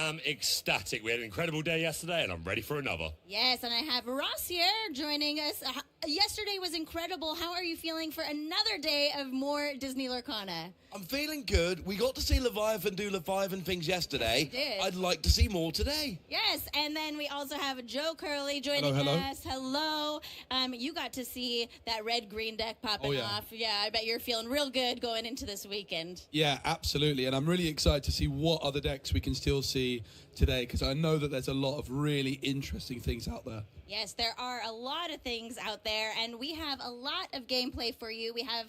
am ecstatic. We had an incredible day yesterday, and I'm ready for another. Yes, and I have Ross here joining us. Yesterday was incredible. How are you feeling for another day of more Disney Lorcana? I'm feeling good. We got to see Leviathan do Leviathan things yesterday. Yes, we did. I'd like to see more today. Yes, and then we also have Joe Curley joining us. Hello. You got to see that red-green deck popping off. Yeah, I bet you're feeling real good going into this weekend. Yeah, absolutely. And I'm really excited to see what other decks we can still see today, because I know that there's a lot of really interesting things out there. Yes, there are a lot of things out there, and we have a lot of gameplay for you. We have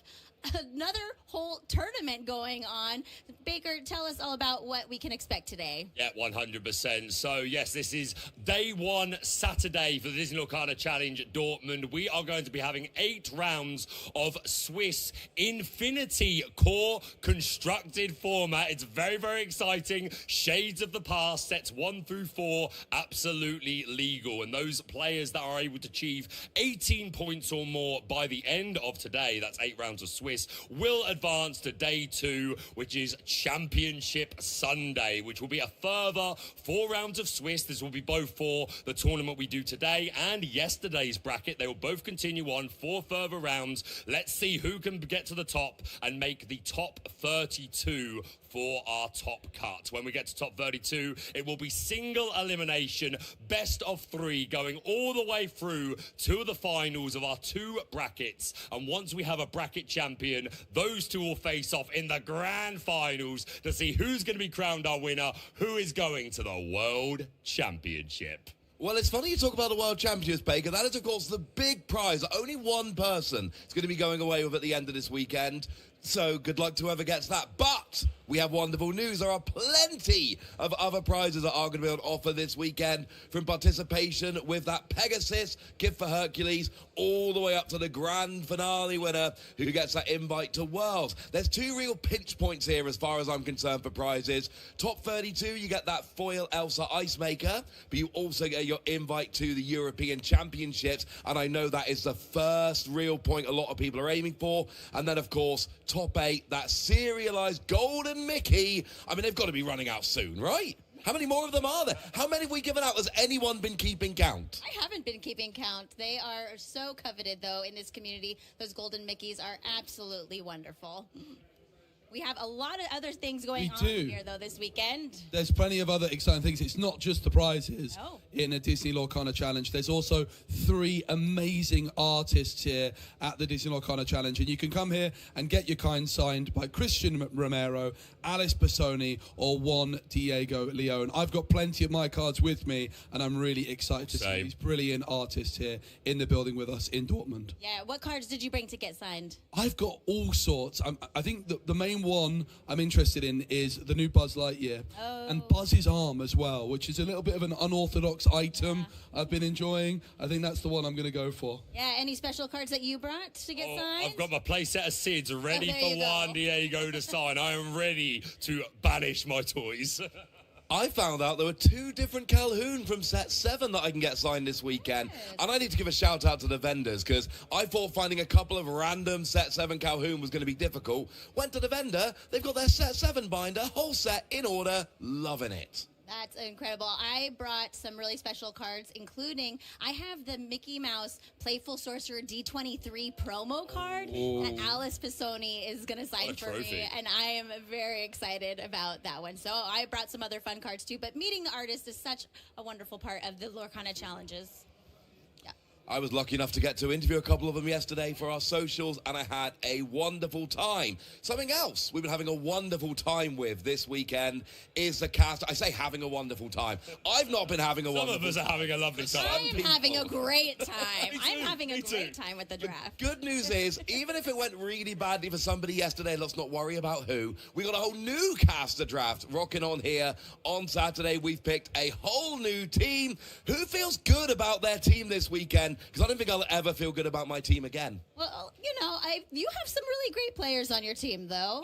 another whole tournament going on. Baker, tell us all about what we can expect today. Yeah, 100%. So, yes, this is day one, Saturday, for the Disney Lorcana Challenge at Dortmund. We are going to be having 8 rounds of Swiss Infinity Core constructed format. It's very, very exciting. Shades of the past, sets 1 through 4, absolutely legal. And those players that are able to achieve 18 points or more by the end of today, that's 8 rounds of Swiss, will advance to day 2, which is Championship Sunday, which will be a further 4 rounds of Swiss. This will be both for the tournament we do today and yesterday's bracket. They will both continue on 4 further rounds. Let's see who can get to the top and make the top 32 for our top cut. When we get to top 32, it will be single elimination, best of 3, going all the way through to the finals of our 2 brackets. And once we have a bracket champion, those 2 will face off in the grand finals to see who's going to be crowned our winner, who is going to the World Championship. Well, it's funny you talk about the World Champions, Baker. That is, of course, the big prize that only one person is going to be going away with at the end of this weekend. So good luck to whoever gets that. But we have wonderful news. There are plenty of other prizes that are going to be on offer this weekend, from participation with that Pegasus gift for Hercules all the way up to the grand finale winner who gets that invite to Worlds. There's 2 real pinch points here as far as I'm concerned for prizes. Top 32, you get that foil Elsa Ice Maker, but you also get your invite to the European Championships, and I know that is the first real point a lot of people are aiming for. And then, of course, top 8, that serialized golden Mickey. I mean, they've got to be running out soon, right? How many more of them are there? How many have we given out? Has anyone been keeping count? I haven't been keeping count. They are so coveted, though, in this community. Those golden Mickeys are absolutely wonderful. We have a lot of other things going on here, though, this weekend. There's plenty of other exciting things. It's not just the prizes in a Disney Lorcana Challenge. There's also 3 amazing artists here at the Disney Lorcana Challenge. And you can come here and get your kind signed by Christian Romero, Alice Pisoni, or Juan Diego Leon. I've got plenty of my cards with me, and I'm really excited to see these brilliant artists here in the building with us in Dortmund. Yeah, what cards did you bring to get signed? I've got all sorts. I think the main one I'm interested in is the new Buzz Lightyear and Buzz's arm as well, which is a little bit of an unorthodox item I've been enjoying. I think that's the one I'm going to go for. Yeah, any special cards that you brought to get signed? I've got my playset of Sids ready for Juan Diego to sign. I am ready to banish my toys. I found out there were 2 different Calhoun from set 7 that I can get signed this weekend. And I need to give a shout out to the vendors, because I thought finding a couple of random set 7 Calhoun was going to be difficult. Went to the vendor, they've got their set 7 binder, whole set in order, loving it. That's incredible. I brought some really special cards, including I have the Mickey Mouse Playful Sorcerer D23 promo card that Alice Pisoni is going to sign for me, and I am very excited about that one. So I brought some other fun cards too, but meeting the artist is such a wonderful part of the Lorcana challenges. I was lucky enough to get to interview a couple of them yesterday for our socials, and I had a wonderful time. Something else we've been having a wonderful time with this weekend is the cast. I say having a wonderful time. I've not been having a wonderful time. Some of us are having a lovely time. I'm having a great time. I'm having a great time with the draft. The good news is, even if it went really badly for somebody yesterday, let's not worry about who. We got a whole new cast of draft rocking on here on Saturday. We've picked a whole new team. Who feels good about their team this weekend? Because I don't think I'll ever feel good about my team again. Well, you know, you have some really great players on your team, though.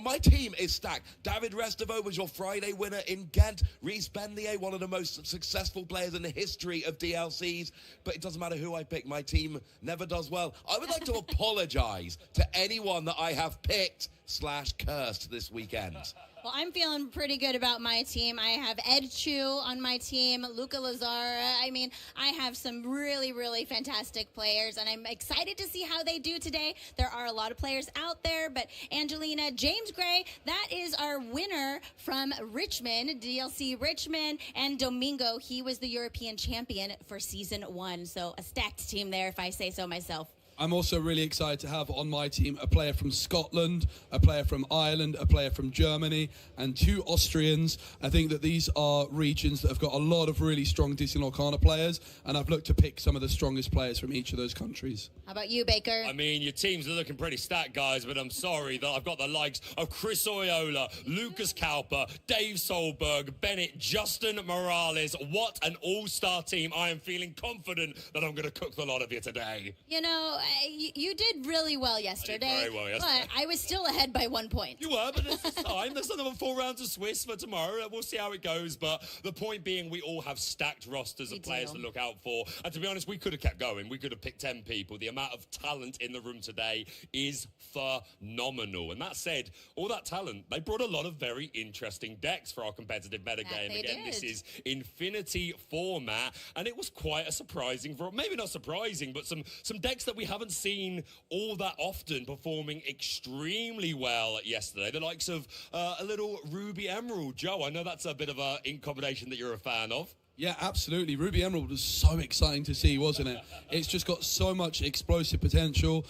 My team is stacked. David Restivo was your Friday winner in Ghent. Reese Benlier, one of the most successful players in the history of DLCs. But it doesn't matter who I pick, my team never does well. I would like to apologize to anyone that I have picked /cursed this weekend. Well, I'm feeling pretty good about my team. I have Ed Chu on my team, Luca Lazara. I mean, I have some really, really fantastic players, and I'm excited to see how they do today. There are a lot of players out there, but Angelina, James Gray, that is our winner from Richmond, DLC Richmond, and Domingo, he was the European champion for Season 1. So a stacked team there, if I say so myself. I'm also really excited to have on my team a player from Scotland, a player from Ireland, a player from Germany, and 2 Austrians. I think that these are regions that have got a lot of really strong Disney Lorcaner players, and I've looked to pick some of the strongest players from each of those countries. How about you, Baker? I mean, your teams are looking pretty stacked, guys, but I'm sorry that I've got the likes of Chris Oyola, Lucas Cowper, Dave Solberg, Bennett, Justin Morales. What an all-star team. I am feeling confident that I'm going to cook the lot of you today. You know, you did really well yesterday. I did very well yesterday. But I was still ahead by 1 point. You were, but there's time. There's another 4 rounds of Swiss for tomorrow. We'll see how it goes. But the point being, we all have stacked rosters of players to look out for. And to be honest, we could have kept going. We could have picked 10 people. The amount of talent in the room today is phenomenal. And that said, all that talent, they brought a lot of very interesting decks for our competitive metagame. Again, this is Infinity format. And it was quite a surprising, maybe not surprising, but some decks that we haven't seen all that often performing extremely well yesterday. The likes of a little Ruby Emerald. Joe, I know that's a bit of an ink combination that you're a fan of. Yeah, absolutely. Ruby Emerald was so exciting to see, wasn't it? It's just got so much explosive potential.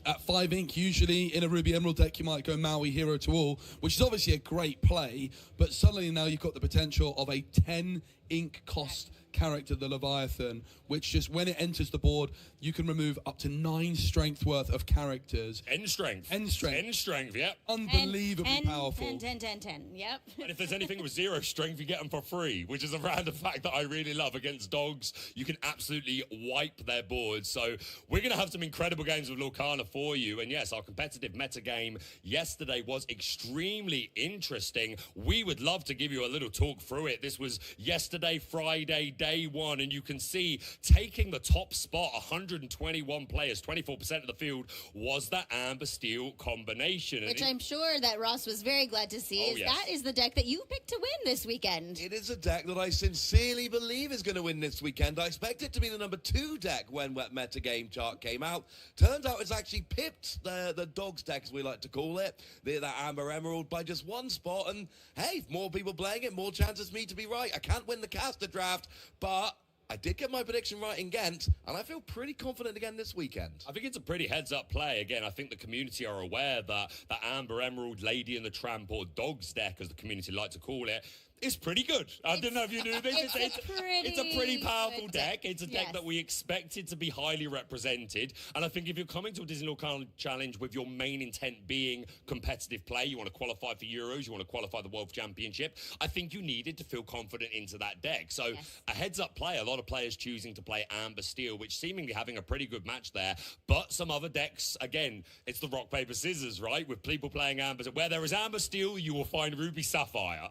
At 5 ink, usually in a Ruby Emerald deck, you might go Maui Hero to All, which is obviously a great play, but suddenly now you've got the potential of a 10 ink cost character, the Leviathan, which just when it enters the board, you can remove up to 9 strength worth of characters. End strength. Yep. Unbelievably powerful. 10, yep. And if there's anything with 0 strength, you get them for free, which is a random fact that I really love. Against dogs, you can absolutely wipe their boards. So we're going to have some incredible games with Lorcana for you. And yes, our competitive metagame yesterday was extremely interesting. We would love to give you a little talk through it. This was yesterday, Friday, day 1, and you can see taking the top spot, 121 players, 24% of the field, was that Amber Steel combination. Which I'm sure that Ross was very glad to see. That is the deck that you picked to win this weekend. It is a deck that I sincerely believe is going to win this weekend. I expect it to be the number 2 deck when Wet Metagame chart came out. Turns out it's actually pipped the dogs deck, as we like to call it, that Amber Emerald, by just 1 spot. And hey, more people playing it, more chances for me to be right. I can't win the caster draft, but I did get my prediction right in Ghent, and I feel pretty confident again this weekend. I think it's a pretty heads-up play. Again, I think the community are aware that the Amber Emerald, Lady and the Tramp, or Dogs deck, as the community like to call it, is pretty good. I didn't know if you knew this. It's a pretty powerful deck. It's a deck that we expected to be highly represented. And I think if you're coming to a Disney Lorcaner Challenge with your main intent being competitive play, you want to qualify for Euros, you want to qualify the World Championship, I think you needed to feel confident into that deck. So a heads-up play, a lot of players choosing to play Amber Steel, which seemingly having a pretty good match there. But some other decks, again, it's the rock, paper, scissors, right? With people playing Amber. Where there is Amber Steel, you will find Ruby Sapphire.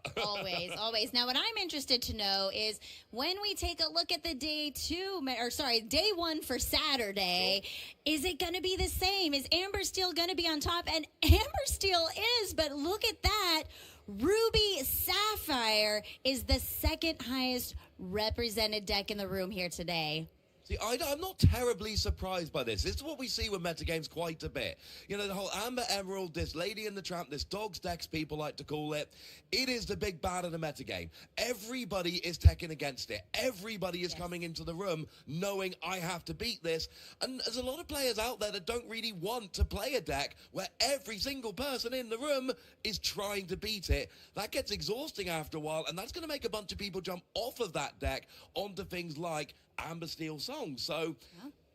Always. Now, what I'm interested to know is when we take a look at the day 1 for Saturday, is it going to be the same? Is Amber Steel going to be on top? And Amber Steel is, but look at that. Ruby Sapphire is the 2nd highest represented deck in the room here today. See, I'm not terribly surprised by this. This is what we see with metagames quite a bit. You know, the whole Amber Emerald, this Lady and the Tramp, this Dogs decks, people like to call it. It is the big bad of the metagame. Everybody is teching against it. Everybody is coming into the room knowing I have to beat this. And there's a lot of players out there that don't really want to play a deck where every single person in the room is trying to beat it. That gets exhausting after a while, and that's going to make a bunch of people jump off of that deck onto things like Amber Steel songs. So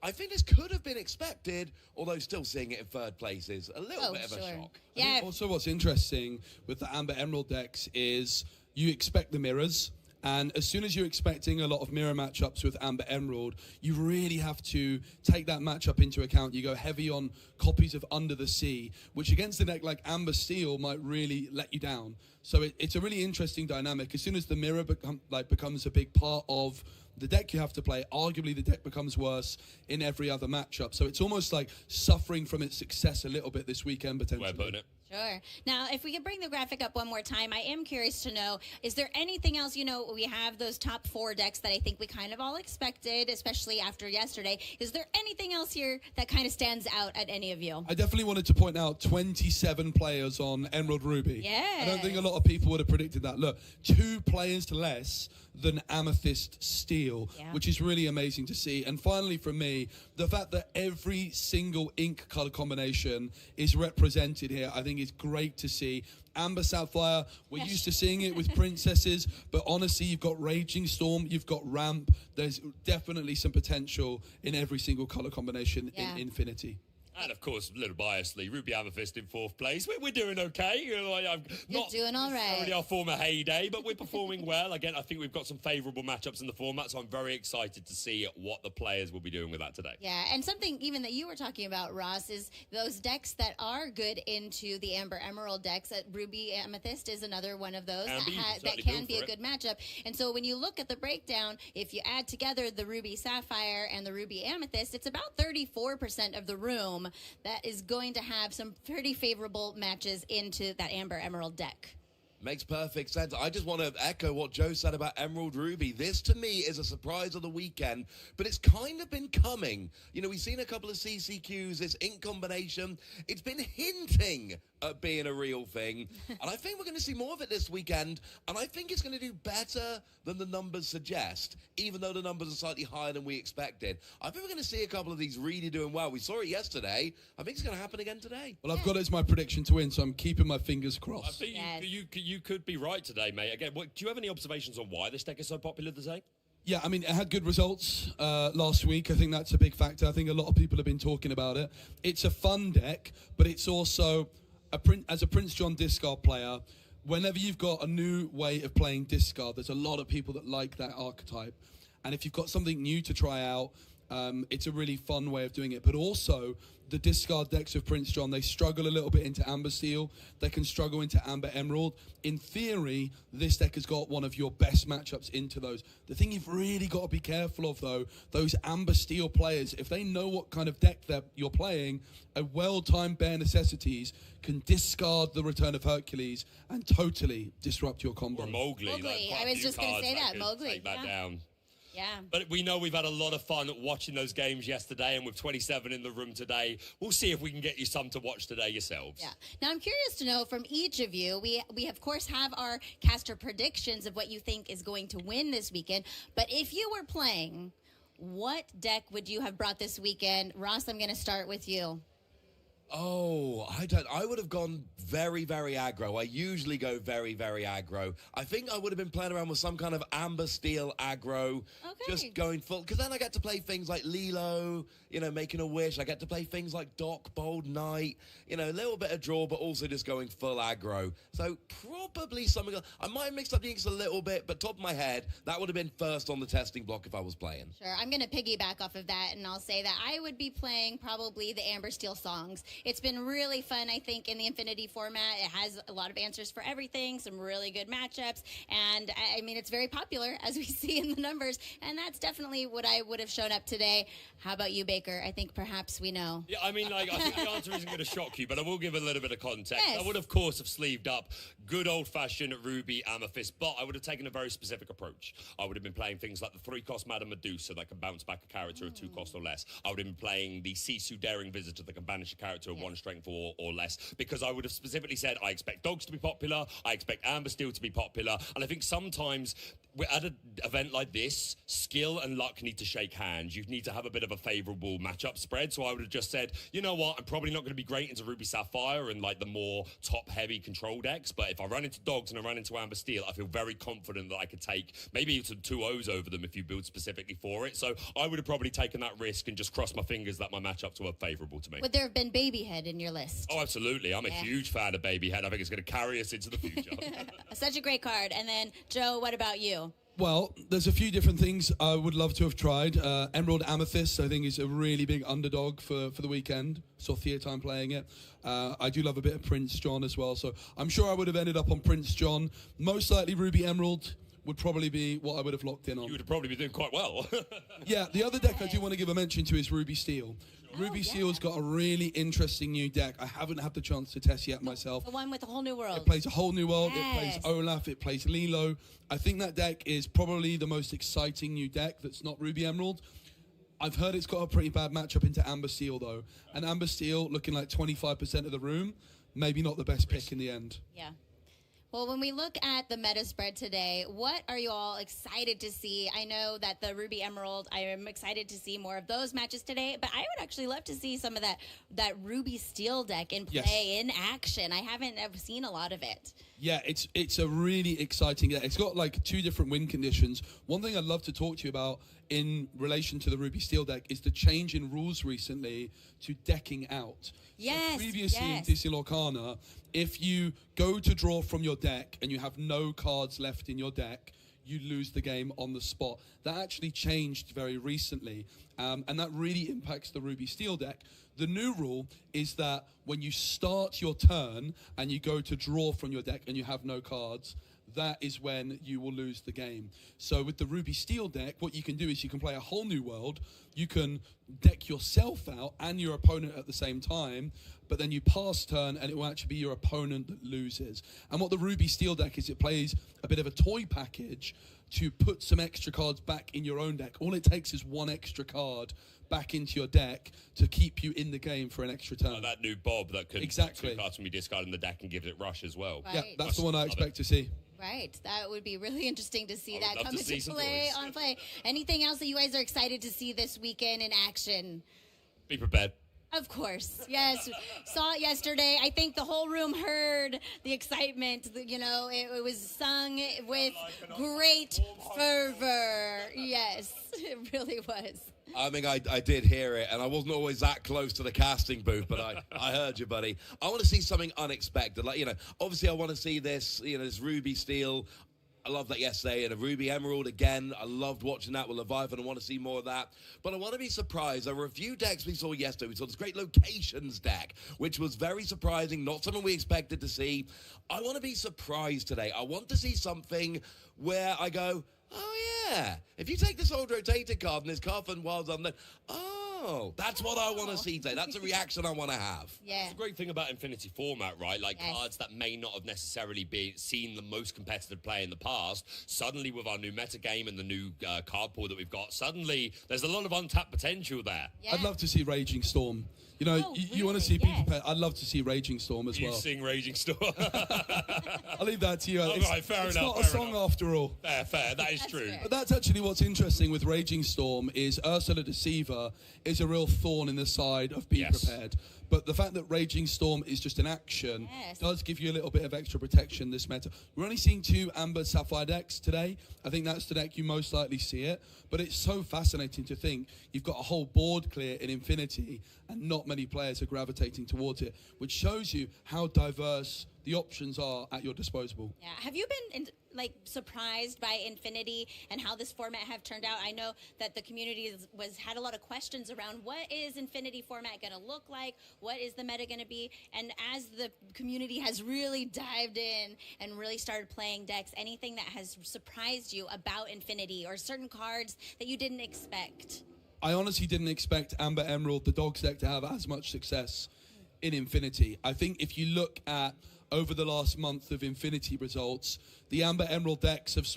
I think this could have been expected, although still seeing it in 3rd place is a little bit of a shock. Yeah. Also, what's interesting with the Amber Emerald decks is you expect the mirrors. And as soon as you're expecting a lot of mirror matchups with Amber Emerald, you really have to take that matchup into account. You go heavy on copies of Under the Sea, which against a deck like Amber Steel might really let you down. So it's a really interesting dynamic. As soon as the mirror becomes a big part of the deck you have to play, arguably the deck becomes worse in every other matchup. So it's almost like suffering from its success a little bit this weekend, potentially. Way of putting it. Sure. Now, if we could bring the graphic up one more time, I am curious to know, is there anything else, we have those top 4 decks that I think we kind of all expected, especially after yesterday. Is there anything else here that kind of stands out at any of you? I definitely wanted to point out 27 players on Emerald Ruby. Yeah. I don't think a lot of people would have predicted that. Look, 2 players less than Amethyst Steel, which is really amazing to see. And finally, for me, the fact that every single ink color combination is represented here, I think is great to see. Amber Sapphire, we're used to seeing it with princesses, but honestly, you've got Raging Storm, you've got Ramp. There's definitely some potential in every single color combination in Infinity. And of course, a little biasly, Ruby Amethyst in 4th place. We're doing okay. You're doing all right. Not our former heyday, but we're performing well. Again, I think we've got some favourable matchups in the format, so I'm very excited to see what the players will be doing with that today. Yeah, and something even that you were talking about, Ross, is those decks that are good into the Amber Emerald decks. Ruby Amethyst is another one of those that can be a good matchup. And so when you look at the breakdown, if you add together the Ruby Sapphire and the Ruby Amethyst, it's about 34% of the room that is going to have some pretty favorable matches into that Amber Emerald deck. Makes perfect sense. I just want to echo what Joe said about Emerald Ruby. This, to me, is a surprise of the weekend, but it's kind of been coming. We've seen a couple of CCQs, this ink combination. It's been hinting at being a real thing, and I think we're going to see more of it this weekend, and I think it's going to do better than the numbers suggest, even though the numbers are slightly higher than we expected. I think we're going to see a couple of these really doing well. We saw it yesterday. I think it's going to happen again today. Well, I've got it as my prediction to win, so I'm keeping my fingers crossed. I think you could be right today, mate. Again, do you have any observations on why this deck is so popular today? Yeah, I mean, it had good results last week. I think that's a big factor. I think a lot of people have been talking about it. It's a fun deck, but it's also, as a Prince John discard player, whenever you've got a new way of playing discard, there's a lot of people that like that archetype. And if you've got something new to try out, it's a really fun way of doing it. But also, the discard decks of Prince John, they struggle a little bit into Amber Steel. They can struggle into Amber Emerald. In theory, this deck has got one of your best matchups into those. The thing you've really got to be careful of, though, those Amber Steel players, if they know what kind of deck that you're playing, a well-timed Bare Necessities can discard the Return of Hercules and totally disrupt your combo. Or Mowgli. I was just going to say that. Mowgli. Take that down. Yeah. But we know we've had a lot of fun watching those games yesterday, and with 27 in the room today, we'll see if we can get you some to watch today yourselves. Yeah. Now, I'm curious to know from each of you, we of course have our caster predictions of what you think is going to win this weekend, but if you were playing, what deck would you have brought this weekend? Ross, I'm going to start with you. Oh, I would have gone very, very aggro. I usually go very, very aggro. I think I would have been playing around with some kind of Amber Steel aggro. Okay. Just going full, because then I get to play things like Lilo, Making a Wish. I get to play things like Doc, Bold Knight, a little bit of draw, but also just going full aggro. So probably something, I might have mixed up the inks a little bit, but top of my head, that would have been first on the testing block if I was playing. Sure, I'm going to piggyback off of that, and I'll say that I would be playing probably the Amber Steel songs. It's been really fun, I think, in the Infinity format. It has a lot of answers for everything, some really good matchups, and I mean, it's very popular, as we see in the numbers, and that's definitely what I would have shown up today. How about you, Baker? I think perhaps we know. Yeah, I mean, I think the answer isn't going to shock you, but I will give a little bit of context. Yes. I would, of course, have sleeved up good old-fashioned Ruby Amethyst, but I would have taken a very specific approach. I would have been playing things like the 3-cost Madame Medusa that can bounce back a character of 2 cost or less. I would have been playing the Sisu Daring Visitor that can banish a character of 1 strength or less, because I would have specifically said I expect dogs to be popular, I expect Amber Steel to be popular, and I think sometimes at an event like this, skill and luck need to shake hands. You need to have a bit of a favourable matchup spread. So I would have just said, you know what, I'm probably not going to be great into Ruby Sapphire and like the more top-heavy control decks, but if I run into dogs and I run into Amber Steel, I feel very confident that I could take maybe some 2-0s over them if you build specifically for it. So I would have probably taken that risk and just crossed my fingers that my matchups were favourable to me. Would there have been Babyhead in your list? Oh, absolutely. I'm a huge fan of Babyhead. I think it's going to carry us into the future. Such a great card. And then, Joe, what about you? Well, there's a few different things I would love to have tried. Emerald Amethyst, I think, is a really big underdog for the weekend. Saw Theatime playing it. I do love a bit of Prince John as well, so I'm sure I would have ended up on Prince John. Most likely Ruby Emerald. would probably be what I would have locked in on. You would probably be doing quite well. Yeah, the other deck I do want to give a mention to is Ruby Steel. Ruby Steel's got a really interesting new deck. I haven't had the chance to test yet myself. The one with a whole new world. It plays a whole new world. Yes. It plays Olaf. It plays Lilo. I think that deck is probably the most exciting new deck that's not Ruby Emerald. I've heard it's got a pretty bad matchup into Amber Steel, though. And Amber Steel, looking like 25% of the room, maybe not the best pick in the end. Yeah. Well, when we look at the meta spread today, what are you all excited to see? I know that the Ruby Emerald, I am excited to see more of those matches today, but I would actually love to see some of that Ruby Steel deck in play, in action. I haven't ever seen a lot of it. Yeah, it's a really exciting deck. It's got like 2 different win conditions. One thing I'd love to talk to you about in relation to the Ruby Steel deck is the change in rules recently to decking out. Yes, so previously in Disney Lorcana, if you go to draw from your deck and you have no cards left in your deck, you lose the game on the spot. That actually changed very recently, and that really impacts the Ruby Steel deck. The new rule is that when you start your turn and you go to draw from your deck and you have no cards, that is when you will lose the game. So with the Ruby Steel deck, what you can do is you can play a whole new world. You can deck yourself out and your opponent at the same time, but then you pass turn and it will actually be your opponent that loses. And what the Ruby Steel deck is, it plays a bit of a toy package to put some extra cards back in your own deck. All it takes is 1 extra card back into your deck to keep you in the game for an extra turn. That new Bob that can exactly 2 cards from your discard in the deck and gives it rush as well. Right. Yeah, that's the one I expect to see. Right. That would be really interesting to see that love come to see into some play toys. on play. Anything else that you guys are excited to see this weekend in action? Be prepared. Of course. Yes. Saw it yesterday. I think the whole room heard the excitement. You know, it was sung with great fervor. Yes, it really was. I mean, I did hear it, and I wasn't always that close to the casting booth, but I heard you, buddy. I want to see something unexpected. Like, obviously I want to see this, this Ruby Steel. I loved that yesterday, and a Ruby Emerald again. I loved watching that with Leviathan. I want to see more of that. But I want to be surprised. There were a few decks we saw yesterday. We saw this great locations deck, which was very surprising, not something we expected to see. I want to be surprised today. I want to see something where I go, oh, yeah. If you take this old rotator card and this card from Wilds Unknown, that's what I want to see today. That's a reaction I want to have. Yeah. It's a great thing about Infinity format, right? Like Yes. cards that may not have necessarily seen the most competitive play in the past. Suddenly, with our new meta game and the new card pool that we've got, suddenly there's a lot of untapped potential there. Yeah. I'd love to see Raging Storm. You want to see people play. I'd love to see Raging Storm as You well. sing Raging Storm. I'll leave that to you. All right, fair it's enough, not a fair song enough. after all. Fair. That is true. fair. But that's actually what's interesting with Raging Storm is Ursula Deceiver is a real thorn in the side of being Yes. prepared. But the fact that Raging Storm is just an action Yes. does give you a little bit of extra protection this meta. We're only seeing 2 Amber Sapphire decks today. I think that's the deck you most likely see it. But it's so fascinating to think you've got a whole board clear in Infinity and not many players are gravitating towards it, which shows you how diverse the options are at your disposal. Yeah. Have you been surprised by Infinity and how this format have turned out? I know that the community had a lot of questions around what is Infinity format going to look like? What is the meta going to be? And as the community has really dived in and really started playing decks, anything that has surprised you about Infinity or certain cards that you didn't expect? I honestly didn't expect Amber Emerald, the dogs deck, to have as much success in Infinity. I think if you look at over the last month of Infinity results, the Amber Emerald decks have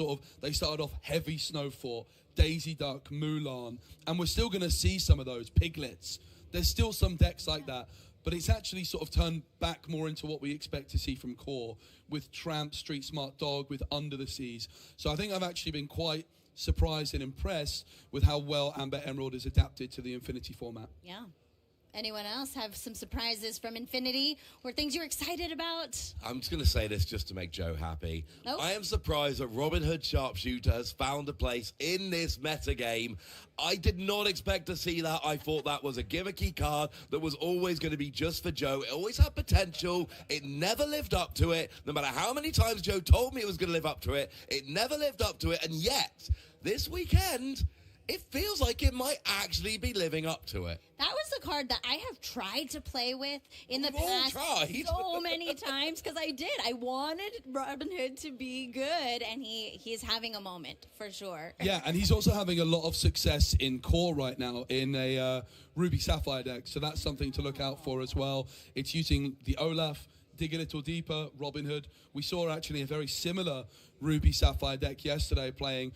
they started off heavy Snowfort, Daisy Duck, Mulan, and we're still going to see some of those, Piglets. There's still some decks like that, but it's actually turned back more into what we expect to see from Core, with Tramp, Street Smart Dog, with Under the Seas. So I think I've actually been quite surprised and impressed with how well Amber Emerald is adapted to the Infinity format. Yeah. Anyone else have some surprises from Infinity or things you're excited about? I'm just going to say this just to make Joe happy. Nope. I am surprised that Robin Hood Sharpshooter has found a place in this metagame. I did not expect to see that. I thought that was a gimmicky card that was always going to be just for Joe. It always had potential. It never lived up to it. No matter how many times Joe told me it was going to live up to it, it never lived up to it. And yet, this weekend, it feels like it might actually be living up to it. That was the card that I have tried to play with in the We've all past tried. so many times because I did. I wanted Robin Hood to be good, and he's having a moment for sure. Yeah, and he's also having a lot of success in core right now in a Ruby Sapphire deck, so that's something to look out for as well. It's using the Olaf, dig a little deeper, Robin Hood. We saw actually a very similar Ruby Sapphire deck yesterday playing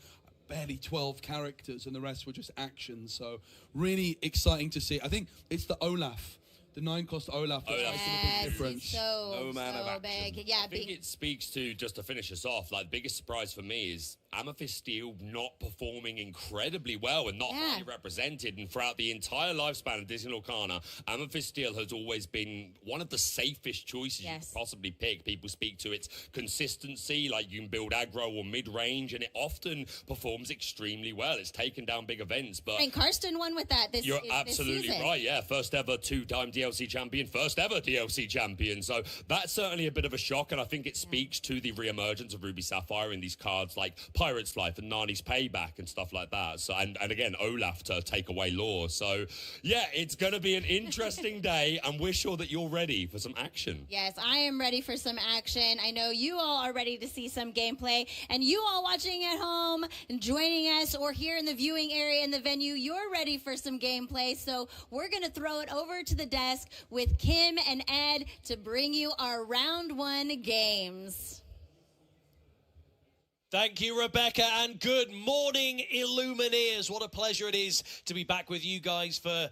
barely 12 characters and the rest were just actions. So really exciting to see. I think it's the Olaf, the 9-cost Olaf that's making a big difference. He's so man of action. big. Yeah, I think it speaks to, just to finish us off, like the biggest surprise for me is Amethyst Steel not performing incredibly well and not highly represented. And throughout the entire lifespan of Disney Lorcana, Amethyst Steel has always been one of the safest choices you could possibly pick. People speak to its consistency, like you can build aggro or mid-range, and it often performs extremely well. It's taken down big events. But and Karsten won with that this You're this absolutely season. right, yeah. First ever 2-time DLC champion, first ever DLC champion. So that's certainly a bit of a shock, and I think it speaks to the re-emergence of Ruby Sapphire in these cards like Pirate's Life and Nani's Payback and stuff like that. So and again, Olaf to take away lore. So yeah, it's going to be an interesting day, and we're sure that you're ready for some action. Yes, I am ready for some action. I know you all are ready to see some gameplay, and you all watching at home and joining us or here in the viewing area in the venue, you're ready for some gameplay. So we're going to throw it over to the desk with Kim and Ed to bring you our round 1 games. Thank you, Rebecca, and good morning, Illumineers. What a pleasure it is to be back with you guys for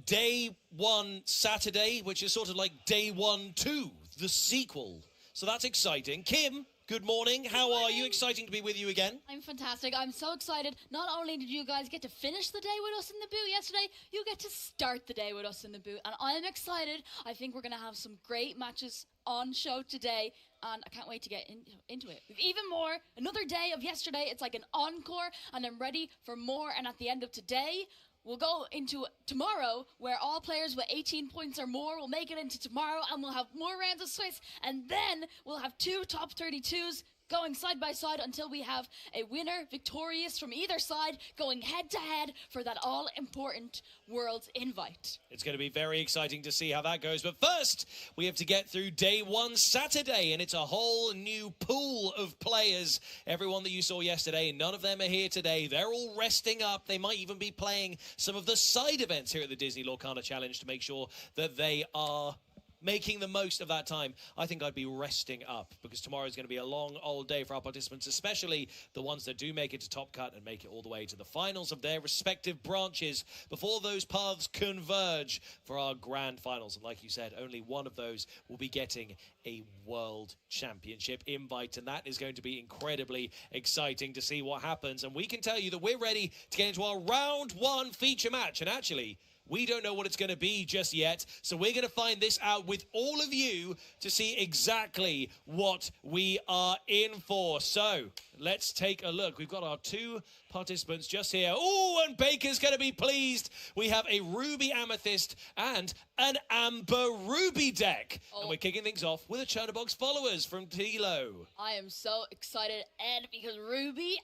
Day 1 Saturday, which is sort of like Day 1 2, the sequel. So that's exciting. Kim, good morning. How are you? Exciting to be with you again. I'm fantastic. I'm so excited. Not only did you guys get to finish the day with us in the booth yesterday, you get to start the day with us in the booth. And I'm excited. I think we're going to have some great matches on show today, and I can't wait to get into it. With even more, another day of yesterday, it's like an encore, and I'm ready for more. And at the end of today, we'll go into tomorrow, where all players with 18 points or more will make it into tomorrow, and we'll have more rounds of Swiss, and then we'll have 2 top 32s going side by side until we have a winner victorious from either side going head to head for that all-important World's invite. It's going to be very exciting to see how that goes. But first, we have to get through Day 1 Saturday, and it's a whole new pool of players. Everyone that you saw yesterday, none of them are here today. They're all resting up. They might even be playing some of the side events here at the Disney Lorcana Challenge to make sure that they are making the most of that time. I think I'd be resting up because tomorrow is going to be a long old day for our participants, especially the ones that do make it to Top Cut and make it all the way to the finals of their respective branches before those paths converge for our grand finals. And like you said, only one of those will be getting a World Championship invite, and that is going to be incredibly exciting to see what happens. And we can tell you that we're ready to get into our round 1 feature match, and actually we don't know what it's going to be just yet, so we're going to find this out with all of you to see exactly what we are in for. So let's take a look. We've got our 2 participants just here. Oh, and Baker's going to be pleased. We have a Ruby Amethyst and an Amber Ruby deck. And we're kicking things off with a Chernobog's followers from Tilo. I am so excited, Ed, because Ruby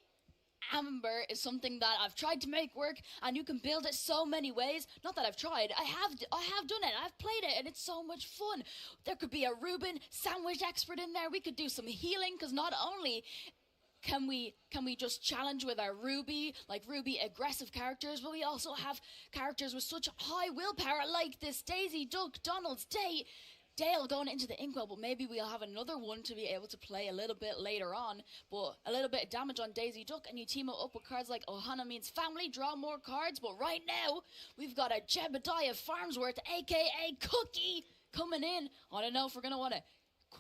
Amber is something that I've tried to make work, and you can build it so many ways. Not that I've tried. I have done it. I've played it, and it's so much fun. There could be a Reuben sandwich expert in there. We could do some healing, because not only can we just challenge with our Ruby, like Ruby aggressive characters, but we also have characters with such high willpower, like this Daisy Duck, Donald's Dale going into the inkwell, but maybe we'll have another one to be able to play a little bit later on. But a little bit of damage on Daisy Duck, and you team it up with cards like Ohana means family, draw more cards. But right now, we've got a Jebediah Farnsworth, a.k.a. Cookie, coming in. I don't know if we're going to want to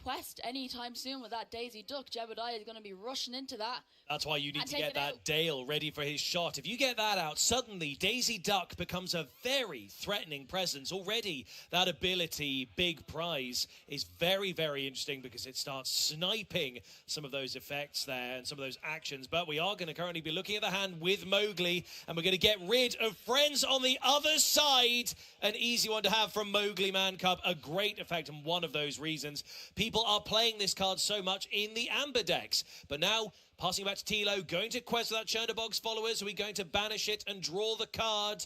quest anytime soon with that Daisy Duck. Jebediah is going to be rushing into that. That's why you need to get that Dale ready for his shot. If you get that out, suddenly Daisy Duck becomes a very threatening presence. Already, that ability, Big Prize, is very, very interesting because it starts sniping some of those effects there and some of those actions. But we are going to currently be looking at the hand with Mowgli, and we're going to get rid of friends on the other side. An easy one to have from Mowgli Man Cub. A great effect, and one of those reasons people are playing this card so much in the Amber decks. But now Passing back to Tilo, going to quest without Chernobog's followers. Are we going to banish it and draw the card?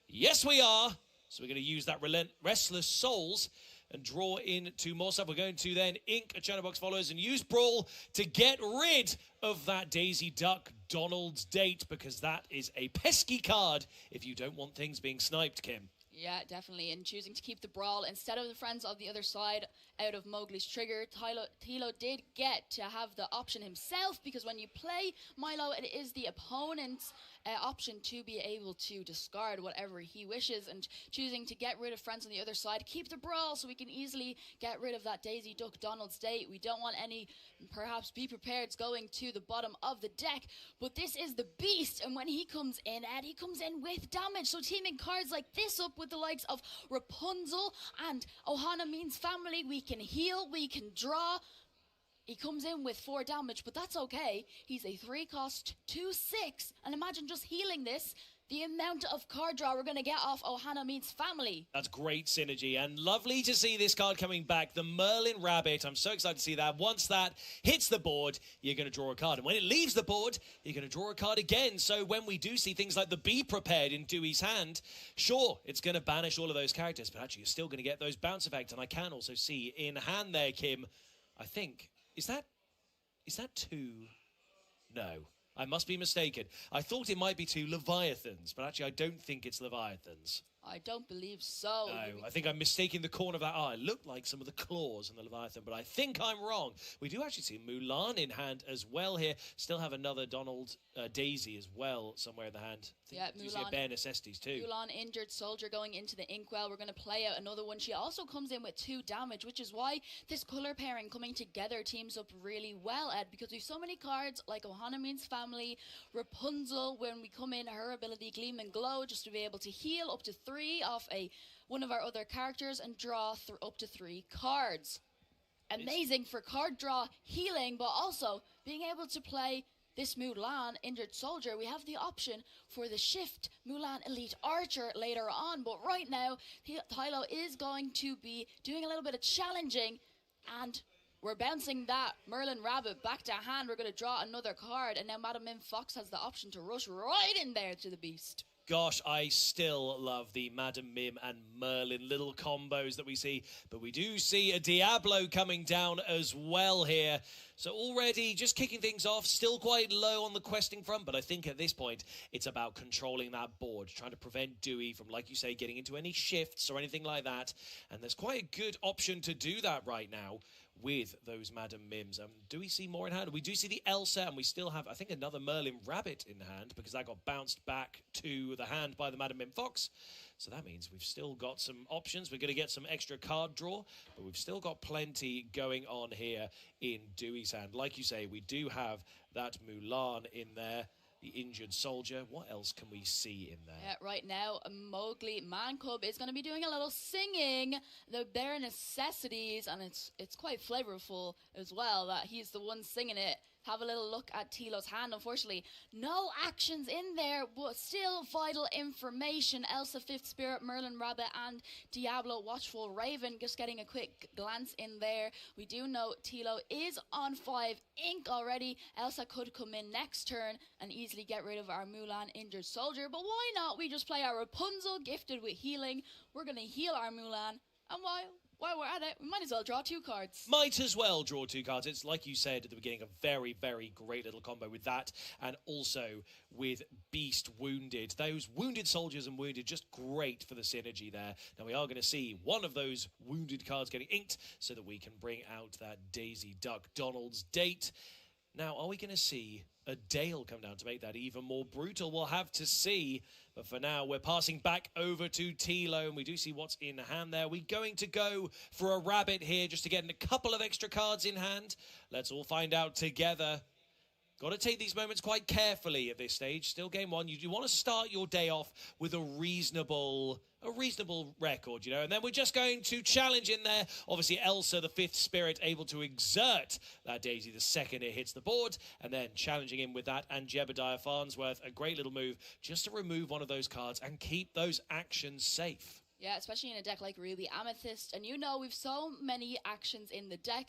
Yes, we are. So we're going to use that Restless Souls and draw into more stuff. We're going to then ink a Chernobog's followers and use Brawl to get rid of that Daisy Duck Donald's date, because that is a pesky card if you don't want things being sniped, Kim. Yeah, definitely. And choosing to keep the Brawl instead of the friends of the other side out of Mowgli's trigger. Tilo did get to have the option himself, because when you play Milo, it is the opponent's option to be able to discard whatever he wishes, and choosing to get rid of friends on the other side, keep the Brawl so we can easily get rid of that Daisy Duck Donald's date. We don't want any, perhaps, be prepared going to the bottom of the deck, but this is the Beast, and when he comes in, Ed, he comes in with damage. So teaming cards like this up with the likes of Rapunzel and Ohana Means Family, we can heal, we can draw. He comes in with 4 damage, but that's okay. He's a 3-cost 2/6, and imagine just healing this, the amount of card draw we're going to get off Ohana Means Family. That's great synergy, and lovely to see this card coming back, the Merlin Rabbit. I'm so excited to see that. Once that hits the board, you're going to draw a card, and when it leaves the board, you're going to draw a card again. So when we do see things like the Be Prepared in Dewey's hand, sure, it's going to banish all of those characters, but actually you're still going to get those bounce effects. And I can also see in hand there, Kim, I think, is that 2? No. I must be mistaken. I thought it might be 2 Leviathans, but actually I don't think it's Leviathans. I don't believe so. No, I think I'm mistaking the corner of that eye. It looked like some of the claws in the Leviathan, but I think I'm wrong. We do actually see Mulan in hand as well here. Still have another Donald Daisy as well somewhere in the hand. Yeah, Mulan. You see a bare necessities too. Mulan, injured soldier, going into the inkwell. We're going to play out another one. She also comes in with 2 damage, which is why this color pairing coming together teams up really well, Ed, because we've so many cards like Ohana Means Family, Rapunzel, when we come in, her ability Gleam and Glow, just to be able to heal up to 3 off one of our other characters and draw up to 3 cards. Amazing for card draw, healing, but also being able to play this Mulan, injured soldier. We have the option for the shift Mulan Elite Archer later on, but right now Tilo is going to be doing a little bit of challenging, and we're bouncing that Merlin Rabbit back to hand. We're going to draw another card, and now Madam Mim Fox has the option to rush right in there to the Beast. Gosh, I still love the Madam Mim and Merlin little combos that we see, but we do see a Diablo coming down as well here. So already just kicking things off, still quite low on the questing front, but I think at this point it's about controlling that board, trying to prevent Dewey from, like you say, getting into any shifts or anything like that. And there's quite a good option to do that right now with those Madam Mims. Do we see more in hand? We do see the Elsa, and we still have, I think, another Merlin Rabbit in hand, because that got bounced back to the hand by the Madam Mim Fox. So that means we've still got some options. We're going to get some extra card draw, but we've still got plenty going on here in Dewey's hand. Like you say, we do have that Mulan in there, the injured soldier. What else can we see in there? Yeah, right now, Mowgli Man Cub is going to be doing a little singing, the bare necessities, and it's quite flavorful as well that he's the one singing it. Have a little look at Tilo's hand. Unfortunately, no actions in there, but still vital information. Elsa, Fifth Spirit, Merlin Rabbit, and Diablo, Watchful Raven. Just getting a quick glance in there. We do know Tilo is on 5 ink already. Elsa could come in next turn and easily get rid of our Mulan injured soldier. But why not? We just play our Rapunzel, gifted with healing. We're going to heal our Mulan. And while we're at it, we might as well draw 2 cards. Might as well draw 2 cards. It's, like you said at the beginning, a very, very great little combo with that, and also with Beast Wounded. Those wounded soldiers and wounded, just great for the synergy there. Now we are going to see one of those wounded cards getting inked so that we can bring out that Daisy Duck Donald's date. Now, are we going to see a Dale come down to make that even more brutal? We'll have to see. But for now, we're passing back over to Tilo, and we do see what's in hand there. We're going to go for a rabbit here just to get a couple of extra cards in hand. Let's all find out together. Got to take these moments quite carefully at this stage. Still game 1. You want to start your day off with a reasonable record, you know. And then we're just going to challenge in there. Obviously, Elsa, the 5th Spirit, able to exert that Daisy the second it hits the board. And then challenging in with that. And Jebediah Farnsworth, a great little move just to remove one of those cards and keep those actions safe. Yeah, especially in a deck like Ruby Amethyst. And you know, we've so many actions in the deck,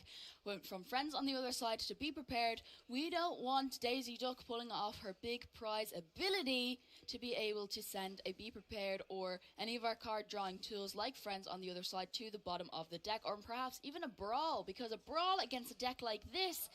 from friends on the other side to be prepared. We don't want Daisy Duck pulling off her big prize ability to be able to send a be prepared or any of our card drawing tools like friends on the other side to the bottom of the deck, or perhaps even a brawl, because a brawl against a deck like this,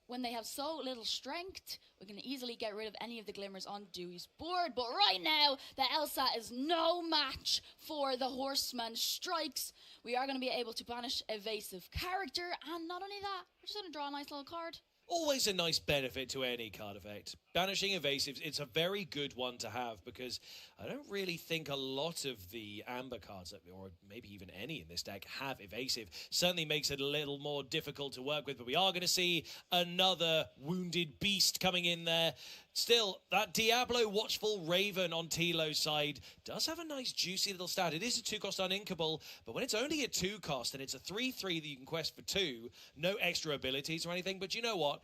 when they have so little strength, we can easily get rid of any of the glimmers on Dewey's board. But right now, the Elsa is no match for the Horseman strikes. We are going to be able to banish evasive character, and not only that, we're just going to draw a nice little card. Always a nice benefit to any card effect. Banishing evasives, it's a very good one to have, because I don't really think a lot of the amber cards, or maybe even any in this deck, have evasive. Certainly makes it a little more difficult to work with, but we are going to see another wounded beast coming in there. Still, that Diablo Watchful Raven on Tilo's side does have a nice juicy little stat. It is a 2-cost uninkable, but when it's only a 2-cost and it's a 3/3 that you can quest for 2, no extra abilities or anything, but you know what?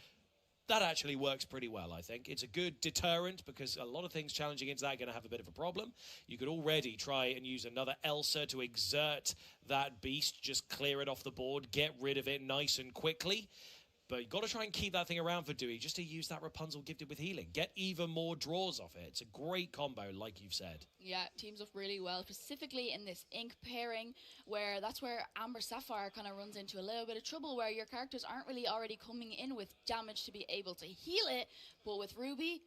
That actually works pretty well, I think. It's a good deterrent, because a lot of things challenging into that are going to have a bit of a problem. You could already try and use another Elsa to exert that beast, just clear it off the board, get rid of it nice and quickly. But you've got to try and keep that thing around for Dewey, just to use that Rapunzel gifted with healing. Get even more draws off it. It's a great combo, like you've said. Yeah, it teams up really well, specifically in this ink pairing, where that's where Amber Sapphire kind of runs into a little bit of trouble, where your characters aren't really already coming in with damage to be able to heal it. But with Ruby,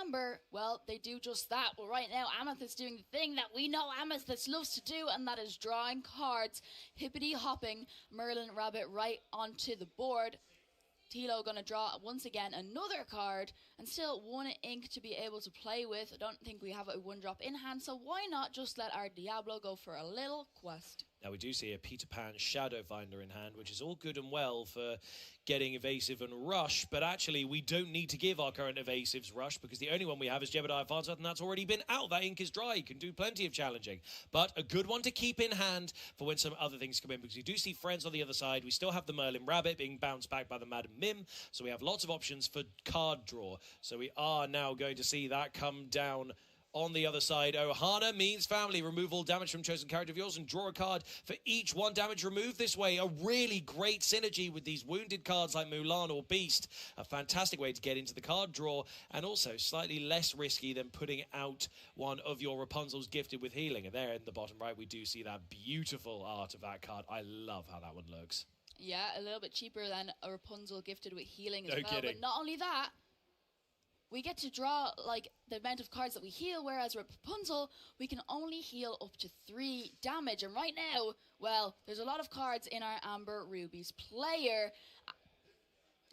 Amber, well, they do just that. Well, right now, Amethyst doing the thing that we know Amethyst loves to do, and that is drawing cards, hippity-hopping Merlin Rabbit right onto the board. Tilo going to draw once again another card, and still 1 ink to be able to play with. I don't think we have a 1-drop in hand, so why not just let our Diablo go for a little quest? Now, we do see a Peter Pan Shadow Finder in hand, which is all good and well for getting evasive and rush, but actually we don't need to give our current evasives rush, because the only one we have is Jebediah Farnsworth, and that's already been out. That ink is dry. You can do plenty of challenging, but a good one to keep in hand for when some other things come in, because you do see friends on the other side. We still have the Merlin Rabbit being bounced back by the Madam Mim, so we have lots of options for card draw. So we are now going to see that come down. On the other side, Ohana means family. Remove all damage from chosen character of yours and draw a card for each 1 damage removed this way. A really great synergy with these wounded cards like Mulan or Beast. A fantastic way to get into the card draw, and also slightly less risky than putting out one of your Rapunzel's gifted with healing. And there in the bottom right, we do see that beautiful art of that card. I love how that one looks. Yeah, a little bit cheaper than a Rapunzel gifted with healing as No well. kidding. But not only that, we get to draw, like, the amount of cards that we heal, whereas with Rapunzel, we can only heal up to 3 damage. And right now, well, there's a lot of cards in our Amber Ruby's player.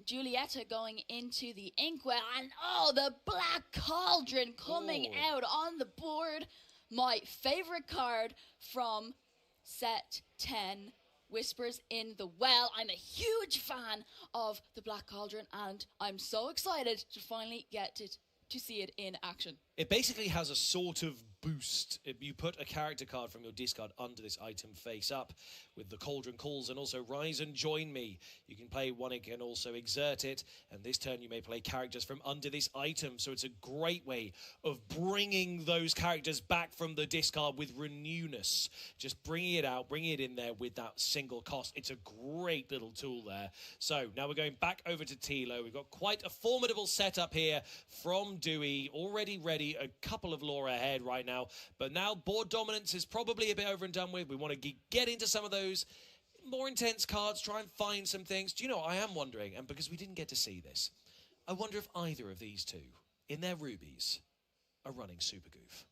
Julieta going into the Inkwell, and oh, the Black Cauldron coming out on the board. My favorite card from set 10. Whispers in the Well. I'm a huge fan of the Black Cauldron, and I'm so excited to finally get to see it in action. It basically has a sort of boost. You put a character card from your discard under this item face up with the Cauldron Calls, and also Rise and Join Me. You can play 1 ink and also exert it, and this turn you may play characters from under this item, so it's a great way of bringing those characters back from the discard with renewness. Just bringing it out, bringing it in there with that single cost. It's a great little tool there. So now we're going back over to Tilo. We've got quite a formidable setup here from Dewey, already ready, a couple of lore ahead right now, but now board dominance is probably a bit over and done with. We want to get into some of those more intense cards, try and find some things. Do you know, I am wondering, and because we didn't get to see this, I wonder if either of these two, in their rubies, are running Super Goof.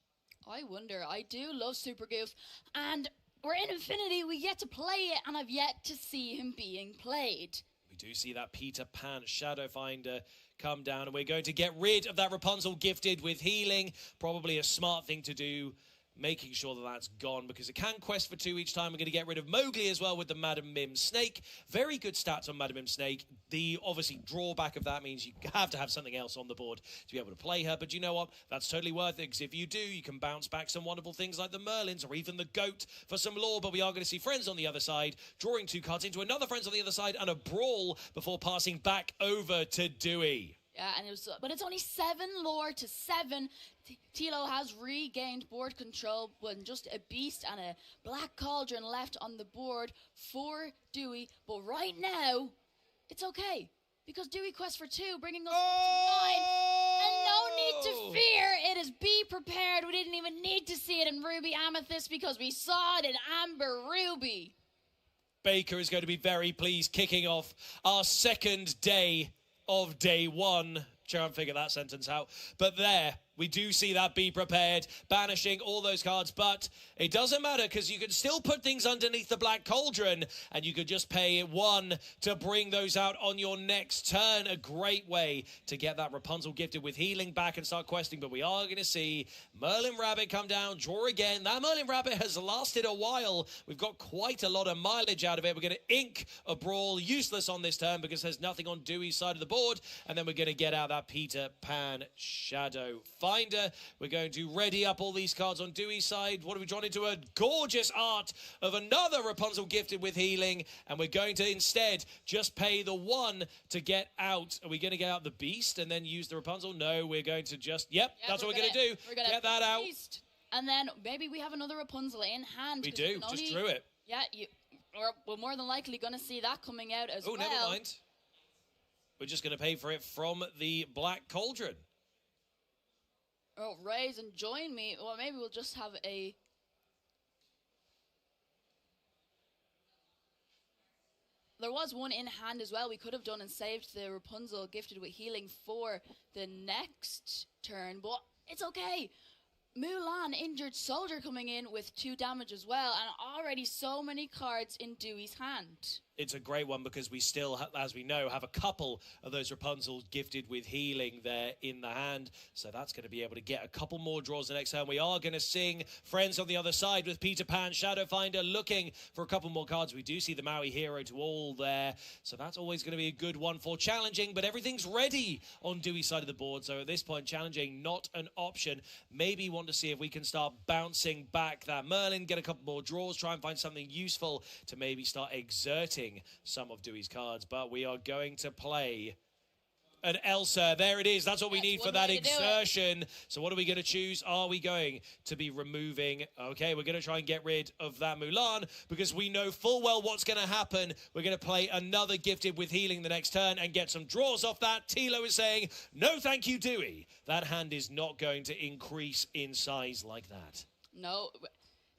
I wonder. I do love Super Goof, and we're in Infinity. We get to play it, and I've yet to see him being played. We do see that Peter Pan Shadow Finder come down, and we're going to get rid of that Rapunzel gifted with healing. Probably a smart thing to do, making sure that that's gone, because it can quest for 2 each time. We're going to get rid of Mowgli as well with the Madam Mim Snake. Very good stats on Madam Mim Snake. The obviously drawback of that means you have to have something else on the board to be able to play her. But you know what? That's totally worth it, because if you do, you can bounce back some wonderful things like the Merlins or even the Goat for some lore. But we are going to see friends on the other side, drawing 2 cards into another friends on the other side, and a brawl before passing back over to Dewey. Yeah, and it was, but it's only 7 lore to 7. Tilo has regained board control when just a beast and a black cauldron left on the board for Dewey. But right now, it's okay, because Dewey quests for 2, bringing us up to 9. And no need to fear, it is be prepared. We didn't even need to see it in Ruby Amethyst because we saw it in Amber Ruby. Baker is going to be very pleased, kicking off our second day of day 1. Try and figure that sentence out. But there, we do see that be prepared, banishing all those cards. But it doesn't matter, because you can still put things underneath the black cauldron, and you could just pay 1 to bring those out on your next turn. A great way to get that Rapunzel gifted with healing back and start questing. But we are going to see Merlin Rabbit come down, draw again. That Merlin Rabbit has lasted a while. We've got quite a lot of mileage out of it. We're going to ink a brawl, useless on this turn because there's nothing on Dewey's side of the board. And then we're going to get out that Peter Pan Shadow Finder. We're going to ready up all these cards on Dewey's side. What are we drawn into? A gorgeous art of another Rapunzel gifted with healing. And we're going to instead just pay the 1 to get out. Are we going to get out the beast and then use the Rapunzel? No, we're going to just, that's what we're going to do. Get that out. Beast. And then maybe we have another Rapunzel in hand. We do, just drew it. Yeah, we're more than likely going to see that coming out as well. Oh, never mind. We're just going to pay for it from the Black Cauldron. Oh, raise and join me. Well, maybe we'll just have a... There was one in hand as well we could have done and saved the Rapunzel gifted with healing for the next turn, but it's okay. Mulan, injured soldier, coming in with 2 damage as well, and already so many cards in Dewey's hand. It's a great one because we still, as we know, have a couple of those Rapunzels gifted with healing there in the hand. So that's going to be able to get a couple more draws the next turn. We are going to sing Friends on the other side with Peter Pan Shadow Finder, looking for a couple more cards. We do see the Maui Hero to all there. So that's always going to be a good one for challenging. But everything's ready on Dewey's side of the board. So at this point, challenging not an option. Maybe want to see if we can start bouncing back that Merlin, get a couple more draws, try and find something useful to maybe start exerting some of Dewey's cards. But we are going to play an Elsa. There it is. That's what we need for that exertion. So what are we going to choose? Are we going to be removing? Okay, we're going to try and get rid of that Mulan because we know full well what's going to happen. We're going to play another gifted with healing the next turn and get some draws off that. Tilo is saying, no thank you, Dewey. That hand is not going to increase in size like that. No.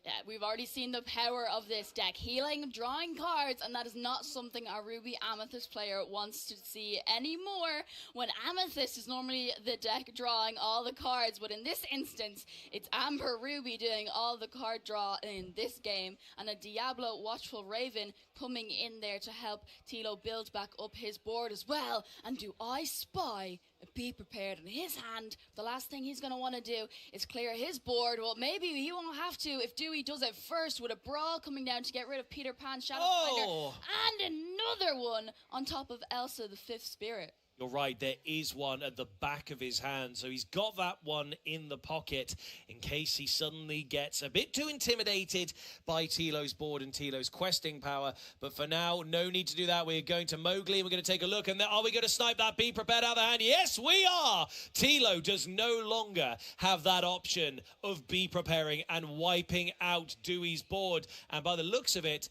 Yeah, we've already seen the power of this deck. Healing, drawing cards, and that is not something our Ruby Amethyst player wants to see anymore. When Amethyst is normally the deck drawing all the cards, but in this instance, it's Amber Ruby doing all the card draw in this game, and a Diablo Watchful Raven coming in there to help Tilo build back up his board as well. And do I spy be prepared in his hand? The last thing he's going to want to do is clear his board. Well, maybe he won't have to if Dewey does it first with a brawl coming down to get rid of Peter Pan Shadow Finder and another one on top of Elsa the Fifth Spirit. You're right, there is one at the back of his hand, so he's got that one in the pocket in case he suddenly gets a bit too intimidated by Tilo's board and Tilo's questing power. But for now, no need to do that. We're going to Mowgli, we're going to take a look, and are we going to snipe that Be Prepared out of the hand? Yes, we are! Tilo does no longer have that option of Be Preparing and wiping out Dewey's board. And by the looks of it,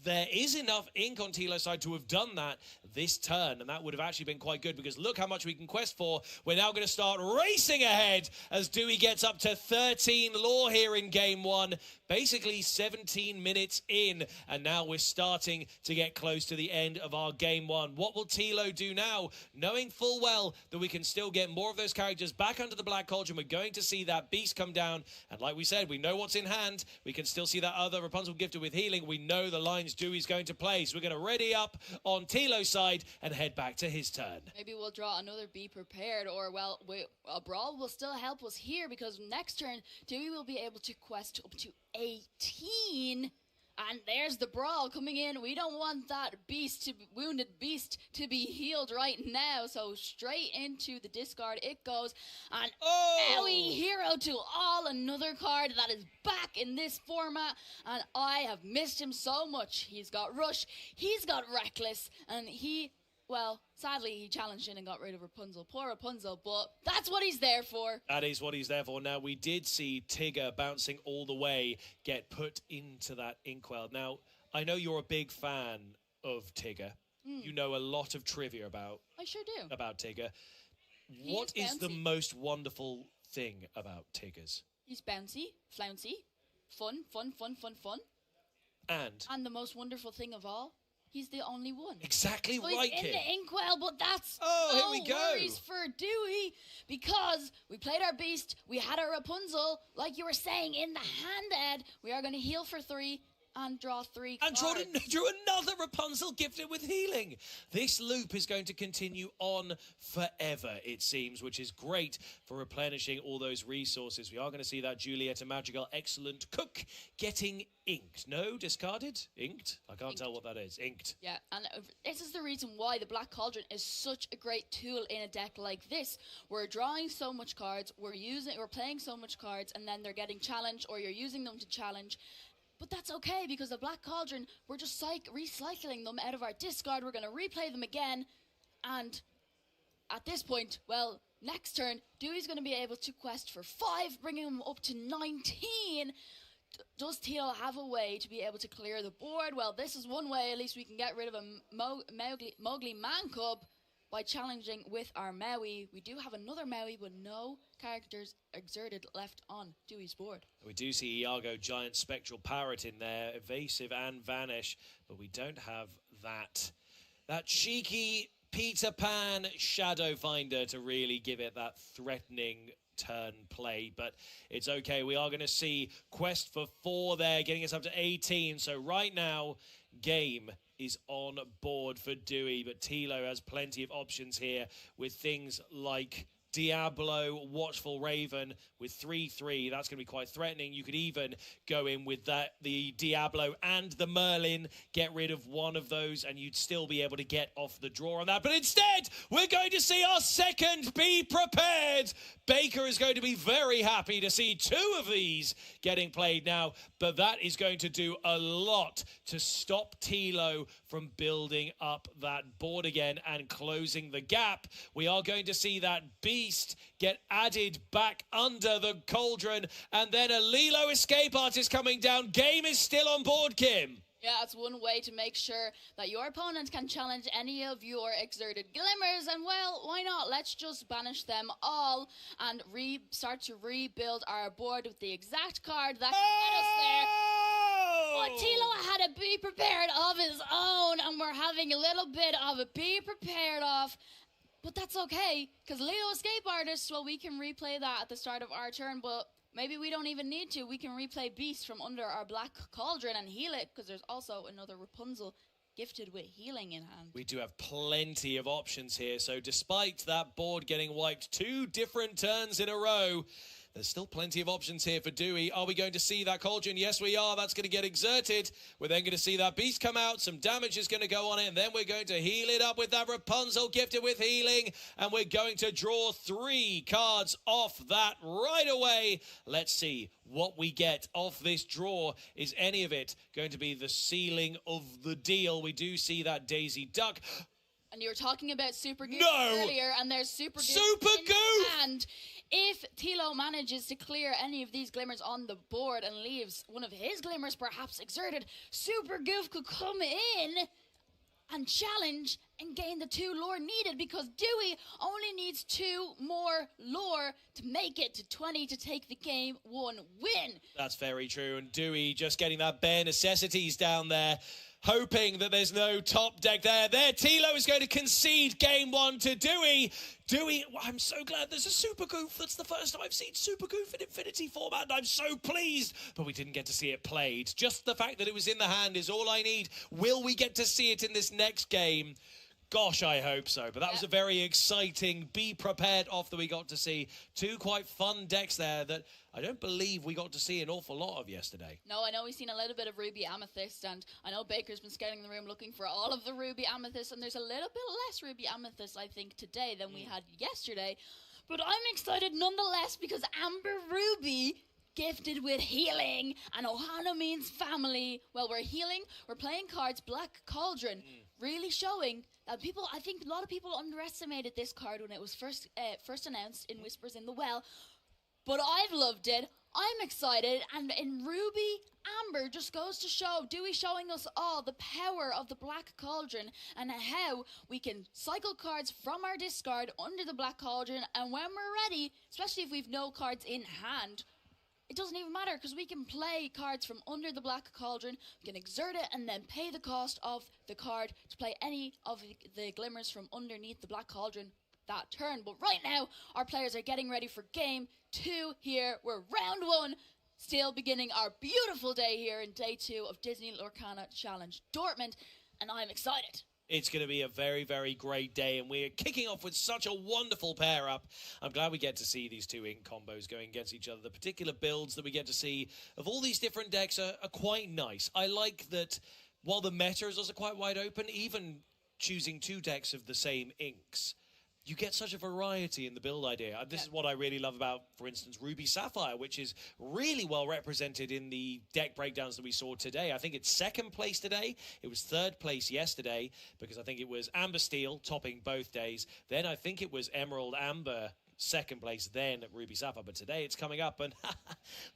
there is enough ink on Tilo's side to have done that this turn, and that would have actually been quite good because look how much we can quest for. We're now going to start racing ahead as Dewey gets up to 13 lore here in game 1, basically 17 minutes in, and now we're starting to get close to the end of our game 1. What will Tilo do now? Knowing full well that we can still get more of those characters back under the Black Cauldron, we're going to see that beast come down, and like we said, we know what's in hand. We can still see that other Rapunzel gifted with healing. We know the lines Dewey's going to play, so we're going to ready up on Tilo's side and head back to his turn. Maybe we'll draw another Be Prepared, or well, a brawl will still help us here because next turn Dewey will be able to quest up to 18. And there's the brawl coming in. We don't want that wounded beast to be healed right now. So straight into the discard it goes. And Maui Hero to all, another card that is back in this format. And I have missed him so much. He's got Rush, he's got Reckless, and he Well, sadly, he challenged in and got rid of Rapunzel. Poor Rapunzel, but that's what he's there for. That is what he's there for. Now, we did see Tigger bouncing all the way get put into that inkwell. Now, I know you're a big fan of Tigger. You know a lot of trivia about I sure do. about Tigger. He What is the bouncy. most wonderful thing about Tiggers? He's bouncy, flouncy, fun. And And the most wonderful thing of all, he's the only one. exactly So right, he's in Kim. the inkwell, but that's Oh, here we go. worries for Dewey, because we played our beast, we had our Rapunzel, like you were saying, in the hand, Ed. We are going to heal for 3 and draw 3 And cards. drew another Rapunzel gifted with healing. This loop is going to continue on forever, it seems, which is great for replenishing all those resources. We are going to see that Julieta Madrigal, excellent cook, getting inked. No, discarded? Inked? I can't tell what that is. Inked. Yeah, and this is the reason why the Black Cauldron is such a great tool in a deck like this. We're drawing so much cards, we're playing so much cards, and then they're getting challenged, or you're using them to challenge. But that's okay, because the Black Cauldron, we're just recycling them out of our discard. We're going to replay them again. And at this point, well, next turn, Dewey's going to be able to quest for 5, bringing him up to 19. Does Tilo have a way to be able to clear the board? Well, this is one way. At least we can get rid of a Mowgli Man Cub by challenging with our Maui. We do have another Maui, but no characters exerted left on Dewey's board. We do see Iago, giant spectral parrot in there, evasive and vanish, but we don't have that cheeky Peter Pan shadow finder to really give it that threatening turn play, but it's okay. We are going to see quest for 4 there, getting us up to 18. So right now, game is on board for Dewey, but Tilo has plenty of options here with things like Diablo, Watchful Raven with 3/3. That's going to be quite threatening. You could even go in with the Diablo and the Merlin, get rid of one of those, and you'd still be able to get off the draw on that. But instead, we're going to see our second Be Prepared. Baker is going to be very happy to see 2 of these getting played now, but that is going to do a lot to stop Tilo from building up that board again and closing the gap. We are going to see that Beast get added back under the cauldron, and then a Lilo escape artist coming down. Game is still on board, Kim. Yeah, that's one way to make sure that your opponent can challenge any of your exerted glimmers. And, well, why not? Let's just banish them all and start to rebuild our board with the exact card that can get us there. But Tilo had a Be Prepared of his own, and we're having a little bit of a Be Prepared off. But that's okay, because Leo Escape Artist, well, we can replay that at the start of our turn, but maybe we don't even need to. We can replay Beast from under our Black Cauldron and heal it, because there's also another Rapunzel gifted with healing in hand. We do have plenty of options here, so despite that board getting wiped 2 different turns in a row, there's still plenty of options here for Dewey. Are we going to see that cauldron? Yes, we are. That's going to get exerted. We're then going to see that beast come out. Some damage is going to go on it, and then we're going to heal it up with that Rapunzel gifted with healing, and we're going to draw 3 cards off that right away. Let's see what we get off this draw. Is any of it going to be the sealing of the deal? We do see that Daisy Duck. And you were talking about Super Goof No! earlier, and there's Super Goof Super in Goof! hand. If Tilo manages to clear any of these glimmers on the board and leaves one of his glimmers perhaps exerted, Super Goof could come in and challenge and gain the 2 lore needed, because Dewey only needs 2 more lore to make it to 20 to take the game 1 win. That's very true. And Dewey just getting that bare necessities down there, hoping that there's no top deck there. There, Tilo is going to concede game 1 to Dewey. Dewey, I'm so glad there's a Super Goof. That's the first time I've seen Super Goof in Infinity format, and I'm so pleased. But we didn't get to see it played. Just the fact that it was in the hand is all I need. Will we get to see it in this next game? Gosh, I hope so. But that was a very exciting Be Prepared off that we got to see. 2 quite fun decks there that I don't believe we got to see an awful lot of yesterday. No, I know we've seen a little bit of Ruby Amethyst, and I know Baker's been scouting the room looking for all of the Ruby Amethyst, and there's a little bit less Ruby Amethyst, I think, today than we had yesterday. But I'm excited nonetheless, because Amber Ruby gifted with healing, and Ohana means family. Well, we're healing, we're playing cards, Black Cauldron, really showing I think a lot of people underestimated this card when it was first announced in Whispers in the Well, but I've loved it. I'm excited, and in Ruby Amber just goes to show, Dewey showing us all the power of the Black Cauldron and how we can cycle cards from our discard under the Black Cauldron, and when we're ready, especially if we've no cards in hand, it doesn't even matter because we can play cards from under the Black Cauldron, we can exert it and then pay the cost of the card to play any of the glimmers from underneath the Black Cauldron that turn. But right now, our players are getting ready for game 2 here. We're round 1, still beginning our beautiful day here in day 2 of Disney Lorcana Challenge Dortmund, and I'm excited. It's going to be a very, very great day, and we're kicking off with such a wonderful pair-up. I'm glad we get to see these two ink combos going against each other. The particular builds that we get to see of all these different decks are quite nice. I like that while the meta is also quite wide open, even choosing 2 decks of the same inks, you get such a variety in the build idea. This is what I really love about, for instance, Ruby Sapphire, which is really well represented in the deck breakdowns that we saw today. I think it's 2nd place today. It was 3rd place yesterday, because I think it was Amber Steel topping both days. Then I think it was Emerald Amber 2nd place, then Ruby Sapphire. But today it's coming up, and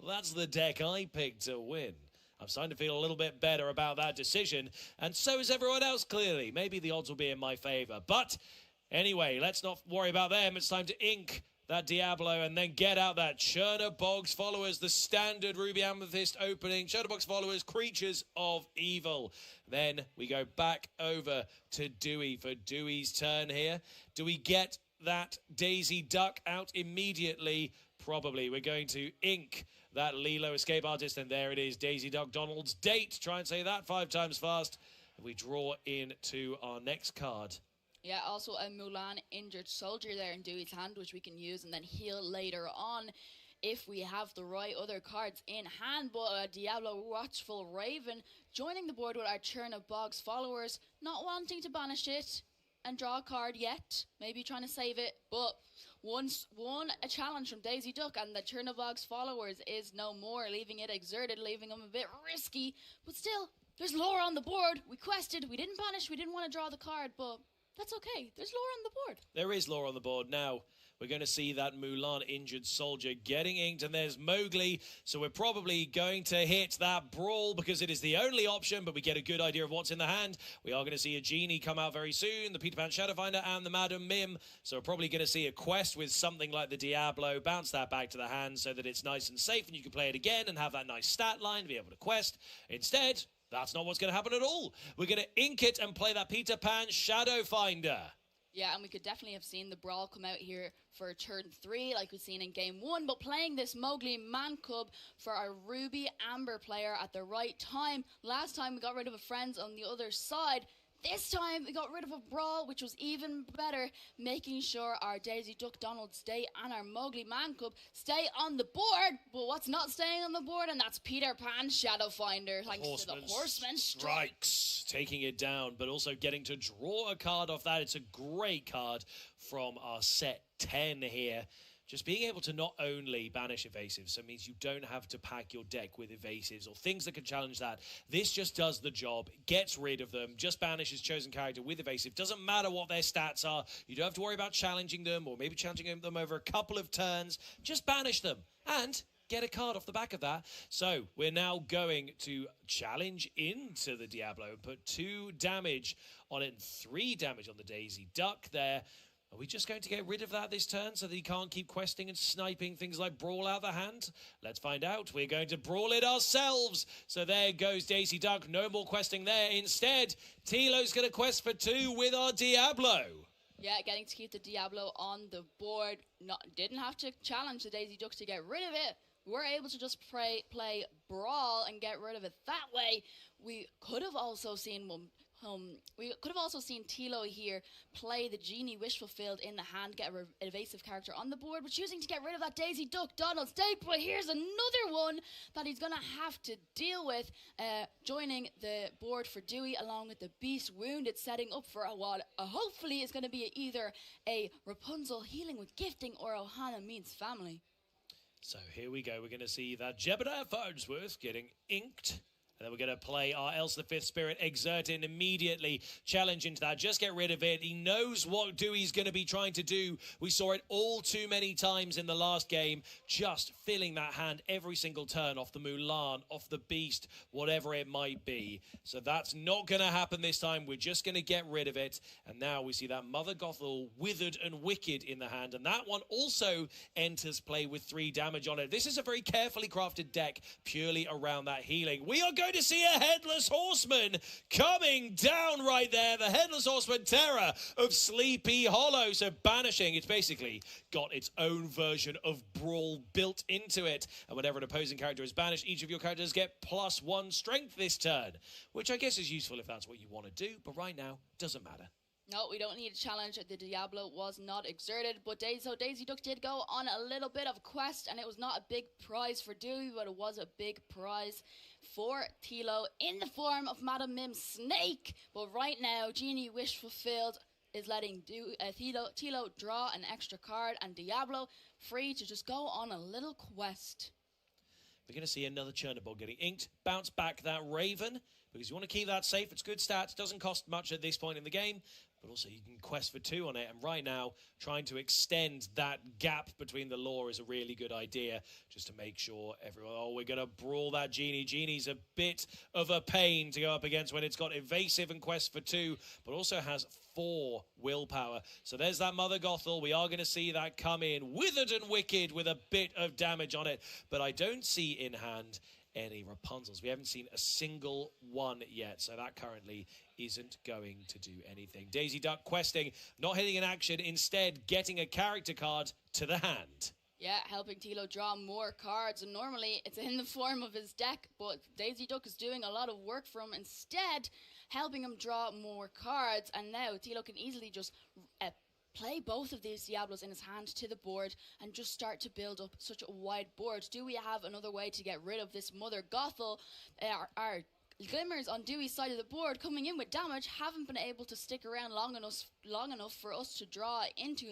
that's the deck I picked to win. I'm starting to feel a little bit better about that decision, and so is everyone else, clearly. Maybe the odds will be in my favor, but anyway, let's not worry about them. It's time to ink that Diablo and then get out that Cherna Boggs Followers, the standard Ruby Amethyst opening. Cherna Boggs Followers, Creatures of Evil. Then we go back over to Dewey for Dewey's turn here. Do we get that Daisy Duck out immediately? Probably. We're going to ink that Lilo Escape Artist, and there it is, Daisy Duck Donald's Date. Try and say that 5 times fast. And we draw into our next card. Yeah, also a Mulan Injured Soldier there in Dewey's hand, which we can use and then heal later on if we have the right other cards in hand. But Diablo Watchful Raven joining the board with our Cherna Boggs Followers, not wanting to banish it and draw a card yet, maybe trying to save it, but once won a challenge from Daisy Duck, and the Cherna Boggs Followers is no more, leaving it exerted, leaving them a bit risky, but still, there's lore on the board. We quested, we didn't banish, we didn't want to draw the card, but that's okay. There's lore on the board. There is lore on the board. Now, we're going to see that Mulan Injured Soldier getting inked, and there's Mowgli. So we're probably going to hit that Brawl because it is the only option, but we get a good idea of what's in the hand. We are going to see a Genie come out very soon, the Peter Pan Shadowfinder and the Madam Mim. So we're probably going to see a quest with something like the Diablo. Bounce that back to the hand so that it's nice and safe, and you can play it again and have that nice stat line to be able to quest. Instead, that's not what's going to happen at all. We're going to ink it and play that Peter Pan Shadowfinder. Yeah, and we could definitely have seen the Brawl come out here for turn 3, like we've seen in game 1, but playing this Mowgli Man Cub for our Ruby Amber player at the right time. Last time we got rid of a Friends on the other side. This time we got rid of a Brawl, which was even better, making sure our Daisy Duck Donald stay and our Mowgli Man Cub stay on the board. But what's not staying on the board? And that's Peter Pan Shadowfinder, thanks to the Horseman Strikes. Taking it down, but also getting to draw a card off that. It's a great card from our set 10 here. Just being able to not only banish evasives, so it means you don't have to pack your deck with evasives or things that can challenge that. This just does the job, gets rid of them, just banishes chosen character with evasive. Doesn't matter what their stats are. You don't have to worry about challenging them or maybe challenging them over a couple of turns. Just banish them and get a card off the back of that. So we're now going to challenge into the Diablo and put 2 damage on it and 3 damage on the Daisy Duck there. Are we just going to get rid of that this turn so that he can't keep questing and sniping things like Brawl out the hand? Let's find out. We're going to Brawl it ourselves. So there goes Daisy Duck. No more questing there. Instead, Tilo's going to quest for 2 with our Diablo. Yeah, getting to keep the Diablo on the board. Didn't have to challenge the Daisy Duck to get rid of it. We're able to just play Brawl and get rid of it that way. We could have also seen Tilo here play the Genie Wish Fulfilled in the hand, get an evasive character on the board, but choosing to get rid of that Daisy Duck Donald Stake. But here's another one that he's going to have to deal with, joining the board for Dewey along with the Beast Wounded, setting up for what hopefully is going to be either a Rapunzel healing with gifting or Ohana means family. So here we go. We're going to see that Jebediah Farnsworth getting inked And then we're going to play our Elsa the Fifth Spirit, exert it immediately, challenge into that. Just get rid of it. He knows what Dewey's going to be trying to do. We saw it all too many times in the last game, just filling that hand every single turn off the Mulan, off the Beast, whatever it might be. So that's not going to happen this time. We're just going to get rid of it. And now we see that Mother Gothel withered and wicked in the hand. And that one also enters play with 3 damage on it. This is a very carefully crafted deck purely around that healing. We are going to see a Headless Horseman coming down right there. The Headless Horseman Terror of Sleepy Hollow. So banishing, it's basically got its own version of Brawl built into it. And whenever an opposing character is banished, each of your characters get +1 strength this turn, which I guess is useful if that's what you want to do. But right now, doesn't matter. No, we don't need a challenge. The Diablo was not exerted, but Daisy Duck did go on a little bit of a quest, and it was not a big prize for Dewey, but it was a big prize for Tilo in the form of Madam Mim's snake. But right now, Genie Wish Fulfilled is letting Tilo draw an extra card, and Diablo free to just go on a little quest. We're going to see another Chernobog getting inked. Bounce back that Raven, because you want to keep that safe. It's good stats. Doesn't cost much at this point in the game. But also you can quest for 2 on it. And right now, trying to extend that gap between the lore is a really good idea. Just to make sure everyone... Oh, we're going to brawl that Genie. Genie's a bit of a pain to go up against when it's got evasive and quest for 2. But also has 4 willpower. So there's that Mother Gothel. We are going to see that come in. Withered and wicked with a bit of damage on it. But I don't see in hand any Rapunzels. We haven't seen a single one yet, so that currently isn't going to do anything. Daisy Duck questing, not hitting an action, instead getting a character card to the hand. Yeah, helping Tilo draw more cards, and normally it's in the form of his deck, but Daisy Duck is doing a lot of work for him instead, helping him draw more cards, and now Tilo can easily just play both of these Diablos in his hand to the board and just start to build up such a wide board. Do we have another way to get rid of this Mother Gothel? Our Glimmers on Dewey's side of the board coming in with damage haven't been able to stick around long enough for us to draw into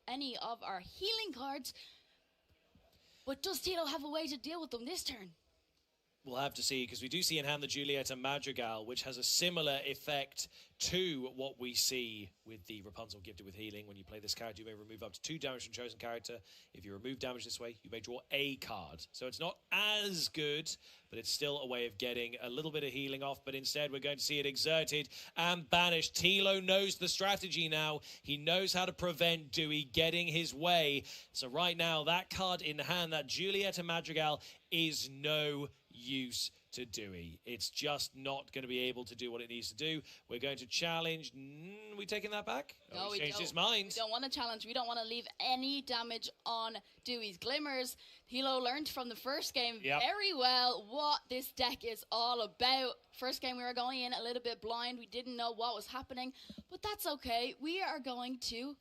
any of our healing cards. But does Tilo have a way to deal with them this turn? We'll have to see, because we do see in hand the Julieta Madrigal, which has a similar effect to what we see with the Rapunzel gifted with healing. When you play this card, you may remove up to 2 damage from chosen character. If you remove damage this way, you may draw a card. So it's not as good, but it's still a way of getting a little bit of healing off. But instead, we're going to see it exerted and banished. Tilo knows the strategy now. He knows how to prevent Dewey getting his way. So right now, that card in hand, that Julieta Madrigal, is no use to Dewey. It's just not going to be able to do what it needs to do. We're going to challenge. We taking that back? No, he's we changed don't. his mind. We don't want to challenge. We don't want to leave any damage on Dewey's Glimmers. Tilo learned from the first game very well what this deck is all about. First game we were going in a little bit blind. We didn't know what was happening, but that's okay. We are going to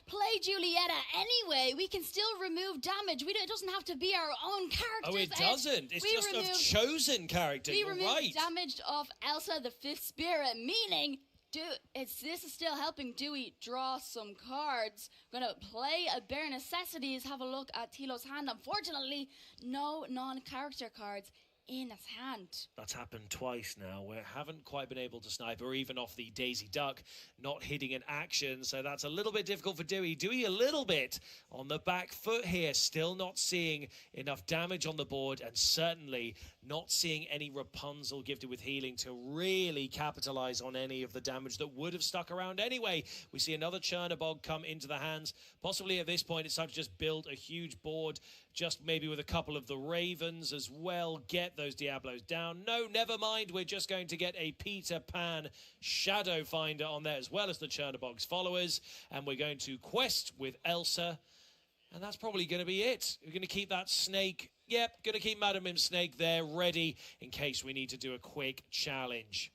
play Julieta anyway. We can still remove damage. It doesn't have to be our own characters. Oh, it doesn't. It's just of chosen character. We You're removed right. damage of Elsa the Fifth Spirit, meaning this is still helping Dewey draw some cards. I'm going to play a Bare Necessities, have a look at Tilo's hand. Unfortunately, no non-character cards in his hand. That's happened twice now. We haven't quite been able to snipe or even off the Daisy Duck, not hitting an action. So that's a little bit difficult for Dewey. Dewey a little bit on the back foot here, still not seeing enough damage on the board, and certainly not seeing any Rapunzel gifted with healing to really capitalize on any of the damage that would have stuck around anyway. We see another Chernobog come into the hands. Possibly at this point it's time to just build a huge board, just maybe with a couple of the Ravens as well. Get those Diablos down. No, never mind. We're just going to get a Peter Pan Shadow Finder on there, as well as the Chernobog's followers. And we're going to quest with Elsa. And that's probably going to be it. We're going to keep that snake. Yep, going to keep Madam Mim's snake there ready in case we need to do a quick challenge.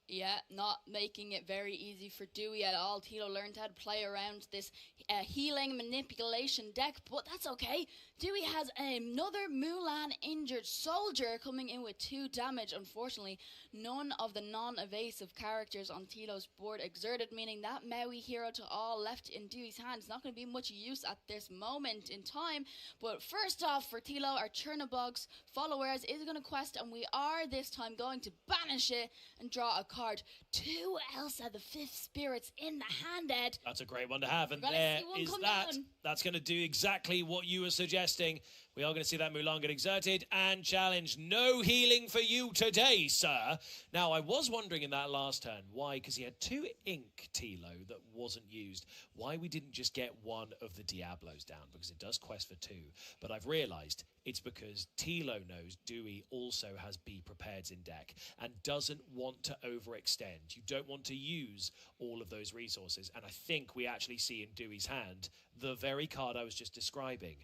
Yeah, not making it very easy for Dewey at all. Tilo learned how to play around this healing manipulation deck, but that's okay. Dewey has another Mulan injured soldier coming in with 2 damage. Unfortunately, none of the non-evasive characters on Tilo's board exerted, meaning that Maui hero to all left in Dewey's hands not going to be much use at this moment in time. But first off, for Tilo, our Chernobog's followers is going to quest, and we are this time going to banish it and draw a card. 2 Elsa, the 5th spirits in the hand, Ed. That's a great one to have, and there is that. That's going to do exactly what you were suggesting. We are going to see that Mulan get exerted and challenged. No healing for you today, sir. Now, I was wondering in that last turn why, because he had 2 ink Tilo that wasn't used, why we didn't just get one of the Diablos down, because it does quest for 2. But I've realised it's because Tilo knows Dewey also has Be Prepareds in deck and doesn't want to overextend. You don't want to use all of those resources. And I think we actually see in Dewey's hand the very card I was just describing.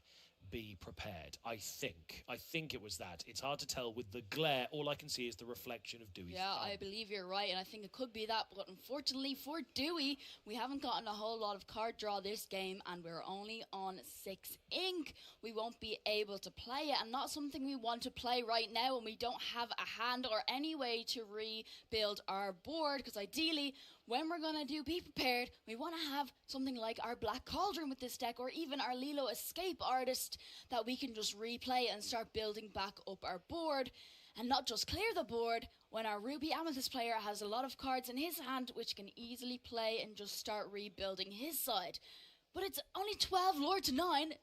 Be prepared. I think it was that. It's hard to tell with the glare. All I can see is the reflection of Dewey's thumb. I believe you're right, and I think it could be that, but unfortunately for Dewey, we haven't gotten a whole lot of card draw this game, and we're only on 6 ink. We won't be able to play it, and not something we want to play right now, and we don't have a hand or any way to rebuild our board, because ideally, when we're going to do Be Prepared, we want to have something like our Black Cauldron with this deck, or even our Lilo Escape Artist that we can just replay and start building back up our board, and not just clear the board when our Ruby Amethyst player has a lot of cards in his hand which can easily play and just start rebuilding his side. But it's only 12 lore to 9.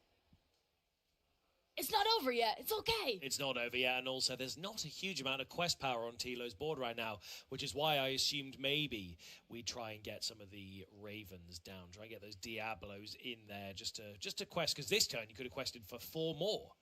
It's not over yet. It's okay. It's not over yet, and also there's not a huge amount of quest power on Tilo's board right now, which is why I assumed maybe we try and get some of the Ravens down, try and get those Diablos in there just to quest, because this turn you could have quested for 4 more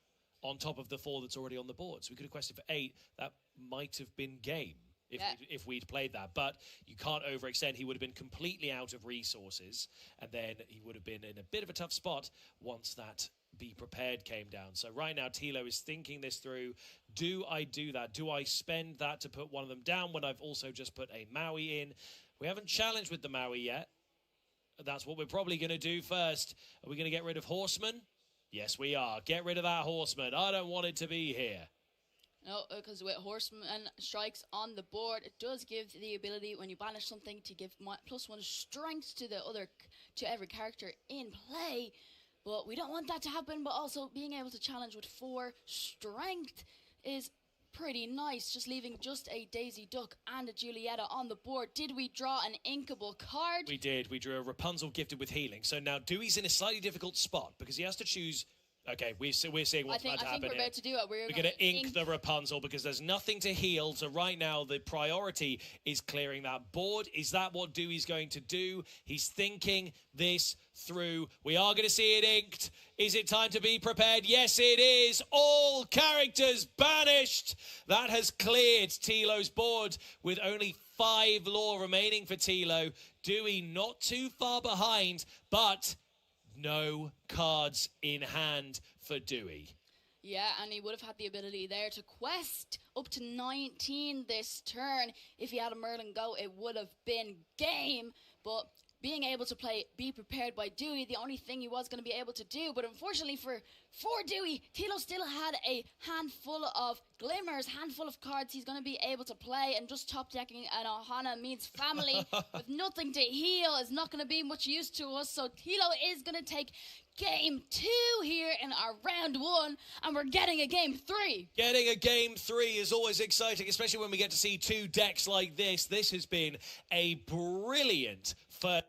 on top of the 4 that's already on the board. So we could have quested for 8. That might have been game if we'd played that, but you can't overextend. He would have been completely out of resources, and then he would have been in a bit of a tough spot once that Be Prepared came down. So right now Tilo is thinking this through. Do I do that? Do I spend that to put one of them down when I've also just put a Maui in? We haven't challenged with the Maui yet. That's what we're probably going to do first. Are we going to get rid of Horseman? Yes, we are. Get rid of that Horseman. I don't want it to be here. No, because with Horseman strikes on the board, it does give the ability when you banish something to give +1 strength to every character in play. But we don't want that to happen, but also being able to challenge with 4 strength is pretty nice. Just leaving just a Daisy Duck and a Julieta on the board. Did we draw an inkable card? We did. We drew a Rapunzel gifted with healing. So now Dewey's in a slightly difficult spot because he has to choose. Okay, we're seeing what's about to happen. I think we're about to do it. We're going to ink the Rapunzel because there's nothing to heal. So right now, the priority is clearing that board. Is that what Dewey's going to do? He's thinking this through. We are going to see it inked. Is it time to be prepared? Yes, it is. All characters banished. That has cleared Tilo's board with only 5 lore remaining for Tilo. Dewey not too far behind, but no cards in hand for Dewey. Yeah, and he would have had the ability there to quest up to 19 this turn. If he had a Merlin go, it would have been game. But being able to play Be Prepared by Dewey, the only thing he was going to be able to do. But unfortunately for Dewey, Tilo still had a handful of glimmers, handful of cards he's going to be able to play, and just top decking an Ohana means family with nothing to heal is not going to be much use to us. So Tilo is going to take game 2 here in our round 1, and we're getting a game 3. Getting a game 3 is always exciting, especially when we get to see 2 decks like this. This has been a brilliant first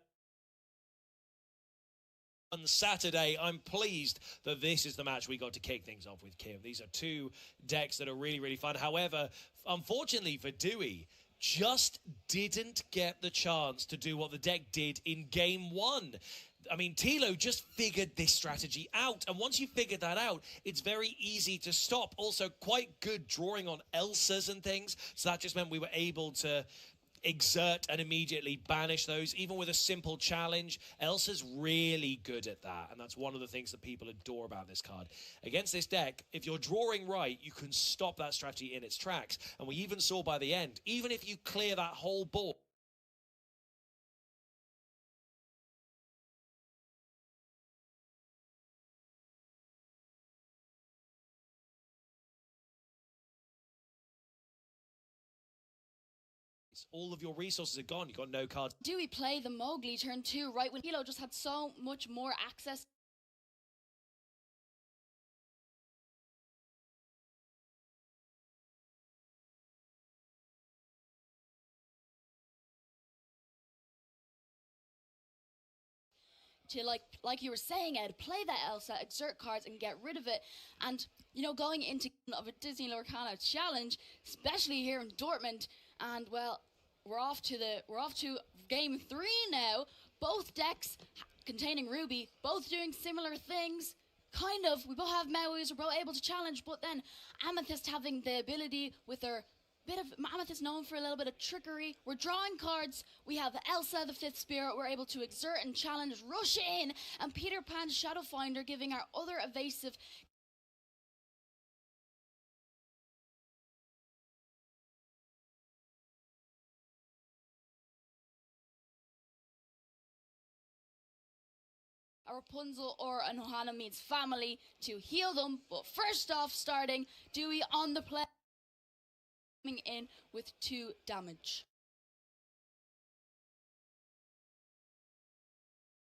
on Saturday. I'm pleased that this is the match we got to kick things off with, Kim. These are 2 decks that are really, really fun. However, unfortunately for Dewey, just didn't get the chance to do what the deck did in game 1. I mean, Tilo just figured this strategy out. And once you figured that out, it's very easy to stop. Also, quite good drawing on Elsas and things. So that just meant we were able to exert and immediately banish those, even with a simple challenge. Elsa's really good at that, and that's one of the things that people adore about this card. Against this deck, if you're drawing right, you can stop that strategy in its tracks, and we even saw by the end, even if you clear that whole board, all of your resources are gone. You've got no cards. Do we play the Mowgli turn 2 right when Hilo just had so much more access? To like you were saying, Ed, play that Elsa, exert cards and get rid of it. And you know, going into of a Disney Lorcana challenge, especially here in Dortmund, and well, we're off to game 3 now. Both decks containing Ruby, both doing similar things. Kind of, we both have Mauis, we're both able to challenge, but then Amethyst having the ability with her bit of Amethyst known for a little bit of trickery. We're drawing cards. We have Elsa, the 5th spirit. We're able to exert and challenge, rush in, and Peter Pan's Shadow Finder giving our other evasive. A Rapunzel or an Ohana meets family to heal them. But first off, starting Dewey on the play, coming in with 2 damage.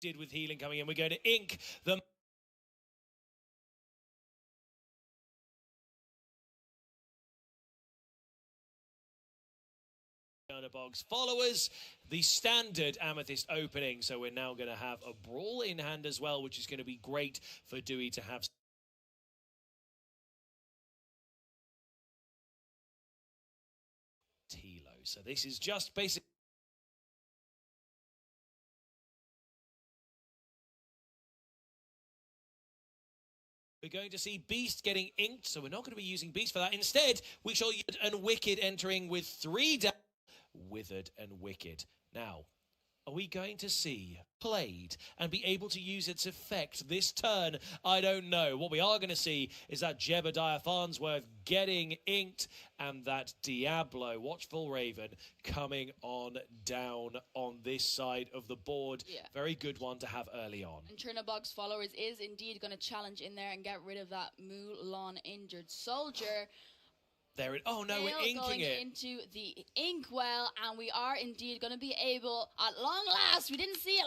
Did with healing coming in, we're going to ink the Box followers, the standard Amethyst opening. So we're now going to have a brawl in hand as well, which is going to be great for Dewey to have. Tilo. So this is just basic. We're going to see Beast getting inked, so we're not going to be using Beast for that. Instead, we shall use and Wicked entering with 3 down. Withered and Wicked. Now, are we going to see played and be able to use its effect this turn? I don't know. What we are going to see is that Jebediah Farnsworth getting inked and that Diablo, Watchful Raven, coming on down on this side of the board. Yeah. Very good one to have early on. And Chernobog's followers is indeed going to challenge in there and get rid of that Mulan injured soldier. There it. Oh no, we're inking going it into the inkwell, and we are indeed going to be able, at long last. We didn't see it.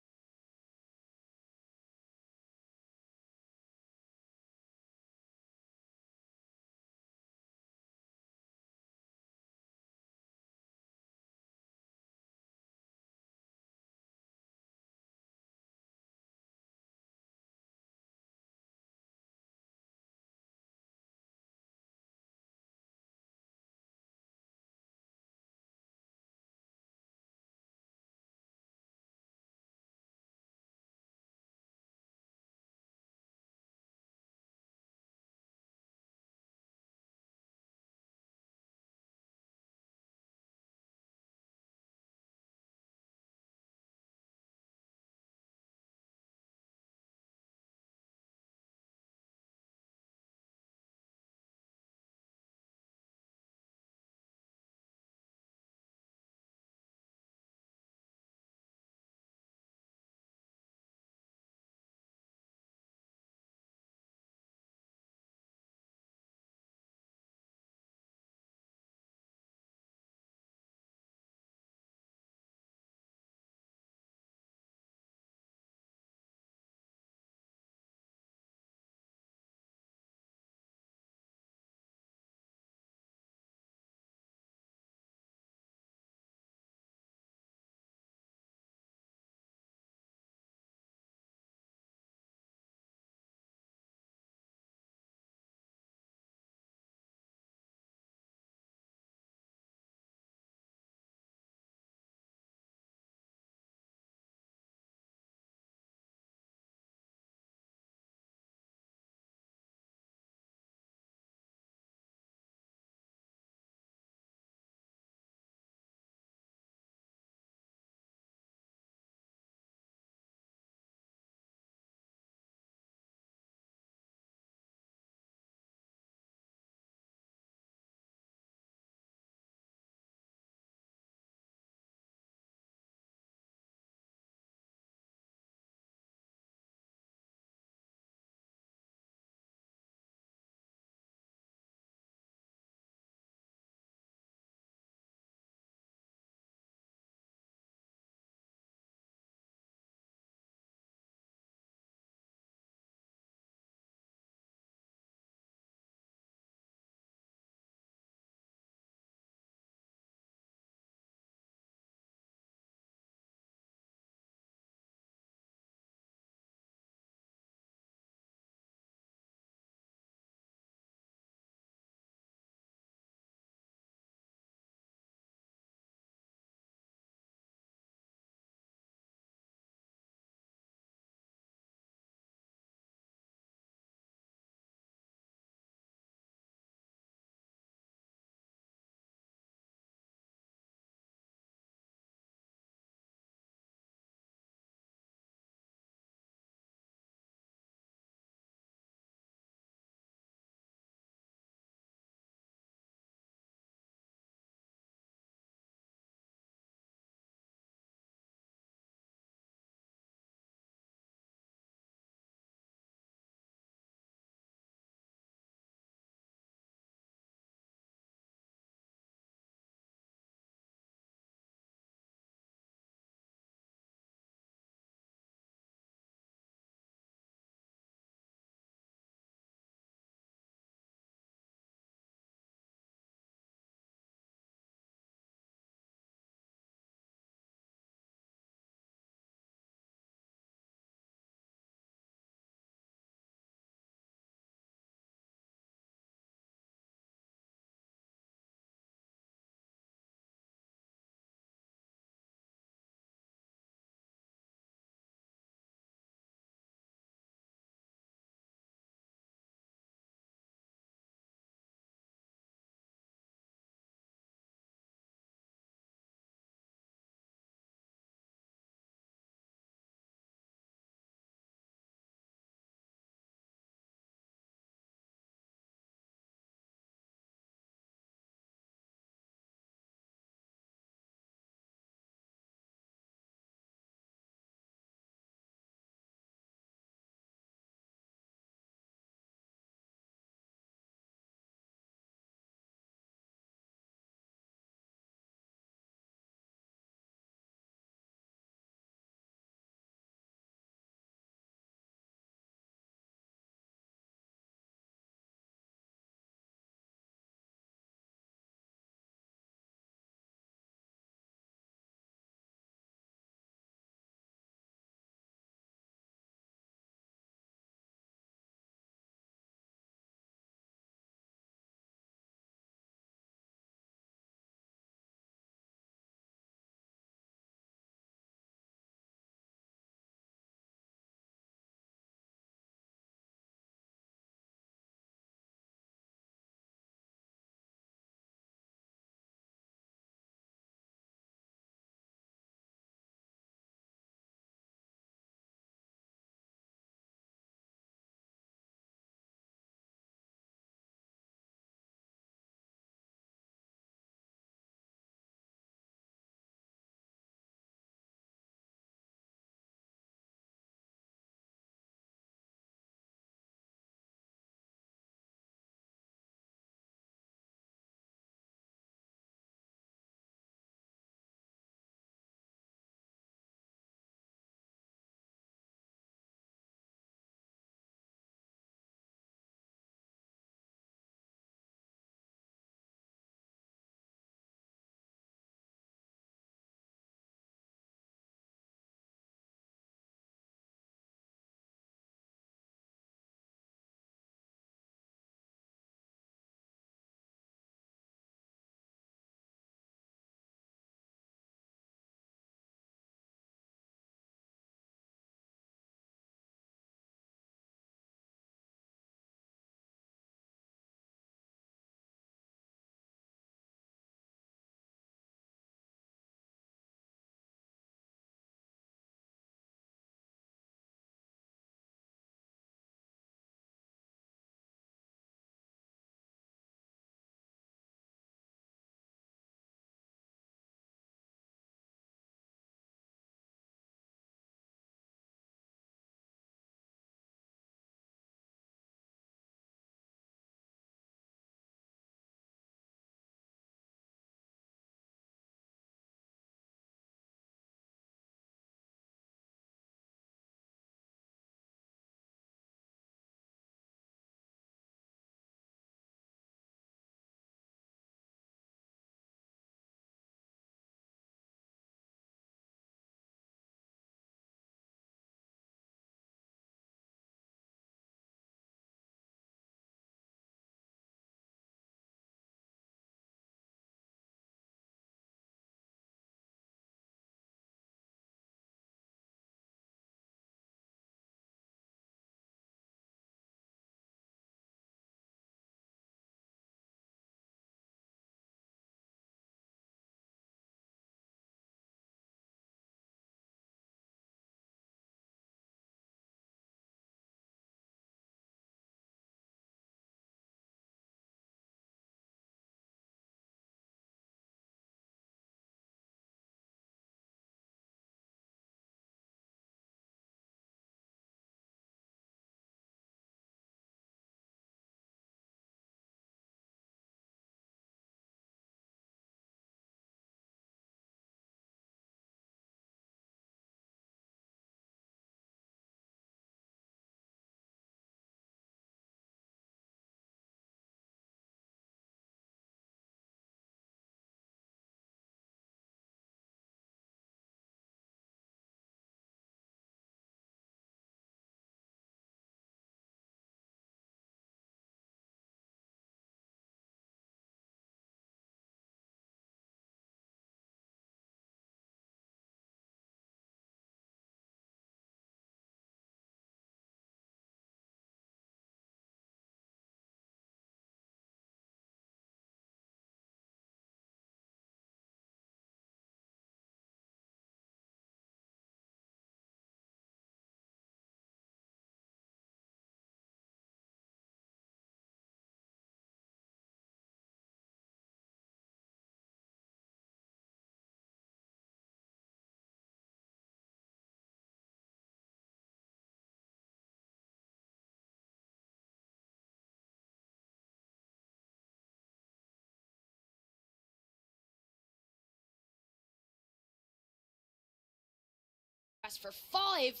As for 5,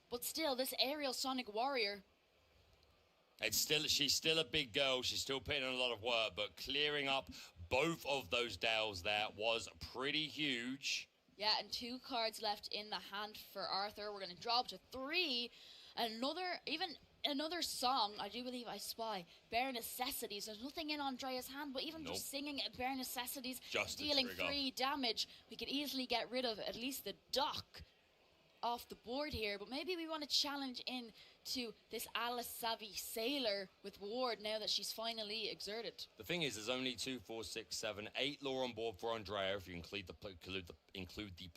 but still, this aerial sonic warrior. She's still a big girl. She's still putting in a lot of work, but clearing up both of those Dales there was pretty huge. Yeah, and 2 cards left in the hand for Arthur. We're going to drop to 3. Another song, I do believe I spy, Bare Necessities. There's nothing in Andrea's hand, but even just singing it, Bare Necessities, just dealing 3 damage, we could easily get rid of at least the dock off the board here. But maybe we want to challenge in to this Alice Savvy Sailor with Ward now that she's finally exerted. The thing is, there's only 2, 4, 6, 7, 8 lore on board for Andrea if you include the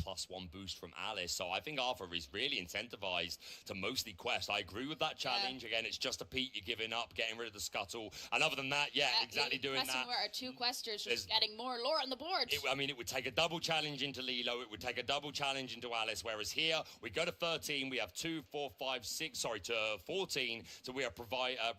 +1 boost from Alice. So I think Arthur is really incentivized to mostly quest. I agree with that challenge. Again, it's just a Pete, you're giving up, getting rid of the scuttle. And other than that, exactly doing that. Where our 2 questers just getting more lore on the board. It would take a double challenge into Lilo. It would take a double challenge into Alice. Whereas here, we go to 13. We have 2, 4, 5, 6, sorry, to 14. So we are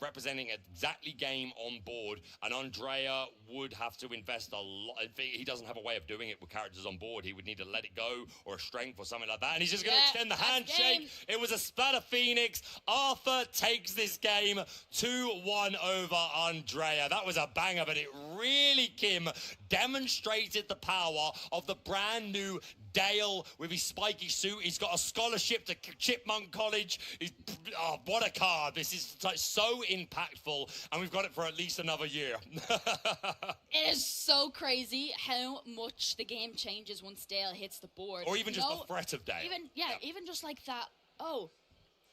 representing exactly game on board. And Andrea would have to invest a lot. He doesn't have a way of doing it with characters on board. He would need to let it go or a strength or something like that. And he's just going to extend the handshake. It was a Splatter Phoenix. Arthur takes this game 2-1 over Andrea. That was a banger, but it really, Kim, demonstrated the power of the brand new Dale with his spiky suit. He's got a scholarship to Chipmunk College. What a card. This is so impactful, and we've got it for at least another year. It is so crazy how much the game changes once Dale hits the board. Or even just the threat of Dale. Even just like that. Oh,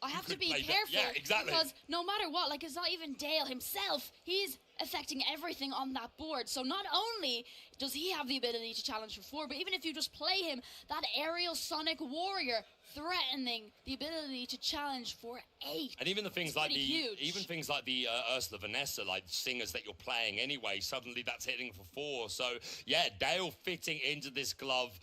I have to be careful. Yeah, exactly. Because no matter what, like, it's not even Dale himself. He's affecting everything on that board. So not only does he have the ability to challenge for 4, but even if you just play him, that aerial sonic warrior threatening the ability to challenge for 8. And even the things like the Ursula Vanessa, like singers that you're playing anyway, suddenly that's hitting for 4. So yeah, Dale fitting into this glove,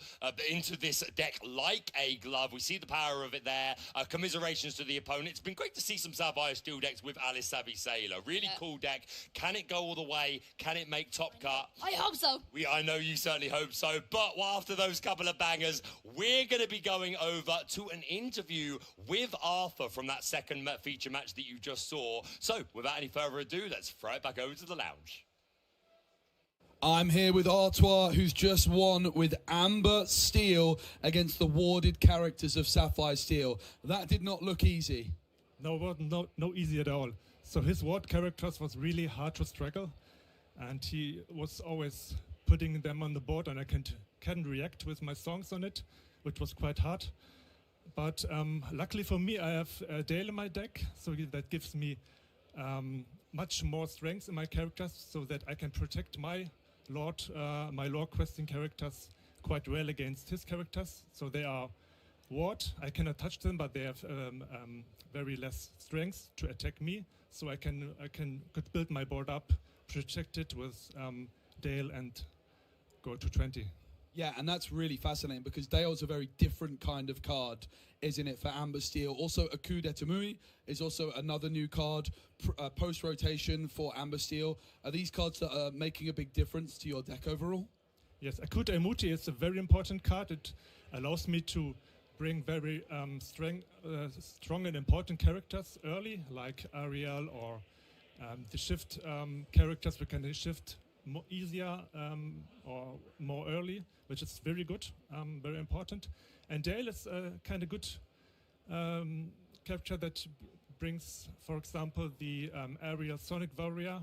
into this deck like a glove. We see the power of it there. Commiserations to the opponent. It's been great to see some Sapphire Steel decks with Alice Savvy Sailor. Really cool deck. Can it go all the way? Can it make top cut? I hope so. I know you certainly hope so. But after those couple of bangers, we're going to be going over to an interview with Arthur from that second feature match that you just saw. So without any further ado, let's throw it back over to the lounge. I'm here with Artois, who's just won with Amber Steel against the warded characters of Sapphire Steel. That did not look easy. No, no easy at all. So his ward characters was really hard to struggle, and he was always putting them on the board, and I can react with my songs on it, which was quite hard. But luckily for me, I have Dale in my deck, so that gives me much more strength in my characters, so that I can protect my lore questing characters quite well against his characters. So they are ward. I cannot touch them, but they have very less strength to attack me. So I could build my board up, protect it with Dale, and go to 20. Yeah, and that's really fascinating because Dale's a very different kind of card, isn't it, for Amber Steel? Also, a Coup d'Etamui is also another new card, post-rotation for Amber Steel. Are these cards that are making a big difference to your deck overall? Yes, a Coup d'Etamui is a very important card. It allows me to bring very strong and important characters early, like Ariel or the shift characters. We can shift more easier or more early, which is very good, very important. And Dale is a kind of good character that brings, for example, the aerial Sonic Warrior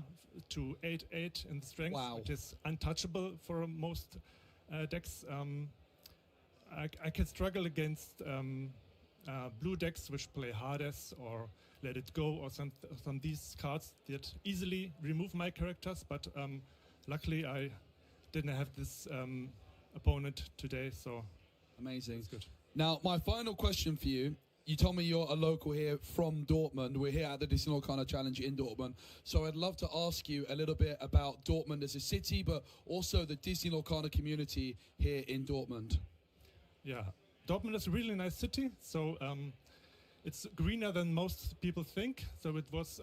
to 8/8 in strength, which is untouchable for most decks. I can struggle against blue decks which play Hades or Let It Go or some these cards that easily remove my characters, but luckily I didn't have this opponent today, so amazing. It's good. Now, my final question for you. You told me you're a local here from Dortmund. We're here at the Disney Lorcaner Challenge in Dortmund. So I'd love to ask you a little bit about Dortmund as a city, but also the Disney Lorcaner community here in Dortmund. Yeah, Dortmund is a really nice city. So it's greener than most people think. So it was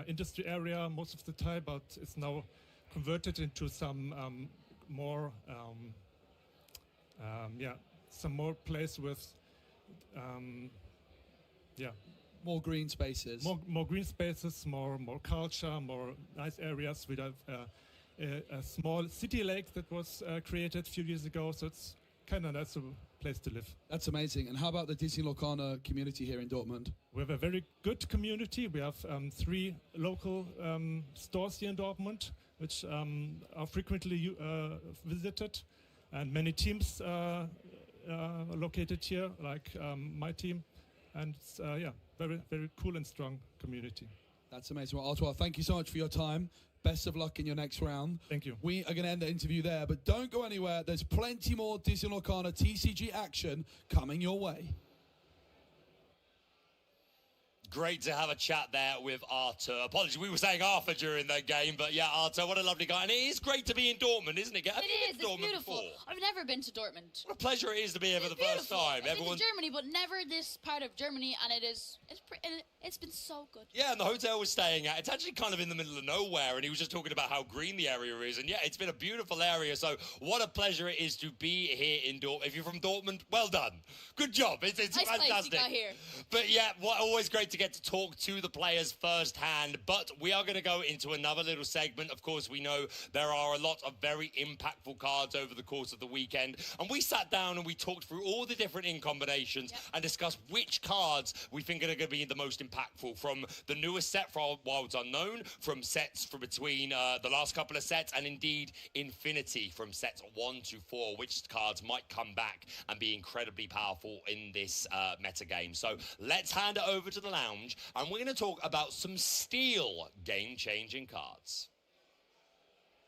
industry area most of the time, but it's now converted into some more place with yeah, More green spaces. more green spaces, more culture, more nice areas. We have a small city lake that was created a few years ago, so it's kind of nice place to live. That's amazing. And how about the Disney Lorcaner community here in Dortmund? We have a very good community. We have 3 local stores here in Dortmund, which are frequently visited, and many teams are located here, like my team, and it's very, very cool and strong community. That's amazing. Well, Artois, thank you so much for your time. Best of luck in your next round. Thank you. We are going to end the interview there, but don't go anywhere. There's plenty more Disney Lorcaner TCG action coming your way. Great to have a chat there with Arthur. Apologies, we were saying Arthur during that game, but yeah, Arthur, what a lovely guy. And it is great to be in Dortmund, isn't it? Have you been to Dortmund beautiful. before? I've never been to Dortmund. What a pleasure it is to be here for the first time. I've been to Germany, but never this part of Germany, and it's been so good. Yeah, and the hotel we're staying at, it's actually kind of in the middle of nowhere, and he was just talking about how green the area is, and yeah, it's been a beautiful area, so what a pleasure it is to be here in Dortmund. If you're from Dortmund, well done. Good job. It's nice fantastic. place you got here. But yeah, always great to get to talk to the players firsthand. But we are going to go into another little segment. Of course, we know there are a lot of very impactful cards over the course of the weekend, and we sat down and we talked through all the different in combinations and discussed which cards we think are going to be the most impactful, from the newest set for Wilds Unknown, from sets from between the last couple of sets, and indeed Infinity from sets 1 to 4, which cards might come back and be incredibly powerful in this meta game. So let's hand it over to the lounge, and we're going to talk about some steel game-changing cards.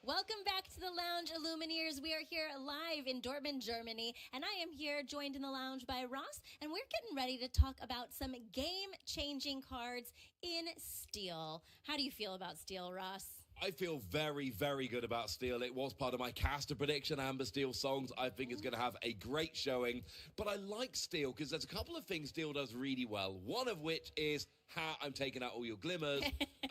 Welcome back to the Lounge, Illumineers. We are here live in Dortmund, Germany, and I am here joined in the lounge by Ross, and we're getting ready to talk about some game-changing cards in Steel. How do you feel about Steel, Ross? I feel very, very good about Steel. It was part of my caster prediction, Amber Steel songs. I think it's going to have a great showing. But I like Steel because there's a couple of things Steel does really well. One of which is how I'm taking out all your glimmers.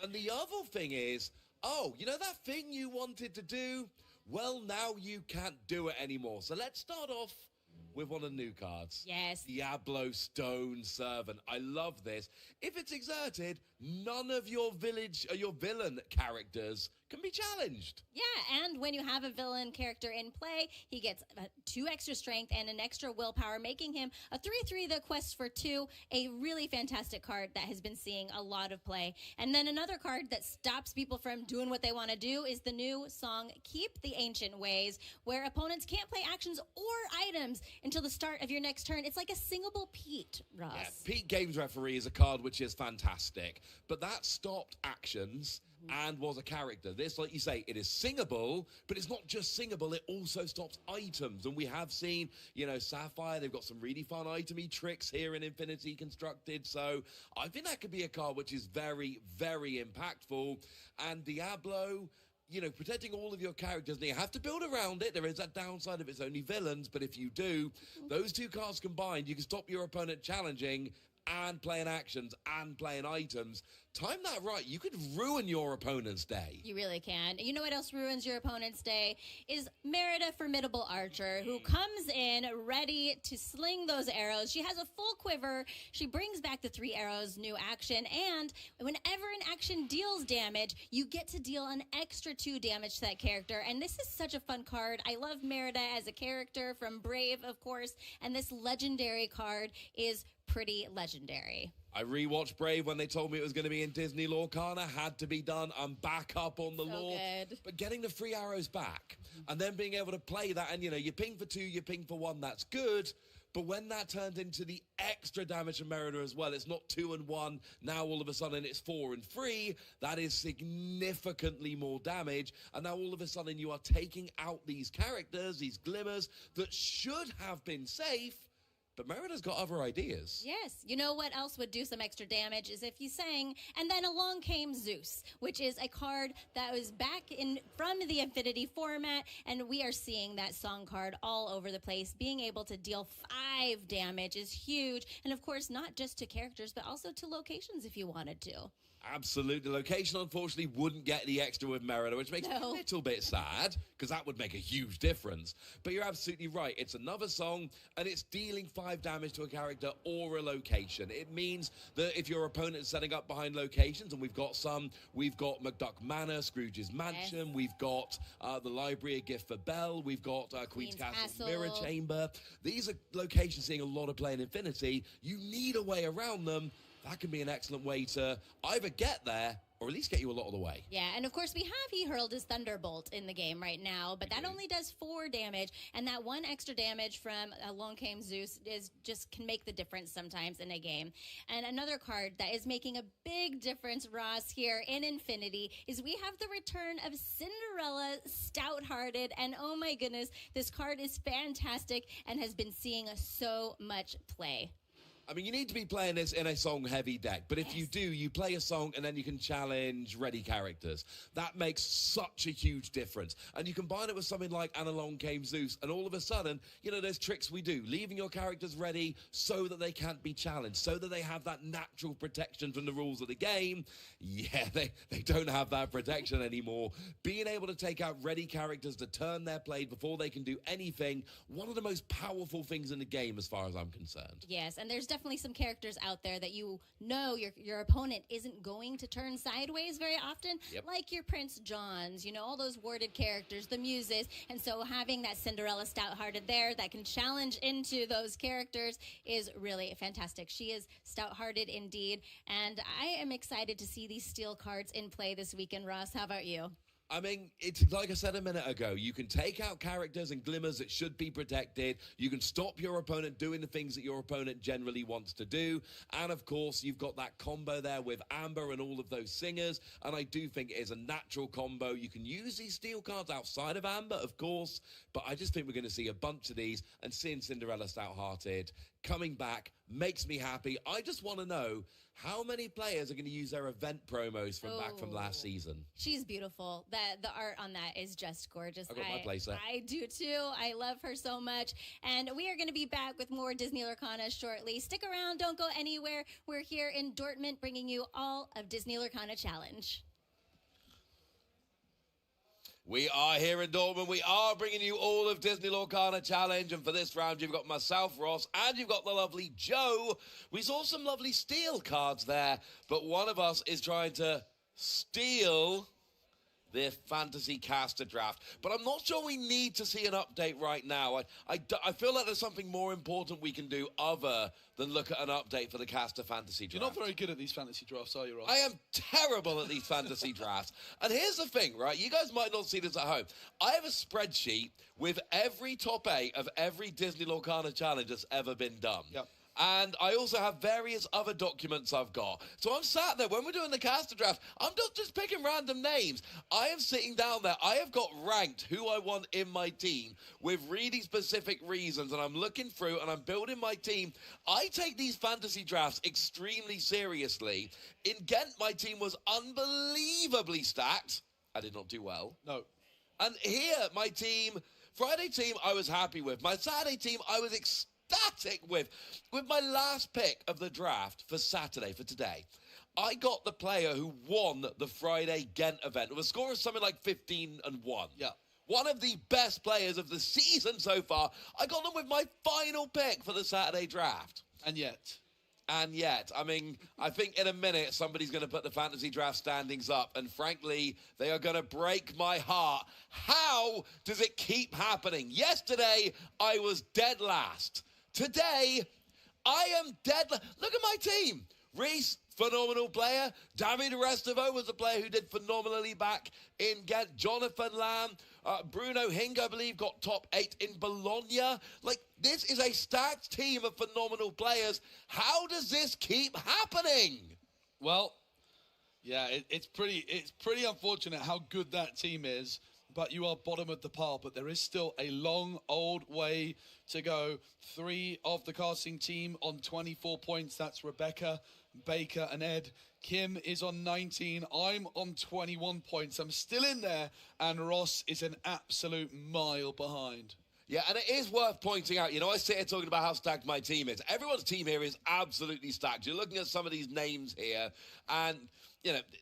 And the other thing is, oh, you know that thing you wanted to do? Well, now you can't do it anymore. So let's start off with one of the new cards. Yes. Diablo Stone Servant. I love this. If it's exerted, none of your villain characters can be challenged. Yeah, and when you have a villain character in play, he gets 2 extra strength and an extra willpower, making him a 3/3 that quests for 2, a really fantastic card that has been seeing a lot of play. And then another card that stops people from doing what they want to do is the new song, Keep the Ancient Ways, where opponents can't play actions or items until the start of your next turn. It's like a singable Pete, Ross. Yeah, Pete Games Referee is a card which is fantastic, but that stopped actions and was a character. This, like you say, it is singable, but it's not just singable, it also stops items. And we have seen, you know, Sapphire, they've got some really fun itemy tricks here in Infinity constructed. So I think that could be a card which is very, very impactful. And Diablo, you know, protecting all of your characters, and you have to build around it. There is that downside of it's only villains, but if you do, those 2 cards combined, you can stop your opponent challenging and playing actions and playing items. Time that right, you could ruin your opponent's day. You really can. You know what else ruins your opponent's day? Is Merida, Formidable Archer, who comes in ready to sling those arrows. She has a full quiver. She brings back the 3 arrows, new action, and whenever an action deals damage, you get to deal an extra 2 damage to that character. And this is such a fun card. I love Merida as a character from Brave, of course, and this legendary card is pretty legendary. I rewatched Brave when they told me it was going to be in Disney Lorcaner. Had to be done. I'm back up on the lore. Good. But getting the 3 arrows back and then being able to play that, and you know, you ping for 2, you ping for 1, that's good. But when that turns into the extra damage from Merida as well, it's not 2 and 1. Now all of a sudden it's 4 and 3. That is significantly more damage. And now all of a sudden you are taking out these characters, these glimmers that should have been safe. But Merida's got other ideas. Yes. You know what else would do some extra damage is if you sang, and then along came Zeus, which is a card that was back in from the Infinity format, and we are seeing that song card all over the place. Being able to deal 5 damage is huge, and of course, not just to characters, but also to locations if you wanted to. Absolutely. Location, unfortunately, wouldn't get the extra with Merida, which makes me a little bit sad, because that would make a huge difference. But you're absolutely right. It's another song, and it's dealing 5 damage to a character or a location. It means that if your opponent is setting up behind locations, and we've got McDuck Manor, Scrooge's Mansion, we've got the Library, A Gift for Belle, we've got Queen's Castle, Mirror Chamber. These are locations seeing a lot of play in Infinity. You need a way around them. That can be an excellent way to either get there or at least get you a lot of the way. Yeah, and of course we have He Hurled His Thunderbolt in the game right now, but that only does 4 damage, and that 1 extra damage from Along Came Zeus just can make the difference sometimes in a game. And another card that is making a big difference, Ross, here in Infinity is we have the return of Cinderella Stout-Hearted, and oh my goodness, this card is fantastic and has been seeing so much play. I mean, you need to be playing this in a song-heavy deck, but if you do, you play a song and then you can challenge ready characters. That makes such a huge difference. And you combine it with something like And Along Came Zeus, and all of a sudden, you know, there's tricks we do. Leaving your characters ready so that they can't be challenged, so that they have that natural protection from the rules of the game. Yeah, they don't have that protection anymore. Being able to take out ready characters to turn their blade before they can do anything, one of the most powerful things in the game as far as I'm concerned. Yes, and there's definitely some characters out there that you know your opponent isn't going to turn sideways very often, like your Prince Johns, you know, all those warded characters, the Muses, and so having that Cinderella Stout-Hearted there that can challenge into those characters is really fantastic. She is stout-hearted indeed, and I am excited to see these steel cards in play this weekend. Ross, how about you? I mean, it's like I said a minute ago, you can take out characters and glimmers that should be protected. You can stop your opponent doing the things that your opponent generally wants to do. And of course, you've got that combo there with Amber and all of those singers. And I do think it is a natural combo. You can use these steel cards outside of Amber, of course. But I just think we're going to see a bunch of these, and seeing Cinderella Stout-Hearted coming back makes me happy. I just want to know how many players are going to use their event promos from back from last season. She's beautiful. The art on that is just gorgeous. I got my place there. I do too. I love her so much. And we are going to be back with more Disney Lorcana shortly. Stick around. Don't go anywhere. We're here in Dortmund bringing you all of Disney Lorcana Challenge. We are here in Dortmund. We are bringing you all of Disney Lorcana Challenge. And for this round, you've got myself, Ross, and you've got the lovely Joe. We saw some lovely steel cards there, but one of us is trying to steal the fantasy caster draft. But I'm not sure we need to see an update right now. I feel like there's something more important we can do other than look at an update for the caster fantasy draft. You're not very good at these fantasy drafts, are you, Ross? I am terrible at these fantasy drafts. And here's the thing, right? You guys might not see this at home. I have a spreadsheet with every top 8 of every Disney Lorcana challenge that's ever been done. Yep. And I also have various other documents I've got. So I'm sat there, when we're doing the caster draft, I'm not just picking random names. I am sitting down there. I have got ranked who I want in my team with really specific reasons. And I'm looking through and I'm building my team. I take these fantasy drafts extremely seriously. In Ghent, my team was unbelievably stacked. I did not do well. No. And here, my team, Friday team, I was happy with. My Saturday team, I was ecstatic with my last pick of the draft for Saturday, for today. I got the player who won the Friday Ghent event with a score of something like 15-1. Yeah. One of the best players of the season so far. I got them with my final pick for the Saturday draft. And yet, I mean, I think in a minute somebody's going to put the fantasy draft standings up, and frankly, they are going to break my heart. How does it keep happening? Yesterday, I was dead last. Today, I am dead. Look at my team. Reese, phenomenal player. David Restivo was a player who did phenomenally back in Ghent. Jonathan Lamb. Bruno Hing, I believe, got top 8 in Bologna. Like, this is a stacked team of phenomenal players. How does this keep happening? well, yeah, it's pretty unfortunate how good that team is. But you are bottom of the pile. But there is still a long, old way to go. 3 of the casting team on 24 points. That's Rebecca, Baker, and Ed. Kim is on 19. I'm on 21 points. I'm still in there. And Ross is an absolute mile behind. Yeah, and it is worth pointing out, I sit here talking about how stacked my team is. Everyone's team here is absolutely stacked. You're looking at some of these names here, and,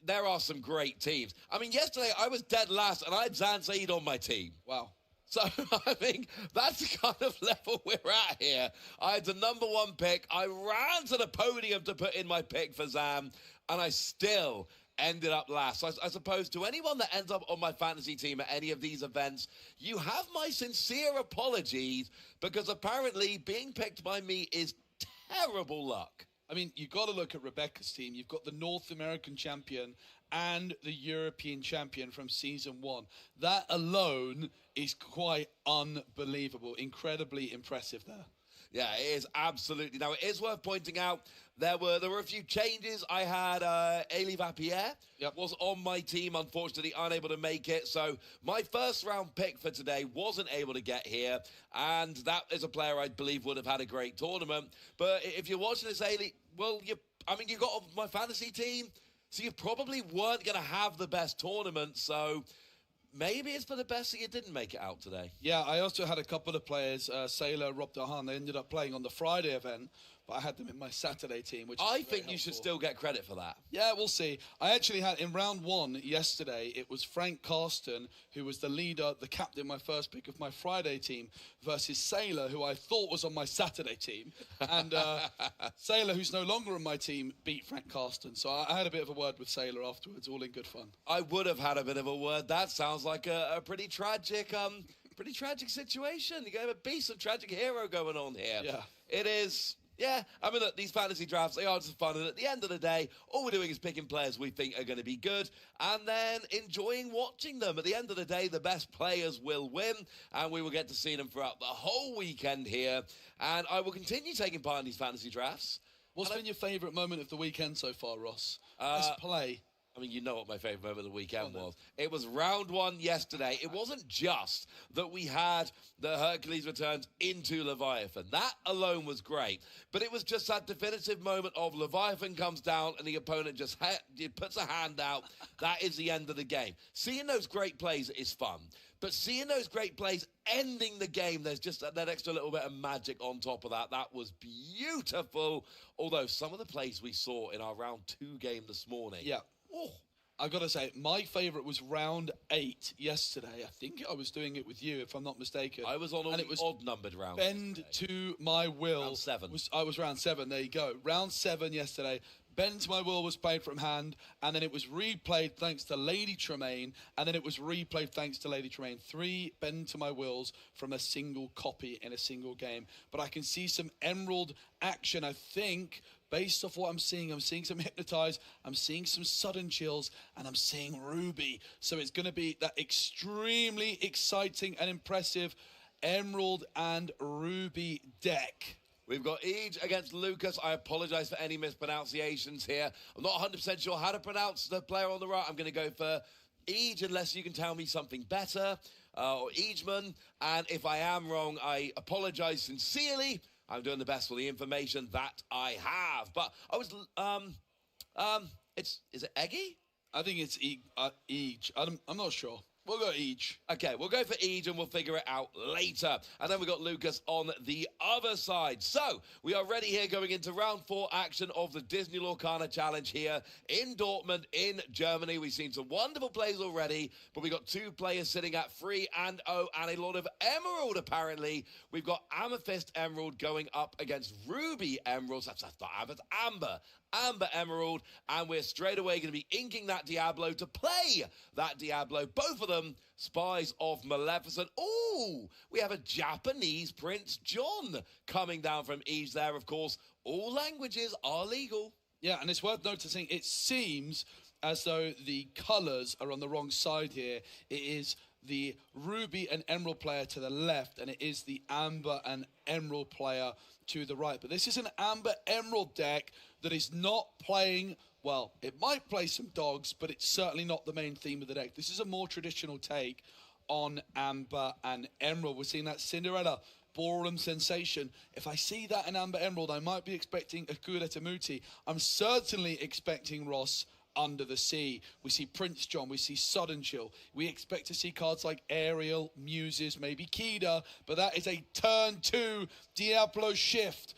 there are some great teams. I mean, yesterday I was dead last, and I had Zan Saeed on my team. Wow. So, I think that's the kind of level we're at here. I had the number 1 pick. I ran to the podium to put in my pick for Zam, and I still ended up last. So I suppose to anyone that ends up on my fantasy team at any of these events, you have my sincere apologies, because apparently being picked by me is terrible luck. I mean, you've got to look at Rebecca's team. You've got the North American champion and the European champion from season 1. That alone is quite unbelievable. Incredibly impressive there. Yeah, it is absolutely. Now, it is worth pointing out there were a few changes. I had Elie Vapierre was on my team, unfortunately unable to make it. So my first round pick for today wasn't able to get here, and that is a player I believe would have had a great tournament. But if you're watching this, Elie, well, you got on my fantasy team, so you probably weren't going to have the best tournament. So maybe it's for the best that you didn't make it out today. Yeah, I also had a couple of players, Sailor, Rob Dahan. They ended up playing on the Friday event, but I had them in my Saturday team, which I think you should still get credit for that. Yeah, we'll see. I actually had, in round 1 yesterday, it was Frank Carsten, who was the leader, the captain, my first pick of my Friday team, versus Sailor, who I thought was on my Saturday team. And Sailor, who's no longer on my team, beat Frank Carsten. So I had a bit of a word with Sailor afterwards, all in good fun. I would have had a bit of a word. That sounds like a pretty tragic situation. You got a beast of tragic hero going on here. Yeah. It is. Yeah, I mean, look, these fantasy drafts, they are just fun. And at the end of the day, all we're doing is picking players we think are going to be good and then enjoying watching them. At the end of the day, the best players will win, and we will get to see them throughout the whole weekend here. And I will continue taking part in these fantasy drafts. What's been your favourite moment of the weekend so far, Ross? Let's play. I mean, you know what my favourite moment of the weekend was. It was round 1 yesterday. It wasn't just that we had the Hercules returns into Leviathan. That alone was great. But it was just that definitive moment of Leviathan comes down and the opponent just puts a hand out. That is the end of the game. Seeing those great plays is fun. But seeing those great plays ending the game, there's just that extra little bit of magic on top of that. That was beautiful. Although some of the plays we saw in our round 2 game this morning. Yeah. Oh, I got to say, my favourite was round 8 yesterday. I think I was doing it with you, if I'm not mistaken. I was on all the odd-numbered rounds. Bend to my will. Round 7. I was round 7, there you go. Round 7 yesterday. Bend to my will was played from hand, and then it was replayed thanks to Lady Tremaine, and then it was replayed thanks to Lady Tremaine. 3 Bend to my wills from a single copy in a single game. But I can see some Emerald action, I think. Based off what I'm seeing some Hypnotize, I'm seeing some Sudden Chills, and I'm seeing Ruby. So it's going to be that extremely exciting and impressive Emerald and Ruby deck. We've got Ege against Lucas. I apologise for any mispronunciations here. I'm not 100% sure how to pronounce the player on the right. I'm going to go for Ege unless you can tell me something better, or Egeman. And if I am wrong, I apologise sincerely. I'm doing the best with the information that I have. But I was, is it Eggy? I think it's Ege. I'm not sure. We'll go Ege. Okay, we'll go for Ege and we'll figure it out later. And then we've got Lucas on the other side. So, we are ready here going into round 4 action of the Disney Lorcaner Challenge here in Dortmund in Germany. We've seen some wonderful plays already, but we've got 2 players sitting at 3-0 and a lot of Emerald apparently. We've got Amethyst Emerald going up against Ruby Emerald. That's not Amethyst, Amber Emerald, and we're straight away going to be inking that Diablo to play that Diablo. Both of them spies of Maleficent. Ooh, we have a Japanese Prince John coming down from Ege there, of course. All languages are legal. Yeah, and it's worth noticing, it seems as though the colours are on the wrong side here. It is the Ruby and Emerald player to the left, and it is the Amber and Emerald player to the right. But this is an Amber Emerald deck that is not playing, well, it might play some dogs, but it's certainly not the main theme of the deck. This is a more traditional take on Amber and Emerald. We're seeing that Cinderella ballroom sensation. If I see that in Amber Emerald, I might be expecting Akura Tamuti. I'm certainly expecting, Ross, Under the Sea. We see Prince John, we see Sudden Chill. We expect to see cards like Ariel, Muses, maybe Kida, but that is a turn 2 Diablo shift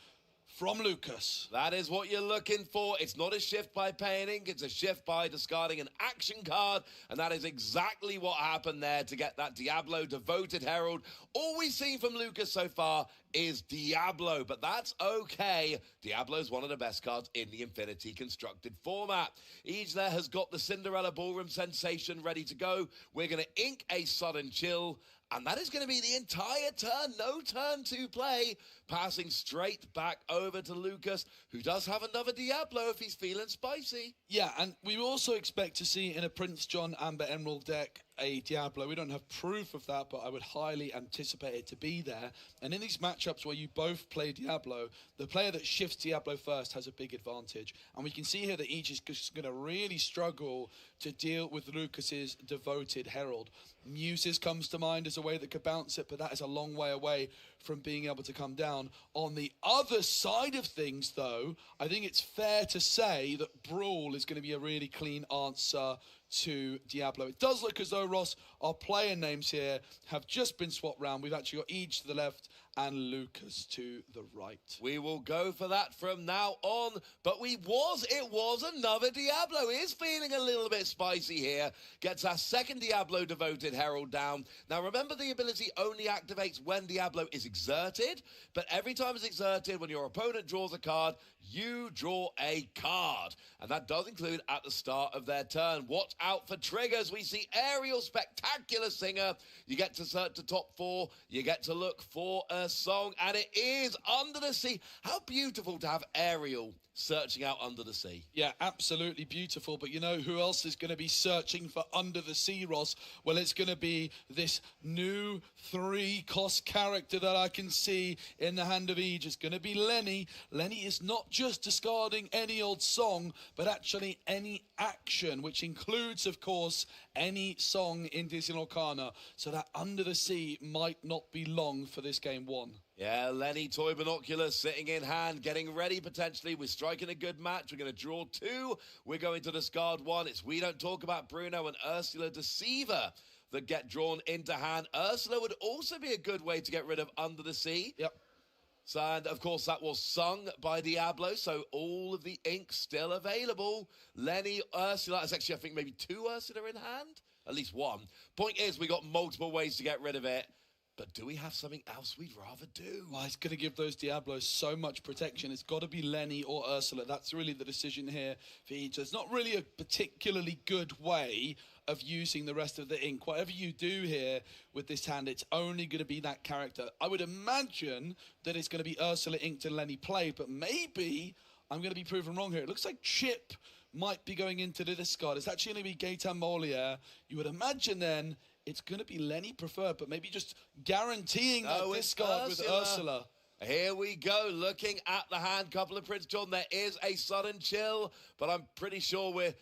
from Lucas. That is what you're looking for. It's not a shift by paying ink, it's a shift by discarding an action card, and that is exactly what happened there to get that Diablo Devoted Herald. All we've seen from Lucas so far is Diablo, but that's okay. Diablo's one of the best cards in the Infinity constructed format. Each there has got the Cinderella Ballroom sensation ready to go. We're going to ink a Sudden Chill, and that is going to be the entire turn. No turn to play. Passing straight back over to Lucas, who does have another Diablo if he's feeling spicy. Yeah, and we also expect to see in a Prince John Amber Emerald deck a Diablo. We don't have proof of that, but I would highly anticipate it to be there. And in these matchups where you both play Diablo, the player that shifts Diablo first has a big advantage. And we can see here that each is just going to really struggle to deal with Lucas's Devoted Herald. Muses comes to mind as a way that could bounce it, but that is a long way away from being able to come down. On the other side of things, though, I think it's fair to say that Brawl is going to be a really clean answer to Diablo. It does look as though, Ross, our player names here have just been swapped round. We've actually got Each to the left and Lucas to the right. We will go for that from now on, but it was another Diablo. He is feeling a little bit spicy here. Gets our second Diablo Devoted Herald down. Now remember, the ability only activates when Diablo is exerted, but every time it's exerted, when your opponent draws a card, you draw a card. And that does include at the start of their turn. Watch out for triggers. We see Ariel, Spectacular Singer. You get to search the top 4. You get to look for a song, and it is Under the Sea. How beautiful to have Ariel searching out Under the Sea. Yeah, absolutely beautiful. But you know who else is going to be searching for Under the Sea, Ross? Well, it's going to be this new 3-cost character that I can see in the hand of Age. It's going to be Lenny. Lenny is not just discarding any old song, but actually any action, which includes, of course, any song in Disney Lorcana. So that Under the Sea might not be long for this game 1. Yeah, Lenny, toy binoculars sitting in hand, getting ready potentially. We're striking a good match. We're going to draw 2. We're going to discard 1. It's We Don't Talk About Bruno and Ursula Deceiver that get drawn into hand. Ursula would also be a good way to get rid of Under the Sea. Yep. So, and of course, that was sung by Diablo, so all of the ink still available. Lenny, Ursula, that's actually, I think, maybe 2 Ursula in hand. At least 1. Point is, we got multiple ways to get rid of it. But do we have something else we'd rather do? Well, it's going to give those Diablos so much protection. It's got to be Lenny or Ursula. That's really the decision here for each. There's not really a particularly good way of using the rest of the ink. Whatever you do here with this hand, it's only going to be that character. I would imagine that it's going to be Ursula inked and Lenny played, but maybe I'm going to be proven wrong here. It looks like Chip might be going into the discard. It's actually going to be Gaetan Moliere. You would imagine then it's going to be Lenny preferred, but maybe just guaranteeing that discard with Ursula. Here we go, looking at the hand, couple of Prince John. There is a Sudden Chill, but I'm pretty sure we're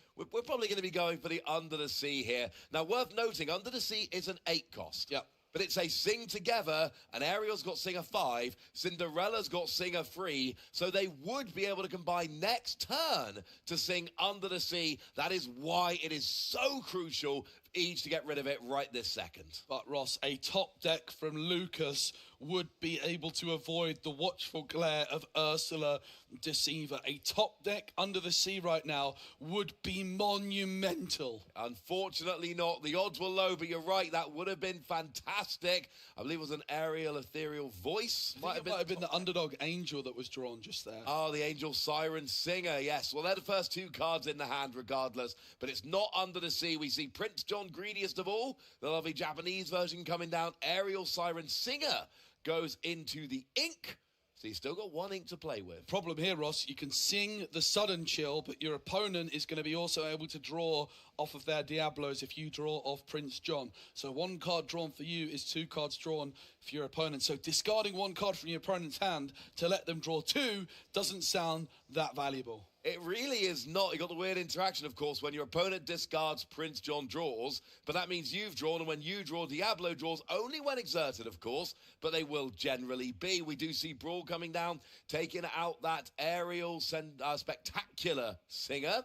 probably going to be going for the Under the Sea here. Now, worth noting, Under the Sea is an 8 cost. Yep. But it's a Sing Together, and Ariel's got Singer 5, Cinderella's got Singer 3, so they would be able to combine next turn to sing Under the Sea. That is why it is so crucial for each to get rid of it right this second. But Ross, a top deck from Lucas would be able to avoid the watchful glare of Ursula Deceiver. A top deck Under the Sea right now would be monumental. Unfortunately not. The odds were low, but you're right. That would have been fantastic. I believe it was an Ariel Ethereal Voice. Might have been the underdog Angel that was drawn just there. Oh, the Angel Siren Singer, yes. Well, they're the first 2 cards in the hand regardless, but it's not Under the Sea. We see Prince John, greediest of all, the lovely Japanese version coming down. Ariel Siren Singer goes into the ink. So you've still got 1 ink to play with. Problem here, Ross, you can sing the Sudden Chill, but your opponent is going to be also able to draw off of their Diablos if you draw off Prince John. So 1 card drawn for you is 2 cards drawn for your opponent. So discarding 1 card from your opponent's hand to let them draw 2 doesn't sound that valuable. It really is not. You got the weird interaction, of course, when your opponent discards, Prince John draws, but that means you've drawn, and when you draw, Diablo draws, only when exerted, of course, but they will generally be. We do see Brawl coming down, taking out that Ariel Spectacular Singer.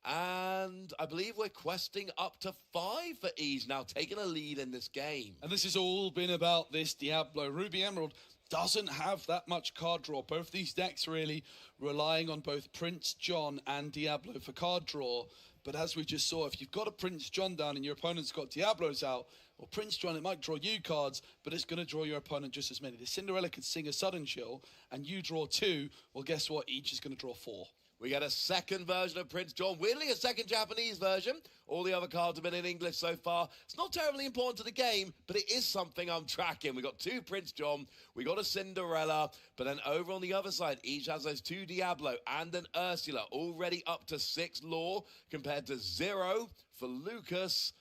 And I believe we're questing up to 5 for Ease now, taking a lead in this game. And this has all been about this Diablo. Ruby Emerald doesn't have that much card draw. Both these decks really relying on both Prince John and Diablo for card draw. But as we just saw, if you've got a Prince John down and your opponent's got Diablos out, well, Prince John, it might draw you cards, but it's going to draw your opponent just as many. The Cinderella could sing a sudden chill, and you draw 2. Well, guess what? Each is going to draw 4. We get a second version of Prince John. Weirdly, a second Japanese version. All the other cards have been in English so far. It's not terribly important to the game, but it is something I'm tracking. We got 2 Prince John. We got a Cinderella. But then over on the other side, each has those 2 Diablo and an Ursula. Already up to 6 lore compared to 0 for Lucas.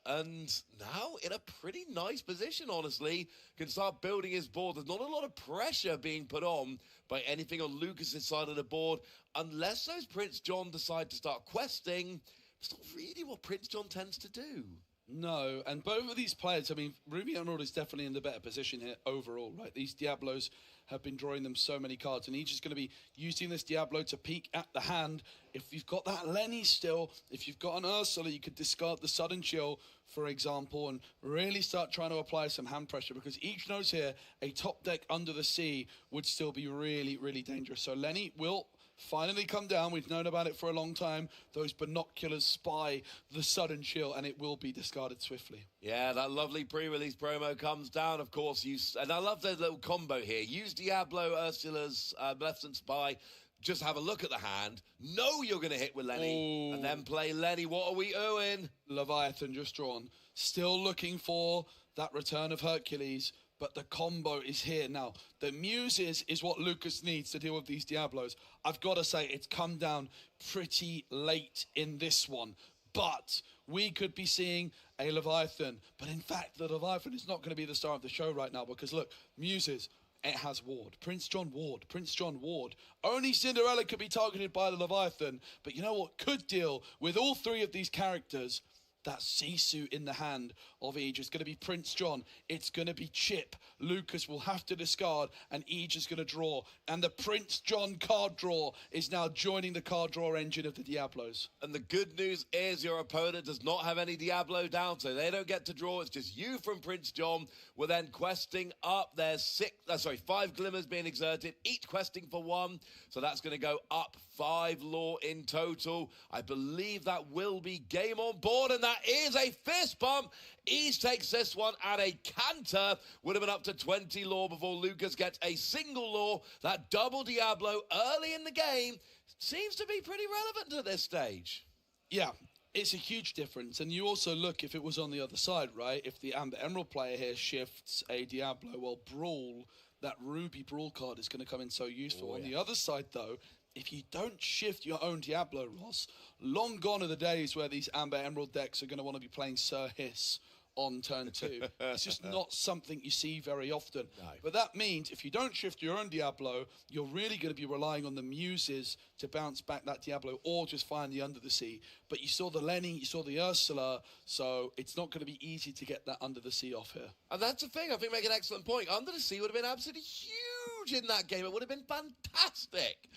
And now in a pretty nice position, honestly. Can start building his board. There's not a lot of pressure being put on by anything on Lucas's side of the board. Unless those Prince John decide to start questing, it's not really what Prince John tends to do. No, and both of these players, I mean, Ruby Emerald is definitely in the better position here overall, right? These Diablos have been drawing them so many cards, and each is going to be using this Diablo to peek at the hand. If you've got that Lenny still, if you've got an Ursula, you could discard the Sudden Chill, for example, and really start trying to apply some hand pressure, because each knows here a top deck Under the Sea would still be really, really dangerous. So Lenny will finally come down. We've known about it for a long time. Those binoculars spy the Sudden Chill, and it will be discarded swiftly. Yeah, that lovely pre-release promo comes down, of course. And I love the little combo here. Use Diablo, Ursula's Maleficent Spy. Just have a look at the hand. Know you're going to hit with Lenny. And then play Lenny. What are we oohing? Leviathan just drawn. Still looking for that return of Hercules. But the combo is here. Now, the Muses is what Lucas needs to deal with these Diablos. I've got to say, it's come down pretty late in this one. But we could be seeing a Leviathan. But in fact, the Leviathan is not going to be the star of the show right now. Because look, Muses, it has Ward. Prince John Ward. Prince John Ward. Only Cinderella could be targeted by the Leviathan. But you know what could deal with all 3 of these characters? That Sisu in the hand of Ege is going to be Prince John. It's going to be Chip. Lucas will have to discard, and Ege is going to draw. And the Prince John card draw is now joining the card draw engine of the Diablos. And the good news is your opponent does not have any Diablo down, so they don't get to draw. It's just you from Prince John. We're then questing up. There's 5 glimmers being exerted, each questing for 1. So that's going to go up 5 lore in total. I believe that will be game on board, and that is a fist bump. Ease takes this one at a canter. Would have been up to 20 lore before Lucas gets a single lore. That double Diablo early in the game seems to be pretty relevant at this stage. Yeah, it's a huge difference. And you also look, if it was on the other side, right? If the Amber Emerald player here shifts a Diablo, well, Brawl, that Ruby Brawl card is going to come in so useful. On the other side, though, if you don't shift your own Diablo, Ross, long gone are the days where these Amber Emerald decks are going to want to be playing Sir Hiss on turn 2. It's just not something you see very often. No. But that means if you don't shift your own Diablo, you're really going to be relying on the Muses to bounce back that Diablo or just find the Under the Sea. But you saw the Lenny, you saw the Ursula, so it's not going to be easy to get that Under the Sea off here. And that's the thing. I think you make an excellent point. Under the Sea would have been absolutely huge in that game. It would have been fantastic.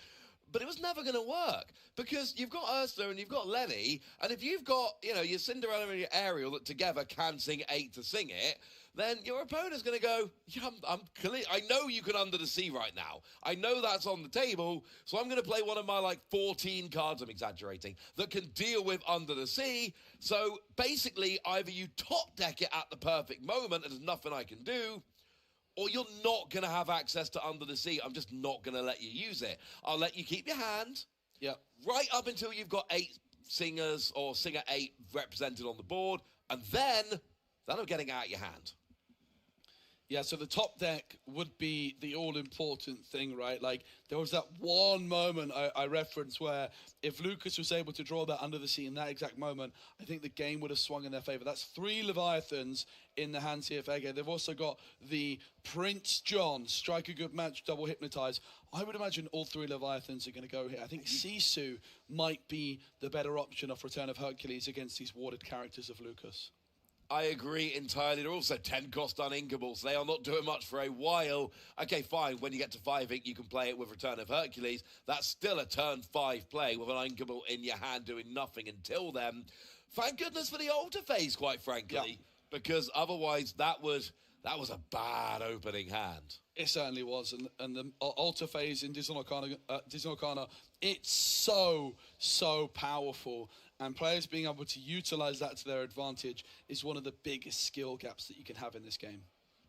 But it was never going to work because you've got Ursula and you've got Lenny, and if you've got, your Cinderella and your Ariel that together can sing 8 to sing it, then your opponent's going to go, yeah, I'm clear. I know you can Under the Sea right now. I know that's on the table, so I'm going to play one of my 14 cards, I'm exaggerating, that can deal with Under the Sea. So basically, either you top deck it at the perfect moment and there's nothing I can do, or you're not going to have access to Under the Sea. I'm just not going to let you use it. I'll let you keep your hand. Yeah. Right up until you've got 8 singers or singer 8 represented on the board. And then I'm getting out your hand. Yeah, so the top deck would be the all-important thing, right? Like, there was that one moment I referenced where if Lucas was able to draw that Under the Sea in that exact moment, I think the game would have swung in their favor. That's 3 Leviathans in the hands here for Ege. They've also got the Prince John, strike a good match, double hypnotize. I would imagine all 3 Leviathans are going to go here. I think Sisu might be the better option of Return of Hercules against these warded characters of Lucas. I agree entirely. They're also 10 cost uninkable, so they are not doing much for a while. Okay, fine. When you get to 5 ink, you can play it with Return of Hercules. That's still a turn 5 play with an uninkable in your hand doing nothing until then. Thank goodness for the altar phase, quite frankly, because otherwise that was a bad opening hand. It certainly was, and the altar phase in Disney Arcana, it's so powerful, and players being able to utilize that to their advantage is one of the biggest skill gaps that you can have in this game.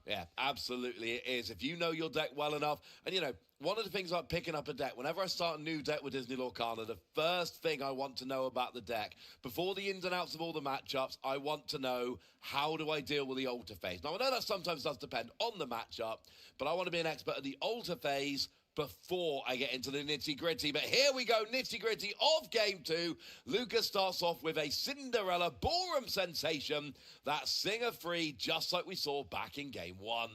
Yeah, absolutely it is. If you know your deck well enough, and you know, one of the things about picking up a deck, whenever I start a new deck with Disney Lorcana, the first thing I want to know about the deck, before the ins and outs of all the matchups, I want to know, how do I deal with the altar phase? Now, I know that sometimes does depend on the matchup, but I want to be an expert at the altar phase before I get into the nitty-gritty. But here we go, nitty-gritty of Game 2. Lucas starts off with a Cinderella ballroom sensation, that singer free, just like we saw back in Game 1.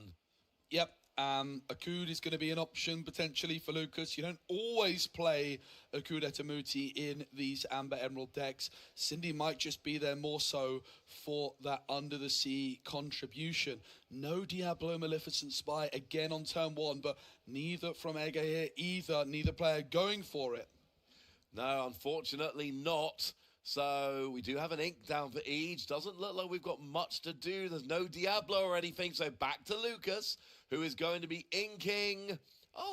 Yep. Akud is going to be an option potentially for Lucas. You don't always play Akud Etamuti in these Amber Emerald decks. Cindy might just be there more so for that under the sea contribution. No Diablo Maleficent Spy again on turn 1, but neither from Ega here either. Neither player going for it. No, unfortunately not. So we do have an ink down for each. Doesn't look like we've got much to do. There's no Diablo or anything. So back to Lucas, who is going to be inking,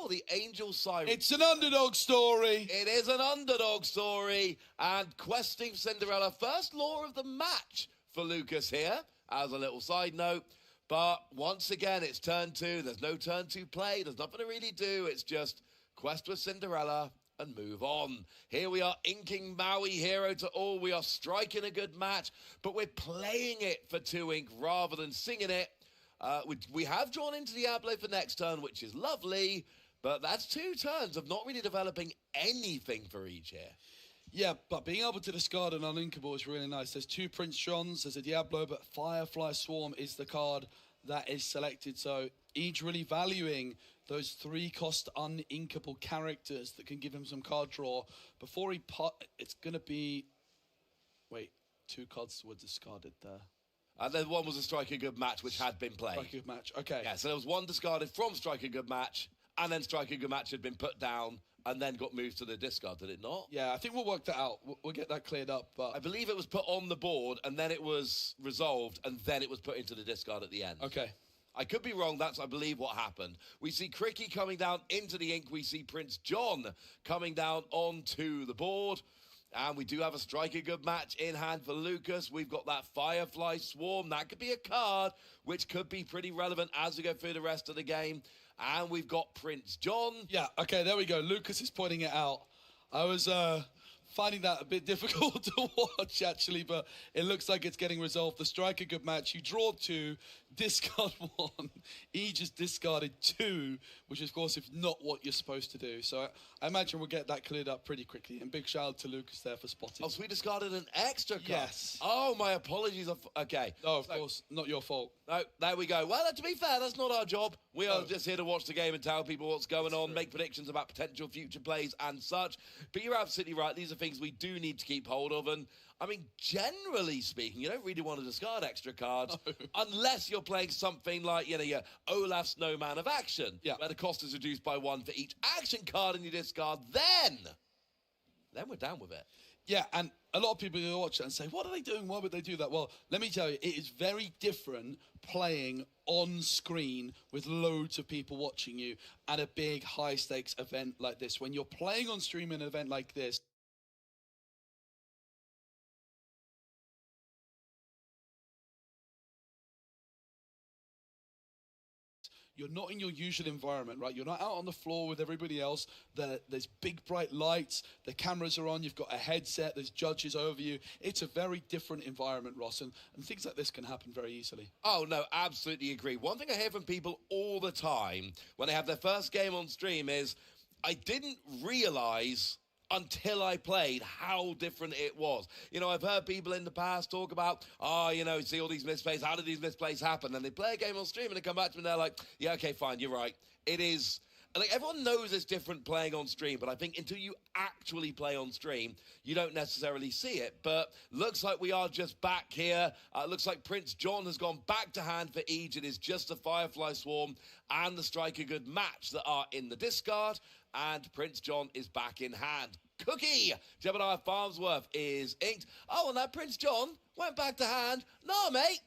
the Angel Siren. It's an underdog story. It is an underdog story. And questing Cinderella. First lore of the match for Lucas here, as a little side note. But once again, it's turn 2. There's no turn 2 play. There's nothing to really do. It's just quest with Cinderella and move on. Here we are inking Maui hero to all. We are striking a good match, but we're playing it for 2 ink rather than singing it. We have drawn into Diablo for next turn, which is lovely, but that's 2 turns of not really developing anything for each here. Yeah, but being able to discard an uninkable is really nice. There's 2 Prince Johns, there's a Diablo, but Firefly Swarm is the card that is selected. So each really valuing those 3 cost uninkable characters that can give him some card draw before he it's going to be... Wait, 2 cards were discarded there. And then one was a Strike a Good Match, which had been played. Strike a Good Match, okay. Yeah, so there was one discarded from Strike a Good Match, and then Strike a Good Match had been put down and then got moved to the discard, did it not? Yeah, I think we'll work that out. We'll get that cleared up. But I believe it was put on the board, and then it was resolved, and then it was put into the discard at the end. Okay. I could be wrong. That's, I believe, what happened. We see Cricky coming down into the ink. We see Prince John coming down onto the board. And we do have a Strike a Good Match in hand for Lucas. We've got that Firefly Swarm. That could be a card, which could be pretty relevant as we go through the rest of the game. And we've got Prince John. Yeah, okay, there we go. Lucas is pointing it out. I was finding that a bit difficult to watch, actually, but it looks like it's getting resolved. The Strike a Good Match, you draw 2, discard 1. He just discarded 2, which, of course, is not what you're supposed to do. So I imagine we'll get that cleared up pretty quickly. And big shout out to Lucas there for spotting. Oh, so we discarded an extra card? Yes. Oh, my apologies. Okay. No, of course, not your fault. No, there we go. Well, to be fair, that's not our job. We are just here to watch the game and tell people what's going on, make predictions about potential future plays and such. But you're absolutely right. These are things we do need to keep hold of. And, I mean, generally speaking, you don't really want to discard extra cards unless you're playing something like, you know, your Olaf Snowman of Action, where the cost is reduced by 1 for each action card and you discard, then we're down with it. Yeah, and a lot of people will watch that and say, what are they doing? Why would they do that? Well, let me tell you, it is very different playing on screen with loads of people watching you at a big high-stakes event like this. When you're playing on stream in an event like this, you're not in your usual environment, right? You're not out on the floor with everybody else. There's big, bright lights. The cameras are on. You've got a headset. There's judges over you. It's a very different environment, Ross, and things like this can happen very easily. Oh, no, absolutely agree. One thing I hear from people all the time when they have their first game on stream is, I didn't realize until I played how different it was. You know, I've heard people in the past talk about, you know, see all these misplays, how did these misplays happen? And they play a game on stream and they come back to me and they're like, yeah, okay, fine, you're right. It is like everyone knows it's different playing on stream, but I think until you actually play on stream, you don't necessarily see it. But looks like we are just back here. Looks like Prince John has gone back to hand for Each. It is just the Firefly Swarm and the Strike a Good Match that are in the discard, and Prince John is back in hand. Cookie! Jebediah Farnsworth is inked. Oh, and that Prince John went back to hand. No, mate.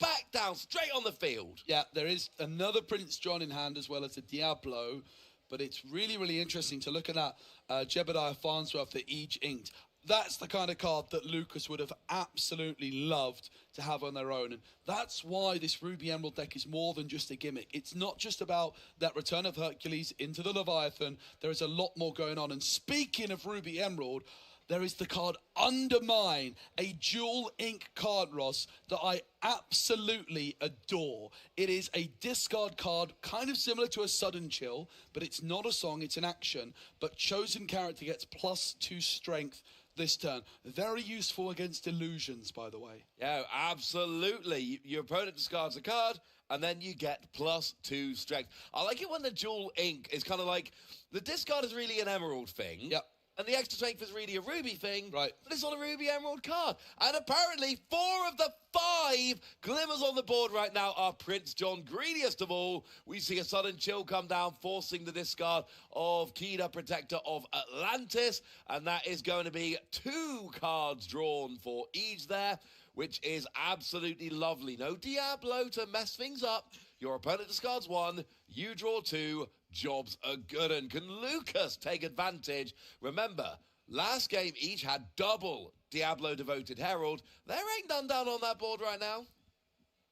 Back down, straight on the field. Yeah, there is another Prince John in hand as well as a Diablo, but it's really, really interesting to look at that Jebediah Farnsworth that each inked. That's the kind of card that Lucas would have absolutely loved to have on their own. And that's why this Ruby Emerald deck is more than just a gimmick. It's not just about that Return of Hercules into the Leviathan. There is a lot more going on. And speaking of Ruby Emerald, there is the card Undermine, a dual ink card, Ross, that I absolutely adore. It is a discard card, kind of similar to a Sudden Chill, but it's not a song, it's an action. But chosen character gets +2 strength this turn. Very useful against illusions, by the way. Yeah, absolutely. Your opponent discards a card, and then you get +2 strength. I like it when the dual ink is kind of like, the discard is really an emerald thing. Yep. And the extra strength is really a ruby thing. Right. But it's on a ruby emerald card. And apparently 4 of the 5 glimmers on the board right now are Prince John. Greediest of all, we see a Sudden Chill come down, forcing the discard of Kida, Protector of Atlantis. And that is going to be 2 cards drawn for each there, which is absolutely lovely. No Diablo to mess things up. Your opponent discards 1, you draw 2. Jobs are good. And can Lucas take advantage? Remember, last game each had double Diablo Devoted Herald. There ain't none down on that board right now.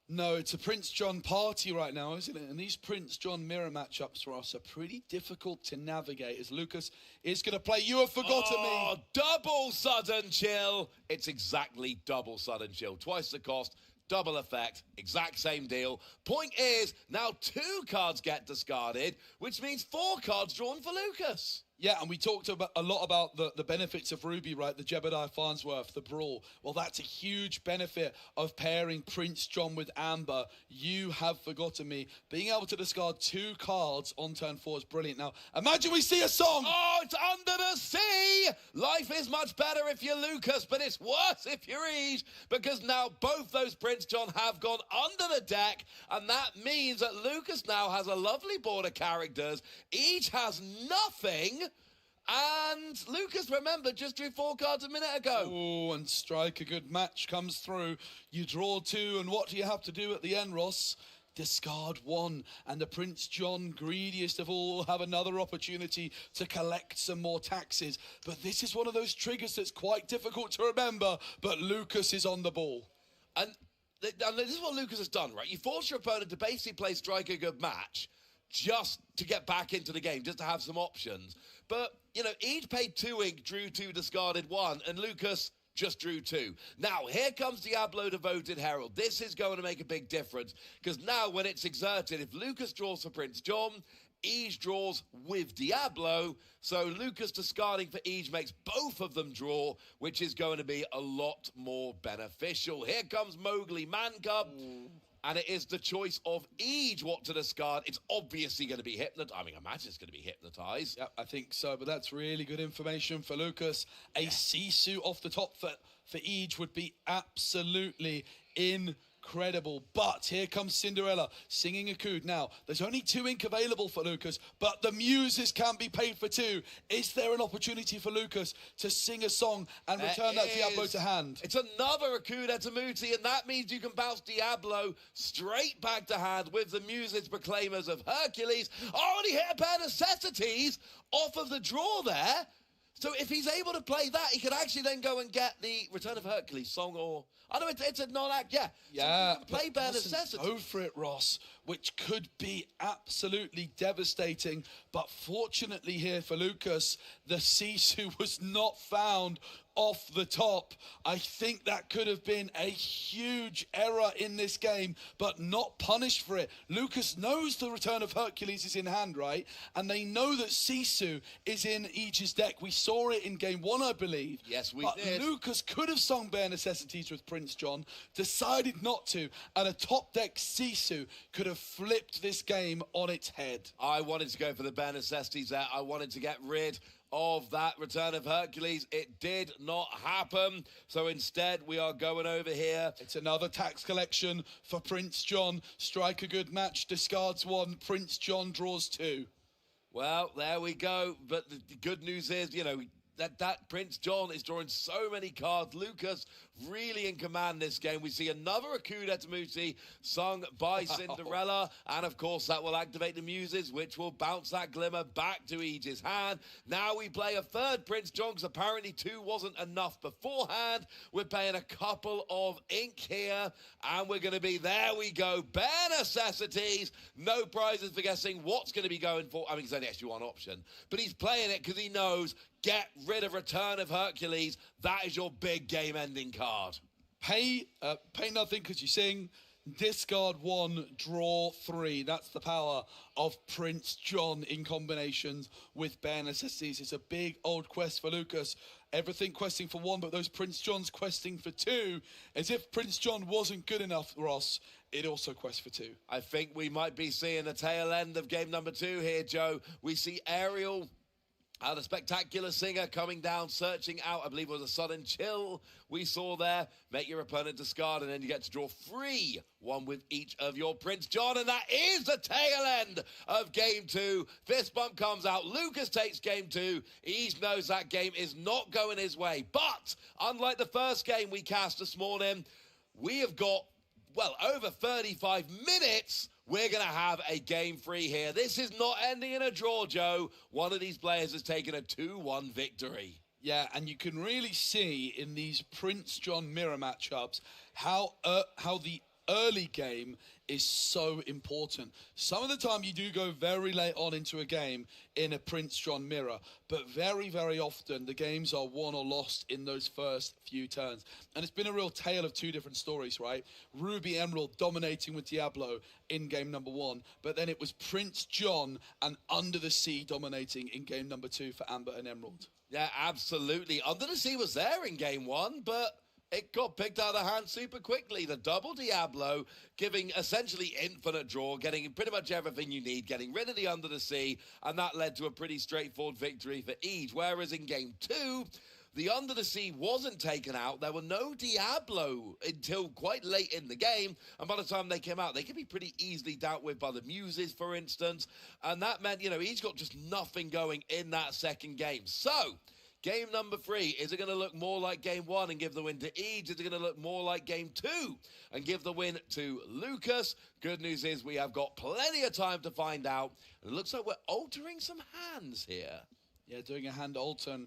No, it's a Prince John party right now, isn't it? And these Prince John mirror matchups for us are pretty difficult to navigate, as Lucas is going to play You Have Forgotten Me. Double Sudden Chill. It's exactly double Sudden Chill. Twice the cost. Double effect, exact same deal. Point is, now 2 cards get discarded, which means 4 cards drawn for Lucas. Yeah, and we talked a lot about the benefits of Ruby, right? The Jebediah Farnsworth, the Brawl. Well, that's a huge benefit of pairing Prince John with Amber. You Have Forgotten Me. Being able to discard 2 cards on turn 4 is brilliant. Now, imagine we see a song. Oh, it's Under the Sea. Life is much better if you're Lucas, but it's worse if you're Eve, because now both those Prince John have gone under the deck, and that means that Lucas now has a lovely board of characters. Each has nothing. And Lucas, remember, just drew 4 cards a minute ago. Oh, and Strike a Good Match comes through. You draw 2, and what do you have to do at the end, Ross? Discard 1, and the Prince John, greediest of all, will have another opportunity to collect some more taxes. But this is one of those triggers that's quite difficult to remember, but Lucas is on the ball. And this is what Lucas has done, right? You force your opponent to basically play Strike a Good Match just to get back into the game, just to have some options. But, you know, each paid 2 ink, drew 2, discarded 1, and Lucas just drew 2. Now, here comes Diablo Devoted Herald. This is going to make a big difference, because now when it's exerted, if Lucas draws for Prince John, Ige draws with Diablo, so Lucas discarding for Ige makes both of them draw, which is going to be a lot more beneficial. Here comes Mowgli Mancub. And it is the choice of Ige what to discard. It's obviously going to be Hypnotized. I mean, I imagine it's going to be Hypnotized. Yeah, I think so, but that's really good information for Lucas. A Sisu off the top for Ige would be absolutely incredible. But here comes Cinderella singing a cood. Now, there's only 2 ink available for Lucas, but the muses can be paid for 2. Is there an opportunity for Lucas to sing a song and return that Diablo to hand? It's another Akud Etamuti, and that means you can bounce Diablo straight back to hand with the Muses Proclaimers of Hercules. Oh, and he hit a pair of necessities off of the draw there. So if he's able to play that, he could actually then go and get the Return of Hercules song, or... I know it's a non-act, yeah. Yeah, so you can play bare necessities. Go for it, Ross, which could be absolutely devastating. But fortunately here for Lucas, the Sisu was not found off the top. I think that could have been a huge error in this game, but not punished for it. Lucas knows the Return of Hercules is in hand, right? And they know that Sisu is in Ige's deck. We saw it in game 1, I believe. Yes, we but did. Lucas could have sung Bare Necessities with Prince John, decided not to, and a top deck Sisu could have have flipped this game on its head. I wanted to go for the bare necessities there. I wanted to get rid of that return of Hercules. It did not happen. So instead, we are going over here. It's another tax collection for Prince John. Strike a good match, discards 1. Prince John draws 2. Well, there we go. But the good news is, that Prince John is drawing so many cards. Lucas really in command this game. We see another Akuda Tamusi sung by Cinderella. And, of course, that will activate the muses, which will bounce that glimmer back to Aegis' hand. Now we play a third Prince John, because apparently 2 wasn't enough beforehand. We're playing a couple of ink here. And we're going to be, there we go, bare necessities. No prizes for guessing what's going to be going for. I mean, there's only actually one option. But he's playing it because he knows, get rid of Return of Hercules. That is your big game-ending card. Pay nothing because you sing. Discard 1, draw 3. That's the power of Prince John in combinations with bare necessities. It's a big old quest for Lucas. Everything questing for 1, but those Prince Johns questing for 2. As if Prince John wasn't good enough, Ross, it also quests for 2. I think we might be seeing the tail end of game number 2 here, Joe. We see Ariel, the spectacular singer, coming down, searching out, I believe it was a sudden chill we saw there. Make your opponent discard, and then you get to draw 3, 1 with each of your Prince John, and that is the tail end of game 2. Fist bump comes out. Lucas takes game 2. He knows that game is not going his way. But unlike the first game we cast this morning, we have got, well, over 35 minutes. We're going to have a game 3 here. This is not ending in a draw, Joe. One of these players has taken a 2-1 victory. Yeah, and you can really see in these Prince John mirror matchups how the early game is so important. Some of the time you do go very late on into a game in a Prince John mirror, but very, very often the games are won or lost in those first few turns. And it's been a real tale of 2 different stories, right? Ruby Emerald dominating with Diablo in game number 1, but then it was Prince John and Under the Sea dominating in game number 2 for Amber and Emerald. Yeah, absolutely. Under the Sea was there in game 1, but it got picked out of the hand super quickly. The double Diablo, giving essentially infinite draw, getting pretty much everything you need, getting rid of the Under the Sea, and that led to a pretty straightforward victory for Ege. Whereas in game 2, the Under the Sea wasn't taken out. There were no Diablo until quite late in the game, and by the time they came out, they could be pretty easily dealt with by the muses, for instance, and that meant, Ege got just nothing going in that second game. So game number 3, is it going to look more like game 1 and give the win to Ege? Is it going to look more like game 2 and give the win to Lucas? Good news is we have got plenty of time to find out. And it looks like we're altering some hands here. Yeah, doing a hand alter.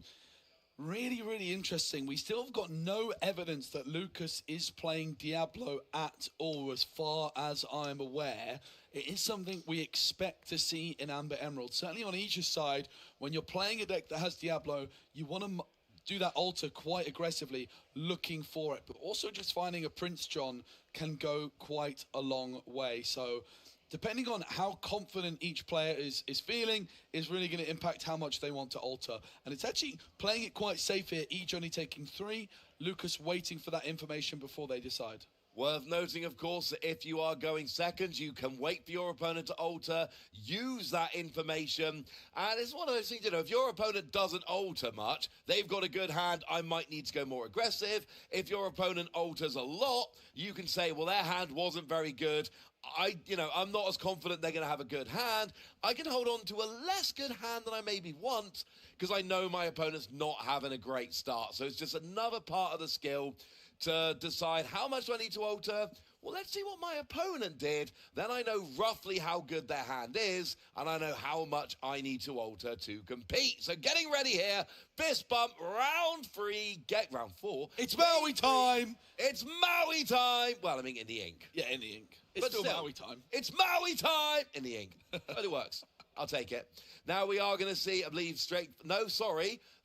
Really, really interesting. We still have got no evidence that Lucas is playing Diablo at all, as far as I'm aware. It is something we expect to see in Amber Emerald. Certainly on Aegis' side, when you're playing a deck that has Diablo, you want to do that alter quite aggressively, looking for it. But also just finding a Prince John can go quite a long way. So depending on how confident each player is feeling is really going to impact how much they want to alter. And it's actually playing it quite safe here, each only taking 3, Lucas waiting for that information before they decide. Worth noting, of course, that if you are going seconds, you can wait for your opponent to alter, use that information. And it's one of those things, if your opponent doesn't alter much, they've got a good hand, I might need to go more aggressive. If your opponent alters a lot, you can say, well, their hand wasn't very good. I'm not as confident they're going to have a good hand. I can hold on to a less good hand than I maybe want because I know my opponent's not having a great start. So it's just another part of the skill to decide how much do I need to alter. Well, let's see what my opponent did. Then I know roughly how good their hand is, and I know how much I need to alter to compete. So getting ready here, fist bump, round 3, round 4. It's Maui time! It's Maui time! Well, I mean, in the ink. Yeah, in the ink. It's still Maui time. It's Maui time! In the ink. But it works. I'll take it. Now we are going to see, I believe,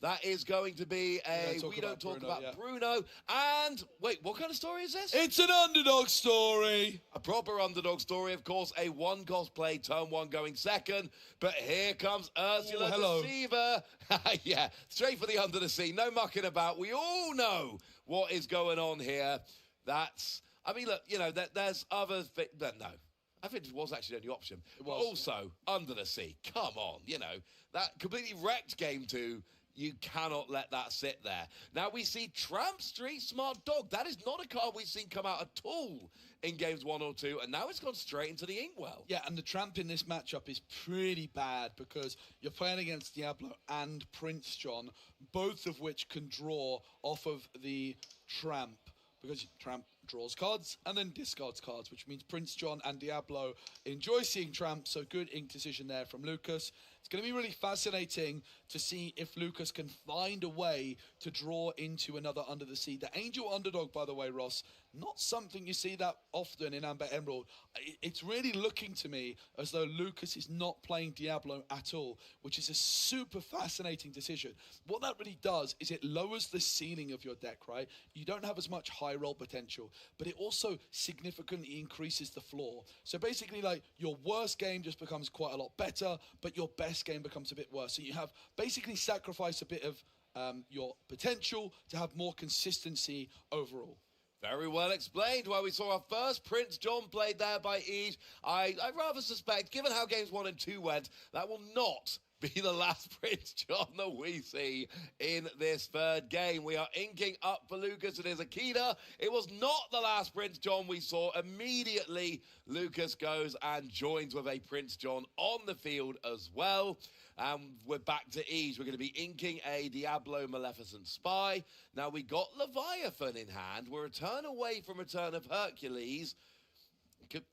that is going to be a We Don't Talk About Bruno. And, wait, what kind of story is this? It's an underdog story. A proper underdog story, of course. A 1-cost play, turn 1 going second. But here comes Ursula Deceiver. Yeah, straight for the Under the Sea. No mucking about. We all know what is going on here. Look, there's other things. No. I think it was actually the only option. It But was. also, Under the Sea. Come on, that completely wrecked game 2. You cannot let that sit there. Now we see Tramp Street Smart Dog. That is not a card we've seen come out at all in games 1 or 2, and now it's gone straight into the inkwell. Yeah, and the Tramp in this matchup is pretty bad because you're playing against Diablo and Prince John, both of which can draw off of the Tramp, because Tramp draws cards and then discards cards, which means Prince John and Diablo enjoy seeing Tramp, so good ink decision there from Lucas. It's going to be really fascinating to see if Lucas can find a way to draw into another Under the Sea. The Angel Underdog, by the way, Ross, not something you see that often in Amber Emerald. It's really looking to me as though Lucas is not playing Diablo at all, which is a super fascinating decision. What that really does is it lowers the ceiling of your deck, right? You don't have as much high roll potential, but it also significantly increases the floor. So basically, like, your worst game just becomes quite a lot better, but your best game becomes a bit worse. So you have basically sacrificed a bit of your potential to have more consistency overall. Very well explained. Well, we saw our first Prince John played there by Ege. I rather suspect, given how games 1 and 2 went, that will not be the last Prince John that we see in this third game. We are inking up for Lucas. It is Akita. It was not the last Prince John we saw. Immediately, Lucas goes and joins with a Prince John on the field as well. And we're back to Ege. We're going to be inking a Diablo Maleficent Spy. Now, we got Leviathan in hand. We're a turn away from Return of Hercules.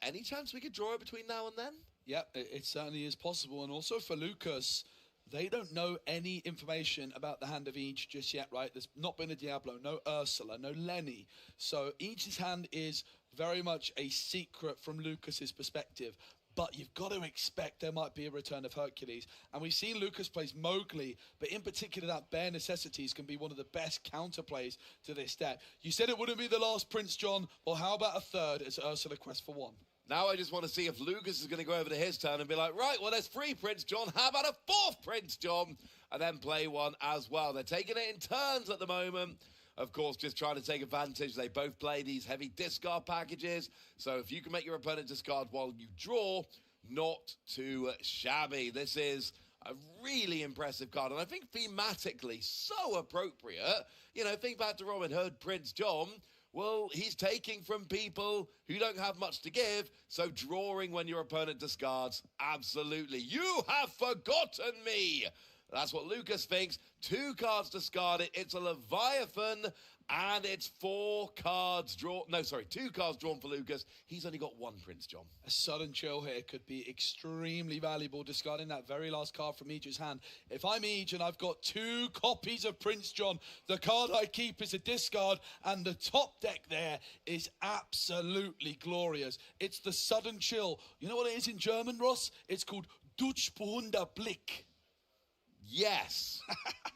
Any chance we could draw it between now and then? Yeah, it certainly is possible. And also for Lucas, they don't know any information about the hand of Ege just yet, right? There's not been a Diablo, no Ursula, no Lenny. So Ege's hand is very much a secret from Lucas's perspective. But you've got to expect there might be a Return of Hercules. And we've seen Lucas plays Mowgli, but in particular that Bare Necessities can be one of the best counterplays to this deck. You said it wouldn't be the last Prince John. Well, how about a third as Ursula Quest for 1? Now I just want to see if Lucas is going to go over to his turn and be like, right, well, there's 3 Prince John. How about a 4th Prince John? And then play one as well. They're taking it in turns at the moment. Of course, just trying to take advantage. They both play these heavy discard packages. So if you can make your opponent discard while you draw, not too shabby. This is a really impressive card. And I think thematically so appropriate. Think back to Robin Hood, Prince John. Well, he's taking from people who don't have much to give, so drawing when your opponent discards, absolutely. You have forgotten me! That's what Lucas thinks. 2 cards discarded. It's a Leviathan, and it's 4 cards drawn. No, sorry, 2 cards drawn for Lucas. He's only got 1 Prince John. A sudden chill here could be extremely valuable, discarding that very last card from Ege's hand. If I'm Ege and I've got 2 copies of Prince John, the card I keep is a discard, and the top deck there is absolutely glorious. It's the sudden chill. You know what it is in German, Ross? It's called Durchbohrender Blick. Yes.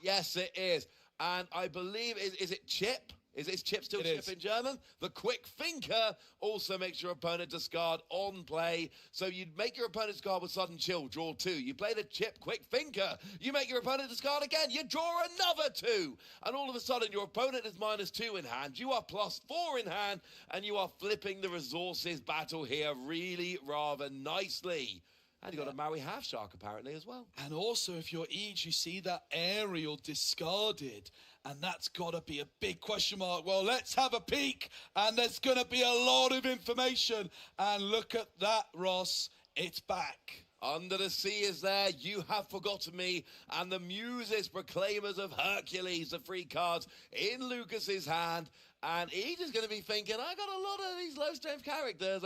Yes, it is. And I believe, is it chip? Is chip still chip in German? The quick thinker also makes your opponent discard on play. So you make your opponent discard with sudden chill, draw 2. You play the chip quick thinker. You make your opponent discard again. You draw another 2. And all of a sudden, your opponent is -2 in hand. You are +4 in hand. And you are flipping the resources battle here really rather nicely. And you've got a Maui Half Shark, apparently, as well. And also, if you're Ege, you see that aerial discarded. And that's got to be a big question mark. Well, let's have a peek. And there's going to be a lot of information. And look at that, Ross. It's back. Under the Sea is there. You have forgotten me. And the Muses, Proclaimers of Hercules, the 3 cards in Lucas's hand. And Ege is going to be thinking, I got a lot of these low-strength characters.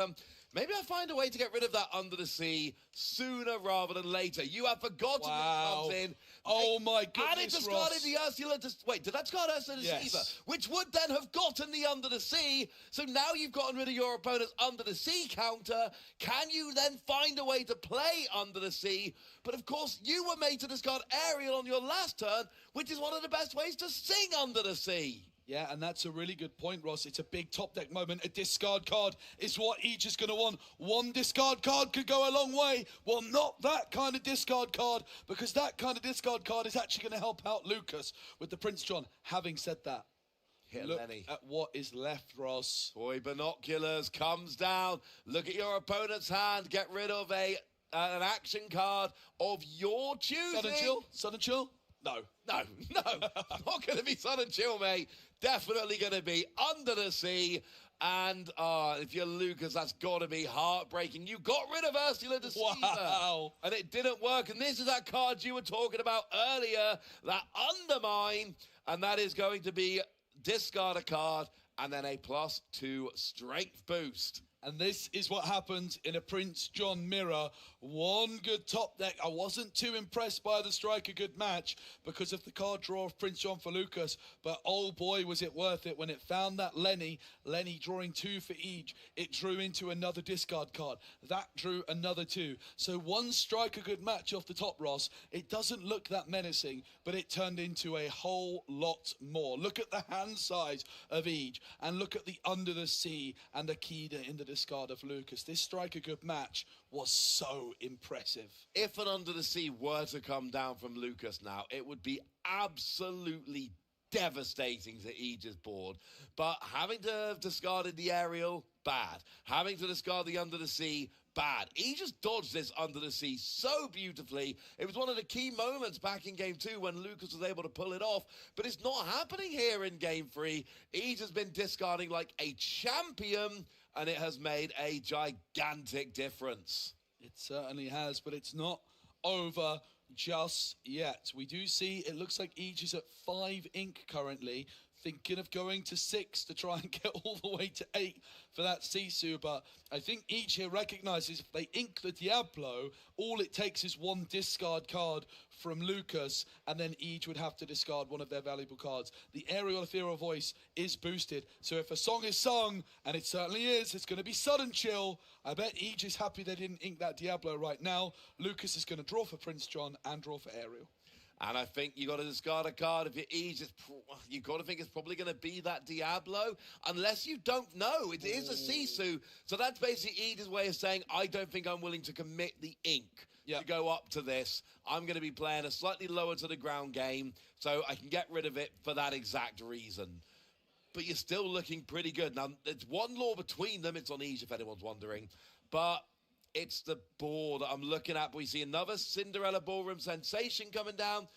Maybe I'll find a way to get rid of that Under the Sea sooner rather than later. You have forgotten Wow. comes in. Oh, my goodness, And it discarded Ross. the Ursula... Wait, did that discard Ursula Deceiver? Yes. Which would then have gotten the Under the Sea. So now you've gotten rid of your opponent's Under the Sea counter. Can you then find a way to play Under the Sea? But, of course, you were made to discard Ariel on your last turn, which is one of the best ways to sing Under the Sea. Yeah, and that's a really good point, Ross. It's a big top deck moment. A discard card is what Ege is going to want. 1 discard card could go a long way. Well, not that kind of discard card, because that kind of discard card is actually going to help out Lucas with the Prince John. Having said that, Look Lenny. at what is left, Ross. Boy, binoculars comes down. Look at your opponent's hand. Get rid of an action card of your choosing. Sun and chill? Sun and chill? No. No. Not going to be Sun and Chill, mate. Definitely going to be Under the Sea. And if you're Lucas, that's got to be heartbreaking. You got rid of Ursula Deceiver. Wow. And it didn't work. And this is that card you were talking about earlier, that Undermine. And that is going to be discard a card and then a +2 strength boost. And this is what happened in a Prince John mirror. One good top deck. I wasn't too impressed by the Striker Good match because of the card draw of Prince John for Lucas. But oh boy, was it worth it when it found that Lenny drawing 2 for each. It drew into another discard card. That drew another 2. So one Striker Good match off the top, Ross. It doesn't look that menacing, but it turned into a whole lot more. Look at the hand size of each, and look at the Under the Sea and the Akida in the discard of Lucas. This Striker Good match was so impressive. If an Under the Sea were to come down from Lucas now, it would be absolutely devastating to Aegis board. But having to have discarded the aerial, bad. Having to discard the Under the Sea, bad. Aegis dodged this Under the Sea so beautifully. It was one of the key moments back in Game 2 when Lucas was able to pull it off. But it's not happening here in Game 3. Aegis has been discarding like a champion, and it has made a gigantic difference. It certainly has, but it's not over just yet. We do see it looks like Aegis at 5 ink currently, thinking of going to 6 to try and get all the way to 8 for that Sisu, but I think each here recognizes if they ink the Diablo, all it takes is one discard card from Lucas, and then each would have to discard one of their valuable cards. The Aerial Ethereal Voice is boosted, so if a song is sung, and it certainly is, it's going to be Sudden Chill. I bet each is happy they didn't ink that Diablo right now. Lucas is going to draw for Prince John and draw for Aerial. And I think you got to discard a card if you're Aegis. You got to think it's probably going to be that Diablo, unless you don't know. It is a Sisu, so that's basically Aegis' way of saying, I don't think I'm willing to commit the ink to go up to this. I'm going to be playing a slightly lower to the ground game, so I can get rid of it for that exact reason. But you're still looking pretty good. Now, there's one law between them. It's on Aegis, if anyone's wondering. But it's the board I'm looking at. We see another Cinderella Ballroom sensation coming down.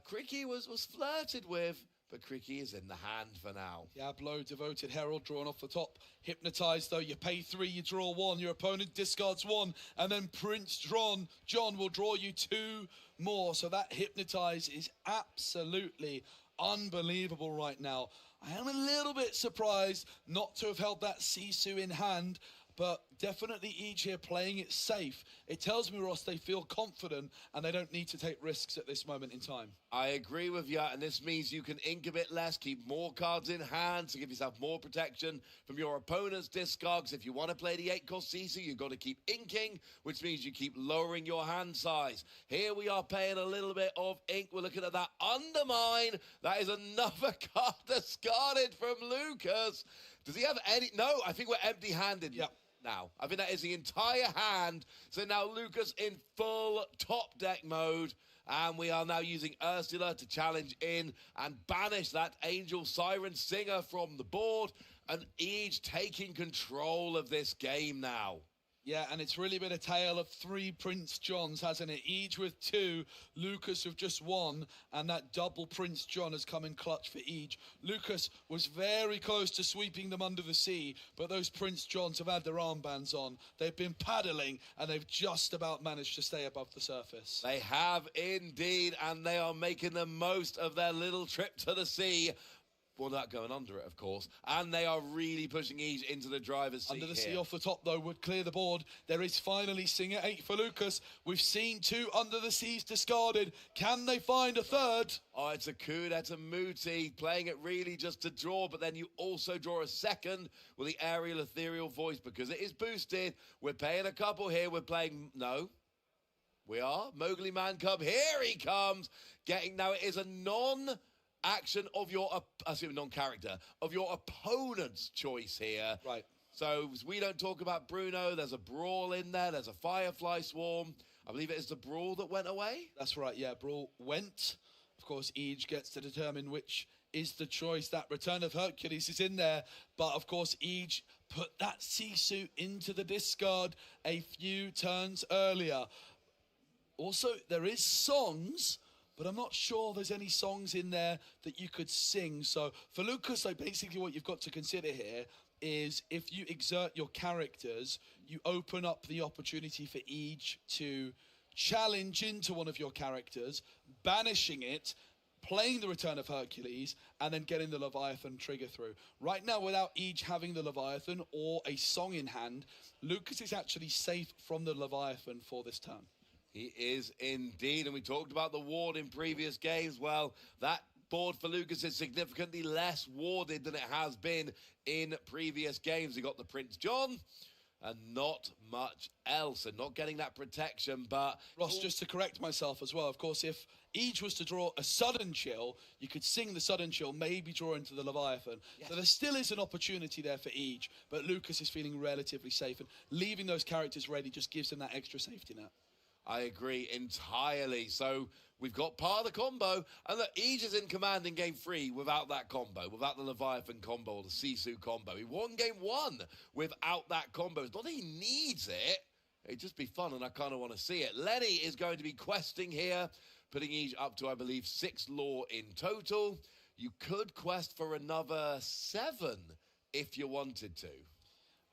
Cricky was flirted with, but Cricky is in the hand for now. Diablo, Devoted Herald, drawn off the top. Hypnotized, though. You pay 3, you draw 1. Your opponent discards 1. And then Prince John will draw you 2 more. So that Hypnotize is absolutely unbelievable right now. I am a little bit surprised not to have held that Sisu in hand, but definitely each here playing it safe. It tells me, Ross, they feel confident and they don't need to take risks at this moment in time. I agree with you, and this means you can ink a bit less, keep more cards in hand to give yourself more protection from your opponent's discards. If you want to play the 8-cost Sisu, you've got to keep inking, which means you keep lowering your hand size. Here we are paying a little bit of ink. We're looking at that Undermine. That is another card discarded from Lucas. Does he have any? No, I think we're empty-handed. Yep. Now, I think that is the entire hand. So now Lucas in full top deck mode. And we are now using Ursula to challenge in and banish that Angel Siren Singer from the board. And each taking control of this game now. Yeah, and it's really been a tale of 3 Prince Johns, hasn't it? Each with 2, Lucas with just 1, and that double Prince John has come in clutch for each. Lucas was very close to sweeping them under the sea, but those Prince Johns have had their armbands on. They've been paddling, and they've just about managed to stay above the surface. They have indeed, and they are making the most of their little trip to the sea. Well, not going under it, of course. And they are really pushing each into the driver's seat. Under the here. sea off the top, though, would clear the board. There is finally Singer 8 for Lucas. We've seen 2 Under the Seas discarded. Can they find a third? Oh, it's a coup. That's a Muti playing it really just to draw, but then you also draw a second with the Aerial Ethereal Voice because it is boosted. We're paying a couple here. We're playing... No. We are. Mowgli Man Cub. Here he comes. Now, it is a non-action of your... non-character. Of your opponent's choice here. Right. So we don't talk about Bruno. There's a Brawl in there. There's a Firefly Swarm. I believe it is the Brawl that went away. That's right, yeah. Brawl went. Of course, each gets to determine which is the choice. That Return of Hercules is in there, but of course, Ige put that Sisu into the discard a few turns earlier. Also, there is songs, but I'm not sure there's any songs in there that you could sing. So for Lucas, like basically what you've got to consider here is if you exert your characters, you open up the opportunity for Ige to challenge into one of your characters, banishing it, playing the Return of Hercules, and then getting the Leviathan trigger through. Right now, without Ige having the Leviathan or a song in hand, Lucas is actually safe from the Leviathan for this turn. He is indeed, and we talked about the ward in previous games. Well, that board for Lucas is significantly less warded than it has been in previous games. He got the Prince John and not much else, and not getting that protection, but... Ross, just to correct myself as well, of course, if Ige was to draw a sudden chill, you could sing the sudden chill, maybe draw into the Leviathan. Yes. So there still is an opportunity there for Ige, but Lucas is feeling relatively safe, and leaving those characters ready just gives him that extra safety net. I agree entirely. So we've got part of the combo, and look, Ige is in command in game 3 without that combo, without the Leviathan combo or the Sisu combo. He won game 1 without that combo. It's not that he needs it. It'd just be fun, and I kind of want to see it. Lenny is going to be questing here, putting Ige up to, I believe, 6 lore in total. You could quest for another 7 if you wanted to.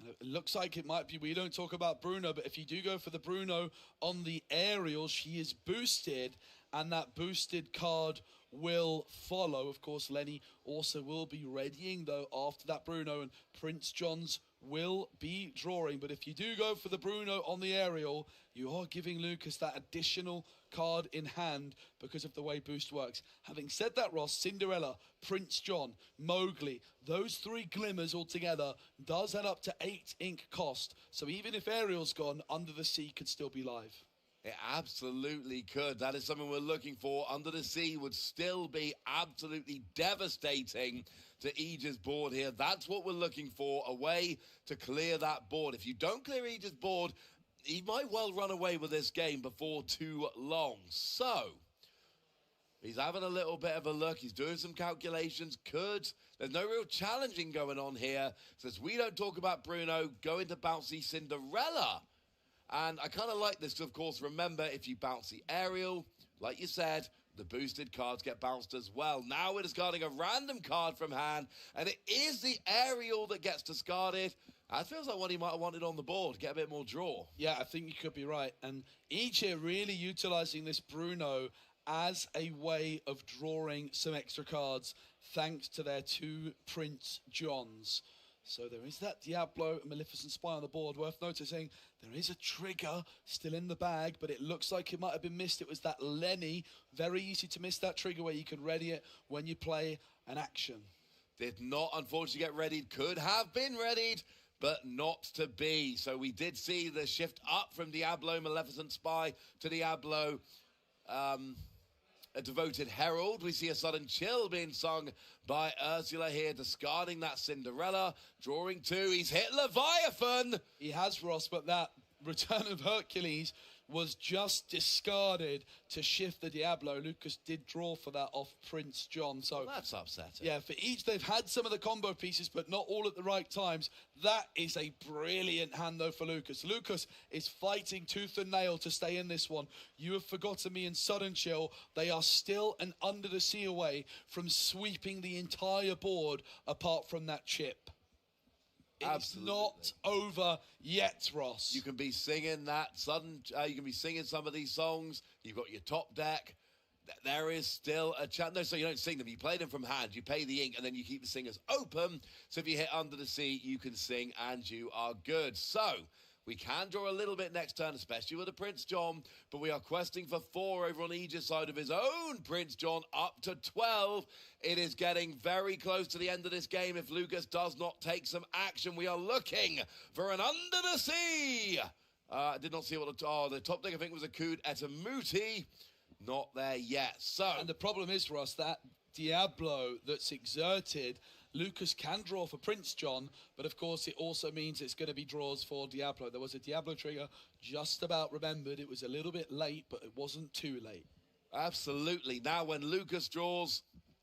It looks like it might be, we don't talk about Bruno, but if you do go for the Bruno on the aerial, she is boosted, and that boosted card will follow. Of course, Lenny also will be readying, though, after that Bruno, and Prince John's will be drawing. But if you do go for the Bruno on the aerial, you are giving Lucas that additional card in hand because of the way boost works. Having said that, Ross, Cinderella, Prince John, Mowgli, those 3 glimmers altogether does add up to 8 ink cost. So even if Ariel's gone, Under the Sea could still be live. It absolutely could. That is something we're looking for. Under the Sea would still be absolutely devastating to Ige's board here. That's what we're looking for, a way to clear that board. If you don't clear Ige's board, he might well run away with this game before too long. So, he's having a little bit of a look. He's doing some calculations. There's no real challenging going on here. Since we don't talk about Bruno, going to bouncy Cinderella. And I kind of like this, because, of course, remember, if you bounce the aerial, like you said, the boosted cards get bounced as well. Now we're discarding a random card from hand, and it is the aerial that gets discarded. That feels like what he might have wanted on the board, get a bit more draw. Yeah, I think you could be right. And Ige here really utilising this Bruno as a way of drawing some extra cards, thanks to their 2 Prince Johns. So there is that Diablo and Maleficent Spy on the board. Worth noticing, there is a trigger still in the bag, but it looks like it might have been missed. It was that Lenny. Very easy to miss that trigger where you can ready it when you play an action. Did not, unfortunately, get readied. Could have been readied, but not to be. So we did see the shift up from Diablo, Maleficent Spy, to Diablo, a Devoted Herald. We see a sudden chill being sung by Ursula here, discarding that Cinderella, drawing 2. He's hit Leviathan. He has, Ross, but that Return of Hercules was just discarded to shift the Diablo. Lucas did draw for that off Prince John. So well, that's upsetting. Yeah, for Ige, they've had some of the combo pieces, but not all at the right times. That is a brilliant hand, though, for Lucas. Lucas is fighting tooth and nail to stay in this one. You Have Forgotten Me and Sudden Chill. They are still an Under the Sea away from sweeping the entire board apart from that chip. It's not over yet, Ross. You can be singing that you can be singing some of these songs. You've got your top deck. There is still a chance. No, so you don't sing them. You play them from hand. You pay the ink, and then you keep the singers open. So if you hit Under the Sea, you can sing, and you are good. So we can draw a little bit next turn, especially with the Prince John, but we are questing for 4 over on Ige's side of his own Prince John, up to 12. It is getting very close to the end of this game if Lucas does not take some action. We are looking for an Under the Sea. I did not see what the top deck, I think, was a Kud Etamuti. Not there yet. So, and the problem is, Ross, that Diablo that's exerted, Lucas can draw for Prince John, but of course it also means it's going to be draws for Diablo. There was a Diablo trigger just about remembered. It was a little bit late, but it wasn't too late. Absolutely. Now when Lucas draws,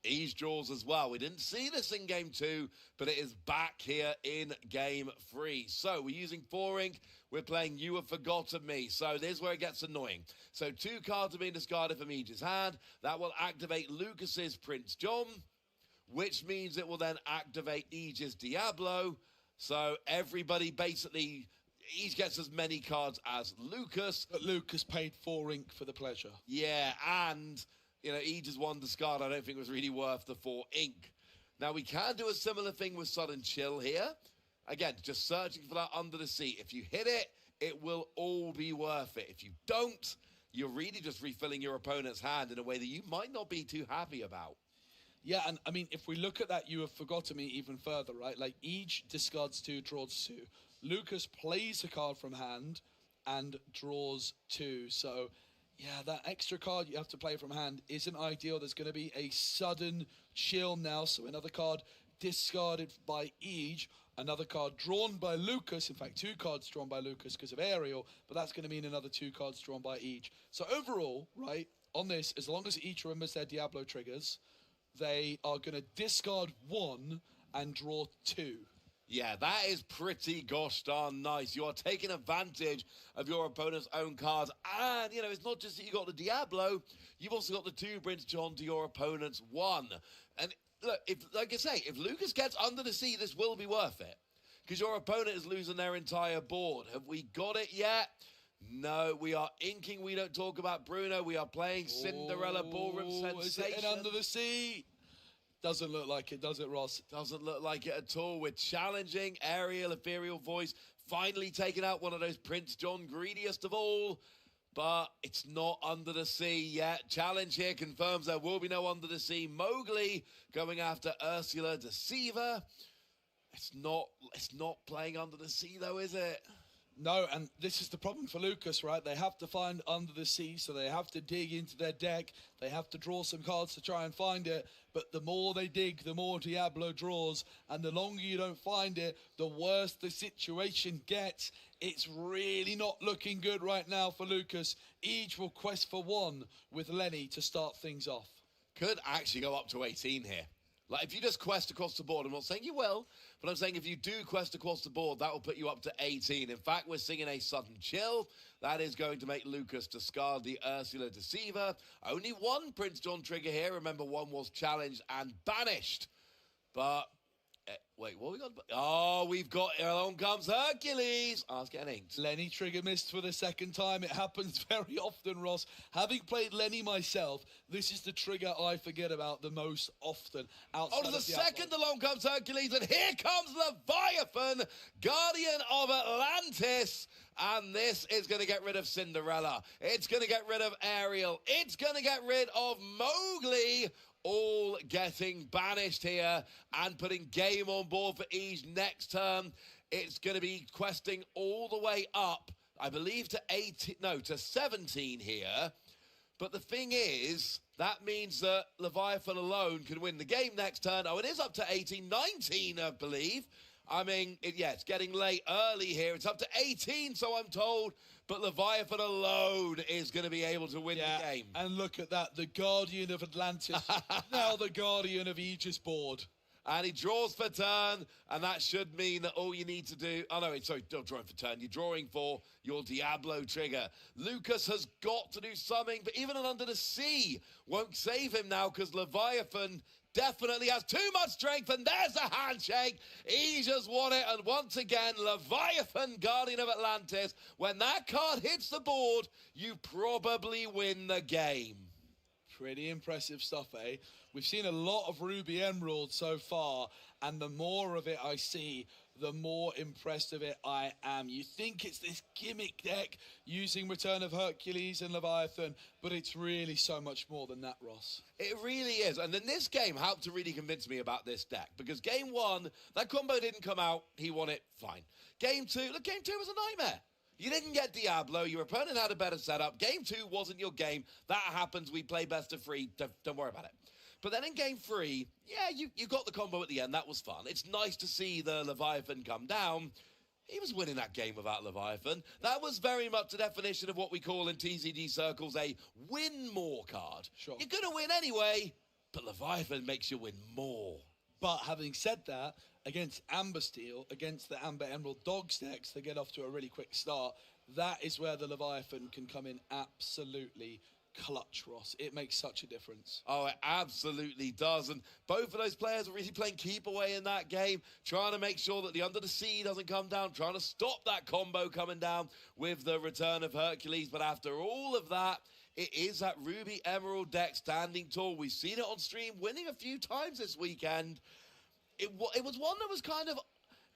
Ease draws as well. We didn't see this in game 2, but it is back here in game 3. So we're using 4 ink. We're playing You Have Forgotten Me. So this is where it gets annoying. So 2 cards are being discarded from Eage's hand. That will activate Lucas's Prince John, which means it will then activate Eage's Diablo. So everybody basically, Each gets as many cards as Lucas. But Lucas paid 4 ink for the pleasure. Yeah, and, you know, Eage's 1 discard I don't think was really worth the 4 ink. Now, we can do a similar thing with Sudden Chill here. Again, just searching for that under the sea. If you hit it, it will all be worth it. If you don't, you're really just refilling your opponent's hand in a way that you might not be too happy about. Yeah, and I mean, if we look at that You Have Forgotten Me even further, right? Like, Each discards 2, draws 2. Lucas plays a card from hand and draws 2. So, yeah, that extra card you have to play from hand isn't ideal. There's going to be a sudden chill now. So another card discarded by Each, another card drawn by Lucas. In fact, 2 cards drawn by Lucas because of Ariel, but that's going to mean another 2 cards drawn by Each. So overall, right, on this, as long as Each remembers their Diablo triggers, they are going to discard 1 and draw 2. Yeah, that is pretty gosh darn nice. You are taking advantage of your opponent's own cards. And, you know, it's not just that you got the Diablo, you've also got the 2 Prince John to your opponent's 1. And look, if, like I say, if Lucas gets under the sea, this will be worth it. Because your opponent is losing their entire board. Have we got it yet? No, we are inking. We don't talk about Bruno. We are playing Cinderella Ballroom Sensation. Is it Under the Sea? Doesn't look like it, does it, Ross? Doesn't look like it at all. We're challenging Ariel, Ethereal Voice, finally taking out one of those Prince John, greediest of all. But it's not Under the Sea yet. Challenge here confirms there will be no Under the Sea. Mowgli going after Ursula Deceiver. It's not playing Under the Sea, though, is it? No, and this is the problem for Lucas, right? They have to find Under the Sea, so they have to dig into their deck. They have to draw some cards to try and find it. But the more they dig, the more Diablo draws. And the longer you don't find it, the worse the situation gets. It's really not looking good right now for Lucas. Each will quest for 1 with Lenny to start things off. Could actually go up to 18 here. Like, if you just quest across the board, I'm not saying you will, but I'm saying if you do quest across the board, that will put you up to 18. In fact, we're singing a Sudden Chill. That is going to make Lucas discard the Ursula Deceiver. Only 1 Prince John trigger here. Remember, 1 was challenged and banished. But, wait, what we got? Oh, we've got, along comes Hercules. Oh, it's getting inked. Lenny trigger missed for the 2nd time. It happens very often, Ross. Having played Lenny myself, this is the trigger I forget about the most often. Oh, to the 2nd, along comes Hercules, and here comes Leviathan, Guardian of Atlantis. And this is going to get rid of Cinderella. It's going to get rid of Ariel. It's going to get rid of Mowgli. All getting banished here and putting game on board for Ease next turn. It's going to be questing all the way up, I believe, to 18, no, to 17 here. But the thing is, that means that Leviathan alone can win the game next turn. Oh, it is up to 18, 19, I believe. I mean, it's getting late early here. It's up to 18, so I'm told. But Leviathan alone is going to be able to win the game. And look at that. The Guardian of Atlantis. Now the Guardian of Aegis board. And he draws for turn, and that should mean that all you need to do... Oh, no, sorry, don't draw for turn. You're drawing for your Diablo trigger. Lucas has got to do something, but even an Under the Sea won't save him now because Leviathan definitely has too much strength, and there's a handshake. He just won it, and once again, Leviathan, Guardian of Atlantis. When that card hits the board, you probably win the game. Pretty impressive stuff, eh? We've seen a lot of Ruby Emerald so far, and the more of it I see, the more impressed of it I am. You think it's this gimmick deck using Return of Hercules and Leviathan, but it's really so much more than that, Ross. It really is. And then this game helped to really convince me about this deck, because game 1, that combo didn't come out. He won it. Fine. Game 2, look, game 2 was a nightmare. You didn't get Diablo. Your opponent had a better setup. Game 2 wasn't your game. That happens. We play best of 3. Don't worry about it. But then in game 3, yeah, you got the combo at the end. That was fun. It's nice to see the Leviathan come down. He was winning that game without Leviathan. That was very much the definition of what we call in TCG circles a win more card. Sure. You're going to win anyway, but Leviathan makes you win more. But having said that, against Amber Steel, against the Amber Emerald Dogs decks, they get off to a really quick start. That is where the Leviathan can come in absolutely clutch, Ross. It makes such a difference. Oh, it absolutely does. And both of those players are really playing keep away in that game, trying to make sure that the Under the Sea doesn't come down, trying to stop that combo coming down with the return of Hercules. But after all of that, it is that Ruby Emerald deck standing tall. We've seen it on stream, winning a few times this weekend. It was one that was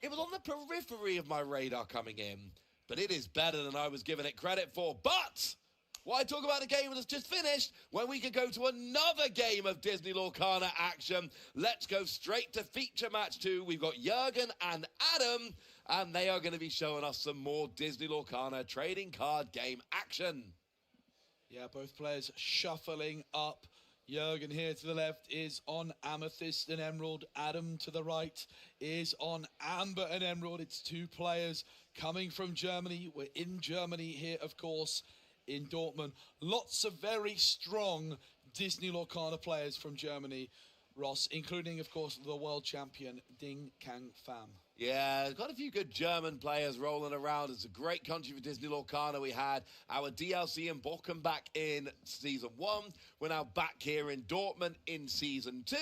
it was on the periphery of my radar coming in, but it is better than I was giving it credit for. But why talk about a game that's just finished when we could go to another game of Disney Lorcana action? Let's go straight to feature match 2. We've got Jürgen and Adam, and they are going to be showing us some more Disney Lorcana trading card game action. Yeah, both players shuffling up. Jürgen here to the left is on Amethyst and Emerald. Adam to the right is on Amber and Emerald. It's two players coming from Germany. We're in Germany here, of course, in Dortmund. Lots of very strong Disney Lorcana players from Germany, Ross, including, of course, the world champion Ding Kang Pham. Yeah, got a few good German players rolling around. It's a great country for Disney Lorcana. We had our DLC in Bochum back in Season 1. We're now back here in Dortmund in Season 2.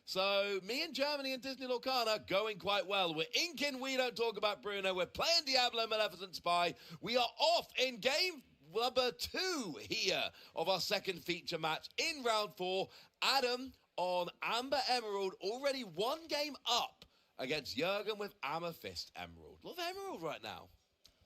So me and Germany and Disney Lorcana going quite well. We're inking We Don't Talk About Bruno. We're playing Diablo Maleficent Spy. We are off in game number 2 here of our second feature match in round 4. Adam on Amber Emerald, already one game up against Jürgen with Amethyst Emerald. Love Emerald right now.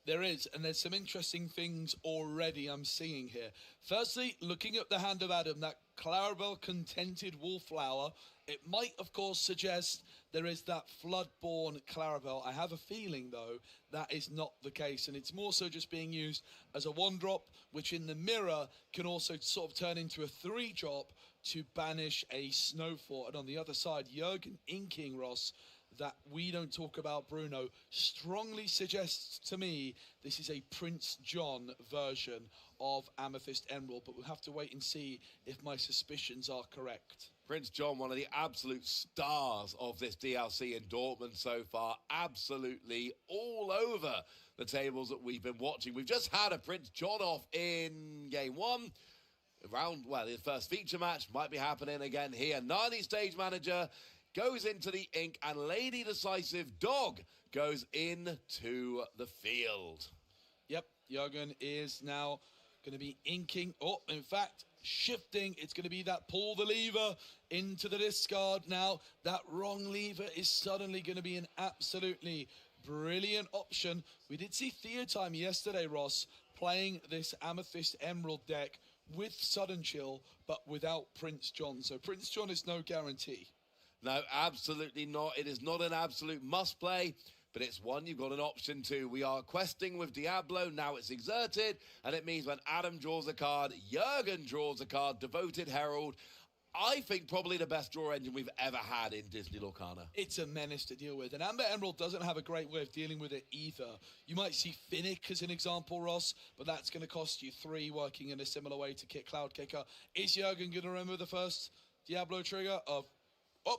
There is, and there's some interesting things already I'm seeing here. Firstly, looking at the hand of Adam, that Clarabelle Contented Wallflower, it might, of course, suggest there is that Floodborn Clarabelle. I have a feeling, though, that is not the case, and it's more so just being used as a 1-drop, which in the mirror can also sort of turn into a 3-drop to banish a Snowfort. And on the other side, Jürgen inking, Ross, that We Don't Talk About Bruno strongly suggests to me this is a Prince John version of Amethyst Emerald, but we'll have to wait and see if my suspicions are correct. Prince John, one of the absolute stars of this DLC in Dortmund so far, absolutely all over the tables that we've been watching. We've just had a Prince John off in Game 1. The first feature match might be happening again here. Nani stage manager goes into the ink, and Lady Decisive Dog goes into the field. Yep, Jürgen is now going to be inking. Oh, in fact, shifting. It's going to be that pull the lever into the discard. Now, that wrong lever is suddenly going to be an absolutely brilliant option. We did see Theotime yesterday, Ross, playing this Amethyst Emerald deck with Sudden Chill, but without Prince John. So Prince John is no guarantee. No, absolutely not. It is not an absolute must-play, but it's one you've got an option to. We are questing with Diablo. Now it's exerted, and it means when Adam draws a card, Jürgen draws a card, Devoted Herald. I think probably the best draw engine we've ever had in Disney Lorcana. It's a menace to deal with, and Amber Emerald doesn't have a great way of dealing with it either. You might see Finnick as an example, Ross, but that's going to cost you 3 working in a similar way to Kick Cloud Kicker. Is Jürgen going to remember the first Diablo trigger of... Oh,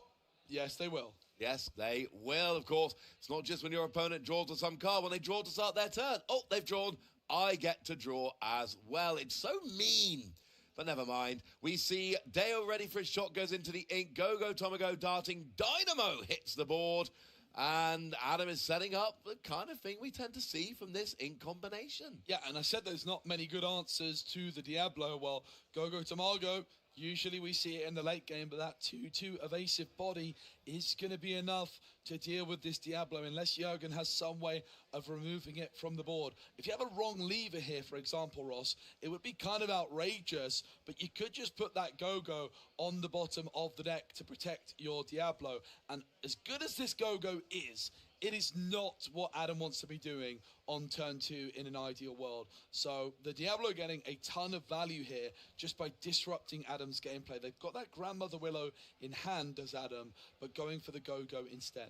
yes, they will. Yes, they will, of course. It's not just when your opponent draws to some card. When they draw to start their turn, oh, they've drawn, I get to draw as well. It's so mean. But never mind. We see Deo ready for his shot, goes into the ink. Go-Go Tomago darting. Dynamo hits the board. And Adam is setting up the kind of thing we tend to see from this ink combination. Yeah, and I said there's not many good answers to the Diablo. Well, Go-Go Tomago, usually we see it in the late game, but that 2-2 evasive body is going to be enough to deal with this Diablo unless Jürgen has some way of removing it from the board. If you have a wrong lever here, for example, Ross, it would be kind of outrageous, but you could just put that Go-Go on the bottom of the deck to protect your Diablo. And as good as this Go-Go is, it is not what Adam wants to be doing on turn 2 in an ideal world. So the Diablo getting a ton of value here just by disrupting Adam's gameplay. They've got that Grandmother Willow in hand, does Adam, but going for the Go-Go instead.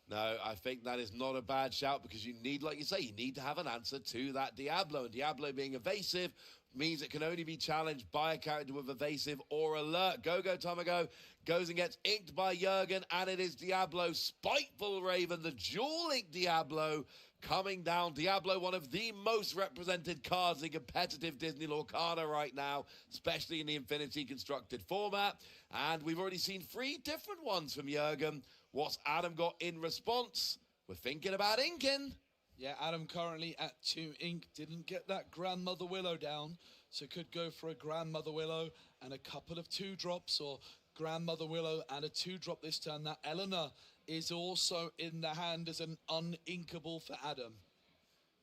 No, I think that is not a bad shout because you need, like you say, you need to have an answer to that Diablo. And Diablo being evasive means it can only be challenged by a character with evasive or alert. Go Tomago goes and gets inked by Jurgen, and it is Diablo, Spiteful Raven, the dual ink Diablo coming down. Diablo, one of the most represented cards in competitive Disney Lorcana right now, especially in the Infinity constructed format. And we've already seen 3 different ones from Jurgen. What's Adam got in response? We're thinking about inking. Yeah, Adam currently at 2 ink. Didn't get that Grandmother Willow down, so could go for a Grandmother Willow and a couple of 2-drops, or Grandmother Willow and a 2-drop this turn. That Eleanor is also in the hand as an uninkable for Adam.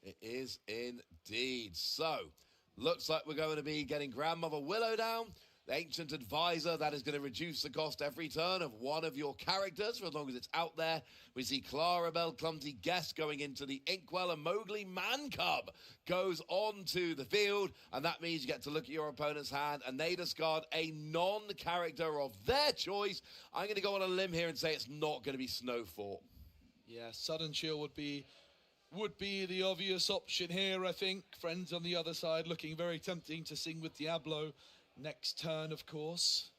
It is indeed. So, looks like we're going to be getting Grandmother Willow down. The Ancient Advisor, that is going to reduce the cost every turn of one of your characters for as long as it's out there. We see Clarabelle, Clumsy Guest going into the Inkwell, and Mowgli Mancub goes onto the field, and that means you get to look at your opponent's hand, and they discard a non-character of their choice. I'm going to go on a limb here and say it's not going to be Snowfall. Yeah, Sudden Chill would be the obvious option here, I think. Friends on the other side looking very tempting to sing with Diablo next turn, of course.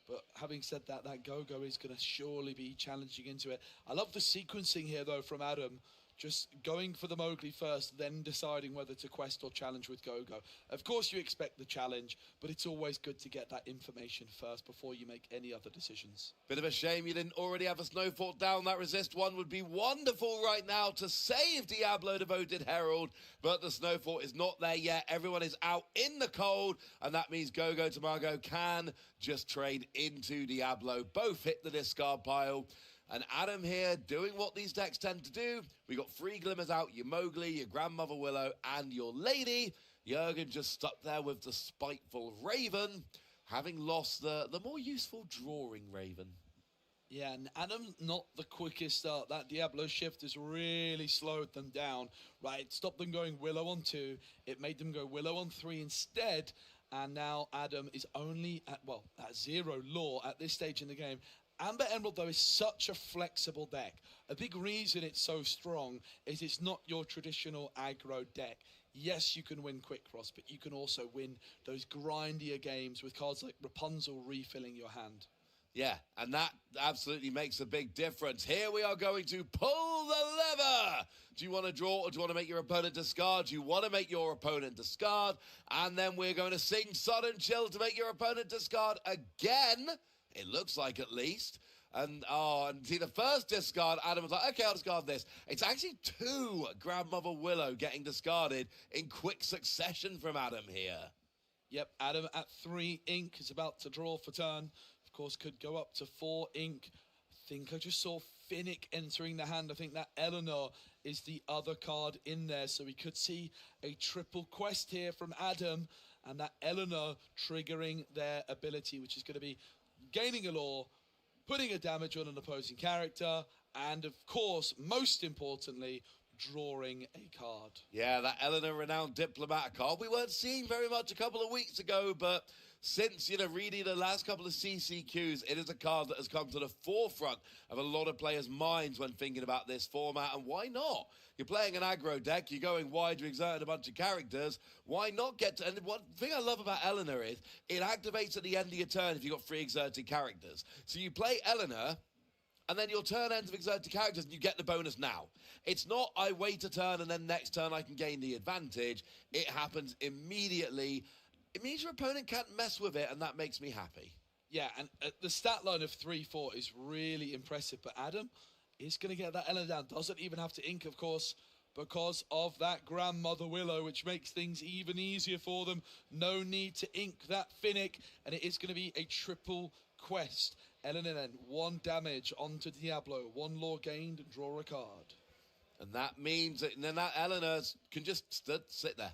But having said that, that Go-Go is going to surely be challenging into it. I love the sequencing here, though, from Adam. Just going for the Mowgli first, then deciding whether to quest or challenge with Go-Go. Of course, you expect the challenge, but it's always good to get that information first before you make any other decisions. Bit of a shame you didn't already have a Snowfall down. That resist one would be wonderful right now to save Diablo Devoted Herald, but the Snowfall is not there yet. Everyone is out in the cold, and that means Go-Go Tomago can just trade into Diablo. Both hit the discard pile. And Adam here doing what these decks tend to do. We got 3 glimmers out, your Mowgli, your Grandmother Willow, and your Lady. Jurgen just stuck there with the Spiteful Raven, having lost the more useful Drawing Raven. Yeah, and Adam not the quickest start. That Diablo shift has really slowed them down. Right, it stopped them going Willow on 2. It made them go Willow on 3 instead. And now Adam is only at 0 lore at this stage in the game. Amber Emerald, though, is such a flexible deck. A big reason it's so strong is it's not your traditional aggro deck. Yes, you can win Quick Cross, but you can also win those grindier games with cards like Rapunzel refilling your hand. Yeah, and that absolutely makes a big difference. Here we are going to pull the lever. Do you want to draw or do you want to make your opponent discard? Do you want to make your opponent discard? And then we're going to sing Sudden Chill to make your opponent discard again. It looks like, at least. And see, the first discard, Adam was like, okay, I'll discard this. It's actually 2 Grandmother Willow getting discarded in quick succession from Adam here. Yep, Adam at 3 ink is about to draw for turn. Of course, could go up to 4 ink. I think I just saw Finnick entering the hand. I think that Eleanor is the other card in there. So we could see a triple quest here from Adam. And that Eleanor triggering their ability, which is going to be gaining a lore, putting a damage on an opposing character, and of course, most importantly, drawing a card. Yeah, that Eleanor Renowned Diplomat card we weren't seeing very much a couple of weeks ago, but since, reading the last couple of CCQs, it is a card that has come to the forefront of a lot of players' minds when thinking about this format, and why not? You're playing an aggro deck, you're going wide, you're exerting a bunch of characters, why not get to... And one thing I love about Eleanor is it activates at the end of your turn if you've got 3 exerted characters. So you play Eleanor, and then your turn ends with exerted characters, and you get the bonus now. It's not, I wait a turn, and then next turn I can gain the advantage. It happens immediately. It means your opponent can't mess with it, and that makes me happy. Yeah, and the stat line of 3-4 is really impressive, but Adam is going to get that Eleanor down. Doesn't even have to ink, of course, because of that Grandmother Willow, which makes things even easier for them. No need to ink that Finnick, and it is going to be a triple quest. Eleanor then 1 damage onto Diablo, 1 lore gained, and draw a card. And that means that then that Eleanor can just sit there.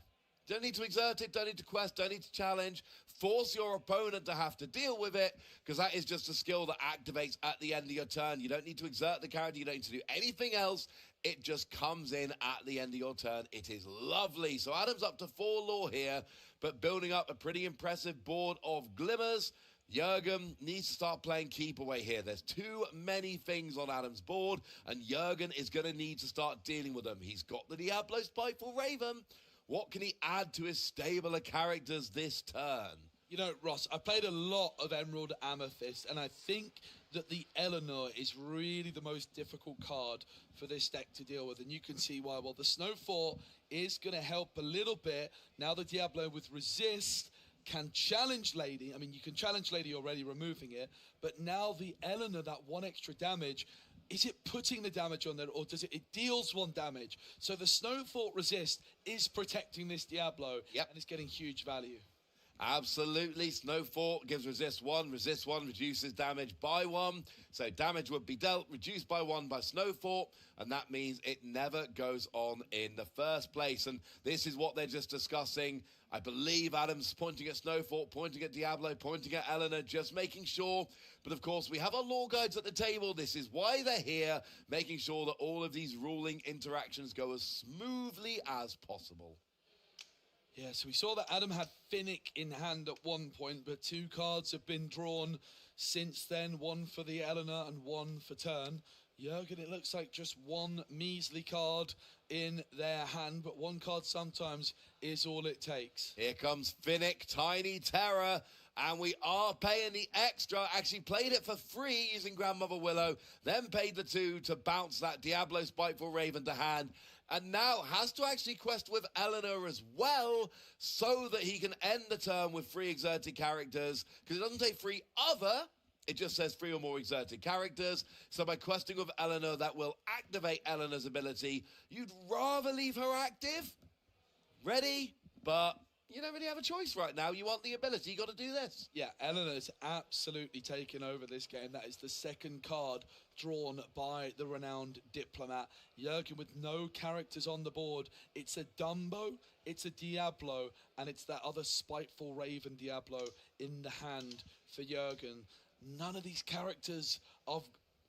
Don't need to exert it, don't need to quest, don't need to challenge. Force your opponent to have to deal with it, because that is just a skill that activates at the end of your turn. You don't need to exert the character, you don't need to do anything else. It just comes in at the end of your turn. It is lovely. So Adam's up to 4 lore here, but building up a pretty impressive board of glimmers. Jürgen needs to start playing keep away here. There's too many things on Adam's board, and Jürgen is going to need to start dealing with them. He's got the Diablo Spiteful Raven. What can he add to his stable of characters this turn? You know, Ross, I played a lot of Emerald Amethyst, and I think that the Eleanor is really the most difficult card for this deck to deal with, and you can see why. Well, the Snow 4 is going to help a little bit. Now the Diablo with Resist can challenge Lady. I mean, you can challenge Lady already, removing it, but now the Eleanor, that 1 extra damage, is it putting the damage on there, or does it deals 1 damage? So the Snow Fort Resist is protecting this Diablo, and it's getting huge value. Absolutely. Snow Fort gives resist 1, reduces damage by 1. So damage would be dealt, reduced by 1 by Snow Fort, and that means it never goes on in the first place. And this is what they're just discussing. I believe Adam's pointing at Snow Fort, pointing at Diablo, pointing at Eleanor, just making sure. But of course, we have our lore guides at the table. This is why they're here, making sure that all of these ruling interactions go as smoothly as possible. Yeah, so we saw that Adam had Finnick in hand at one point, but 2 cards have been drawn since then, 1 for the Eleanor and 1 for turn. Jürgen, it looks like just 1 measly card in their hand, but 1 card sometimes is all it takes. Here comes Finnick, Tiny Terror, and we are paying the extra. Actually played it for free using Grandmother Willow, then paid the 2 to bounce that Diablo Spiteful Raven to hand, and now has to actually quest with Eleanor as well, so that he can end the turn with 3 exerted characters, because it doesn't say 3 other, it just says 3 or more exerted characters. So by questing with Eleanor, that will activate Eleanor's ability. You'd rather leave her active, ready, but you don't really have a choice right now. You want the ability, you got to do this. Yeah, Eleanor's absolutely taken over this game. That is the 2nd card drawn by the renowned diplomat. Jürgen with no characters on the board. It's a Dumbo, it's a Diablo, and it's that other Spiteful Raven Diablo in the hand for Jürgen. None of these characters are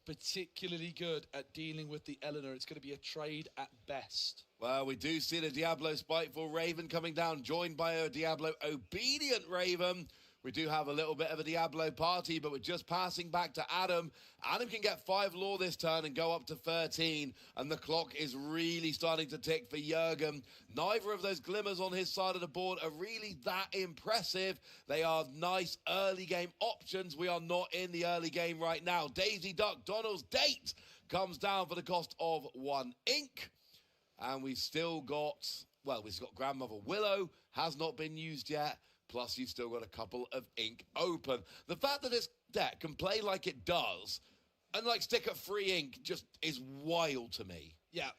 particularly good at dealing with the Eleanor. It's going to be a trade at best. Well, we do see the Diablo Spiteful Raven coming down, joined by a Diablo Obedient Raven. We do have a little bit of a Diablo party, but we're just passing back to Adam. Adam can get 5 lore this turn and go up to 13, and the clock is really starting to tick for Jürgen. Neither of those glimmers on his side of the board are really that impressive. They are nice early game options. We are not in the early game right now. Daisy Duck Donald's Date comes down for the cost of 1 ink. And we've still got, well, we've got Grandmother Willow, has not been used yet. Plus, you've still got a couple of ink open. The fact that this deck can play like it does and like stick at 3 ink just is wild to me. Yeah,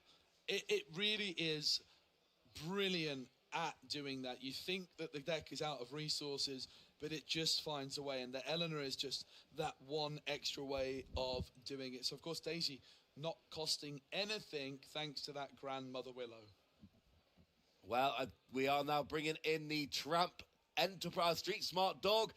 it really is brilliant at doing that. You think that the deck is out of resources, but it just finds a way. And the Eleanor is just that 1 extra way of doing it. So, of course, Daisy not costing anything thanks to that Grandmother Willow. Well, we are now bringing in the Tramp Enterprise Street Smart Dog.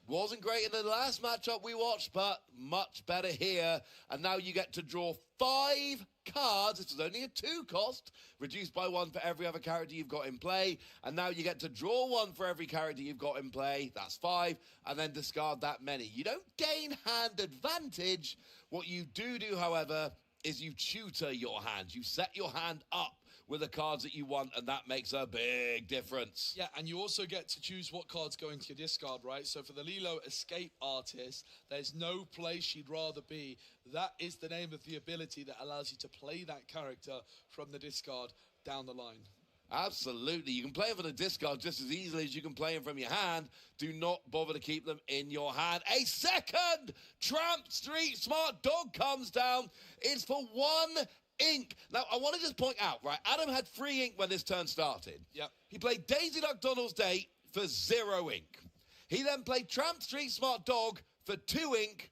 Wasn't great in the last matchup we watched, but much better here. And now you get to draw 5 cards. This is only a 2 cost, reduced by 1 for every other character you've got in play. And now you get to draw 1 for every character you've got in play. That's 5, and then discard that many. You don't gain hand advantage. What you do, however, is you tutor your hand. You set your hand up with the cards that you want, and that makes a big difference. Yeah, and you also get to choose what cards go into your discard, right? So for the Lilo Escape Artist, there's no place she'd rather be. That is the name of the ability that allows you to play that character from the discard down the line. Absolutely. You can play them from the discard just as easily as you can play them from your hand. Do not bother to keep them in your hand. A second Tramp Street Smart Dog comes down. It's for 1 ink. Now, I want to just point out, right, Adam had 3 ink when this turn started. Yep. He played Daisy Duck Donald's Date for 0 ink. He then played Tramp Street Smart Dog for 2 ink,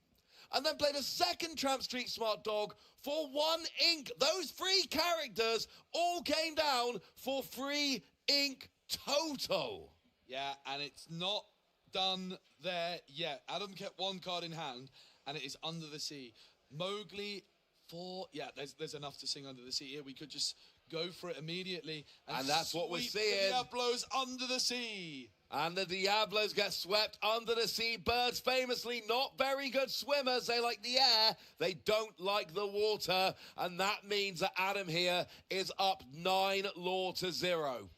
and then played a second Tramp Street Smart Dog for 1 ink. Those 3 characters all came down for 3 ink total. Yeah, and it's not done there yet. Adam kept 1 card in hand, and it is Under the Sea. Mowgli 4, yeah, there's enough to sing Under the Sea here. We could just go for it immediately. And that's what we're seeing. Diablos Under the Sea. And the Diablos get swept under the sea. Birds famously not very good swimmers. They like the air. They don't like the water. And that means that Adam here is up 9-0.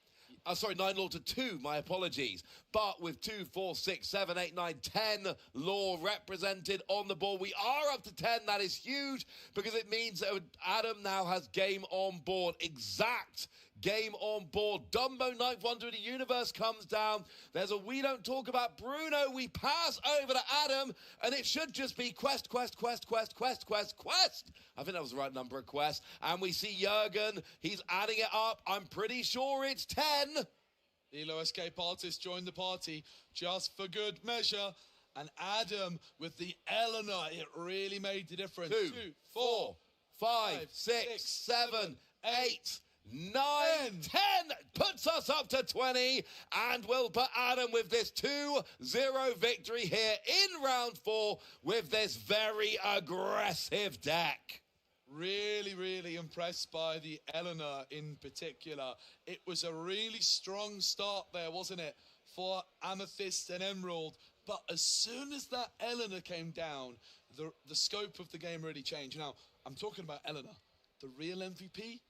9-2, my apologies. But with 2, 4, 6, 7, 8, 9, 10 law represented on the board, we are up to 10. That is huge because it means that Adam now has game on board. Exact game on board. Dumbo, ninth wonder of the universe, comes down. There's a we don't talk about Bruno. We pass over to Adam, and it should just be quest. I think that was the right number of quests. And we see Jürgen. He's adding it up. I'm pretty sure it's 10. The Elo Escape artist joined the party just for good measure. And Adam with the Eleanor, it really made the difference. 2, 4, 5, 6, 7, 8, 9, 10 puts us up to 20, and we'll put Adam with this 2-0 victory here in round 4 with this very aggressive deck. Really, really impressed by the Eleanor in particular. It was a really strong start there, wasn't it, for Amethyst and Emerald. But as soon as that Eleanor came down, the scope of the game really changed. Now, I'm talking about Eleanor, the real MVP.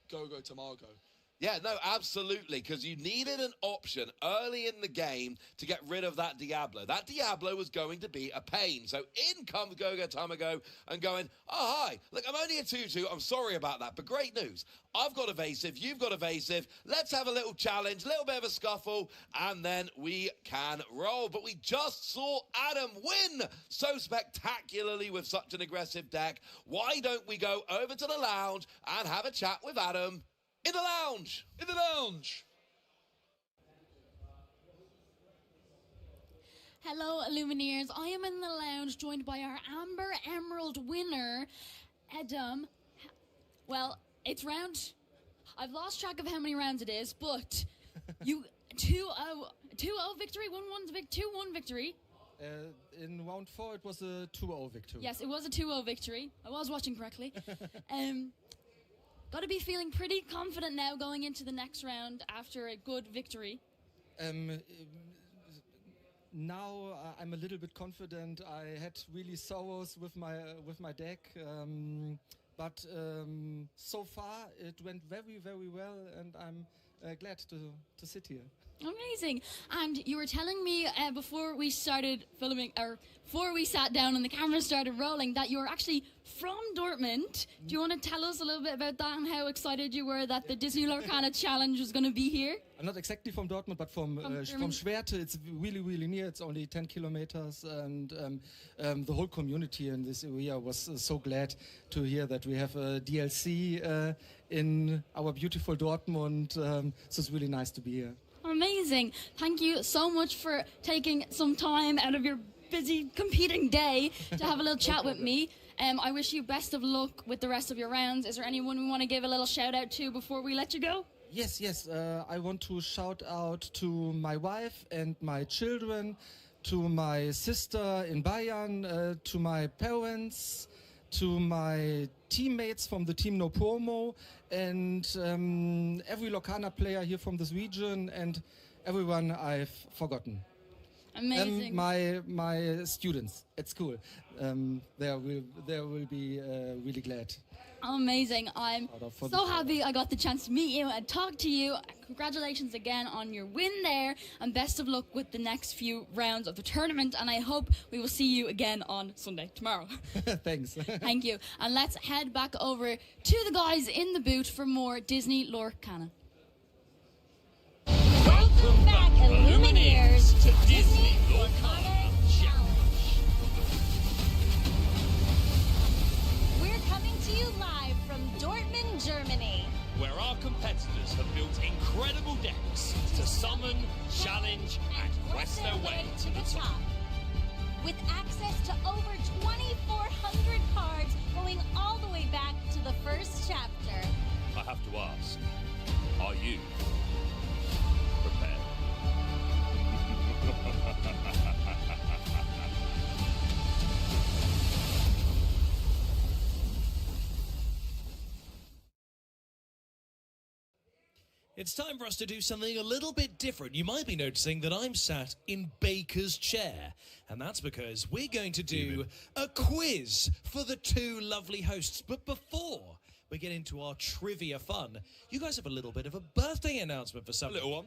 Go to Margot. Yeah, no, absolutely, because you needed an option early in the game to get rid of that Diablo. That Diablo was going to be a pain. So in comes Gogo Tamago and going, oh, hi, look, I'm only a 2-2. I'm sorry about that, but great news. I've got evasive, you've got evasive. Let's have a little challenge, a little bit of a scuffle, and then we can roll. But we just saw Adam win so spectacularly with such an aggressive deck. Why don't we go over to the lounge and have a chat with Adam? In the lounge! In the lounge! Hello, Illumineers. I am in the lounge joined by our Amber Emerald winner, Adam. Well, it's round... I've lost track of how many rounds it is, but you... 2-0 victory, 2-1 victory. In round 4, it was a 2-0 victory. Yes, it was a 2-0 victory. I was watching correctly. Got to be feeling pretty confident now going into the next round after a good victory. Now I'm a little bit confident. I had really sorrows with my deck, but so far it went very, very well, and I'm glad to sit here. Amazing. And you were telling me before we started filming, or before we sat down and the camera started rolling, that you're actually from Dortmund. Do you want to tell us a little bit about that and how excited you were that the Disney Lorcaner Challenge was going to be here? I'm not exactly from Dortmund, but from Schwerte. It's really, really near. It's only 10 kilometers, and the whole community in this area was so glad to hear that we have a DLC in our beautiful Dortmund. So it's really nice to be here. Amazing. Thank you so much for taking some time out of your busy competing day to have a little chat with me. I wish you best of luck with the rest of your rounds. Is there anyone we want to give a little shout out to before we let you go? Yes. I want to shout out to my wife and my children, to my sister in Bayern, to my parents, to my teammates from the team No Promo, and every Lorcaner player here from this region, and everyone I've forgotten. Amazing. My students at school, they will be really glad. Amazing. I'm so happy I got the chance to meet you and talk to you. Congratulations again on your win there, and best of luck with the next few rounds of the tournament, and I hope we will see you again on Sunday, tomorrow. Thanks. Thank you. And let's head back over to the guys in the booth for more Disney Lorcaner. Welcome back, Illumineers, to Disney Lorcaner Challenge. We're coming to you live from Dortmund, Germany, where our competitors have built incredible decks to summon, challenge, and quest their way to the top. with access to over 2,400 cards going all the way back to the first chapter. I have to ask, are you prepared? It's time for us to do something a little bit different. You might be noticing that I'm sat in Baker's chair, and that's because we're going to do a quiz for the two lovely hosts. But before we get into our trivia fun, you guys have a little bit of a birthday announcement for someone. A little one.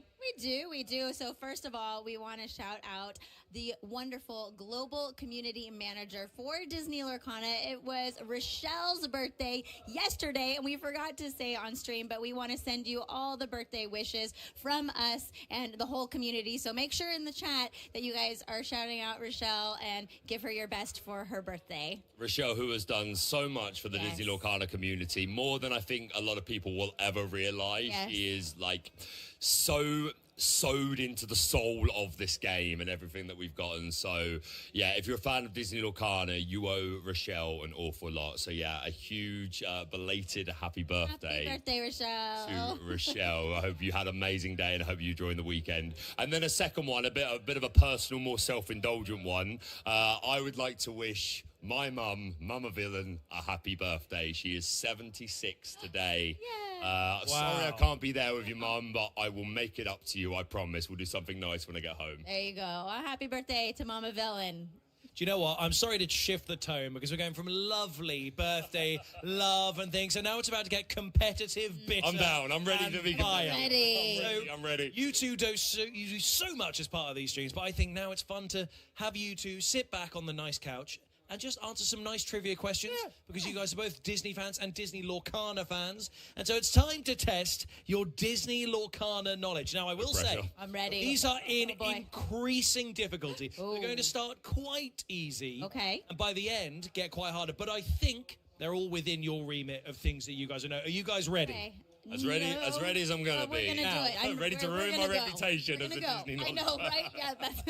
We do. So first of all, we want to shout out the wonderful global community manager for Disney Lorcana. It was Rochelle's birthday yesterday, and we forgot to say on stream, but we want to send you all the birthday wishes from us and the whole community. So make sure in the chat that you guys are shouting out Rochelle and give her your best for her birthday. Rochelle, who has done so much for the Disney Lorcana community, more than I think a lot of people will ever realize. Yes. She is like so sewed into the soul of this game and everything that we've gotten. So yeah, if you're a fan of Disney Lorcana, you owe Rochelle an awful lot. So yeah, a huge belated happy birthday. Happy birthday, Rochelle. To Rochelle. I hope you had an amazing day and I hope you enjoyed the weekend. And then a second one, a bit of a personal, more self-indulgent one. I would like to wish my mum, Mama Villain, a happy birthday. She is 76 today. Sorry I can't be there with your mum, but I will make it up to you, I promise. We'll do something nice when I get home. There you go. A happy birthday to Mama Villain. Do you know what? I'm sorry to shift the tone because we're going from lovely birthday, love and things, and now it's about to get competitive, bitter. I'm down. I'm ready to be Ready. I'm ready. You two do so much as part of these streams, but I think now it's fun to have you two sit back on the nice couch and just answer some nice trivia questions because you guys are both Disney fans and Disney Lorcana fans. And so it's time to test your Disney Lorcana knowledge. Now, I will say, I'm ready. These are in increasing difficulty. We're going to start quite easy. Okay. And by the end, get quite harder. But I think they're all within your remit of things that you guys know. Are you guys ready? Okay. As ready as I'm going to be. We're going to do it. I'm ready to ruin my reputation as a Disney I know, right? Yeah, that's...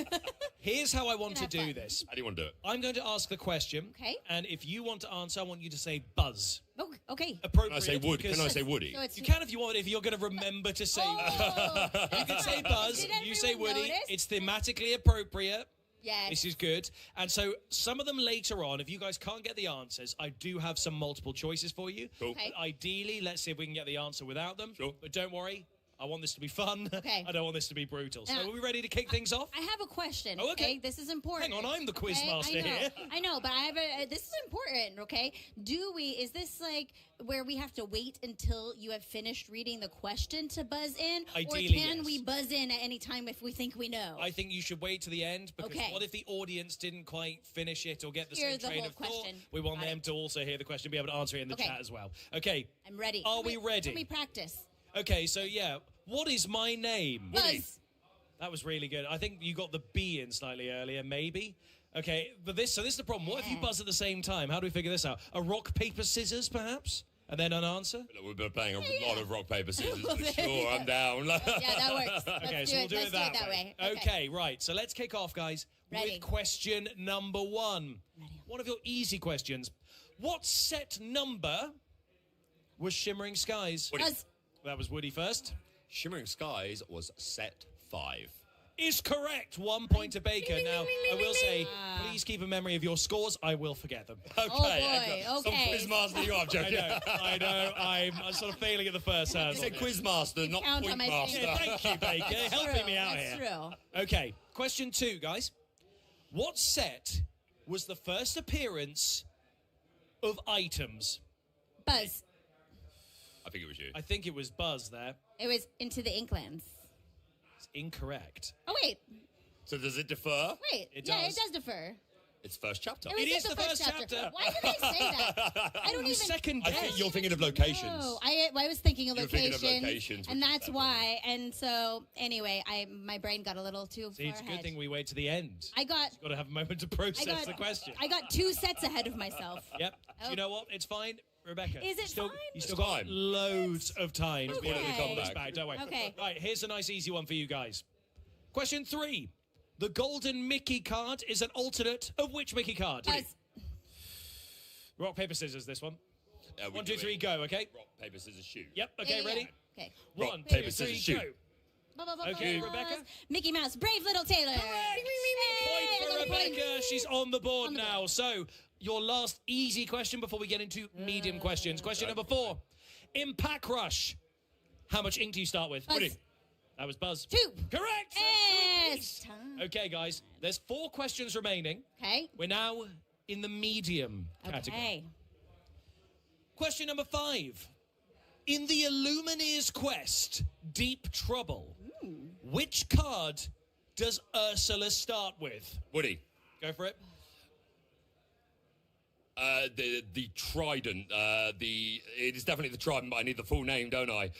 Here's how I want to do this. How do you want to do it? I'm going to ask the question. Okay. And if you want to answer, I want you to say buzz. Oh, okay. Appropriate. Can I say wood? Can I say woody? So it's... You can if you want, if you're going to remember to say. You can say buzz, you say woody. Notice? It's thematically appropriate. Yes. This is good. And so some of them later on, if you guys can't get the answers, I do have some multiple choices for you. Cool. Okay. But ideally, let's see if we can get the answer without them. Sure. But don't worry. I want this to be fun. Okay. I don't want this to be brutal. So Now, are we ready to kick things off? I have a question. Oh, okay. This is important. Hang on, I'm the quiz master I know, here. I know, but I have this is important, okay? Is this like where we have to wait until you have finished reading the question to buzz in? Ideally, or can yes. we buzz in at any time if we think we know? I think you should wait to the end because what if the audience didn't quite finish it or get the Hear same the train whole of thought? question. We want Got them it. to also hear the question, be able to answer it in the Okay. chat as well. Okay. I'm ready. Are we ready? Let me practice. Okay, so yeah. What is my name? Buzz. That was really good. I think you got the B in slightly earlier, maybe. Okay, but this is the problem. What if you buzz at the same time? How do we figure this out? A rock, paper, scissors, perhaps? And then an answer? We've been playing a lot of rock, paper, scissors, for There sure. you I'm down. Yeah, that works. Okay, so we'll do it that way. Okay, right. So let's kick off, guys, Ready. with question number 1. One of your easy questions. What set number was Shimmering Skies? Woody. Buzz. That was Woody first. Shimmering Skies was set 5. Is correct. 1 point to Baker. Now, I will say, please keep a memory of your scores. I will forget them. Okay. boy, Some okay. quizmaster you are, joking. I know. I'm sort of failing at the first You hand. said quizmaster, not count on point my master. fingers. Thank you, Baker. Helping me out That's here. true. Okay, question 2, guys. What set was the first appearance of items? Buzz. I think it was you. I think it was Buzz there. It was Into the Inklands. It's incorrect. Oh, wait. So does it defer? Wait. It Yeah, does. it does defer. It's first chapter. It was It just is the first chapter. Why did I say that? I don't even... Second I guess. think you're thinking of locations. No, I was thinking of You were thinking of locations, locations, and which is that's better. why. And so, anyway, my brain got a little too See, far it's a ahead. good thing we wait to the end. I got Got to have a moment to process the question. I got 2 sets ahead of myself. Yep. You know what? It's fine. Rebecca. Is it you still, fine? You still It's got fine. loads of time to be able to Okay. come this back. Don't worry. Okay. Right, here's a nice easy one for you guys. Question 3. The golden Mickey card is an alternate of which Mickey card? Buzz. Rock, paper, scissors, this one. We 1, do 2, 3, it. go, okay? Rock, paper, scissors, shoot. Yep, okay, Yeah, ready? Okay. Rock, 1, paper, 2, 3, scissors, go. shoot. Okay, Rebecca? Mickey Mouse, Brave Little Tailor. Point Hey, for I got a point. Rebecca. She's on the board On the now. So, your last easy question before we get into medium questions. Question number 4. In Pack Rush, How much ink do you start with? Buzz. Woody. That was Buzz. 2. Correct! Yes. Okay, guys, there's 4 questions remaining. Okay. We're now in the medium category. Okay. Question number 5. In the Illumineers' quest, Deep Trouble, which card does Ursula start with? Woody. Go for it. The trident. It is definitely the trident, but I need the full name, don't I?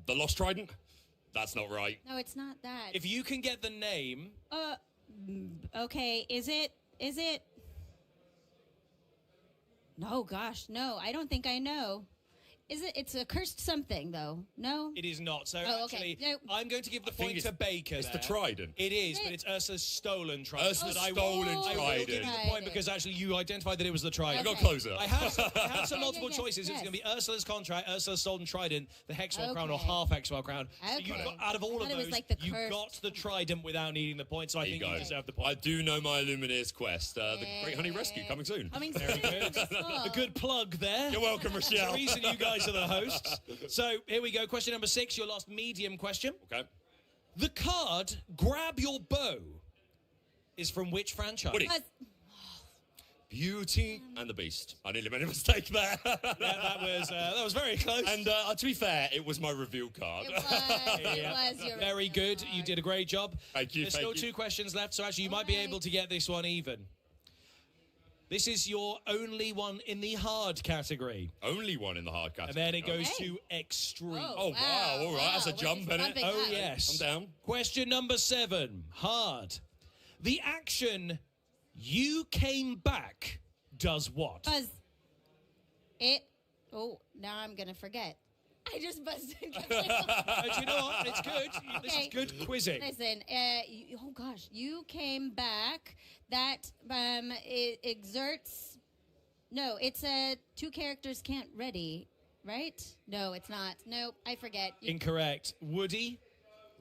The Lost Trident? That's not right. No, it's not that. If you can get the name... Okay, is it? No, gosh, no, I don't think I know. Is it? It's a cursed something, though. No? It is not. So Oh, okay. actually, No. I'm going to give the think point it's- to Baker. It's the there. trident. It is, Is but it? it's Ursula's stolen trident. Ursula's But stolen I will give trident. you the point Trident. because actually you identified that it was the trident. I got Okay. closer. I had some multiple yes, choices. It was yes. going to be Ursula's contract, Ursula's stolen trident, the Hexwell crown, or Okay. half Hexwell crown. So you Okay. got, out of all I of thought it was those, like the you cursed- got the trident without needing the point. So I There you think you go. deserve the I point. do know my Illumineers quest. The Great Honey Rescue coming soon. Coming Very good. A good plug there. You're welcome, There's Rochelle. the reason you guys are the hosts. So here we go. Question number 6, your last medium question. Okay. The card Grab Your Bow is from which franchise? Woody. Beauty and the Beast. I nearly made a mistake there. Yeah, that was very close. And to be fair, it was my reveal card. It was your Very good. You did a great job. Thank you, There's thank still you. 2 questions left, so actually you might be able to get this one even. This is your only one in the hard category. Only one in the hard category. And then it goes Okay. to extreme. Oh, wow. All right. That's a We're jump, just innit? bumping Oh, up. yes. I'm down. Question number 7. Hard. The action You Came Back does what? Buzz. Oh, now I'm going to forget. I just buzzed in. Do you know what? It's good. This is Okay. good quizzing. Listen, oh gosh, you came back. That it exerts. No, it's 2 characters can't ready, right? No, it's not. Nope, I forget. Incorrect. Woody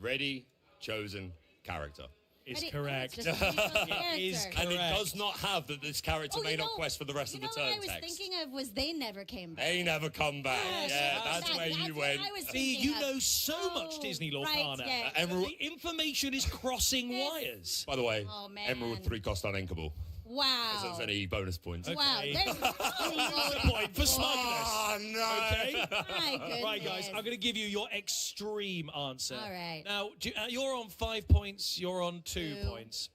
Ready, chosen, character. is Ready- correct. it's just a single It is character. And it Correct. does not have that this character Oh, may you not know- quest for the rest of the What turn I was text. thinking of was they never came back. They never come back. Yes, Yeah, yes, that's where you what went. I was See, thinking you of. know so much Oh, Disney lore, right, Kana. yeah. Emerald- The information is crossing Yes. wires. By the way, Oh, man. Emerald 3 cost uninkable. Wow. So there's any bonus points. Wow. Okay. There's Point for smugness. Oh, no. Okay. My goodness. Right, guys, I'm going to give you your extreme answer. All right. Now, you're on 5 points. You're on 2 2. points.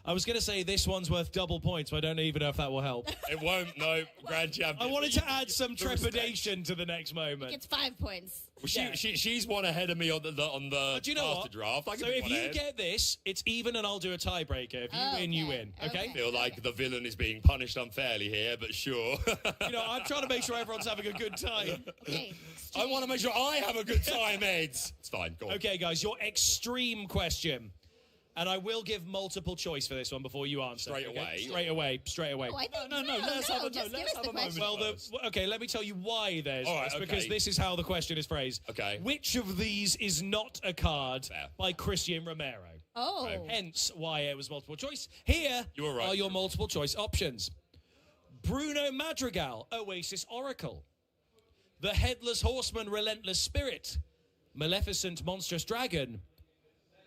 I was going to say this one's worth double points, but I don't even know if that will help. It won't. No, grand champion. I wanted to add some The respect. trepidation to the next moment. It's 5 points. Well, she's one ahead of me on the But you know after what? draft. I can So be if one you ahead. get this, it's even and I'll do a tiebreaker. If you win, you win. Okay? I feel like the villain is being punished unfairly here, but sure. You know, I'm trying to make sure everyone's having a good time. Okay. I want to make sure I have a good time, Eds. It's fine. Go on. Okay, guys, your extreme question. And I will give multiple choice for this one before you answer. Straight okay? away? Straight away. Oh, I think No, let's have a- just let's give us have the a moment. question. Well, okay, let me tell you why there's All right, this, because okay. this is how the question is phrased. Okay. Which of these is not a card Fair. by Christian Romero? Oh. Okay. Hence why it was multiple choice. Here You were right. are your multiple choice options. Bruno Madrigal, Oasis Oracle. The Headless Horseman, Relentless Spirit. Maleficent, Monstrous Dragon.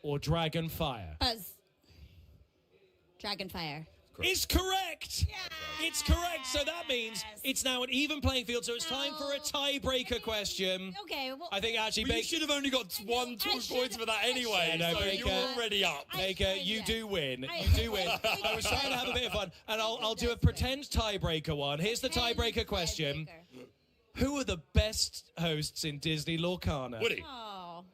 Or Dragon Fire. Buzz. Dragonfire. It's correct. It's correct. So that means it's now an even playing field. So it's time for a tiebreaker question. Okay. Well, I think actually, Well, you Baker, should have only got I one, know, 2 I points should- for that I anyway. should- No, So Baker- you're already up. Baker, should, you yeah. do win. I- You do win. I was trying to have a bit of fun, and I'll do a pretend tiebreaker one. Here's the tiebreaker question: who are the best hosts in Disney Lorcana? Woody, Oh.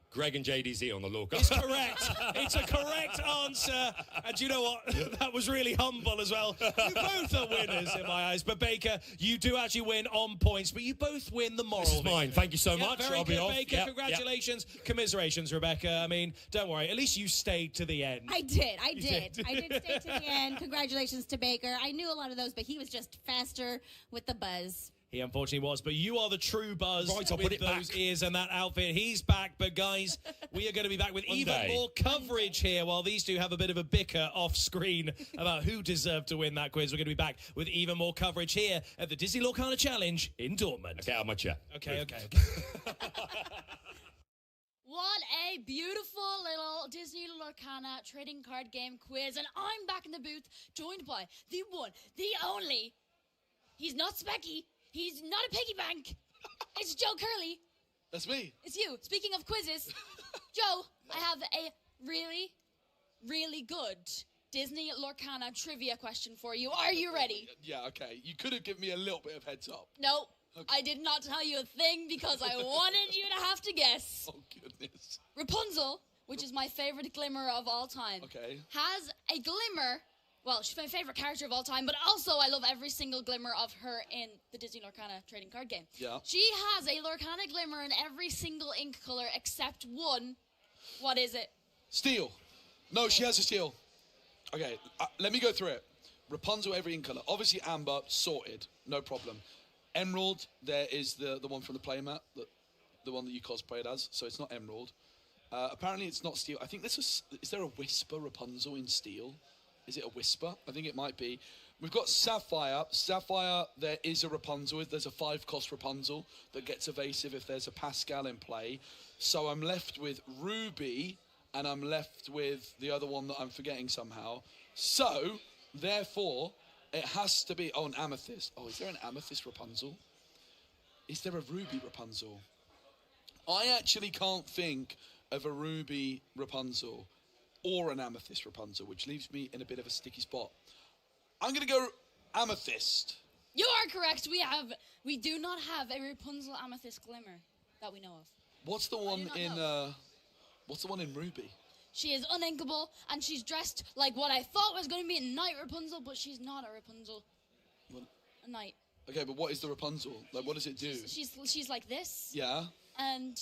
Greg and JDZ on the law. It's correct. It's a correct answer. And you know what? That was really humble as well. You both are winners in my eyes. But Baker, you do actually win on points, but you both win the moral This is mine. victory. Thank you so Yeah, much. very I'll be good, off. Baker. Yep, Congratulations. Commiserations, Rebecca. I mean, don't worry. At least you stayed to the end. I did. I did. did. I did stay to the end. Congratulations to Baker. I knew a lot of those, but he was just faster with the buzz. He unfortunately was, but you are the true Buzz Right, I'll with put it those back. ears and that outfit. He's back, but guys, we are going to be back with One even day. more coverage here while these two have a bit of a bicker off screen about who deserved to win that quiz. We're going to be back with even more coverage here at the Disney Lorcaner Challenge in Dortmund. Okay, out of my chair. Okay. What a beautiful little Disney Lorcaner trading card game quiz. And I'm back in the booth, joined by the one, the only. He's not Specky. He's not a piggy bank. It's Joe Curley. That's me. It's you. Speaking of quizzes, Joe, I have a really, really good Disney Lorcaner trivia question for you. Are you ready? Yeah, okay. You could have given me a little bit of heads up. No, I did not tell you a thing because I wanted you to have to guess. Oh, goodness. Rapunzel, which is my favorite glimmer of all time, Okay. has a glimmer. Well, she's my favorite character of all time, but also I love every single glimmer of her in the Disney Lorcaner trading card game. Yeah. She has a Lorcaner glimmer in every single ink color except one. What is it? Steel. No, she has a steel. Okay, let me go through it. Rapunzel, every ink color. Obviously, amber, sorted. No problem. Emerald, there is the one from the playmat, the one that you cosplayed as, so it's not emerald. Apparently, it's not steel. I think is there a whisper Rapunzel in steel? Is it a whisper? I think it might be. We've got Sapphire. Sapphire, there is a Rapunzel. There's a 5-cost Rapunzel that gets evasive if there's a Pascal in play. So I'm left with Ruby, and I'm left with the other one that I'm forgetting somehow. So, therefore, it has to be... Oh, an Amethyst. Oh, is there an Amethyst Rapunzel? Is there a Ruby Rapunzel? I actually can't think of a Ruby Rapunzel or an Amethyst Rapunzel, which leaves me in a bit of a sticky spot. I'm going to go Amethyst. You are correct. We do not have a Rapunzel Amethyst glimmer that we know of. What's the one in Ruby? She is uninkable, and she's dressed like what I thought was going to be a knight Rapunzel, but she's not a Rapunzel. What? A knight. Okay, but what is the Rapunzel? Like, what does it do? She's like this. Yeah. And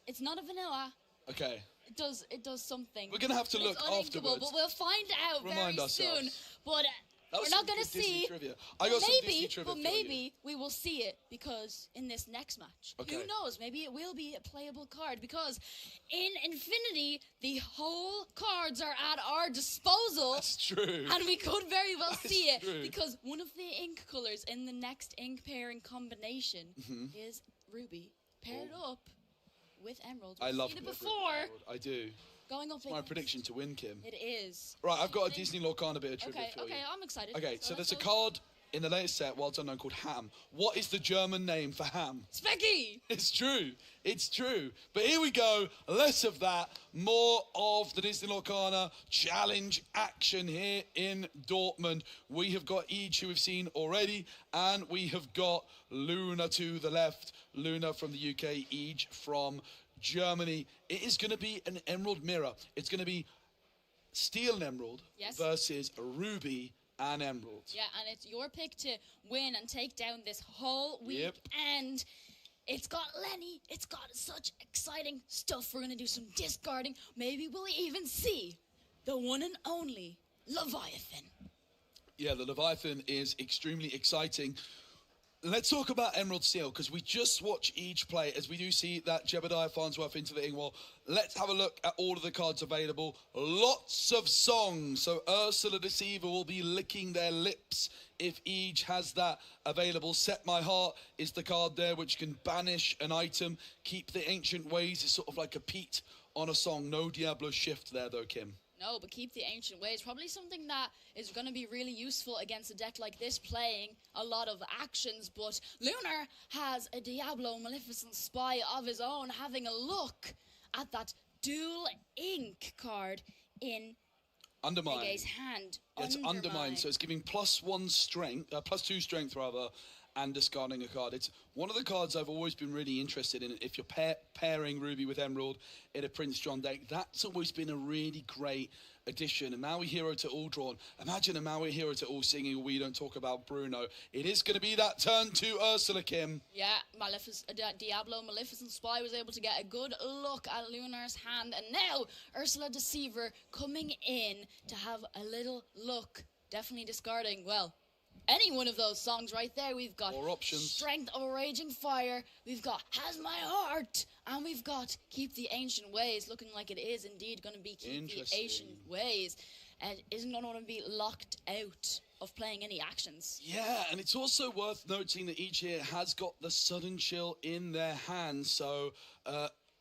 it's not a vanilla. Okay. It does something. We're gonna have to look it's uninkable, afterwards. but we'll find out Remind very ourselves. soon. But That was we're not some going to good Disney see. trivia. I got some Disney trivia But for you. maybe we will see it because in this next match, Okay. who knows? Maybe it will be a playable card because in Infinity, the whole cards are at our disposal. That's true. And we could very well That's see it true. because one of the ink colors in the next ink pairing combination is Ruby paired up with Emerald. I We've love seen it Emerald. before. I do. Going up It's my against- prediction to win, Kim. It is. Right, I've got a Disney Lorcaner bit of trivia Okay, for you. okay, I'm excited. Okay, so there's a let's- card in the latest set, Wilds Unknown, called Ham. What is the German name for ham? Specky! It's true. It's true. But here we go. Less of that. More of the Disney Lorcaner challenge action here in Dortmund. We have got each who we've seen already, and we have got Luna to the left. Luna from the UK, each from Germany. It is going to be an emerald mirror. It's going to be steel and emerald Yes. versus ruby and emerald. Yeah, and it's your pick to win and take down this whole week. Yep. And it's got Lenny. It's got such exciting stuff. We're going to do some discarding. Maybe we'll even see the one and only Leviathan. Yeah, the Leviathan is extremely exciting. Let's talk about Emerald Seal, because we just watch each play as we do see that Jebediah Farnsworth into the Ingwall. Let's have a look at all of the cards available. Lots of songs. So Ursula Deceiver will be licking their lips if each has that available. Set My Heart is the card there which can banish an item. Keep the Ancient Ways is sort of like a Pete on a song. No Diablo shift there though, Kim. No, but keep the ancient ways. Probably something that is going to be really useful against a deck like this, playing a lot of actions. But Lunar has a Diablo Maleficent Spy of his own, having a look at that dual ink card in Undermine. Mega's hand. Yeah, it's undermine, so it's giving +1 strength, +2 strength rather, and discarding a card. It's one of the cards I've always been really interested in. If you're pairing Ruby with Emerald in a Prince John deck, that's always been a really great addition. A Maui hero to all drawn. Imagine a Maui hero to all singing We Don't Talk About Bruno. It is going to be that turn to Ursula, Kim. Yeah, Diablo Maleficent Spy was able to get a good look at Lunar's hand, and now Ursula Deceiver coming in to have a little look, definitely discarding, well, any one of those songs right there. We've got More options. Strength of a Raging Fire, we've got Has My Heart, and we've got Keep the Ancient Ways, looking like it is indeed going to be Keep the Ancient Ways, and isn't going to be locked out of playing any actions. Yeah, and it's also worth noting that each here has got the Sudden Chill in their hand, so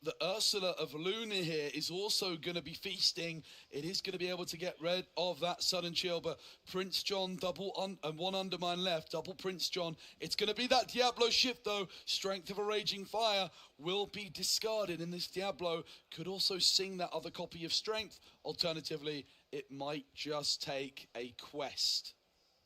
the Ursula of Luna here is also going to be feasting. It is going to be able to get rid of that Sudden Chill, but Prince John and one undermine left, double Prince John. It's going to be that Diablo shift though. Strength of a Raging Fire will be discarded, and this Diablo could also sing that other copy of Strength. Alternatively, it might just take a quest.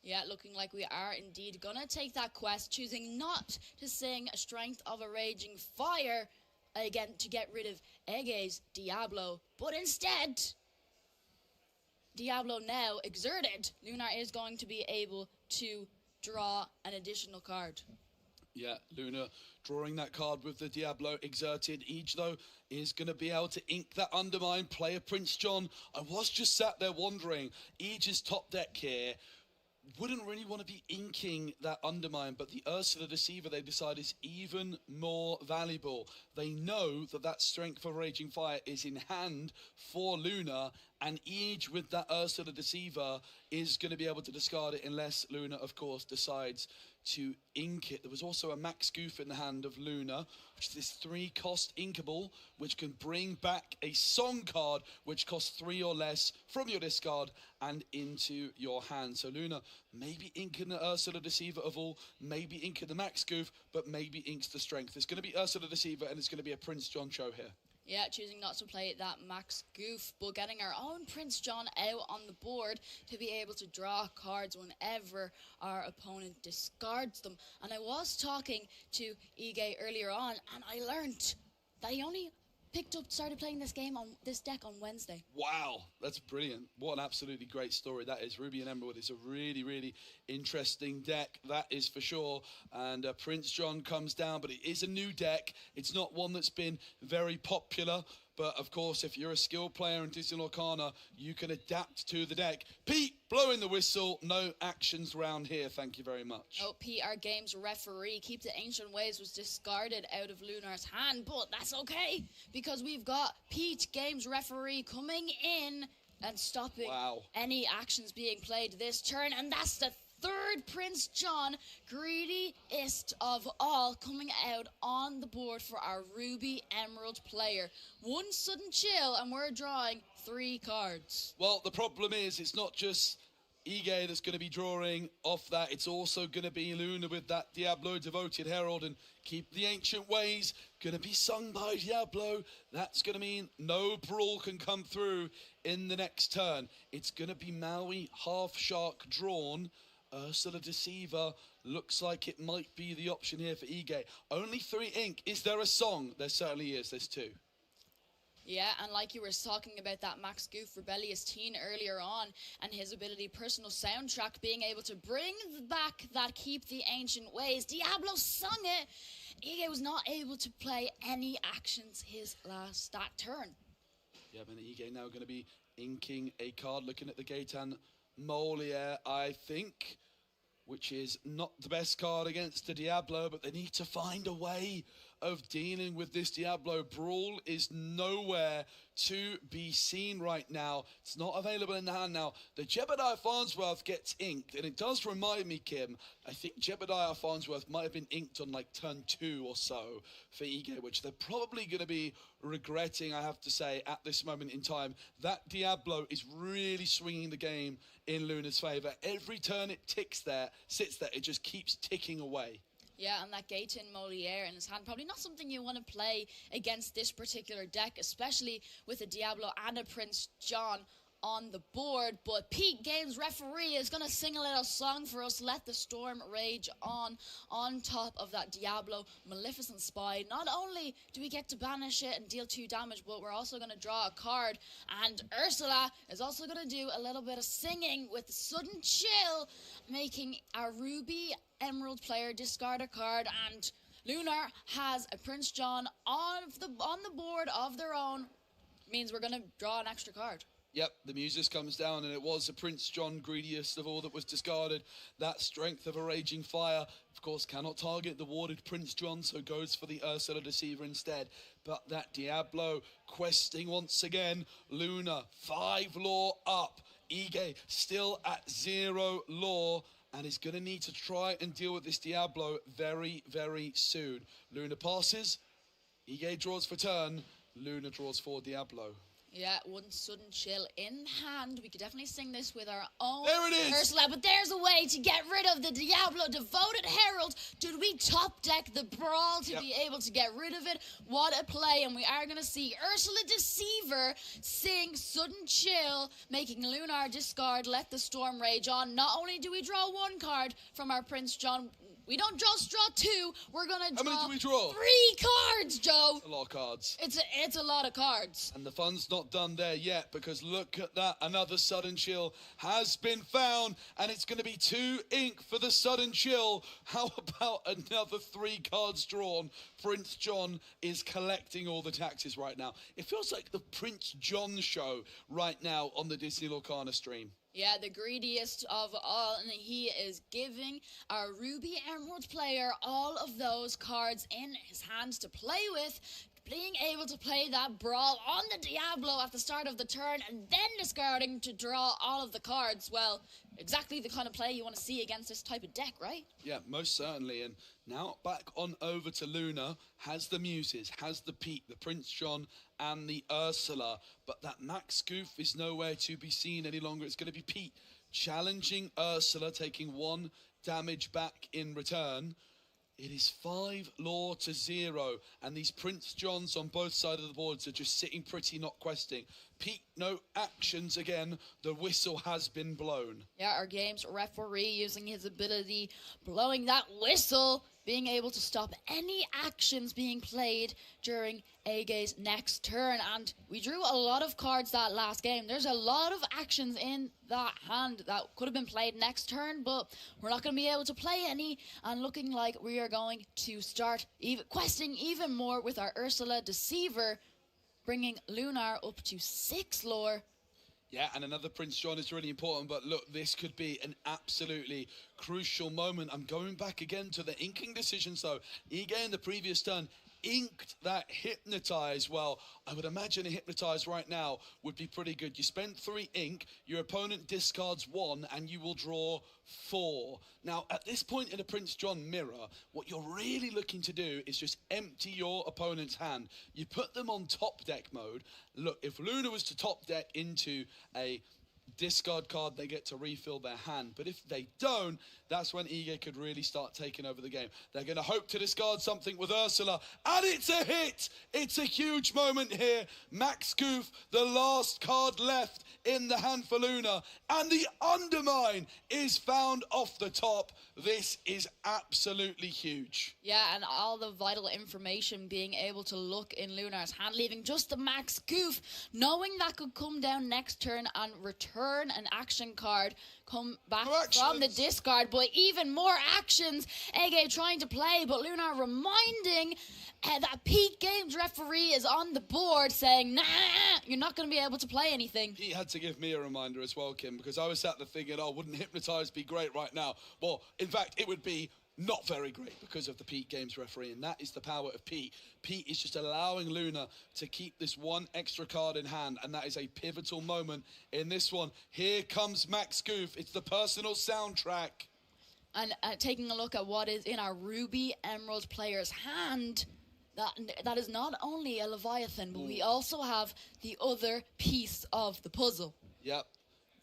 Yeah, looking like we are indeed going to take that quest, choosing not to sing Strength of a Raging Fire, again, to get rid of Ege's Diablo, but instead, Diablo now exerted, Lunar is going to be able to draw an additional card. Yeah, Luna drawing that card with the Diablo exerted. Each, though, is going to be able to ink that undermine, play a Prince John. I was just sat there wondering, Ege's top deck here wouldn't really want to be inking that undermine, but the Ursula Deceiver, they decide, is even more valuable. They know that that Strength of Raging Fire is in hand for Luna, and Ege with that Ursula Deceiver is going to be able to discard it unless Luna, of course, decides to ink it. There was also a Max Goof in the hand of Luna, which is this 3-cost inkable, which can bring back a song card, which costs 3 or less from your discard and into your hand. So Luna maybe inking the Ursula Deceiver of all, maybe inking the Max Goof, but maybe inks the Strength. It's going to be Ursula Deceiver, and it's going to be a Prince John show here. Yeah, choosing not to play that Max Goof, but getting our own Prince John out on the board to be able to draw cards whenever our opponent discards them. And I was talking to Ige earlier on, and I learned that he only started playing this deck on Wednesday. Wow, that's brilliant. What an absolutely great story that is. Ruby and Emerald is a really, really interesting deck, that is for sure. And Prince John comes down, but it is a new deck. It's not one that's been very popular. But, of course, if you're a skilled player in Disney Lorcana, you can adapt to the deck. Pete, blowing the whistle. No actions round here. Thank you very much. Oh, Pete, our game's referee. Keep the Ancient Ways was discarded out of Lunar's hand, but that's okay, because we've got Pete, game's referee, coming in and stopping any actions being played this turn. And that's the third Prince John, greediest of all, coming out on the board for our Ruby Emerald player. One Sudden Chill, and we're drawing 3 cards. Well, the problem is it's not just Ige that's going to be drawing off that. It's also going to be Luna with that Diablo Devoted Herald, and Keep the Ancient Ways going to be sung by Diablo. That's going to mean no brawl can come through in the next turn. It's going to be Maui Half Shark drawn. Ursula Deceiver looks like it might be the option here for Ige. Only 3 ink. Is there a song? There certainly is. There's 2. Yeah, and like you were talking about that Max Goof Rebellious Teen earlier on, and his ability, personal soundtrack, being able to bring back that Keep the Ancient Ways. Diablo sung it. Ige was not able to play any actions that turn. Yeah, but Ige now going to be inking a card, looking at the Gaetan Moliere, I think, which is not the best card against the Diablo, but they need to find a way of dealing with this Diablo. Brawl is nowhere to be seen right now. It's not available in the hand now. The Jebediah Farnsworth gets inked, and it does remind me, Kim, I think Jebediah Farnsworth might have been inked on like turn 2 or so for Ige, which they're probably going to be regretting, I have to say, at this moment in time. That Diablo is really swinging the game in Luna's favour. Every turn it sits there, it just keeps ticking away. Yeah, and that Gaetan Moliere in his hand, probably not something you want to play against this particular deck, especially with a Diablo and a Prince John on the board. But Pete, game's referee, is going to sing a little song for us, Let the Storm Rage on top of that Diablo Maleficent Spy. Not only do we get to banish it and deal 2 damage, but we're also going to draw a card. And Ursula is also going to do a little bit of singing with Sudden Chill, making our Ruby Emerald player discard a card, and Lunar has a Prince John on the board of their own. Means we're going to draw an extra card. Yep, the Muses comes down, and it was the Prince John, greediest of all that was discarded. That strength of a raging fire, of course, cannot target the warded Prince John, so goes for the Ursula Deceiver instead. But that Diablo questing once again. Luna, 5 lore up. Ige still at 0 lore, and is going to need to try and deal with this Diablo very, very soon. Luna passes. Ige draws for turn. Luna draws for Diablo. Yeah, one sudden chill in hand. We could definitely sing this with our own There it is! Ursula, but there's a way to get rid of the Diablo devoted herald. Did we top deck the brawl to be able to get rid of it? What a play, and we are going to see Ursula Deceiver sing sudden chill, making Lunar discard Let the Storm Rage On. Not only do we draw 1 card from our Prince John, we don't just draw 2, we're going to draw, How many do we draw? 3 cards, Joe. A lot of cards. It's a lot of cards. And the fun's not done there yet, because look at that. Another sudden chill has been found, and it's going to be 2 ink for the sudden chill. How about another 3 cards drawn? Prince John is collecting all the taxes right now. It feels like the Prince John show right now on the Disney Lorcana stream. Yeah, the greediest of all, and he is giving our Ruby Emerald player all of those cards in his hands to play with, being able to play that brawl on the Diablo at the start of the turn, and then discarding to draw all of the cards. Well, exactly the kind of play you want to see against this type of deck, right? Yeah, most certainly. And now back on over to Luna, has the Muses, has the Pete, the Prince John, and the Ursula. But that Max Goof is nowhere to be seen any longer. It's going to be Pete challenging Ursula, taking 1 damage back in return. It is 5 lore to 0, and these Prince Johns on both sides of the boards are just sitting pretty, not questing. Pete, no actions again. The whistle has been blown. Yeah, our game's referee using his ability, blowing that whistle, being able to stop any actions being played during Age's next turn. And we drew a lot of cards that last game. There's a lot of actions in that hand that could have been played next turn, but we're not going to be able to play any. And looking like we are going to start questing even more with our Ursula Deceiver, bringing Lunar up to 6 lore. Yeah, and another Prince John is really important, but look, this could be an absolutely crucial moment. I'm going back again to the inking decisions, though. Ige in the previous turn inked that Hypnotize. Well, I would imagine a Hypnotize right now would be pretty good. You spend 3 ink, your opponent discards 1, and you will draw 4. Now, at this point in a Prince John mirror, what you're really looking to do is just empty your opponent's hand. You put them on top deck mode. Look, if Luna was to top deck into a discard card, they get to refill their hand. But if they don't, that's when Ige could really start taking over the game. They're going to hope to discard something with Ursula, and it's a hit! It's a huge moment here. Max Goof, the last card left in the hand for Luna, and the Undermine is found off the top. This is absolutely huge. Yeah, and all the vital information being able to look in Lunar's hand, leaving just the Max Goof, knowing that could come down next turn and return an action card, come back from the discard, but even more actions. Ege trying to play, but Lunar reminding that Pete Games referee is on the board saying, nah, you're not going to be able to play anything. He had to give me a reminder as well, Kim, because I was sat there thinking, oh, wouldn't Hypnotize be great right now? Well, in fact, it would be not very great because of the Pete Games referee, and that is the power of Pete. Pete is just allowing Luna to keep this 1 extra card in hand, and that is a pivotal moment in this one. Here comes Max Goof. It's the personal soundtrack. And taking a look at what is in our Ruby Emerald player's hand, that is not only a Leviathan, but we also have the other piece of the puzzle. Yep.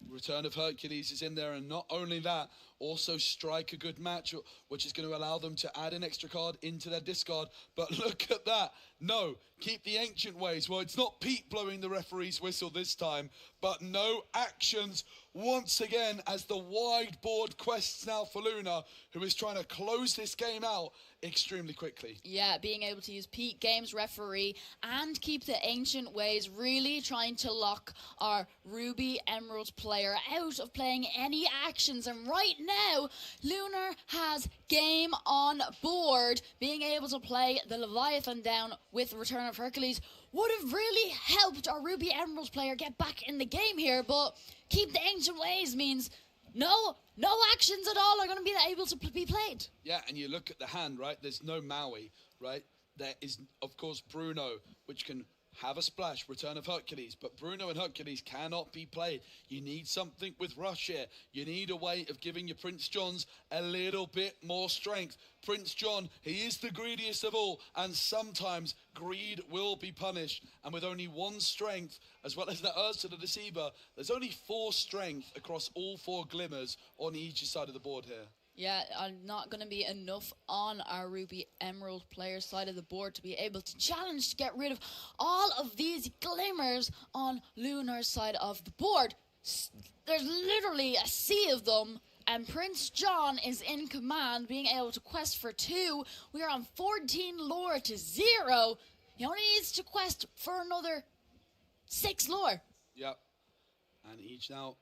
Return of Hercules is in there, and not only that, also strike a good match, which is going to allow them to add an extra card into their discard. But look at that. No, keep the ancient ways. Well, it's not Pete blowing the referee's whistle this time, but no actions once again as the wide board quests now for Luna, who is trying to close this game out extremely quickly. Yeah, being able to use Pete Games referee and keep the ancient ways, really trying to lock our Ruby Emerald player out of playing any actions. And right now, Lunar has game on board, being able to play the Leviathan down with Return of Hercules. would have really helped our Ruby Emerald player get back in the game here, but keep the ancient ways means no actions at all are going to be able to be played. Yeah, and you look at the hand, right? There's no Maui, right? There is, of course, Bruno, which can have a splash, Return of Hercules, but Bruno and Hercules cannot be played. You need something with Rush here. You need a way of giving your Prince Johns a little bit more strength. Prince John, he is the greediest of all, and sometimes greed will be punished. And with only one strength, as well as the Ursula Deceiver, there's only 4 strength across all 4 glimmers on each side of the board here. Yeah, not going to be enough on our Ruby Emerald player side of the board to be able to challenge to get rid of all of these glimmers on Lunar's side of the board. There's literally a sea of them, and Prince John is in command, being able to quest for 2. We are on 14 lore to 0. He only needs to quest for another 6 lore. Yep. And each now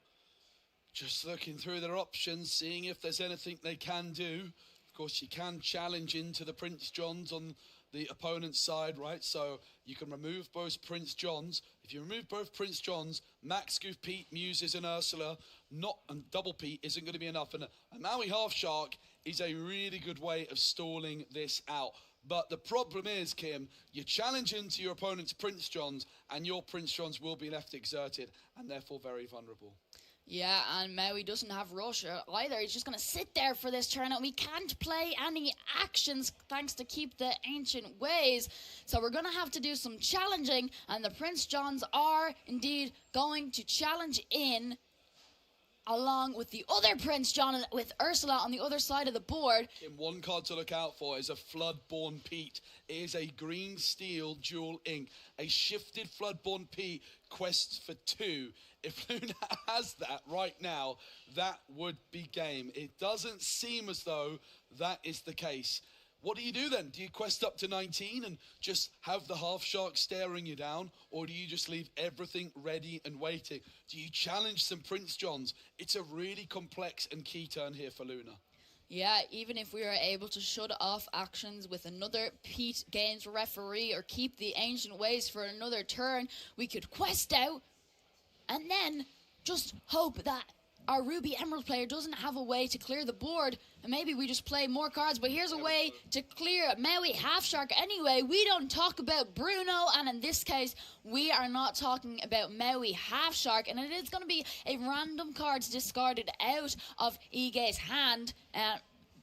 just looking through their options, seeing if there's anything they can do. Of course, you can challenge into the Prince Johns on the opponent's side, right? So you can remove both Prince Johns. If you remove both Prince Johns, Max, Goof, Pete, Muses, and Ursula, and double Pete isn't going to be enough. And a Maui Half Shark is a really good way of stalling this out. But the problem is, Kim, you challenge into your opponent's Prince Johns, and your Prince Johns will be left exerted, and therefore very vulnerable. Yeah, and Maui doesn't have rush either. He's just going to sit there for this turn, and we can't play any actions thanks to keep the ancient ways. So we're going to have to do some challenging, and the Prince Johns are indeed going to challenge in along with the other Prince John, with Ursula on the other side of the board. And one card to look out for is a Floodborn Pete. It is a green steel dual ink. A shifted Floodborn Pete quests for 2. If Luna has that right now, that would be game. It doesn't seem as though that is the case. What do you do then? Do you quest up to 19 and just have the Half Shark staring you down? Or do you just leave everything ready and waiting? Do you challenge some Prince Johns? It's a really complex and key turn here for Luna. Yeah, even if we are able to shut off actions with another Pete Games referee or keep the ancient ways for another turn, we could quest out and then just hope that our Ruby Emerald player doesn't have a way to clear the board, and maybe we just play more cards. But here's a way to clear Maui Half Shark anyway. We don't talk about Bruno, and in this case, we are not talking about Maui Half Shark, and it is going to be a random cards discarded out of Ige's hand.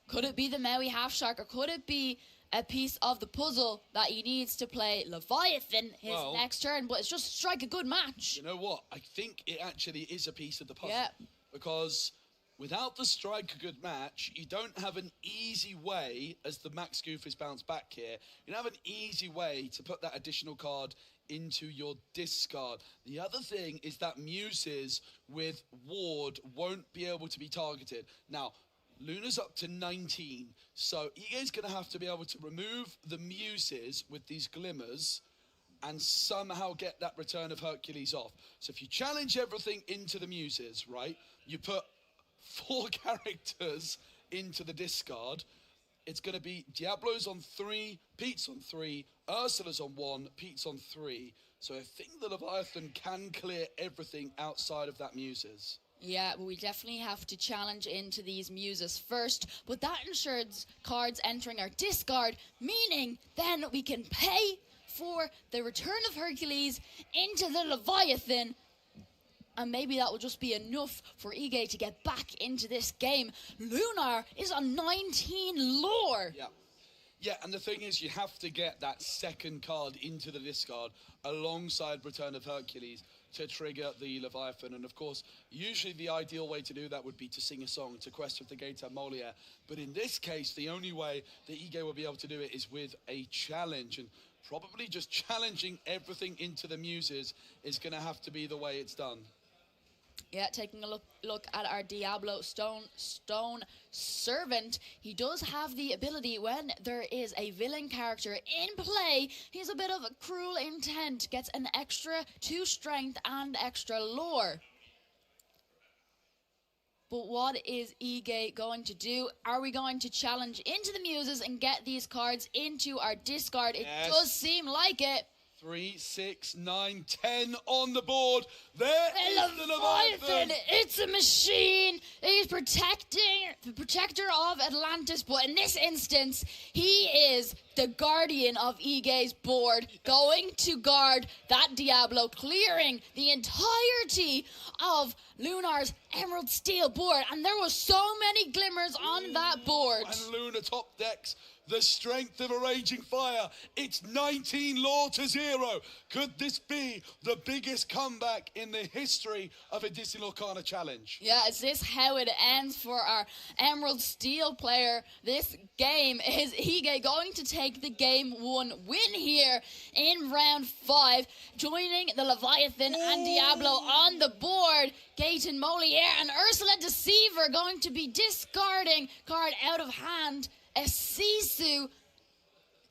Could it be the Maui Half Shark, or could it be a piece of the puzzle that he needs to play Leviathan his next turn? But it's just strike a good match. You know what? I think it actually is a piece of the puzzle. Yeah. Because without the strike a good match, you don't have an easy way, as the Max Goof is bounced back here, you don't have an easy way to put that additional card into your discard. The other thing is that Muses with Ward won't be able to be targeted. Now, Luna's up to 19, so Ige's going to have to be able to remove the Muses with these glimmers and somehow get that Return of Hercules off. So if you challenge everything into the Muses, right, you put 4 characters into the discard, it's going to be Diablo's on 3, Pete's on 3, Ursula's on 1, Pete's on 3. So I think the Leviathan can clear everything outside of that Muses. Yeah, but we definitely have to challenge into these Muses first. But that ensures cards entering our discard, meaning then we can pay for the Return of Hercules into the Leviathan. And maybe that will just be enough for Ige to get back into this game. Lunar is on 19 lore. Yeah, and the thing is, you have to get that second card into the discard alongside Return of Hercules to trigger the Leviathan. And of course, usually the ideal way to do that would be to sing a song, to quest with the Gaeta Moliere. But in this case, the only way that Ige will be able to do it is with a challenge. And probably just challenging everything into the Muses is going to have to be the way it's done. Yeah, taking a look at our Diablo Stone Servant. He does have the ability, when there is a villain character in play, he's a bit of a cruel intent, gets an extra 2 strength and extra lore. But what is Ige going to do? Are we going to challenge into the Muses and get these cards into our discard? It does seem like it. 3, 6, 9, 10 on the board. There is the Leviathan. It's a machine. He's protecting the protector of Atlantis, but in this instance, he is the guardian of Ige's board, going to guard that Diablo, clearing the entirety of Lunar's Emerald Steel board. And there was so many glimmers on that board. And Luna top decks the strength of a raging fire. It's 19 law to 0. Could this be the biggest comeback in the history of a Disney Lorcana challenge? Yeah, is this how it ends for our Emerald Steel player? This game is Ige going to take the game 1 win here in round 5, joining the Leviathan and Diablo on the board. Gaten Moliere and Ursula Deceiver going to be discarding card out of hand. A Sisu,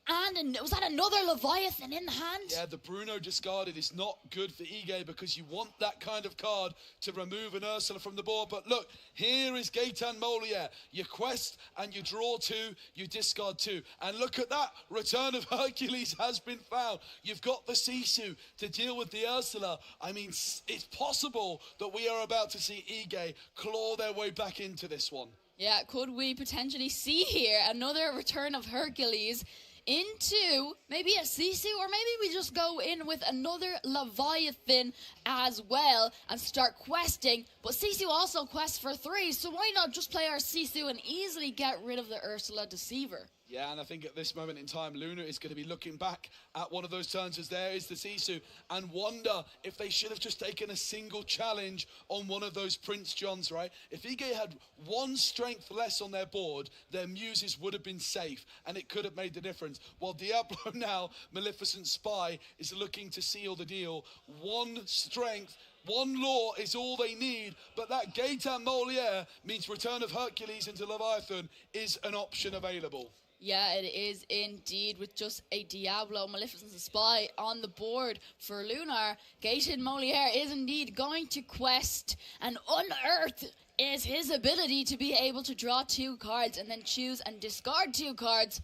and was that another Leviathan in the hand? Yeah, the Bruno discarded is not good for Ige because you want that kind of card to remove an Ursula from the board. But look, here is Gaetan Moliere. You quest and you draw 2, you discard 2. And look at that, Return of Hercules has been found. You've got the Sisu to deal with the Ursula. I mean, it's possible that we are about to see Ige claw their way back into this one. Yeah, could we potentially see here another Return of Hercules into maybe a Sisu, or maybe we just go in with another Leviathan as well and start questing. But Sisu also quests for 3, so why not just play our Sisu and easily get rid of the Ursula Deceiver? Yeah, and I think at this moment in time, Luna is going to be looking back at one of those turns as there is the Sisu and wonder if they should have just taken a single challenge on one of those Prince Johns, right? If Ige had 1 strength less on their board, their muses would have been safe and it could have made the difference. While Diablo now, Maleficent Spy, is looking to seal the deal. 1 strength, 1 law is all they need, but that Gaetan Moliere means Return of Hercules into Leviathan is an option available. Yeah, it is indeed, with just a Diablo Maleficent Spy on the board for Lunar. Gaetan Moliere is indeed going to quest and unearth is his ability to be able to draw 2 cards and then choose and discard 2 cards.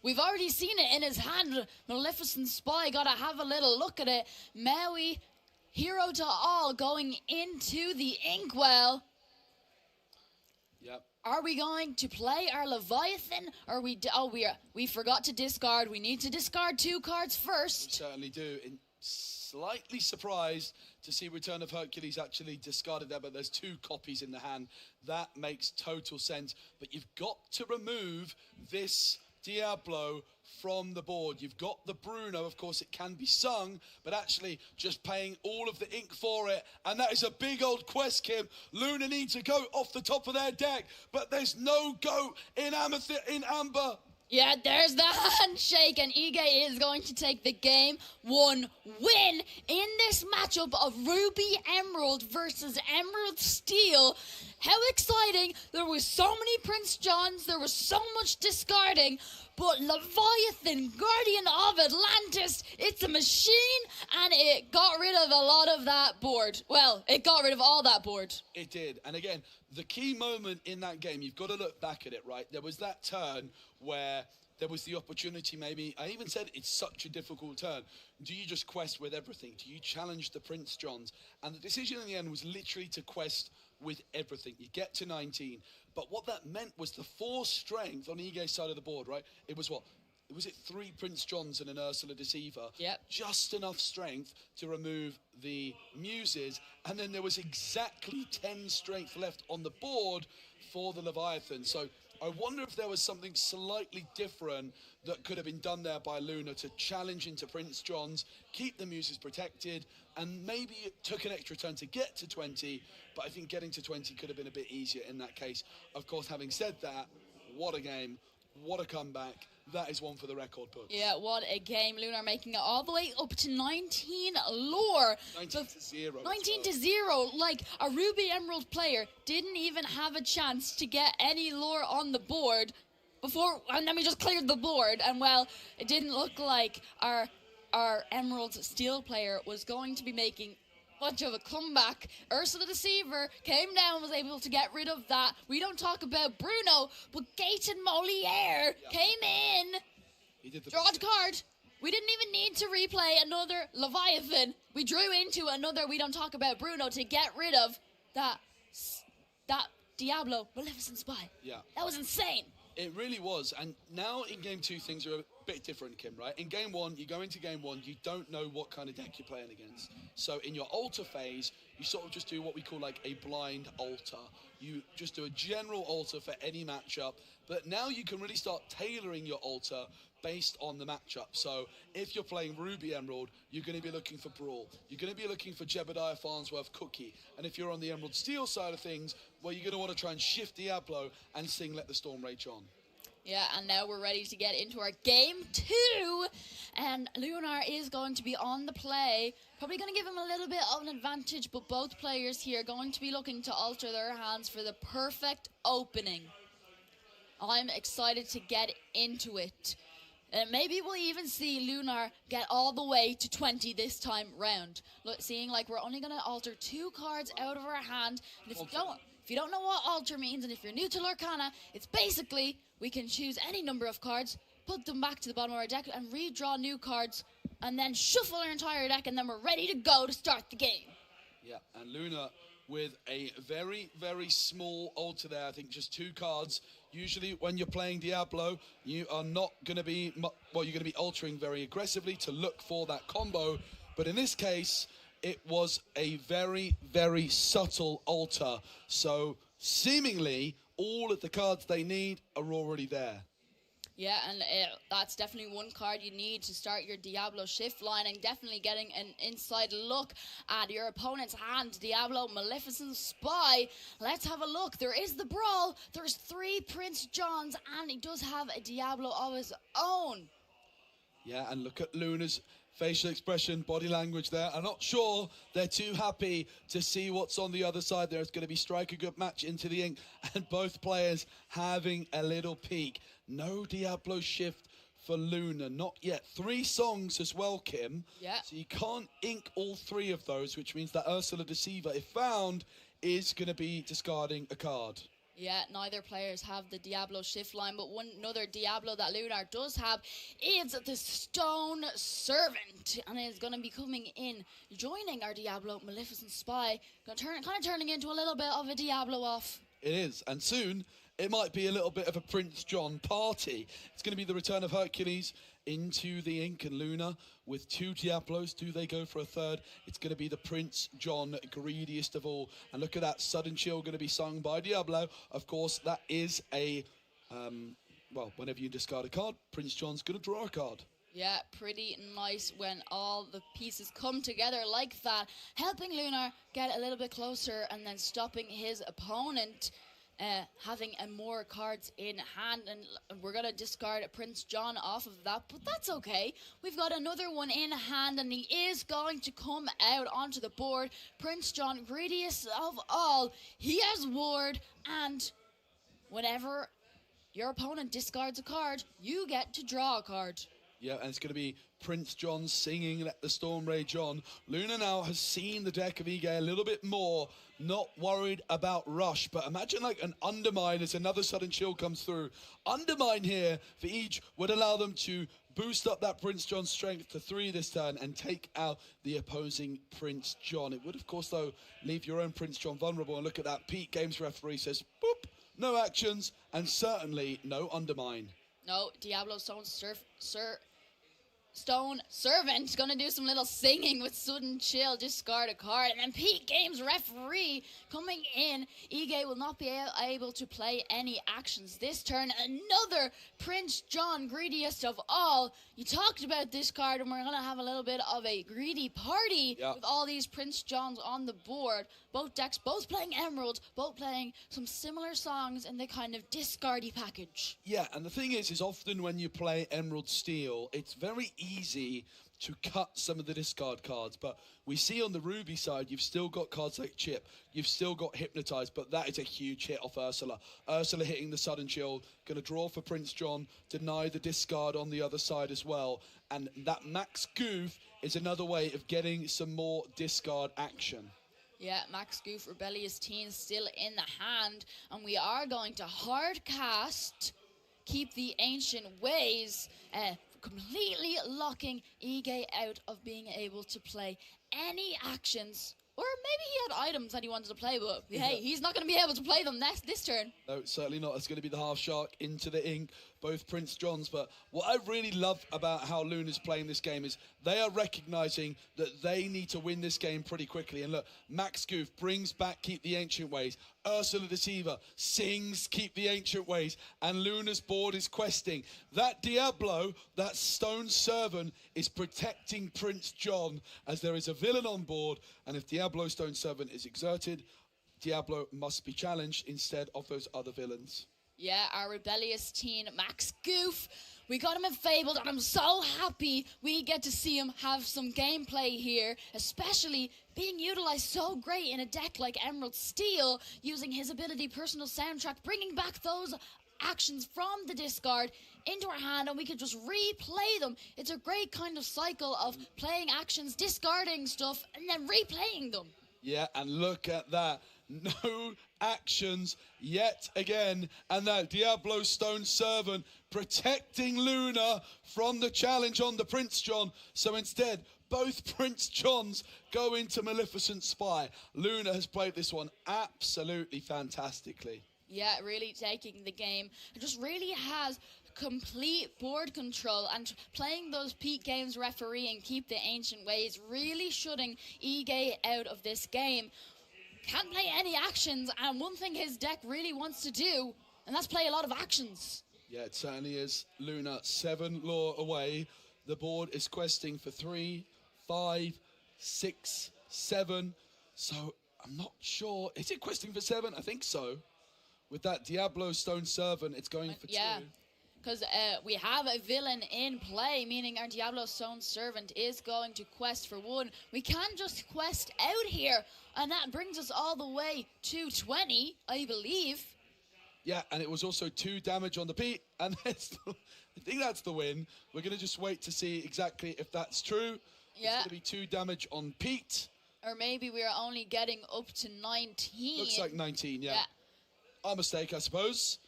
We've already seen it in his hand. Maleficent Spy, gotta have a little look at it. Maui, hero to all, going into the Inkwell. Yep. Are we going to play our Leviathan? Or we forgot to discard. We need to discard 2 cards first. We certainly do. Slightly surprised to see Return of Hercules actually discarded there, but there's 2 copies in the hand. That makes total sense. But you've got to remove this Diablo from the board. You've got the Bruno, of course it can be sung, but actually just paying all of the ink for it, and that is a big old quest, Kim. Luna needs a goat off the top of their deck, but there's no goat in Amber. Yeah, there's the handshake, and Ige is going to take the game 1 win in this matchup of Ruby Emerald versus Emerald Steel. How exciting. There was so many Prince Johns, there was so much discarding, but Leviathan, Guardian of Atlantis, it's a machine, and it got rid of a lot of that board. Well, it got rid of all that board. It did, and again, the key moment in that game, you've got to look back at it, right? There was that turn where there was the opportunity, maybe, I even said it's such a difficult turn. Do you just quest with everything? Do you challenge the Prince Johns? And the decision in the end was literally to quest with everything. You get to 19, but what that meant was the 4 strength on Ige's side of the board, right? It was what? Was it 3 Prince Johns and an Ursula Deceiver? Yep. Just enough strength to remove the muses, and then there was exactly 10 strength left on the board for the Leviathan. So I wonder if there was something slightly different that could have been done there by Luna to challenge into Prince John's, keep the muses protected, and maybe it took an extra turn to get to 20, but I think getting to 20 could have been a bit easier in that case. Of course, having said that, what a game, what a comeback. That is one for the record books. Yeah, what a game. Lunar making it all the way up to 19 lore. 19 to 0. 19 to 0. Like, a Ruby Emerald player didn't even have a chance to get any lore on the board before, and then we just cleared the board. And, well, it didn't look like our Emerald Steel player was going to be making much of a comeback. Ursula Deceiver came down and was able to get rid of that. We don't talk about Bruno, but Gaetan Moliere came in. He did the Draw a card. We didn't even need to replay another Leviathan. We drew into another We Don't Talk About Bruno to get rid of that Diablo Maleficent Spy. Yeah. That was insane. It really was. And now in game 2, things are a bit different, Kim, right? In game 1, you go into game 1, you don't know what kind of deck you're playing against. So in your alter phase, you sort of just do what we call like a blind alter. You just do a general alter for any matchup. But now you can really start tailoring your alter based on the matchup. So if you're playing Ruby Emerald, you're going to be looking for Brawl. You're going to be looking for Jebediah Farnsworth Cookie. And if you're on the Emerald Steel side of things, well, you're going to want to try and shift Diablo and sing Let the Storm Rage On. Yeah, and now we're ready to get into our game 2. And Lunar is going to be on the play. Probably going to give him a little bit of an advantage, but both players here are going to be looking to alter their hands for the perfect opening. I'm excited to get into it. And maybe we'll even see Lunar get all the way to 20 this time round. Look, seeing like we're only going to alter 2 cards out of our hand. And if you don't know what alter means, and if you're new to Lorcana, it's basically we can choose any number of cards, put them back to the bottom of our deck, and redraw new cards, and then shuffle our entire deck, and then we're ready to go to start the game. Yeah, and Luna with a very, very small alter there. I think just 2 cards. Usually when you're playing Diablo, you are not going to be, well, you're going to be altering very aggressively to look for that combo. But in this case, it was a very, very subtle alter. So seemingly all of the cards they need are already there. Yeah, and that's definitely one card you need to start your Diablo shift line, and definitely getting an inside look at your opponent's hand. Diablo Maleficent Spy. Let's have a look. There is the Brawl. There's 3 Prince Johns, and he does have a Diablo of his own. Yeah, and look at Luna's facial expression, body language there. I'm not sure they're too happy to see what's on the other side. There's going to be strike a good match into the ink, and both players having a little peek. No Diablo shift for Luna, not yet. 3 songs as well, Kim. Yeah. So you can't ink all 3 of those, which means that Ursula Deceiver, if found, is going to be discarding a card. Yeah, neither players have the Diablo shift line, but another Diablo that Lunar does have is the Stone Servant, and is going to be coming in, joining our Diablo Maleficent Spy, kind of turning into a little bit of a Diablo off. It is, and soon it might be a little bit of a Prince John party. It's going to be the return of Hercules into the ink, and Luna with 2 Diablos. Do they go for a third? It's going to be the Prince John, greediest of all. And look at that, Sudden Chill going to be sung by Diablo. Of course, that is a, well, whenever you discard a card, Prince John's going to draw a card. Yeah, pretty nice when all the pieces come together like that, helping Lunar get a little bit closer and then stopping his opponent having more cards in hand. And we're going to discard Prince John off of that, but that's okay. We've got another one in hand, and he is going to come out onto the board. Prince John, greediest of all. He has Ward, and whenever your opponent discards a card, you get to draw a card. Yeah, and it's going to be Prince John singing Let the Storm Rage On. Luna now has seen the deck of Ige a little bit more, not worried about Rush. But imagine like an Undermine as another Sudden Chill comes through. Undermine here for each would allow them to boost up that Prince John strength to 3 this turn and take out the opposing Prince John. It would, of course, though, leave your own Prince John vulnerable. And look at that. Pete Games referee says, boop, no actions, and certainly no Undermine. No, Diablo Stone Servant gonna do some little singing with Sudden Chill, discard a card, and then Pete Games referee coming in. Ige will not be able to play any actions this turn. Another Prince John, greediest of all. You talked about this card, and we're gonna have a little bit of a greedy party with all these Prince Johns on the board. Both decks, both playing Emeralds, both playing some similar songs in the kind of discardy package. Yeah, and the thing is often when you play Emerald Steel, it's very easy to cut some of the discard cards, but we see on the Ruby side, you've still got cards like Chip, you've still got Hypnotize, but that is a huge hit off Ursula. Ursula hitting the Sudden Chill, going to draw for Prince John, deny the discard on the other side as well, and that Max Goof is another way of getting some more discard action. Yeah, Max Goof, Rebellious Teen still in the hand, and we are going to hard cast Keep the Ancient Ways. completely locking Ige out of being able to play any actions. Or maybe he had items that he wanted to play, but hey, he's not going to be able to play them this turn. No, certainly not. It's going to be the half shark into the ink, both Prince Johns. But what I really love about how Luna's playing this game is they are recognising that they need to win this game pretty quickly. And look, Max Goof brings back Keep the Ancient Ways. Ursula Deceiver sings Keep the Ancient Ways. And Luna's board is questing. That Diablo, that stone servant, is protecting Prince John as there is a villain on board. And if Diablo Stone Servant is exerted, Diablo must be challenged instead of those other villains. Yeah, our rebellious teen, Max Goof. We got him in Fabled, and I'm so happy we get to see him have some gameplay here, especially being utilized so great in a deck like Emerald Steel, using his ability Personal Soundtrack, bringing back those actions from the discard into our hand, and we can just replay them. It's a great kind of cycle of playing actions, discarding stuff, and then replaying them. Yeah, and look at that. No actions yet again. And that Diablo Stone Servant protecting Luna from the challenge on the Prince John. So instead, both Prince Johns go into Maleficent Spy. Luna has played this one absolutely fantastically. Yeah, really taking the game. It just really has complete board control, and playing those peak games referee and Keep the Ancient Ways, really shutting Ige out of this game. Can't play any actions, and one thing his deck really wants to do, and that's play a lot of actions. Yeah, it certainly is. Luna, 7 lore away. The board is questing for 3, 5, 6, 7. So I'm not sure. Is it questing for 7? I think so. With that Diablo Stone Servant, it's going for 2. Yeah, because we have a villain in play, meaning our Diablo Stone Servant is going to quest for 1. We can just quest out here, and that brings us all the way to 20, I believe. Yeah, and it was also 2 damage on the Pete, and I think that's the win. We're going to just wait to see exactly if that's true. Yeah. It's going to be 2 damage on Pete. Or maybe we're only getting up to 19. Looks like 19, yeah. Our mistake, I suppose.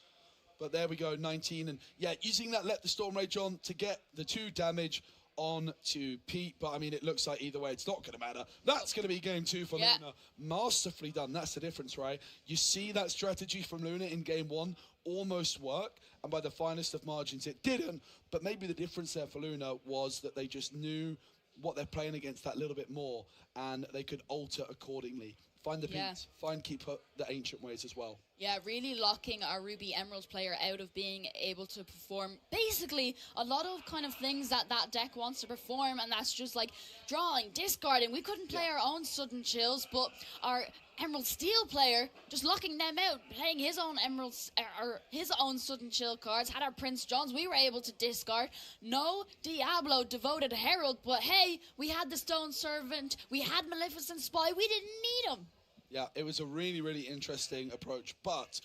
But there we go, 19. And yeah, using that Let the Storm Rage on to get the 2 damage on to Pete. But I mean, it looks like either way, it's not going to matter. That's going to be game 2 for Luna. Masterfully done. That's the difference, right? You see that strategy from Luna in game 1 almost work. And by the finest of margins, it didn't. But maybe the difference there for Luna was that they just knew what they're playing against that little bit more. And they could alter accordingly. Find the Pete, keep the Ancient Ways as well. Yeah, really locking our Ruby Emerald player out of being able to perform basically a lot of kind of things that deck wants to perform, and that's just like drawing, discarding. We couldn't play our own Sudden Chills, but our Emerald Steel player just locking them out, playing his own his own Sudden Chill cards. Had our Prince Johns, we were able to discard. No Diablo Devoted Herald, but hey, we had the Stone Servant, we had Maleficent Spy, we didn't need him. Yeah, it was a really, really interesting approach, but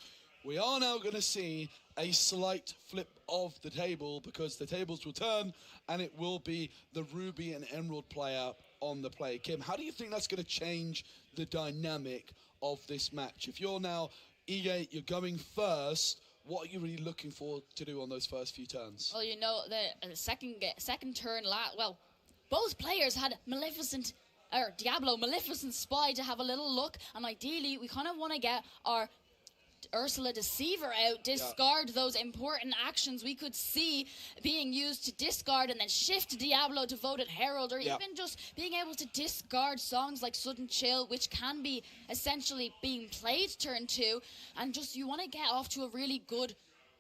we are now going to see a slight flip of the table, because the tables will turn and it will be the Ruby and Emerald player on the play. Kim, how do you think that's going to change the dynamic of this match? If you're now Ige, you're going first, what are you really looking for to do on those first few turns? Well, you know, the second turn, both players had Diablo Maleficent Spy to have a little look, and ideally we kind of want to get our Ursula Deceiver out, discard those important actions we could see being used to discard, and then shift to Diablo Devoted Herald, or even just being able to discard songs like Sudden Chill, which can be essentially being played turn 2, and just you want to get off to a really good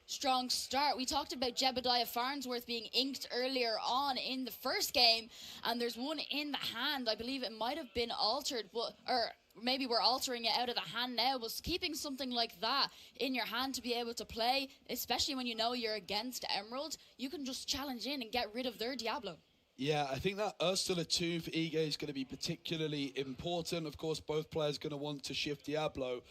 strong start. We talked about Jebediah Farnsworth being inked earlier on in the first game, and there's one in the hand. I believe it might have been altered, or maybe we're altering it out of the hand now, but keeping something like that in your hand to be able to play, especially when you know you're against Emerald, you can just challenge in and get rid of their Diablo. Yeah, I think that Ursula 2 for Ige is going to be particularly important. Of course, both players going to want to shift Diablo.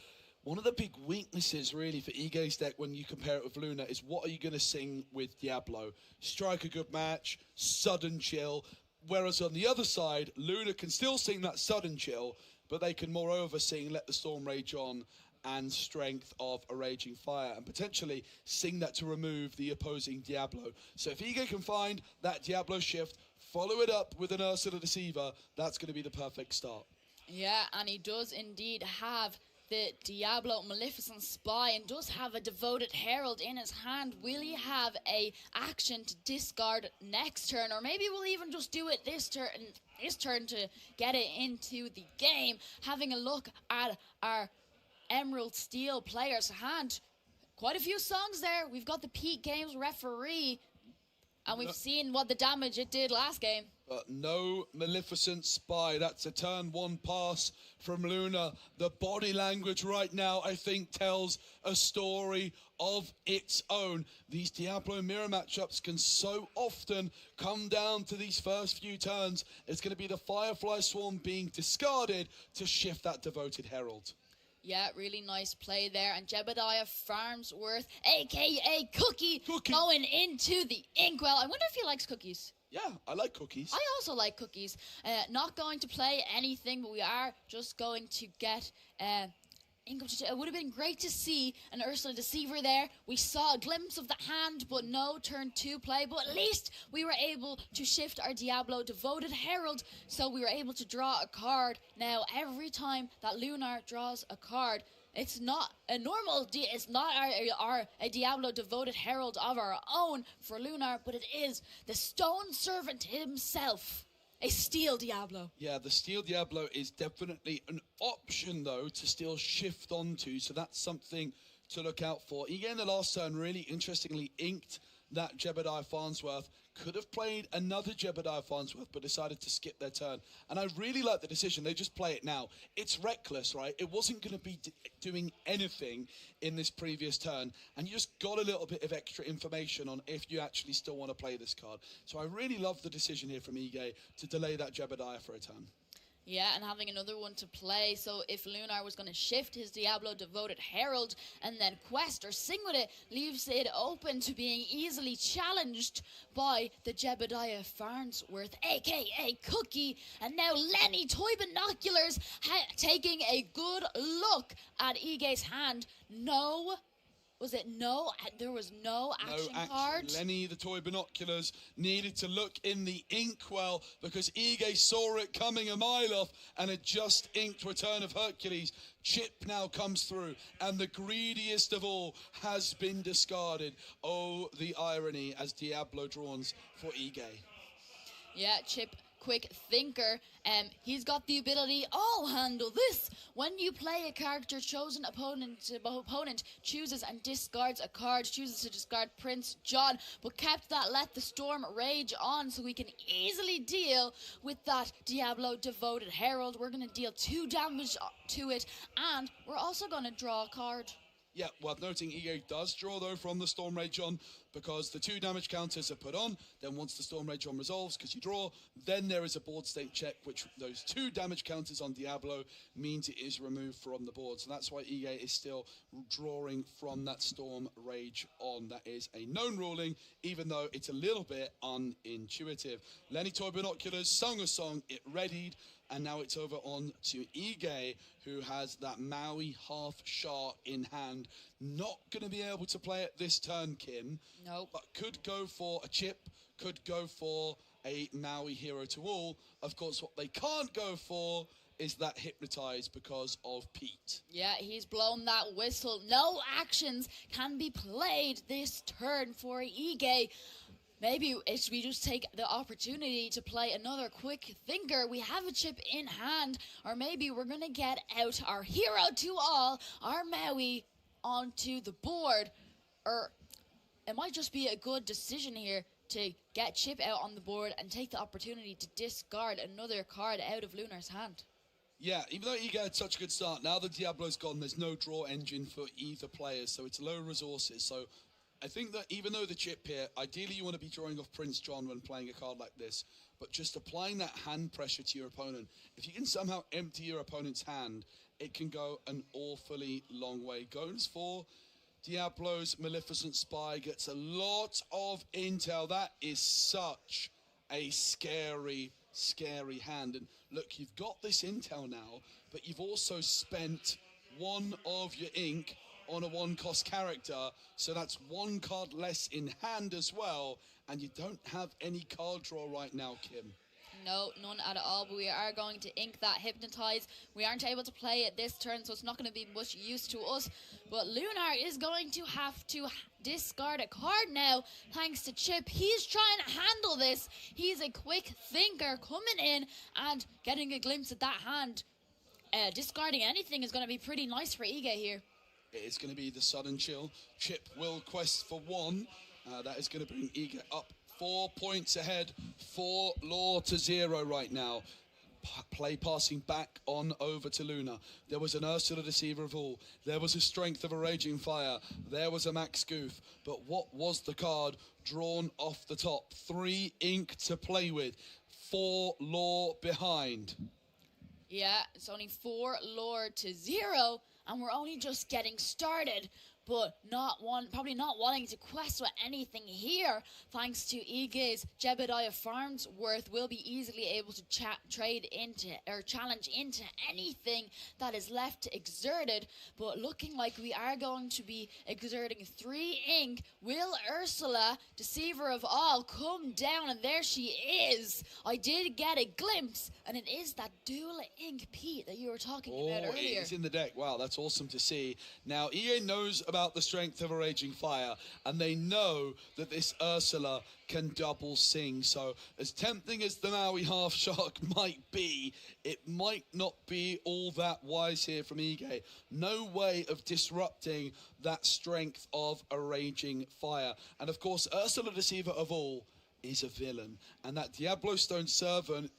One of the big weaknesses, really, for Ige's deck when you compare it with Luna is what are you going to sing with Diablo? Strike a good match, Sudden Chill. Whereas on the other side, Luna can still sing that Sudden Chill, but they can moreover sing Let the Storm Rage On and strength of a raging fire, and potentially sing that to remove the opposing Diablo. So if Ige can find that Diablo shift, follow it up with an Ursa the Deceiver, that's going to be the perfect start. Yeah, and he does indeed have the Diablo Maleficent Spy and does have a Devoted Herald in his hand. Will he have a action to discard next turn, or maybe we'll even just do it this turn to get it into the game? Having a look at our Emerald Steel player's hand, quite a few songs there. We've got the Peak Games referee, and we've seen what the damage it did last game. But no Maleficent Spy. That's a turn 1 pass from Luna. The body language right now, I think, tells a story of its own. These Diablo mirror matchups can so often come down to these first few turns. It's going to be the Firefly Swarm being discarded to shift that Devoted Herald. Yeah, really nice play there. And Jebediah Farnsworth, a.k.a. Cookie, going into the Inkwell. I wonder if he likes cookies. Yeah, I like cookies. I also like cookies. Not going to play anything, but we are just going to get it would have been great to see an Ursula Deceiver there. We saw a glimpse of the hand, but no turn 2 play. But at least we were able to shift our Diablo Devoted Herald, so we were able to draw a card. Now, every time that Lunar draws a card, it's not a normal, it's not a Diablo Devoted Herald of our own for Lunar, but it is the Stone Servant himself. A Steel Diablo. Yeah, the Steel Diablo is definitely an option, though, to still shift onto, so that's something to look out for. Ige in the last turn really interestingly inked that Jebediah Farnsworth. Could have played another Jebediah Farnsworth, but decided to skip their turn. And I really like the decision. They just play it now. It's reckless, right? It wasn't going to be doing anything in this previous turn. And you just got a little bit of extra information on if you actually still want to play this card. So I really love the decision here from Ige to delay that Jebediah for a turn. Yeah, and having another one to play. So if Lunar was going to shift his Diablo Devoted Herald and then quest or sing with it, leaves it open to being easily challenged by the Jebediah Farnsworth, a.k.a. Cookie. And now Lenny Toy Binoculars taking a good look at Ige's hand. There was no action card. Lenny, the Toy Binoculars, needed to look in the inkwell because Ige saw it coming a mile off and had just inked Return of Hercules. Chip now comes through, and the greediest of all has been discarded. Oh, the irony as Diablo drawns for Ige. Yeah, Chip, quick thinker. He's got the ability, I'll handle this. When you play a character, chosen opponent chooses and discards a card, chooses to discard Prince John, but kept that Let the Storm Rage on so we can easily deal with that Diablo Devoted Herald. We're going to deal 2 damage to it, and we're also going to draw a card. Yeah, worth noting, Ige does draw, though, from the Storm Rage on, because the 2 damage counters are put on. Then once the Storm Rage on resolves, because you draw, then there is a board state check, which those 2 damage counters on Diablo means it is removed from the board. So that's why Ige is still drawing from that Storm Rage on. That is a known ruling, even though it's a little bit unintuitive. Lenny Toy Binoculars sung a song, it readied, and now it's over on to Ige, who has that Maui half shot in hand. Not going to be able to play it this turn, Kim. Nope. But could go for a chip, could go for a Maui hero to all. Of course, what they can't go for is that hypnotize because of Pete. Yeah, he's blown that whistle. No actions can be played this turn for Ige. Maybe we just take the opportunity to play another quick thinker. We have a chip in hand, or maybe we're going to get out our hero to all, our Maui, onto the board. Or it might just be a good decision here to get Chip out on the board and take the opportunity to discard another card out of Lunar's hand. Yeah, even though Ige had such a good start, now that Diablo's gone, there's no draw engine for either player, so it's low resources. So I think that even though the chip here, ideally you want to be drawing off Prince John when playing a card like this, but just applying that hand pressure to your opponent. If you can somehow empty your opponent's hand, it can go an awfully long way. Goes for Diablo's Maleficent Spy, gets a lot of intel. That is such a scary, scary hand. And look, you've got this intel now, but you've also spent one of your ink on a 1-cost character, so that's 1 card less in hand as well, and you don't have any card draw right now, Kim. No, none at all, but we are going to ink that Hypnotize. We aren't able to play it this turn, so it's not going to be much use to us. But Lunar is going to have to discard a card now, thanks to Chip. He's trying to handle this. He's a quick thinker coming in and getting a glimpse at that hand. Discarding anything is going to be pretty nice for Ige here. It is going to be the sudden chill. Chip will quest for 1. That is going to bring Ige up 4 points ahead, 4 law to 0 right now. Play passing back on over to Luna. There was an Ursula Deceiver of All. There was a Strength of a Raging Fire. There was a Max Goof. But what was the card drawn off the top? 3 ink to play with. 4 law behind. Yeah, it's only 4 lore to 0, and we're only just getting started. But probably not wanting to quest with anything here, thanks to Ige's Jebediah Farnsworth will be easily able to trade into or challenge into anything that is left exerted. But looking like we are going to be exerting 3 ink. Will Ursula, Deceiver of All, come down? And there she is. I did get a glimpse, and it is that dual ink Pete that you were talking about earlier. It's in the deck. Wow, that's awesome to see. Now, Ige knows about the Strength of a Raging Fire, and they know that this Ursula can double sing. So as tempting as the Maui half shark might be, it might not be all that wise here from Ige. No way of disrupting that Strength of a Raging Fire. And of course, Ursula Deceiver of All is a villain, and that Diablo Stone Servant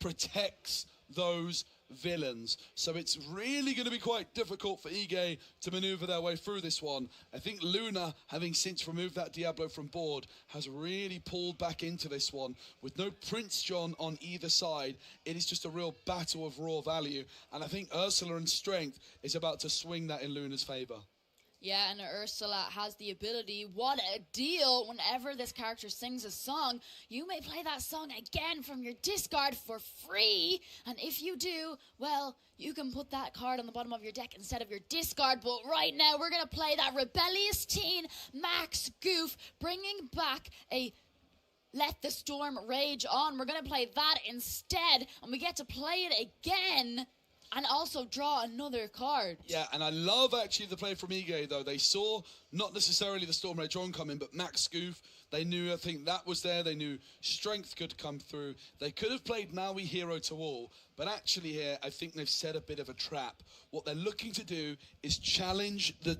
protects those villains. So it's really going to be quite difficult for Ige to maneuver their way through this one. I think Luna, having since removed that Diablo from board, has really pulled back into this one. With no Prince John on either side, it is just a real battle of raw value. And I think Ursula and Strength is about to swing that in Luna's favour. Yeah, and Ursula has the ability, what a deal, whenever this character sings a song, you may play that song again from your discard for free, and if you do, well, you can put that card on the bottom of your deck instead of your discard. But right now, we're going to play that rebellious teen, Max Goof, bringing back a Let the Storm Rage On. We're going to play that instead, and we get to play it again and also draw another card. Yeah, and I love actually the play from Ige, though. They saw not necessarily the Storm Rage On coming, but Max Goof. They knew, I think, that was there. They knew Strength could come through. They could have played Maui Hero to All, but actually here, I think they've set a bit of a trap. What they're looking to do is challenge the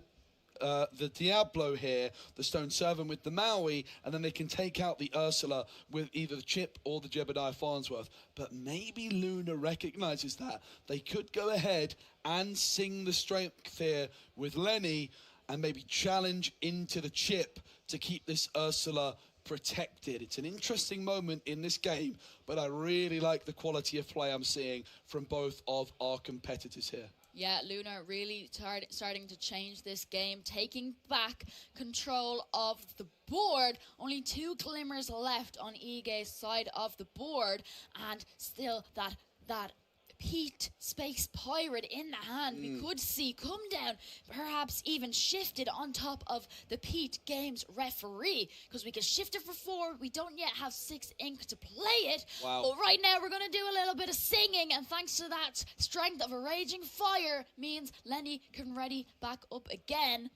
Diablo here, the Stone Servant with the Maui, and then they can take out the Ursula with either the Chip or the Jebediah Farnsworth. But maybe Luna recognizes that. They could go ahead and sing the Strength here with Lenny and maybe challenge into the Chip to keep this Ursula protected. It's an interesting moment in this game, but I really like the quality of play I'm seeing from both of our competitors here. Yeah, Luna really starting to change this game, taking back control of the board. Only 2 glimmers left on Ige's side of the board, and still that Pete Space Pirate in the hand. We could see come down, perhaps even shifted on top of the Pete Games referee, because we can shift it for 4. We don't yet have 6 ink to play it. Wow. But right now we're going to do a little bit of singing, and thanks to that Strength of a Raging Fire means Lenny can ready back up again,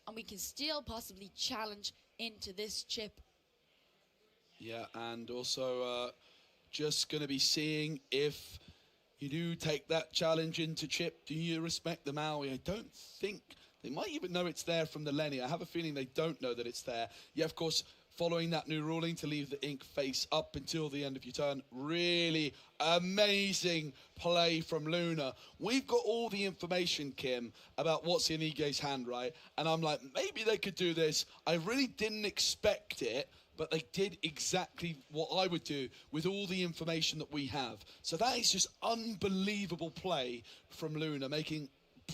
and we can still possibly challenge into this Chip. Yeah, and also just going to be seeing if you do take that challenge into Chip. Do you respect the Maui? I don't think they might even know it's there from the Lenny. I have a feeling they don't know that it's there. Yeah, of course, following that new ruling to leave the ink face up until the end of your turn. Really amazing play from Luna. We've got all the information, Kim, about what's in Ige's hand, right? And I'm like, maybe they could do this. I really didn't expect it, but they did exactly what I would do with all the information that we have. So that is just unbelievable play from Luna, making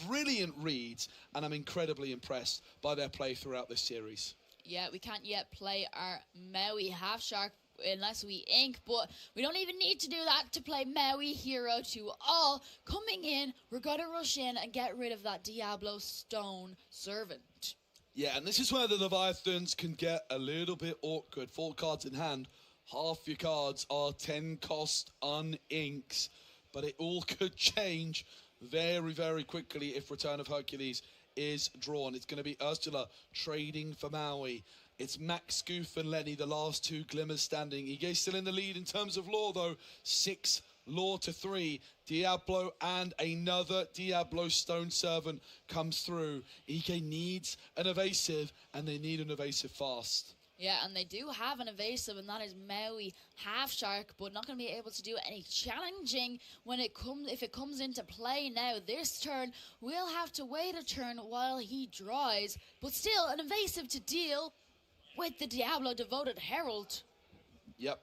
brilliant reads, and I'm incredibly impressed by their play throughout this series. Yeah, we can't yet play our Maui Half Shark unless we ink, but we don't even need to do that to play Maui Hero to all. Coming in, we're going to rush in and get rid of that Diablo Stone Servant. Yeah, and this is where the Leviathans can get a little bit awkward. 4 cards in hand, half your cards are 10 cost uninks, but it all could change very, very quickly if Return of Hercules is drawn. It's going to be Ursula trading for Maui. It's Max Goof and Lenny, the last 2 glimmers standing. Ige's still in the lead in terms of lore, though. 6 lore to 3. Diablo and another Diablo Stone Servant comes through. Ige needs an evasive, and they need an evasive fast. Yeah, and they do have an evasive, and that is Maui Half Shark, but not going to be able to do any challenging when if it comes into play now. This turn, we'll have to wait a turn while he draws, but still an evasive to deal with the Diablo Devoted Herald. Yep.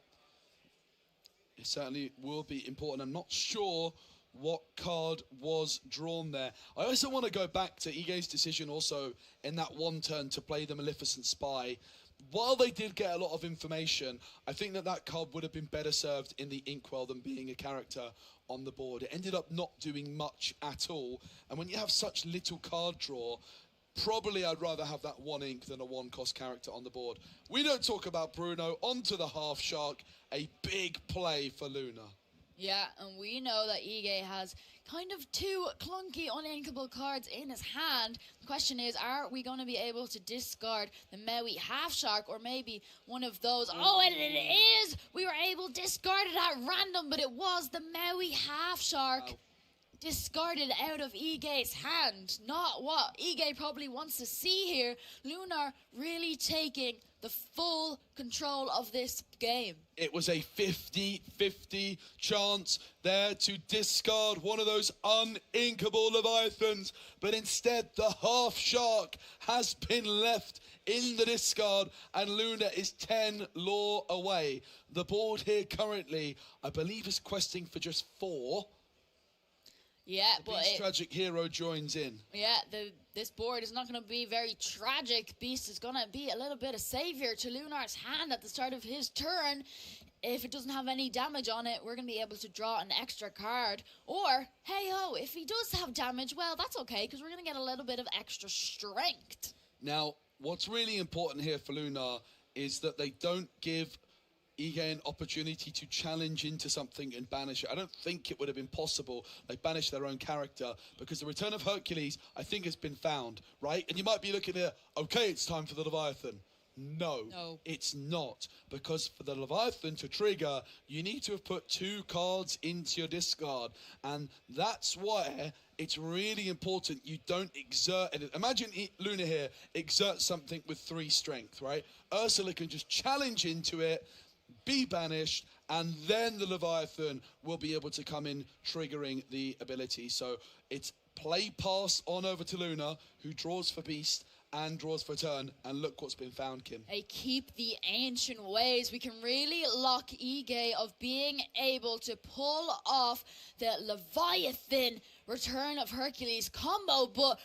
It certainly will be important. I'm not sure what card was drawn there. I also want to go back to Ige's decision also in that one turn to play the Maleficent Spy. While they did get a lot of information, I think that card would have been better served in the Inkwell than being a character on the board. It ended up not doing much at all. And when you have such little card draw, probably I'd rather have that 1 ink than a 1 cost character on the board. We don't talk about Bruno. Onto the Half Shark. A big play for Luna. Yeah, and we know that Ige has kind of 2 clunky uninkable cards in his hand. The question is, are we going to be able to discard the Maui Half Shark or maybe one of those? Oh, and it is! We were able to discard it at random, but it was the Maui Half Shark. Wow. Discarded out of Ige's hand. Not what Ige probably wants to see here. Lunar really taking the full control of this game. It was a 50-50 chance there to discard one of those uninkable Leviathans, but instead the Half Shark has been left in the discard, and Luna is 10 lore away. The board here currently, I believe, is questing for just 4. Yeah, but Beast Tragic Hero joins in. Yeah, this board is not going to be very tragic. Beast is going to be a little bit of savior to Lunar's hand at the start of his turn. If it doesn't have any damage on it, we're going to be able to draw an extra card. Or, hey-ho, if he does have damage, well, that's okay, because we're going to get a little bit of extra strength. Now, what's really important here for Lunar is that they don't give Ige an opportunity to challenge into something and banish it. I don't think it would have been possible. They banished their own character because the Return of Hercules, I think, has been found, right? And you might be looking at, okay, it's time for the Leviathan. No, it's not. Because for the Leviathan to trigger, you need to have put 2 cards into your discard. And that's why it's really important you don't exert it. Imagine Luna here exerts something with 3 strength, right? Ursula can just challenge into it, be banished, and then the Leviathan will be able to come in, triggering the ability. So it's play pass on over to Luna, who draws for Beast and draws for turn, and look what's been found, Kim. They keep the ancient ways. We can really lock Ige of being able to pull off the Leviathan Return of Hercules combo, but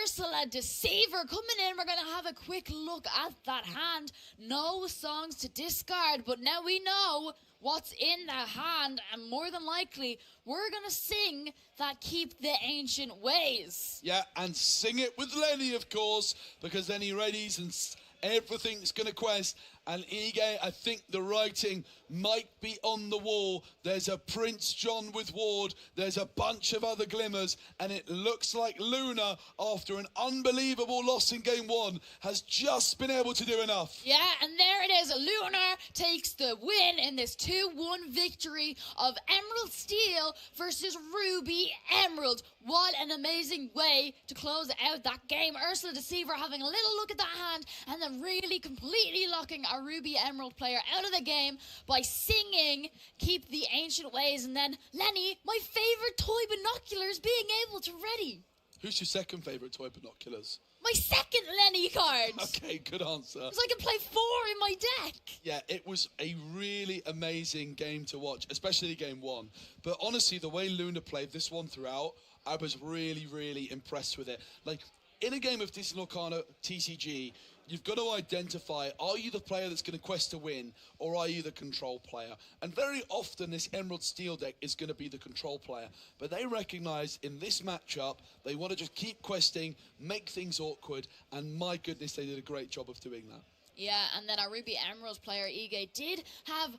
Ursula Deceiver coming in. We're going to have a quick look at that hand. No songs to discard, but now we know what's in the hand, and more than likely, we're going to sing that Keep the Ancient Ways. Yeah, and sing it with Lenny, of course, because then he readies and everything's going to quest. And Ige, I think the writing might be on the wall. There's a Prince John with Ward. There's a bunch of other glimmers. And it looks like Luna, after an unbelievable loss in game 1, has just been able to do enough. Yeah, and there it is. Luna takes the win in this 2-1 victory of Emerald Steel versus Ruby Emerald. What an amazing way to close out that game. Ursula Deceiver having a little look at that hand and then really completely locking a Ruby Emerald player out of the game by singing Keep the Ancient Ways. And then Lenny, my favorite toy binoculars, being able to ready. Who's your second favorite toy binoculars? My second Lenny card. Okay, good answer. Because I can play 4 in my deck. Yeah, it was a really amazing game to watch, especially game 1. But honestly, the way Luna played this one throughout, I was really, really impressed with it. Like, in a game of Disney Lorcana TCG, you've got to identify, are you the player that's going to quest to win, or are you the control player? And very often this Emerald Steel deck is going to be the control player. But they recognize in this matchup, they want to just keep questing, make things awkward, and my goodness, they did a great job of doing that. Yeah, and then our Ruby Emeralds player, Ige, did have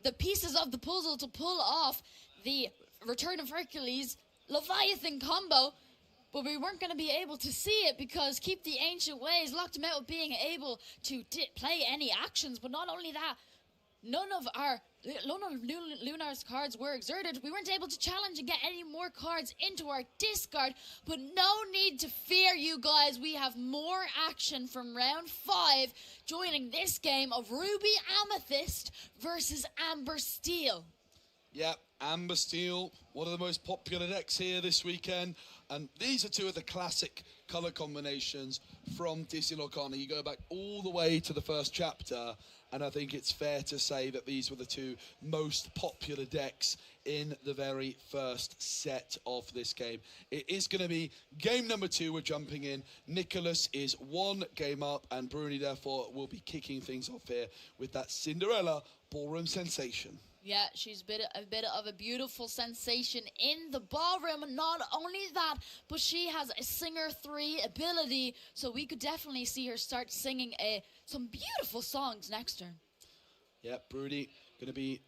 the pieces of the puzzle to pull off the Return of Hercules Leviathan combo, but we weren't going to be able to see it because Keep the Ancient Ways locked him out of being able to play any actions. But not only that, none of Lunar's cards were exerted. We weren't able to challenge and get any more cards into our discard, but no need to fear, you guys. We have more action from round 5 joining this game of Ruby Amethyst versus Amber Steel. Yeah, Amber Steel, one of the most popular decks here this weekend. And these are two of the classic color combinations from Disney Lorcana. You go back all the way to the first chapter, and I think it's fair to say that these were the two most popular decks in the very first set of this game. It is going to be game number 2 we're jumping in. Nicholas is 1 game up, and Bruni, therefore, will be kicking things off here with that Cinderella ballroom sensation. Yeah, she's a bit of a beautiful sensation in the ballroom. And not only that, but she has a Singer 3 ability, so we could definitely see her start singing some beautiful songs next turn. Yeah, Broody going to be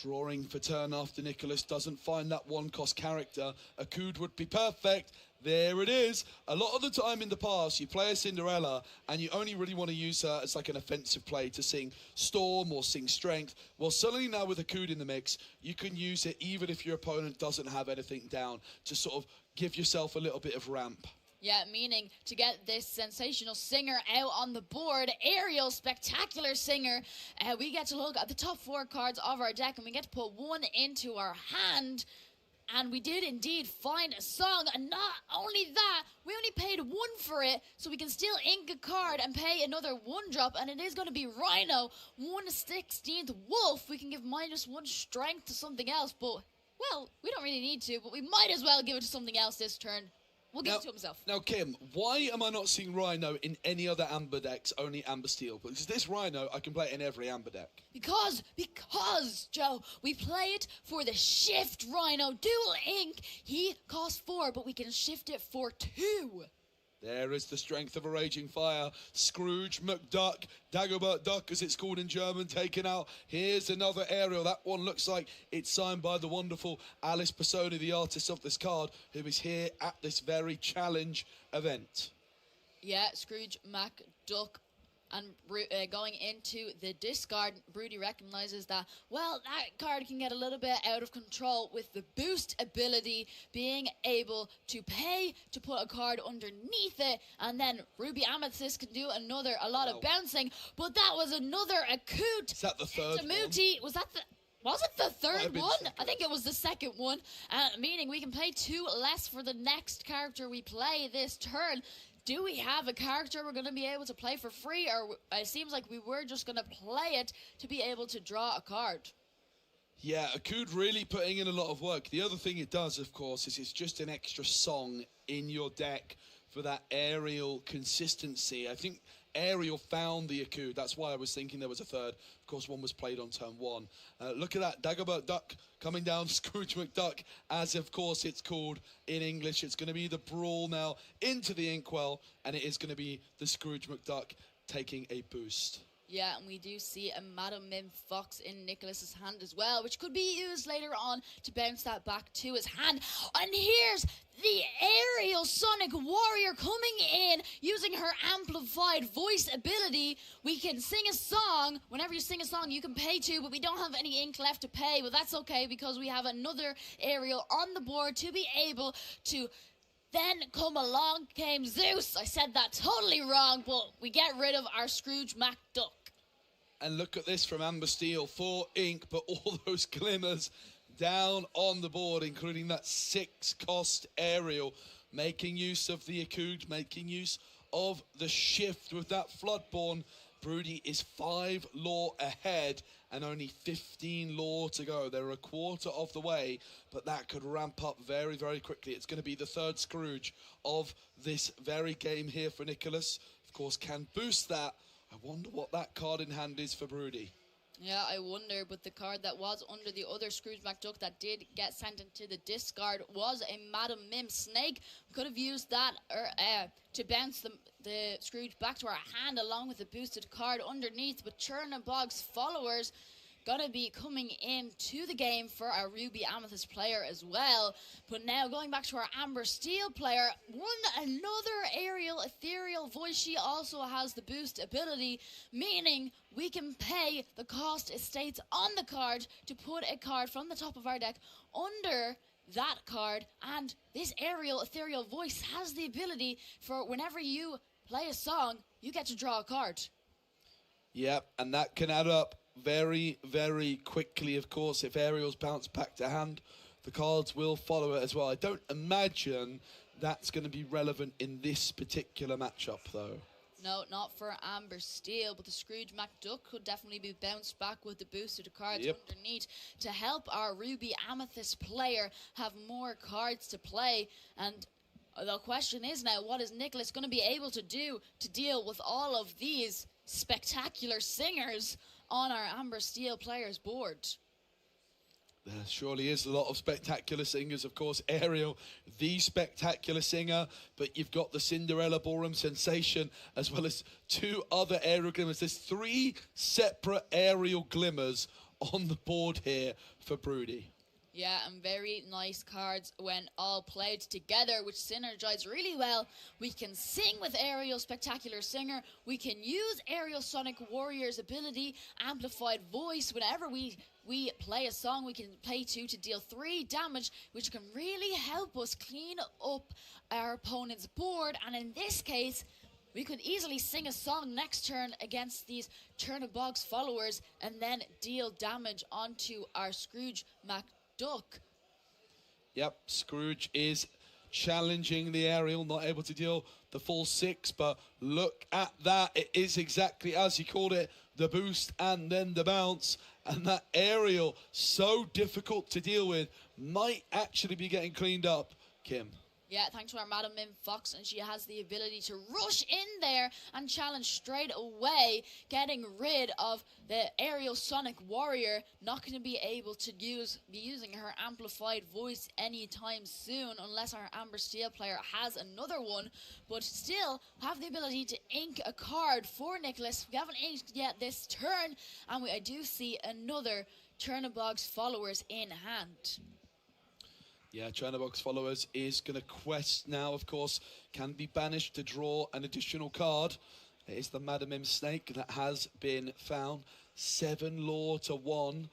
drawing for turn after Nicholas doesn't find that 1-cost character. A Cood would be perfect. There it is. A lot of the time in the past, you play a Cinderella and you only really want to use her as like an offensive play to sing Storm or sing Strength. Well, suddenly now with a Cood in the mix, you can use it even if your opponent doesn't have anything down to sort of give yourself a little bit of ramp. Yeah, meaning to get this sensational singer out on the board, Ariel, spectacular singer, we get to look at the top 4 cards of our deck and we get to put 1 into our hand. And we did indeed find a song, and not only that, we only paid 1 for it, so we can still ink a card and pay another 1 drop, and it is going to be Rhino, 1/16th Wolf. We can give -1 strength to something else, but, well, we don't really need to, but we might as well give it to something else this turn. We'll give it to himself. Now, Kim, why am I not seeing Rhino in any other Amber decks, only Amber Steel? Because this Rhino, I can play it in every Amber deck. Because, Joe, we play it for the shift Rhino. Dual ink. He costs 4, but we can shift it for 2. There is the strength of a raging fire. Scrooge McDuck, Dagobert Duck as it's called in German, taken out. Here's another aerial. That one looks like it's signed by the wonderful Alice Pisoni, the artist of this card, who is here at this very challenge event. Yeah, Scrooge McDuck. And going into the discard, Broody recognizes that, well, that card can get a little bit out of control with the boost ability, being able to pay to put a card underneath it, and then Ruby Amethyst can do a lot of bouncing, but that was another Akut. Is that the third one? Was it the third one? I think it was the second one, meaning we can pay 2 less for the next character we play this turn. Do we have a character we're going to be able to play for free, or it seems like we were just going to play it to be able to draw a card? Yeah, Akud really putting in a lot of work. The other thing it does, of course, is it's just an extra song in your deck for that aerial consistency. I think Ariel found the Akud. That's why I was thinking there was a third. Of course, one was played on turn 1. Look at that, Dagobert Duck coming down, Scrooge McDuck, as of course it's called in English. It's going to be the brawl now into the inkwell, and it is going to be the Scrooge McDuck taking a boost. Yeah, and we do see a Madam Mim Fox in Nicholas's hand as well, which could be used later on to bounce that back to his hand. And here's the aerial Sonic Warrior coming in using her amplified voice ability. We can sing a song. Whenever you sing a song, you can pay 2, but we don't have any ink left to pay. But that's okay because we have another aerial on the board to be able to... Then come along came Zeus. I said that totally wrong, but we get rid of our Scrooge McDuck. And look at this from Amber Steel. 4 ink, but all those glimmers down on the board, including that 6-cost aerial. Making use of the Akud, making use of the shift with that Floodborn. Broody is 5 lore ahead and only 15 lore to go. They're a quarter of the way, but that could ramp up very, very quickly. It's going to be the 3rd Scrooge of this very game here for Nicholas. Of course, can boost that. I wonder what that card in hand is for Broody. Yeah, I wonder, but the card that was under the other Scrooge McDuck that did get sent into the discard was a Madam Mim Snake. Could have used that to bounce the Scrooge back to our hand along with the boosted card underneath, but Chernabog's followers gonna be coming into the game for our Ruby Amethyst player as well. But now going back to our Amber Steel player, another aerial ethereal voice. She also has the boost ability, meaning we can pay the cost estates on the card to put a card from the top of our deck under that card. And this aerial ethereal voice has the ability for whenever you play a song, you get to draw a card. Yep, and that can add up very, very quickly, of course. If aerials bounce back to hand, the cards will follow it as well. I don't imagine that's going to be relevant in this particular matchup, though. No, not for Amber Steel, but the Scrooge McDuck could definitely be bounced back with the boosted cards underneath to help our Ruby Amethyst player have more cards to play. And the question is now, what is Nicholas going to be able to do to deal with all of these spectacular singers on our Amber Steel players board? There surely is a lot of spectacular singers. Of course, Ariel, the spectacular singer, but you've got the Cinderella Ballroom Sensation, as well as two other aerial glimmers. There's 3 separate aerial glimmers on the board here for Broody. Yeah, and very nice cards when all played together, which synergize really well. We can sing with Ariel Spectacular Singer. We can use Ariel Sonic Warrior's ability, Amplified Voice. Whenever we play a song, we can play 2 to deal 3 damage, which can really help us clean up our opponent's board. And in this case, we could easily sing a song next turn against these Chernabog's followers and then deal damage onto our Scrooge McDuck. Yep, Scrooge is challenging the aerial, not able to deal the full 6, but look at that. It is exactly as he called it, the boost and then the bounce. And that aerial, so difficult to deal with, might actually be getting cleaned up, Kim. Yeah, thanks to our Madam Mim Fox, and she has the ability to rush in there and challenge straight away, getting rid of the Aerial Sonic Warrior. Not going to be able to be using her amplified voice anytime soon, unless our Amber Steel player has another one. But still have the ability to ink a card for Nicholas. We haven't inked yet this turn, and I do see another Chernabog's followers in hand. Yeah, Chernabog's followers is going to quest now, of course, can be banished to draw an additional card. It is the Madam Mim Snake that has been found. 7 law to 1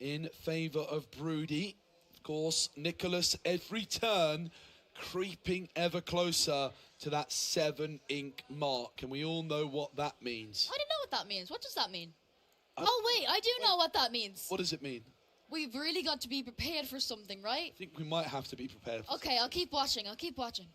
in favour of Broody. Of course, Nicholas, every turn, creeping ever closer to that 7 ink mark. And we all know what that means. I don't know what that means. What does that mean? Oh, wait, I do know what that means. What does it mean? We've really got to be prepared for something, right? I think we might have to be prepared for Okay, I'll keep watching. I'll keep watching.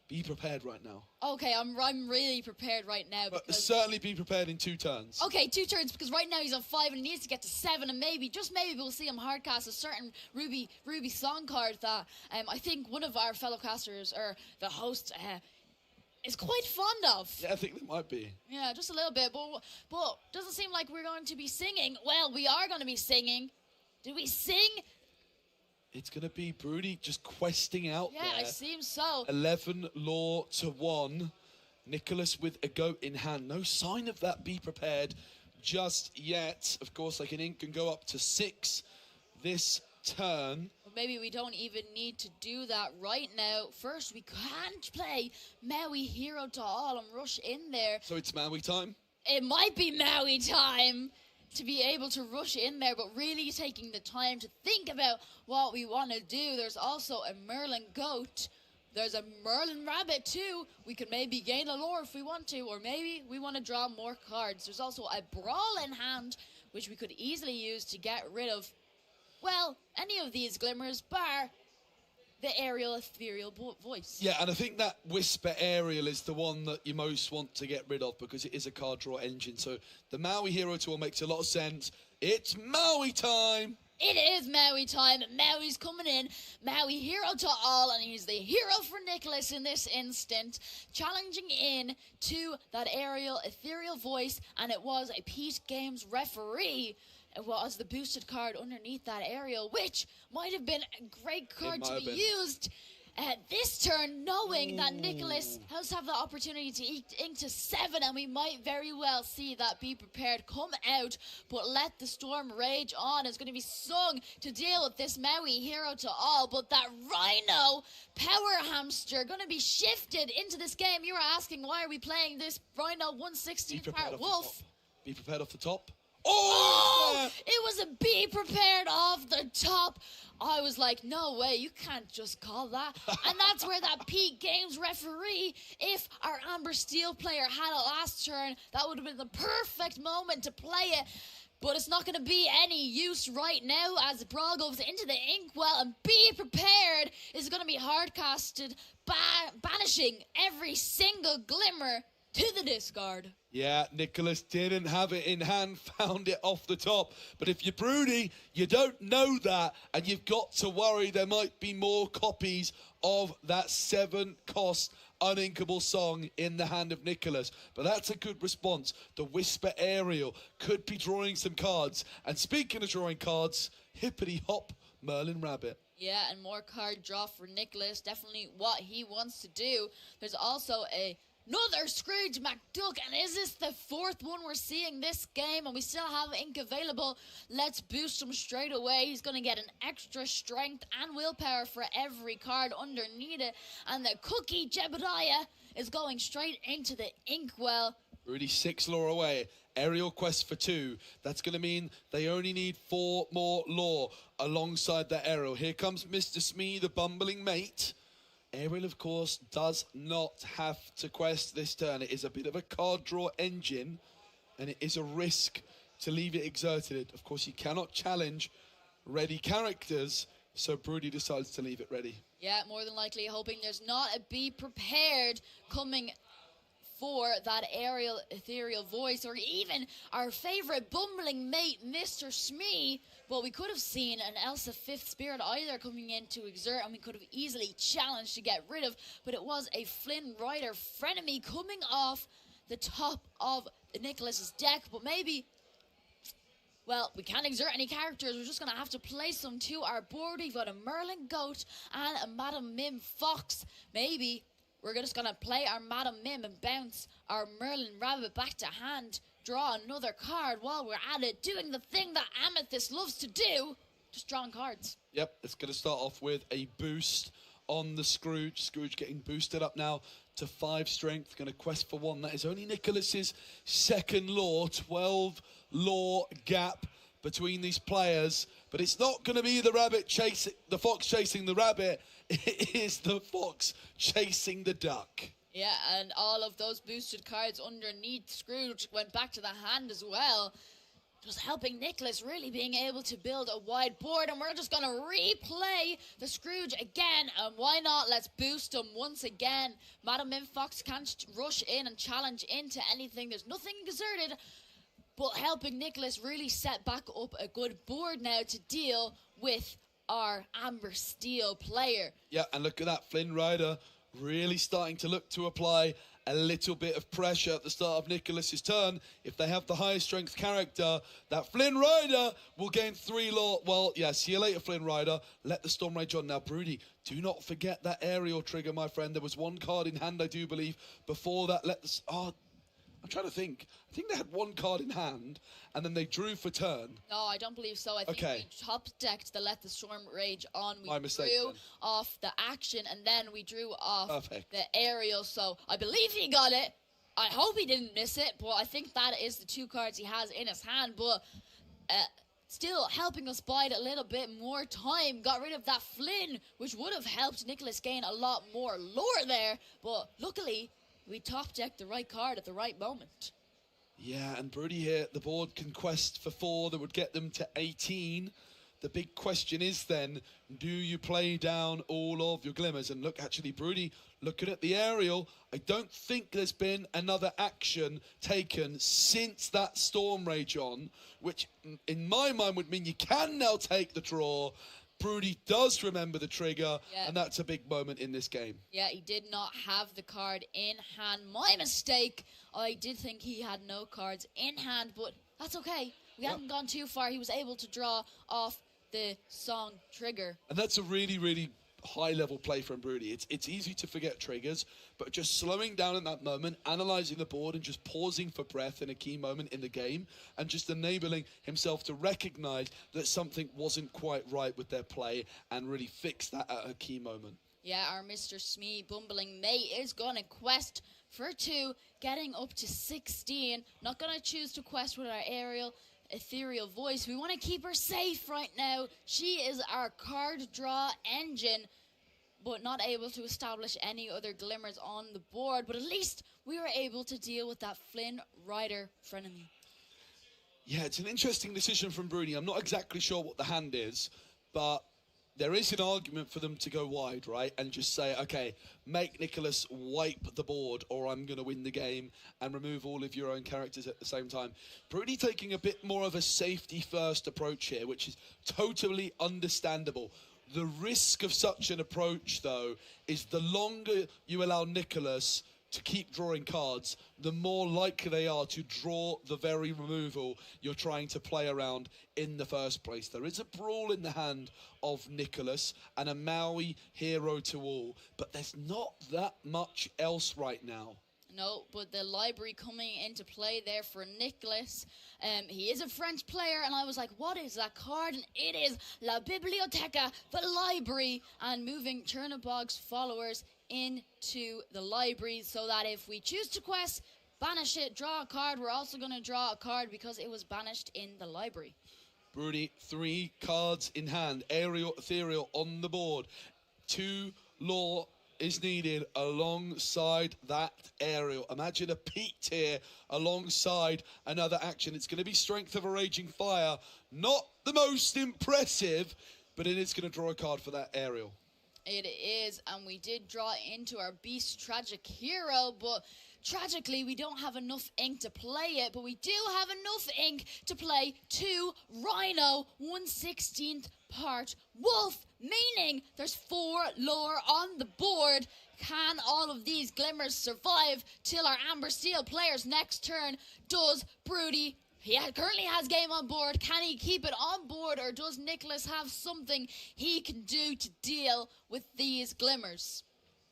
Be prepared right now. Okay, I'm really prepared right now. But certainly be prepared in 2 turns. Okay, 2 turns, because right now he's on 5 and he needs to get to 7, and maybe, just maybe, we'll see him hardcast a certain Ruby song card that I think one of our fellow casters, or the host, is quite fond of. Yeah, I think they might be. Yeah, just a little bit, but doesn't seem like we're going to be singing. Well, we are going to be singing. Do we sing? It's going to be Broody just questing out there. Yeah, it seems so. 11 law to 1. Nicholas with a goat in hand. No sign of that be prepared just yet. Of course, like an ink can go up to 6 this turn. Or maybe we don't even need to do that right now. First, we can't play Maui Hero to All and rush in there. So it's Maui time? It might be Maui time to be able to rush in there, but really taking the time to think about what we want to do. There's also a Merlin goat. There's a Merlin rabbit too. We could maybe gain a lore if we want to, or maybe we want to draw more cards. There's also a brawl in hand, which we could easily use to get rid of, well, any of these glimmers, bar the aerial ethereal voice. Yeah, and I think that Whisper Aerial is the one that you most want to get rid of because it is a card draw engine. So the Maui Hero tool makes a lot of sense. It's Maui time! It is Maui time. Maui's coming in. Maui hero to all, and he's the hero for Nicholas in this instant. Challenging in to that aerial, ethereal voice, and it was a Pete Games referee. It was the boosted card underneath that aerial, which might have been a great card to be used at this turn, knowing that Nicholas has have the opportunity to ink to 7, and we might very well see that Be Prepared come out, but Let the Storm Rage On is going to be sung to deal with this Maui hero to all, but that Rhino Power Hamster going to be shifted into this game. You were asking, why are we playing this Rhino 1/16 part Wolf? Be prepared off the top. Oh! It was a Be Prepared off the top. I was like, no way, you can't just call that. And that's where that Pete Games referee, if our Amber Steel player had it last turn, that would have been the perfect moment to play it. But it's not going to be any use right now as the brawl goes into the inkwell, and Be Prepared is going to be hardcasted, banishing every single glimmer to the discard. Yeah, Nicholas didn't have it in hand, found it off the top. But if you're broody, you don't know that, and you've got to worry there might be more copies of that 7-cost uninkable song in the hand of Nicholas. But that's a good response. The Whisper Aerial could be drawing some cards. And speaking of drawing cards, hippity hop, Merlin Rabbit. Yeah, and more card draw for Nicholas. Definitely what he wants to do. There's also another Scrooge McDuck, and is this the 4th one we're seeing this game? And we still have ink available. Let's boost him straight away. He's going to get an extra strength and willpower for every card underneath it. And the Cookie Jebediah is going straight into the inkwell. Rudy 6 lore away. Aerial quest for 2. That's going to mean they only need 4 more lore alongside that aerial. Here comes Mr. Smee, the bumbling mate. Aerial, of course, does not have to quest this turn. It is a bit of a card draw engine, and it is a risk to leave it exerted. Of course, you cannot challenge ready characters, so Broody decides to leave it ready. Yeah, more than likely hoping there's not a Be Prepared coming for that aerial ethereal voice, or even our favorite bumbling mate, Mr. Smee. But we could have seen an Elsa 5th Spirit either coming in to exert, and we could have easily challenged to get rid of. But it was a Flynn Rider frenemy coming off the top of Nicholas's deck. But maybe, well, we can't exert any characters. We're just going to have to place them to our board. We've got a Merlin Goat and a Madam Mim Fox. Maybe we're just going to play our Madam Mim and bounce our Merlin Rabbit back to hand. Draw another card while we're at it, doing the thing that Amethyst loves to do, just drawing cards. Yep, it's going to start off with a boost on the Scrooge. Scrooge getting boosted up now to 5 strength, going to quest for 1. That is only Nicholas's 2nd lore, 12 lore gap between these players. But it's not going to be the fox chasing the rabbit. It is the fox chasing the duck. Yeah, and all of those boosted cards underneath Scrooge went back to the hand as well. Just helping Nicholas really being able to build a wide board. And we're just going to replay the Scrooge again. And why not? Let's boost him once again. Madam Mim Fox can't rush in and challenge into anything. There's nothing exerted. But helping Nicholas really set back up a good board now to deal with our Amber Steel player. Yeah, and look at that. Flynn Rider really starting to look to apply a little bit of pressure at the start of Nicholas's turn. If they have the highest strength character, that Flynn Rider will gain 3 lore. Well, yeah, see you later, Flynn Rider. Let the Storm Rage on. Now, Broody, do not forget that aerial trigger, my friend. There was 1 card in hand, I do believe, before that. I'm trying to think. I think they had 1 card in hand, and then they drew for turn. No, I don't believe so. I think we top-decked the Let the Storm Rage on. We drew off the action, and then we drew off the aerial. So I believe he got it. I hope he didn't miss it, but I think that is the 2 cards he has in his hand. But still helping us bide a little bit more time. Got rid of that Flynn, which would have helped Nicholas gain a lot more lore there. But luckily, we top-decked the right card at the right moment. Yeah, and Broody here, the board can quest for 4 that would get them to 18. The big question is then, do you play down all of your glimmers? And look, actually, Broody, looking at the aerial, I don't think there's been another action taken since that Storm Rage on, which in my mind would mean you can now take the draw. Broody does remember the trigger, and that's a big moment in this game. Yeah, he did not have the card in hand. My mistake. I did think he had no cards in hand, but that's okay. We hadn't gone too far. He was able to draw off the song trigger. And that's a really, really high-level play from Broody. It's easy to forget triggers, but just slowing down in that moment, analysing the board and just pausing for breath in a key moment in the game and just enabling himself to recognise that something wasn't quite right with their play and really fix that at a key moment. Yeah, our Mr. Smee Bumbling Mate is going to quest for 2, getting up to 16. Not going to choose to quest with our aerial ethereal voice. We want to keep her safe right now. She is our card draw engine, but not able to establish any other glimmers on the board. But at least we were able to deal with that Flynn Rider frenemy. Yeah, it's an interesting decision from Broody. I'm not exactly sure what the hand is, but there is an argument for them to go wide, right? And just say, okay, make Nicholas wipe the board or I'm going to win the game and remove all of your own characters at the same time. Broody taking a bit more of a safety-first approach here, which is totally understandable. The risk of such an approach, though, is the longer you allow Nicholas to keep drawing cards, the more likely they are to draw the very removal you're trying to play around in the first place. There is a brawl in the hand of Nicholas and a Maui hero to all, but there's not that much else right now. No, but the library coming into play there for Nicholas. He is a French player, and I was like, what is that card? And it is La Biblioteca, the library, and moving Chernobog's followers into the library so that if we choose to quest, banish it, draw a card, we're also going to draw a card because it was banished in the library. Broody, 3 cards in hand, aerial, ethereal on the board. 2 law is needed alongside that aerial. Imagine a Pete here alongside another action. It's going to be Strength of a Raging Fire. Not the most impressive, but it is going to draw a card for that aerial. It is, and we did draw into our Beast Tragic Hero, but tragically we don't have enough ink to play it, but we do have enough ink to play 2 Rhino, 1/16th part Wolf, meaning there's 4 lore on the board. Can all of these glimmers survive till our Amber Steel player's next turn? Does Broody... He currently has game on board. Can he keep it on board, or does Nicholas have something he can do to deal with these glimmers?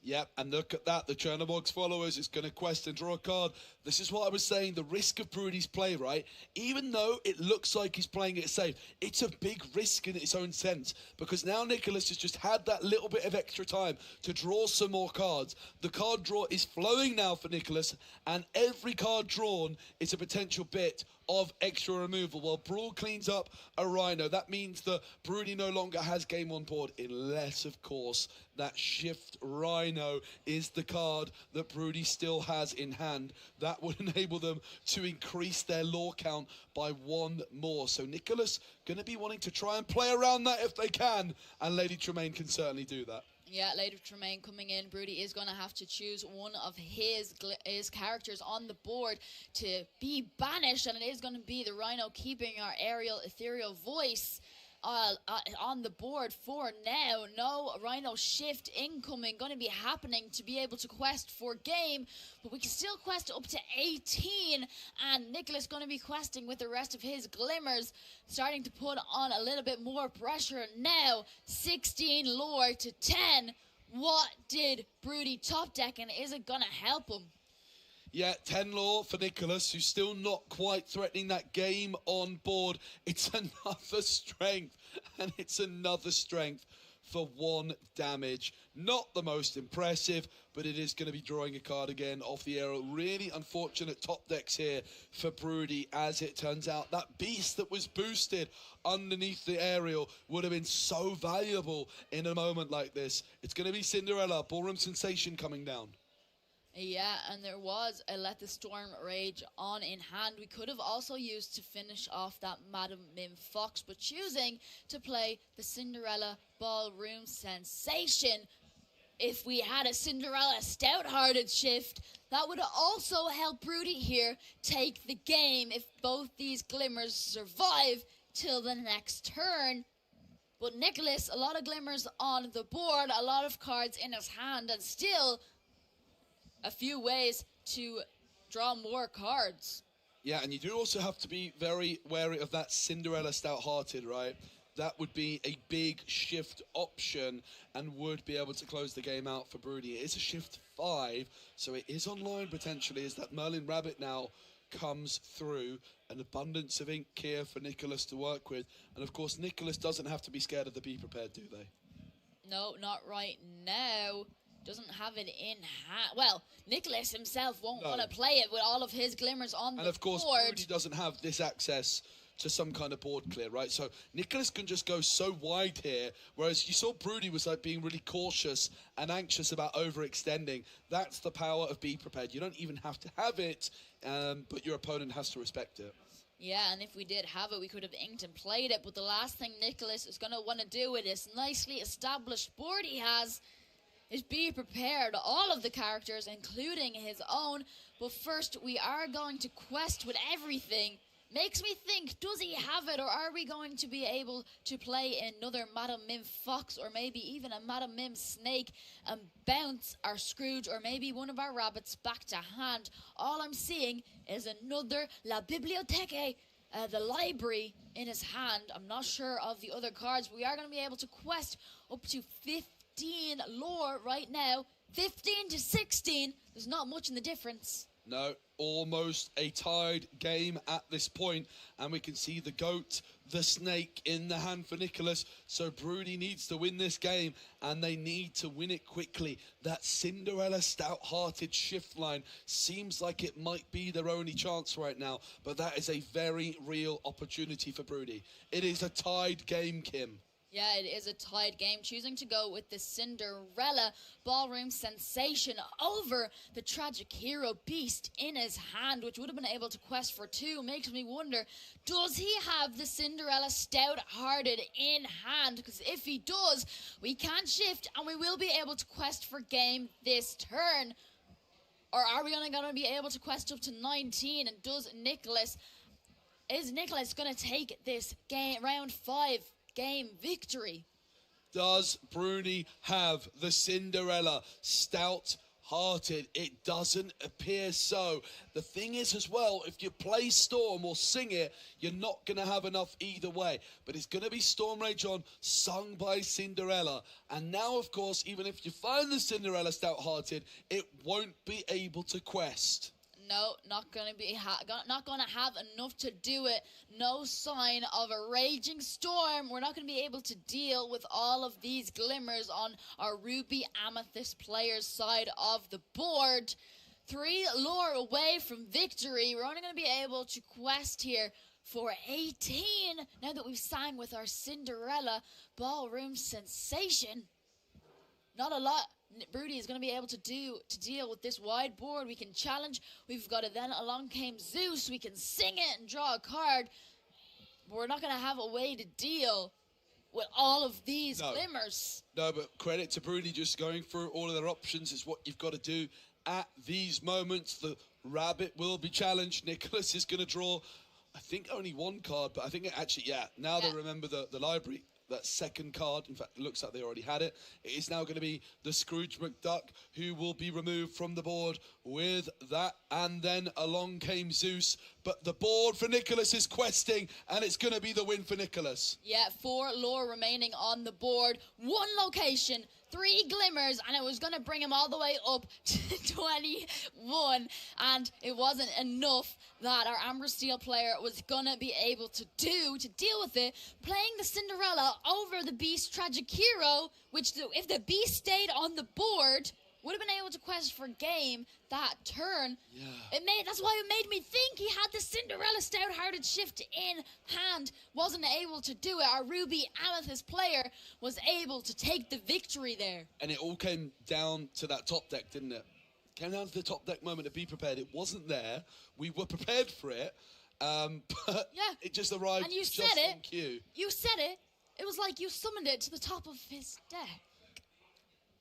Yep, and look at that. The Chernobog's followers is going to quest and draw a card. This is what I was saying, the risk of Broody's play, right? Even though it looks like he's playing it safe, it's a big risk in its own sense, because now Nicholas has just had that little bit of extra time to draw some more cards. The card draw is flowing now for Nicholas, and every card drawn is a potential bit of extra removal. While Brawl cleans up a Rhino, that means that Broody no longer has game on board, unless, of course, that Shift Rhino is the card that Broody still has in hand. That would enable them to increase their lore count by 1 more. So Nicholas going to be wanting to try and play around that if they can, and Lady Tremaine can certainly do that. Yeah, Lady Tremaine coming in. Broody is going to have to choose one of his characters on the board to be banished, and it is going to be the Rhino, keeping our aerial ethereal voice on the board for now. No Rhino shift incoming going to be happening to be able to quest for game, but we can still quest up to 18, and Nicholas going to be questing with the rest of his glimmers, starting to put on a little bit more pressure now. 16 lore to 10. What did Broody top deck, and is it gonna help him? Yeah, 10 lore for Nicholas, who's still not quite threatening that game on board. It's another strength, and it's another strength for 1 damage. Not the most impressive, but it is going to be drawing a card again off the aerial. Really unfortunate top decks here for Broody, as it turns out. That beast that was boosted underneath the aerial would have been so valuable in a moment like this. It's going to be Cinderella, Ballroom Sensation coming down. Yeah, and there was a Let the Storm Rage on in hand. We could have also used to finish off that Madam Mim Fox, but choosing to play the Cinderella Ballroom Sensation. If we had a Cinderella Stout-Hearted shift, that would also help Broody here take the game if both these glimmers survive till the next turn. But Nicholas, a lot of glimmers on the board, a lot of cards in his hand, and still a few ways to draw more cards. Yeah, and you do also have to be very wary of that Cinderella Stout-Hearted, right? That would be a big shift option and would be able to close the game out for Broody. It is a shift 5, so it is online potentially as that Merlin Rabbit now comes through. An abundance of ink here for Nicholas to work with. And of course, Nicholas doesn't have to be scared of the Be Prepared, do they? No, not right now. Doesn't have it in hand. Well, Nicholas himself won't want to play it with all of his glimmers on the board. And of course, Broody doesn't have this access to some kind of board clear, right? So Nicholas can just go so wide here, whereas you saw Broody was like being really cautious and anxious about overextending. That's the power of Be Prepared. You don't even have to have it, but your opponent has to respect it. Yeah, and if we did have it, we could have inked and played it, but the last thing Nicholas is going to want to do with this nicely established board he has is be prepared. All of the characters, including his own. But first, we are going to quest with everything. Makes me think, does he have it, or are we going to be able to play another Madam Mim Fox, or maybe even a Madam Mim Snake, and bounce our Scrooge, or maybe one of our rabbits back to hand? All I'm seeing is another La Biblioteque, the library, in his hand. I'm not sure of the other cards, but we are going to be able to quest up to 15 lore right now. 15 to 16, there's not much in the difference. No, almost a tied game at this point, and we can see the goat, the snake in the hand for Nicholas. So Broody needs to win this game, and they need to win it quickly. That Cinderella Stout-Hearted shift line seems like it might be their only chance right now, but that is a very real opportunity for Broody. It is a tied game, Kim. Yeah, it is a tied game. Choosing to go with the Cinderella Ballroom Sensation over the Tragic Hero Beast in his hand, which would have been able to quest for 2. Makes me wonder, does he have the Cinderella Stout-Hearted in hand? Because if he does, we can shift and we will be able to quest for game this turn. Or are we only going to be able to quest up to 19? And is Nicholas going to take this game, round 5? Game victory? Does Broody have the Cinderella Stout-Hearted? It doesn't appear so. The thing is as well, if you play Storm or sing it, you're not going to have enough either way. But it's going to be Storm Rage on, sung by Cinderella. And now, of course, even if you find the Cinderella Stout-Hearted, it won't be able to quest. No, not going to have enough to do it. No sign of a raging storm. We're not going to be able to deal with all of these glimmers on our Ruby Amethyst player's side of the board. 3 lore away from victory. We're only going to be able to quest here for 18. Now that we've sang with our Cinderella Ballroom Sensation. Not a lot Broody is going to be able to do to deal with this wide board. We can challenge. We've got it. Then along came Zeus. We can sing it and draw a card. But we're not going to have a way to deal with all of these glimmers. No, but credit to Broody just going through all of their options is what you've got to do at these moments. The rabbit will be challenged. Nicholas is going to draw, I think, only 1 card. But I think it actually, now they remember the library. That second card, in fact, it looks like they already had it. It is now going to be the Scrooge McDuck who will be removed from the board with that. And then along came Zeus. But the board for Nicholas is questing, and it's going to be the win for Nicholas. Yeah, 4 lore remaining on the board. 1 location, 3 glimmers, and it was going to bring him all the way up to 21. And it wasn't enough that our Amber Steel player was going to be able to deal with it. Playing the Cinderella over the Beast Tragic Hero, which if the Beast stayed on the board, would have been able to quest for game that turn. Yeah. That's why it made me think he had the Cinderella Stout-Hearted shift in hand. Wasn't able to do it. Our Ruby Amethyst player was able to take the victory there. And it all came down to that top deck, didn't it? came down to the top deck moment to be prepared. It wasn't there. We were prepared for it, but it just arrived and you just said it. on cue. You said it. It was like you summoned it to the top of his deck.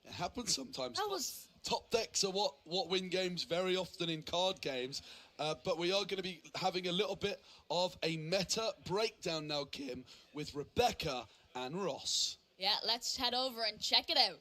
It happens sometimes. That was... Top decks are what win games very often in card games. But we are going to be having a little bit of a meta breakdown now, Kim, with Rebecca and Ross. Yeah, let's head over and check it out.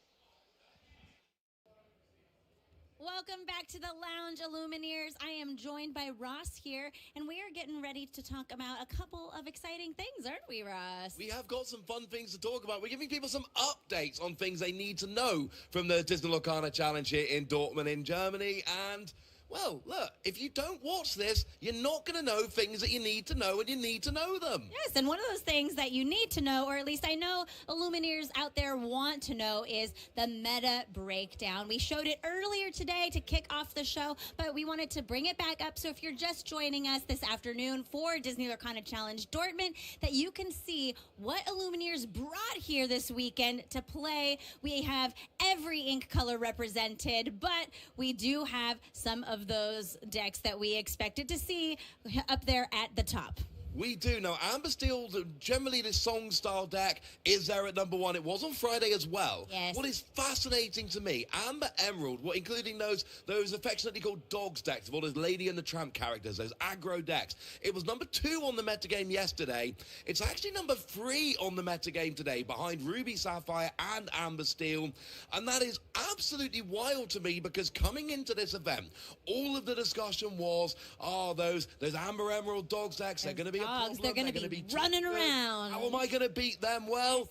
Welcome back to the Lounge Illumineers. I am joined by Ross here, and we are getting ready to talk about a couple of exciting things, aren't we, Ross? We have got some fun things to talk about. We're giving people some updates on things they need to know from the Disney Locana Challenge here in Dortmund in Germany. And, well, look, if you don't watch this, you're not going to know things that you need to know, and you need to know them. Yes, and one of those things that you need to know, or at least I know Illumineers out there want to know, is the meta breakdown. We showed it earlier today to kick off the show, but we wanted to bring it back up. So if you're just joining us this afternoon for Disney Locana Challenge Dortmund, that you can see what Illumineers brought here this weekend to play. We have every ink color represented, but we do have some of those decks that we expected to see up there at the top. We do. Now, Amber Steel, generally this song-style deck is there at number 1. It was on Friday as well. Yes. What is fascinating to me, Amber Emerald, including those affectionately called dogs decks of all those Lady and the Tramp characters, those aggro decks. It was number 2 on the metagame yesterday. It's actually number 3 on the metagame today, behind Ruby Sapphire and Amber Steel. And that is absolutely wild to me, because coming into this event, all of the discussion was, those Amber Emerald dogs decks, they're going to be dogs, they're going to be running around. How am I going to beat them? Well,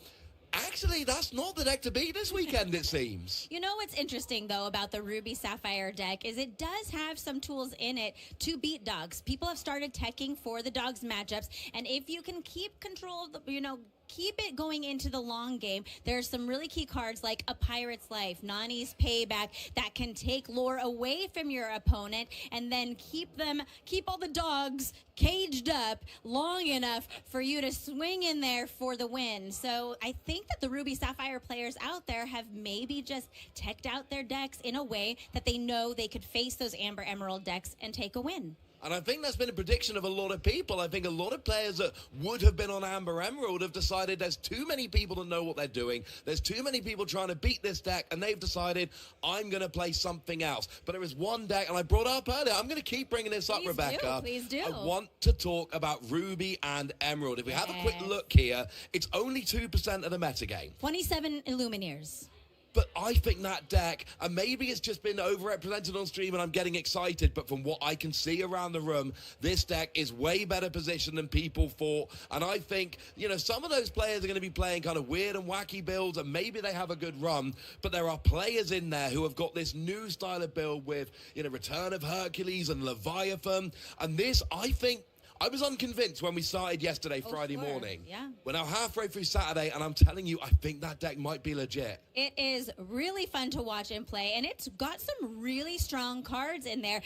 actually, that's not the deck to beat this weekend, it seems. You know what's interesting, though, about the Ruby Sapphire deck is it does have some tools in it to beat dogs. People have started teching for the dogs matchups, and if you can keep control of the, keep it going into the long game, there's some really key cards like A Pirate's Life, Nani's Payback, that can take lore away from your opponent and then keep all the dogs caged up long enough for you to swing in there for the win. So I think that the Ruby Sapphire players out there have maybe just teched out their decks in a way that they know they could face those Amber Emerald decks and take a win. And I think that's been a prediction of a lot of people. I think a lot of players that would have been on Amber Emerald have decided there's too many people to know what they're doing. There's too many people trying to beat this deck, and they've decided, I'm going to play something else. But there is one deck, and I brought up earlier, I'm going to keep bringing this up, Rebecca. Please do. I want to talk about Ruby and Emerald. If we have a quick look here, it's only 2% of the metagame. 27 Illumineers. But I think that deck, and maybe it's just been overrepresented on stream and I'm getting excited, but from what I can see around the room, this deck is way better positioned than people thought. And I think, some of those players are going to be playing kind of weird and wacky builds, and maybe they have a good run, but there are players in there who have got this new style of build with, Return of Hercules and Leviathan. And this, I think, I was unconvinced when we started yesterday, Friday morning. Yeah. We're now halfway through Saturday, and I'm telling you, I think that deck might be legit. It is really fun to watch and play, and it's got some really strong cards in there.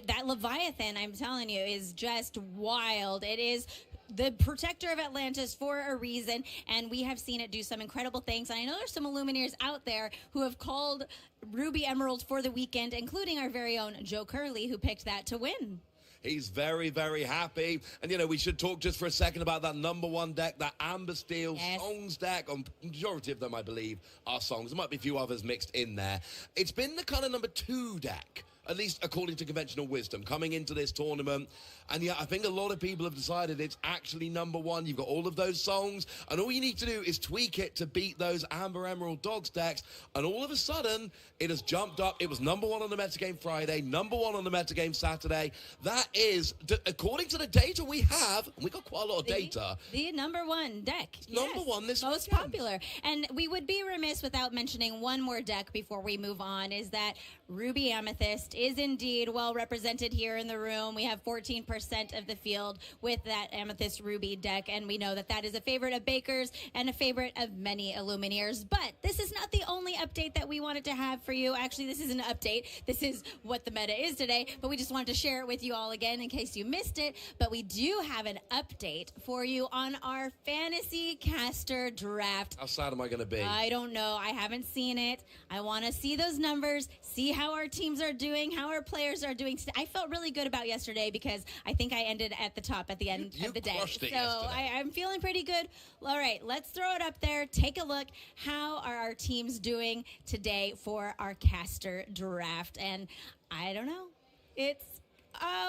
That Leviathan, I'm telling you, is just wild. It is the protector of Atlantis for a reason, and we have seen it do some incredible things. And I know there's some Illumineers out there who have called Ruby Emerald for the weekend, including our very own Joe Curley, who picked that to win. He's very, very happy. And, we should talk just for a second about that number 1 deck, that Amber Steel songs deck. Majority of them, I believe, are songs. There might be a few others mixed in there. It's been the kind of number 2 deck, at least according to conventional wisdom, coming into this tournament. And yeah, I think a lot of people have decided it's actually number 1. You've got all of those songs, and all you need to do is tweak it to beat those Amber Emerald Dogs decks, and all of a sudden, it has jumped up. It was number 1 on the metagame Friday, number 1 on the metagame Saturday. That is, according to the data we have, and we got quite a lot of data. The number 1 deck. Number 1 this most weekend. Popular. And we would be remiss without mentioning one more deck before we move on, is that Ruby Amethyst is indeed well represented here in the room. We have 14% of the field with that Amethyst Ruby deck, and we know that that is a favorite of Baker's and a favorite of many Illumineers. But this is not the only update that we wanted to have for you. Actually, this isn't an update. This is what the meta is today, but we just wanted to share it with you all again in case you missed it. But we do have an update for you on our Fantasy Caster Draft. How sad am I going to be? I don't know. I haven't seen it. I want to see those numbers, see how our teams are doing doing, how our players are doing. I felt really good about yesterday because I think I ended at the top at the end of the day. Crushed it So yesterday. I'm feeling pretty good. All right, let's throw it up there. Take a look. How are our teams doing today for our caster draft? And I don't know. It's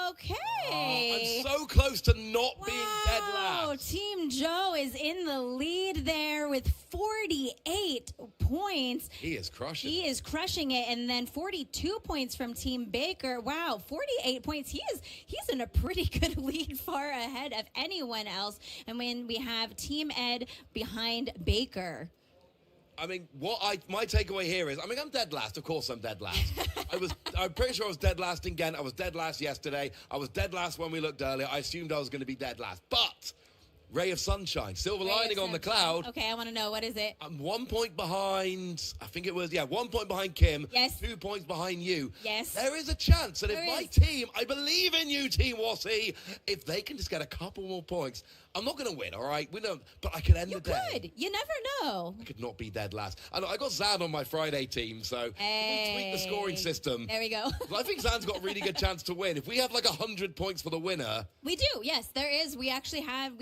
okay. I'm so close to not being dead last. Team Joe is in the lead there with 48 points. He is crushing. He is crushing it. And then 42 points from Team Baker. Wow, 48 points. He's in a pretty good lead, far ahead of anyone else. And when we have Team Ed behind Baker. I mean, my takeaway here is, I'm dead last. Of course I'm dead last. I'm pretty sure I was dead last in Ghent. I was dead last yesterday. I was dead last when we looked earlier. I assumed I was going to be dead last. But ray of sunshine, silver lining on the cloud. Okay, I want to know, what is it? I'm 1 point behind, I think it was, 1 point behind Kim. Yes. 2 points behind you. Yes. There is a chance that if There my is. team, I believe in you, Team Wassy, if they can just get a couple more points, I'm not going to win, all right? We don't, but I could end You the day. could. You never know. I could not be dead last. I got Zan on my Friday team, so if we tweak the scoring system. There we go. I think Zan's got a really good chance to win. If we have like 100 points for the winner, We do, yes, there is. We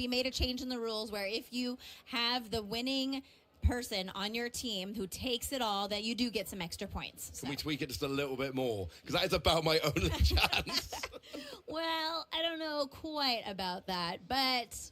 made a change in the rules where if you have the winning person on your team who takes it all, that you do get some extra points. So. can we tweak it just a little bit more? Because that is about my only chance. Well, I don't know quite about that, but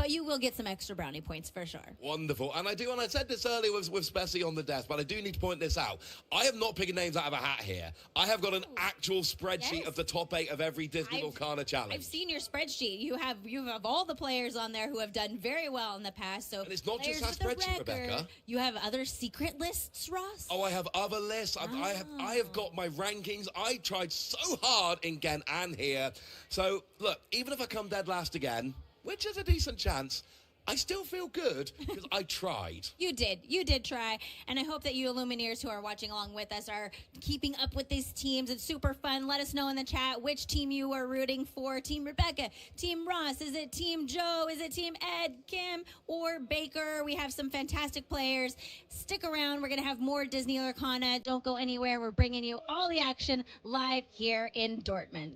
you will get some extra brownie points for sure. Wonderful. And I said this earlier with Spessy on the desk, but I do need to point this out. I have not picked names out of a hat here. I have got an actual spreadsheet Yes. of the top 8 of every Disney Lorcana challenge. I've seen your spreadsheet. You have all the players on there who have done very well in the past. So And it's not just players that with a spreadsheet, record. Rebecca. You have other secret lists, Ross? Oh, I have other lists. I have got my rankings. I tried so hard in Ghent and here. So, look, even if I come dead last again, which is a decent chance, I still feel good because I tried. You did try, and I hope that you Illumineers who are watching along with us are keeping up with these teams. It's super fun. Let us know in the chat which team you are rooting for. Team Rebecca, Team Ross, is it Team Joe, is it Team Ed, Kim, or Baker? We have some fantastic players. Stick around. We're going to have more Disney Lorcana. Don't go anywhere. We're bringing you all the action live here in Dortmund.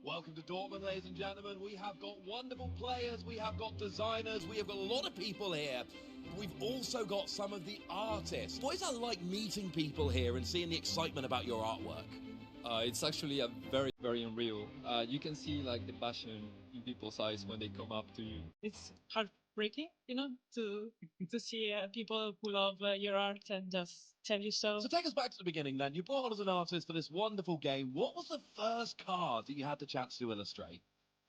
Welcome to Dortmund, ladies and gentlemen. We have got wonderful players, we have got designers, we have got a lot of people here. We've also got some of the artists. What is that like meeting people here and seeing the excitement about your artwork? It's actually a very, very unreal. You can see like the passion in people's eyes when they come up to you. It's heartbreaking, to see people who love your art and just tell you so. So take us back to the beginning then. You brought on as an artist for this wonderful game. What was the first card that you had the chance to illustrate?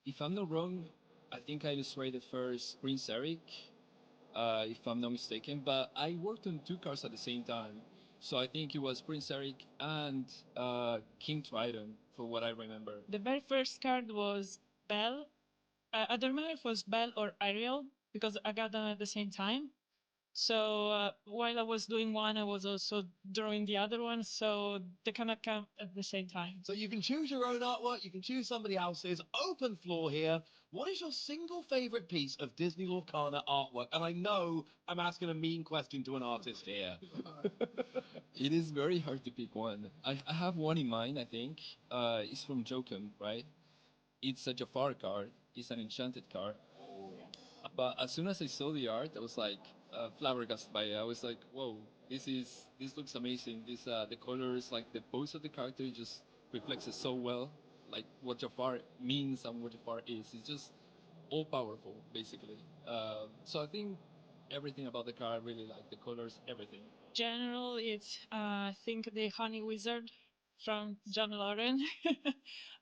If I'm not wrong, I think I illustrated first Prince Eric, if I'm not mistaken, but I worked on 2 cards at the same time. So I think it was Prince Eric and King Triton, for what I remember. The very first card was Belle. I don't remember if it was Belle or Ariel, because I got them at the same time. So while I was doing one, I was also drawing the other one, so they cannot come at the same time. So you can choose your own artwork, you can choose somebody else's. Open floor here. What is your single favorite piece of Disney Lorcana artwork? And I know I'm asking a mean question to an artist here. It is very hard to pick one. I have one in mind, I think. It's from Jokum, right? It's a Jafar card. It's an enchanted card. But as soon as I saw the art, I was like flabbergasted by it. I was like, "Whoa, this looks amazing. The colors, like the pose of the character, just reflects it so well. Like what Jafar means and what Jafar is. It's just all powerful, basically. So I think everything about the card, really like the colors, everything. General, it's I think the Honey Wizard from John Lauren.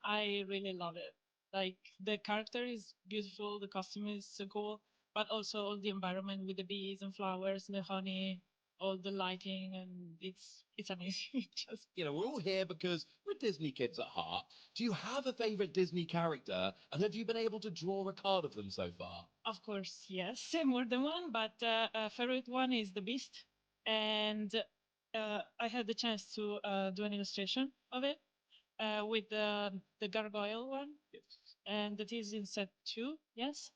I really love it. Like the character is beautiful, the costume is so cool, but also the environment with the bees and flowers, the honey, all the lighting, and it's amazing. Just You know, we're all here because we're Disney kids at heart. Do you have a favorite Disney character? And have you been able to draw a card of them so far? of course, yes, more than one, but favorite one is the Beast, and I had the chance to do an illustration of it with the gargoyle one, and that is in set 2, yes,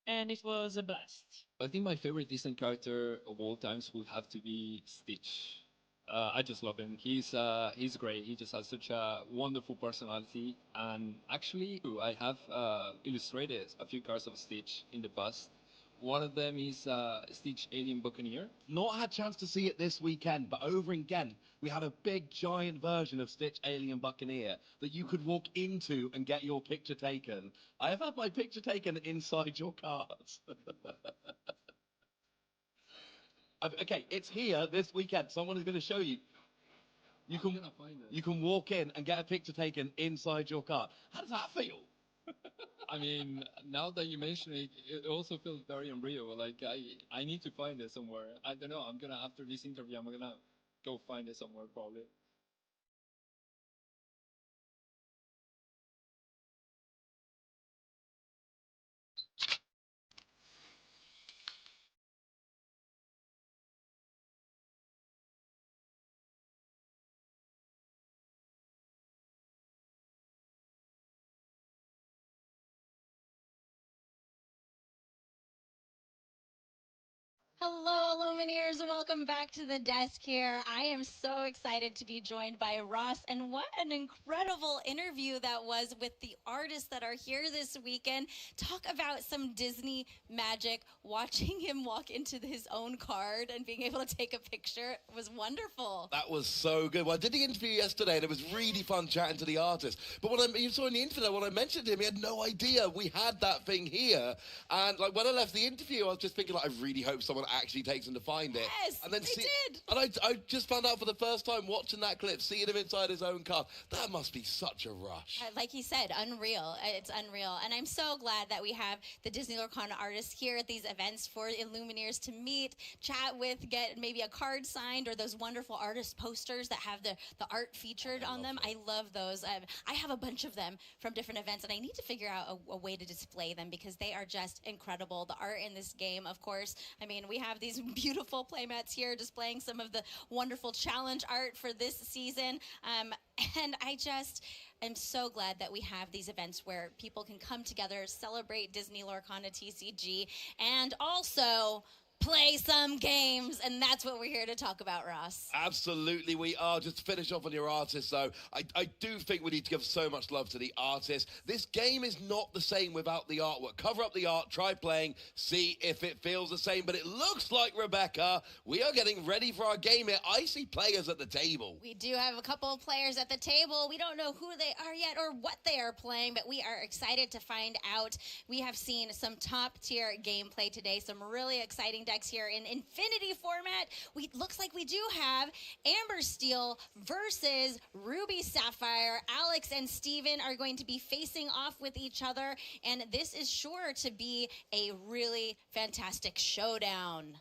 and it was a blast. I think my favorite Disney character of all times would have to be Stitch. I just love him. He's great. He just has such a wonderful personality. And actually, I have illustrated a few cards of Stitch in the past. One of them is Stitch Alien Buccaneer. Not had a chance to see it this weekend, but over in Ghent, we had a big, giant version of Stitch Alien Buccaneer that you could walk into and get your picture taken. I have had my picture taken inside your cards. Okay, it's here this weekend. Someone is going to show you. You can walk in and get a picture taken inside your card. How does that feel? I mean, now that you mention it, it also feels very unreal. Like, I need to find it somewhere. I don't know. After this interview, I'm gonna go find it somewhere probably. Hello, Lumineers, and welcome back to the desk here. I am so excited to be joined by Ross, and what an incredible interview that was with the artists that are here this weekend. Talk about some Disney magic. Watching him walk into his own card and being able to take a picture was wonderful. That was so good. Well, I did the interview yesterday, and it was really fun chatting to the artist. But you saw in the interview, when I mentioned to him, he had no idea we had that thing here. And like when I left the interview, I was just thinking, like, I really hope someone actually takes him to find it. Yes, and then they did. And I just found out for the first time watching that clip, seeing him inside his own car. That must be such a rush. Like he said, unreal. It's unreal. And I'm so glad that we have the Disney Lorcaana artists here at these events for Illumineers to meet, chat with, get maybe a card signed, or those wonderful artist posters that have the art featured on them. I love those. I have a bunch of them from different events, and I need to figure out a way to display them because they are just incredible. The art in this game, of course. I mean, we have these beautiful playmats here displaying some of the wonderful challenge art for this season. And I just am so glad that we have these events where people can come together, celebrate Disney Lorcaana TCG, and also play some games, and that's what we're here to talk about, Ross. Absolutely, we are. Just to finish off on your artists, though, I do think we need to give so much love to the artists. This game is not the same without the artwork. Cover up the art, try playing, see if it feels the same. But it looks like, Rebecca, we are getting ready for our game here. I see players at the table. We do have a couple of players at the table. We don't know who they are yet or what they are playing, but we are excited to find out. We have seen some top-tier gameplay today, some really exciting decks here in Infinity format. Looks like we do have Amber Steel versus Ruby Sapphire. Alex and Steven are going to be facing off with each other, and this is sure to be a really fantastic showdown.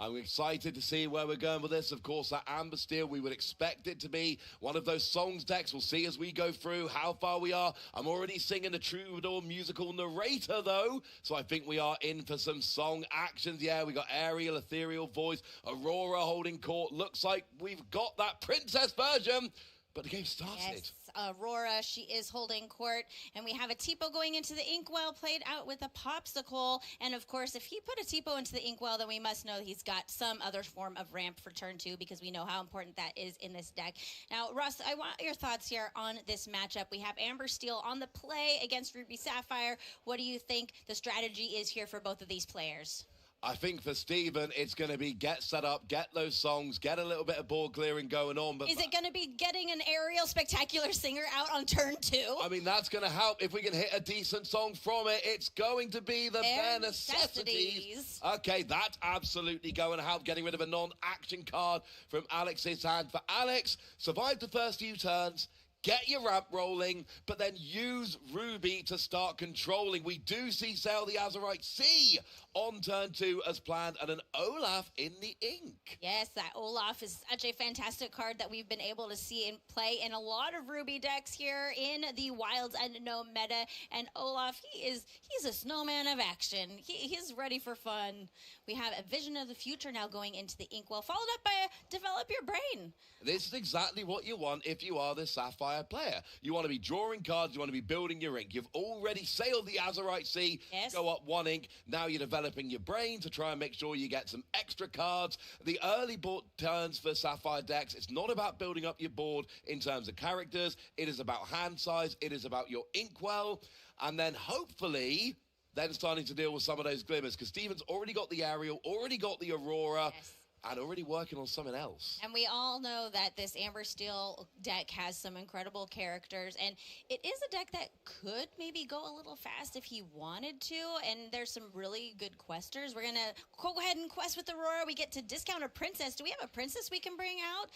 I'm excited to see where we're going with this. Of course, that Amber Steel, we would expect it to be one of those songs decks. We'll see as we go through how far we are. I'm already singing the Troubadour musical narrator, though, so I think we are in for some song actions. Yeah, we got Ariel, Ethereal Voice, Aurora holding court. Looks like we've got that princess version. But the game started. Yes, Aurora, she is holding court. And we have a Tipo going into the inkwell, played out with a popsicle. And of course, if he put a Tipo into the inkwell, then we must know he's got some other form of ramp for turn 2, because we know how important that is in this deck. Now, Russ, I want your thoughts here on this matchup. We have Amber Steel on the play against Ruby Sapphire. What do you think the strategy is here for both of these players? I think for Steven, it's going to be get set up, get those songs, get a little bit of board clearing going on. But is it going to be getting an Ariel Spectacular Singer out on turn 2? I mean, that's going to help. If we can hit a decent song from it, it's going to be the bare necessities. Okay, that's absolutely going to help. Getting rid of a non-action card from Alex's hand. For Alex, survive the first few turns, get your ramp rolling, but then use Ruby to start controlling. We do see Sail the Azurite Sea on turn 2 as planned, and an Olaf in the ink. Yes, that Olaf is such a fantastic card that we've been able to see and play in a lot of Ruby decks here in the Wilds and No meta. And Olaf, he's a snowman of action. He's ready for fun. We have a Vision of the Future now going into the Inkwell, followed up by a Develop Your Brain. This is exactly what you want if you are the Sapphire player. You want to be drawing cards, you want to be building your ink. You've already sailed the Azurite Sea, yes. Go up 1 ink. Now you're developing your brain to try and make sure you get some extra cards. The early board turns for Sapphire decks, it's not about building up your board in terms of characters. It is about hand size. It is about your Inkwell. And then hopefully then starting to deal with some of those glimmers, because Steven's already got the Ariel, already got the Aurora, yes. and already working on something else. And we all know that this Amber Steel deck has some incredible characters, and it is a deck that could maybe go a little fast if he wanted to, and there's some really good questers. We're going to go ahead and quest with Aurora. We get to discount a princess. Do we have a princess we can bring out?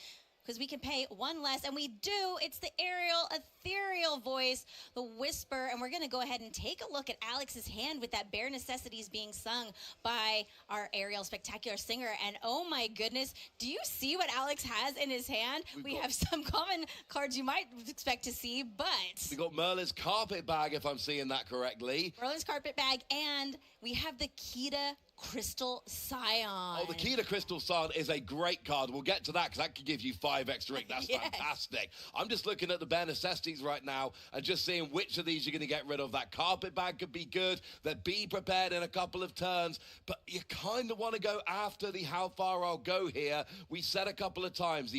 Because we can pay 1 less, and we do. It's the Ariel ethereal voice, the whisper, and we're going to go ahead and take a look at Alex's hand with that Bare Necessities being sung by our Ariel Spectacular Singer. And oh my goodness, do you see what Alex has in his hand? We have some common cards you might expect to see, but we got Merlin's Carpet Bag, if I'm seeing that correctly. Merlin's Carpet Bag, and we have the Kita Crystal Scion. Oh, the Kita Crystal Scion is a great card. We'll get to that because that could give you 5 extra ink. That's yes. fantastic. I'm just looking at the Bare Necessities right now and just seeing which of these you're going to get rid of. That Carpet Bag could be good. That Be Prepared in a couple of turns. But you kind of want to go after the How Far I'll Go here. We said a couple of times.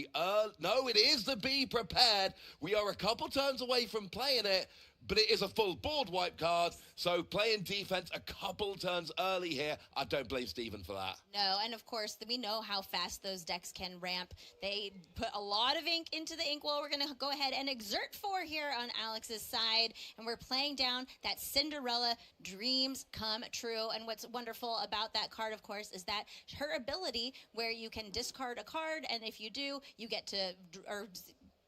No, it is the Be Prepared. We are a couple turns away from playing it, but it is a full board wipe card, so playing defense a couple turns early here, I don't blame Steven for that. No, and of course, we know how fast those decks can ramp. They put a lot of ink into the Inkwell. We're going to go ahead and exert 4 here on Alex's side, and we're playing down that Cinderella Dreams Come True. And what's wonderful about that card, of course, is that her ability where you can discard a card, and if you do, you get to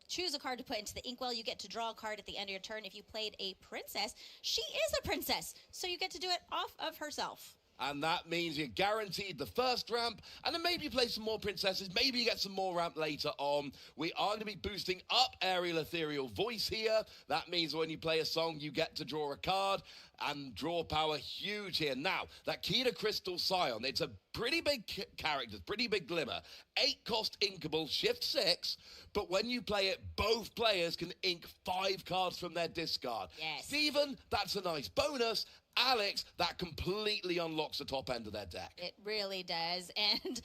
choose a card to put into the Inkwell. You get to draw a card at the end of your turn. If you played a princess, she is a princess, so you get to do it off of herself. And that means you're guaranteed the first ramp, and then maybe you play some more princesses, maybe you get some more ramp later on. We are going to be boosting up Ariel Ethereal Voice here. That means when you play a song, you get to draw a card, and draw power huge here. Now, that Kita Crystal Scion, it's a pretty big character, pretty big glimmer. 8 cost inkable, shift 6, but when you play it, both players can ink 5 cards from their discard. Yes. Steven, that's a nice bonus. Alex, that completely unlocks the top end of their deck. It really does. And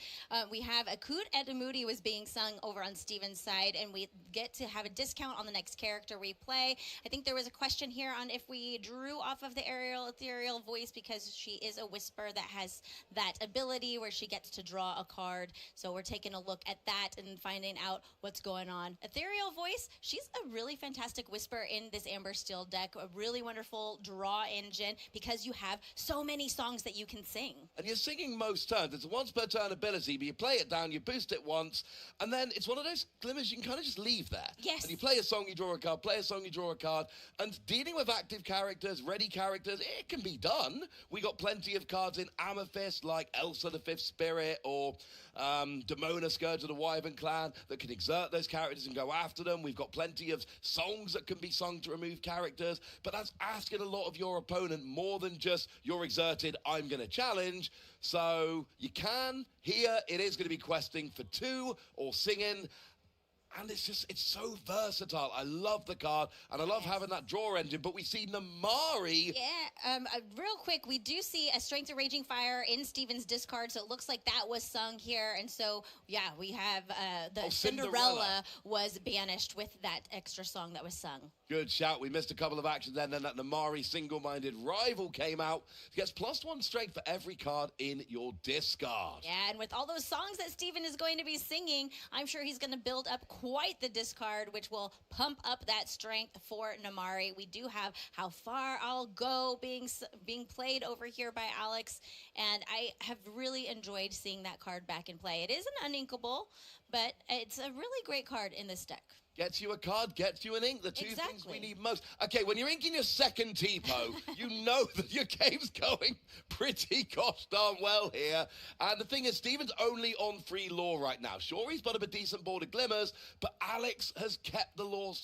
we have Akut Edamudi was being sung over on Steven's side, and we get to have a discount on the next character we play. I think there was a question here on if we drew off of the Ariel Ethereal Voice, because she is a whisper that has that ability where she gets to draw a card. So we're taking a look at that and finding out what's going on. Ethereal Voice, she's a really fantastic whisper in this Amber Steel deck, a really wonderful draw engine, because you have so many songs that you can sing. And you're singing most turns. It's a once per turn ability, but you play it down, you boost it once, and then it's one of those glimmers you can kind of just leave there. Yes. And you play a song, you draw a card, play a song, you draw a card, and dealing with active characters, ready characters, it can be done. We got plenty of cards in Amethyst, like Elsa the Fifth Spirit, or Demona, Scourge of the Wyvern Clan, that can exert those characters and go after them. We've got plenty of songs that can be sung to remove characters, but that's asking a lot of your opponent, more than just you're exerted, I'm going to challenge. So you can, here it is going to be questing for 2 or singing. And it's so versatile. I love the card, and I love having that draw engine, but we see Namari. Yeah, real quick, we do see a Strength of Raging Fire in Steven's discard, so it looks like that was sung here. And so, yeah, we have the Cinderella was banished with that extra song that was sung. Good shout. We missed a couple of actions then that Namari Single-Minded Rival came out. It gets +1 strength for every card in your discard. Yeah, and with all those songs that Steven is going to be singing, I'm sure he's going to build up quite the discard, which will pump up that strength for Namari. We do have How Far I'll Go being played over here by Alex, and I have really enjoyed seeing that card back in play. It is an uninkable, but it's a really great card in this deck. Gets you a card, gets you an ink. The two things we need most. Okay, when you're inking your second TPO, you know that your game's going pretty gosh darn well here. And the thing is, Stephen's only on 3 lore right now. Sure, he's put up a decent board of glimmers, but Alex has kept the lore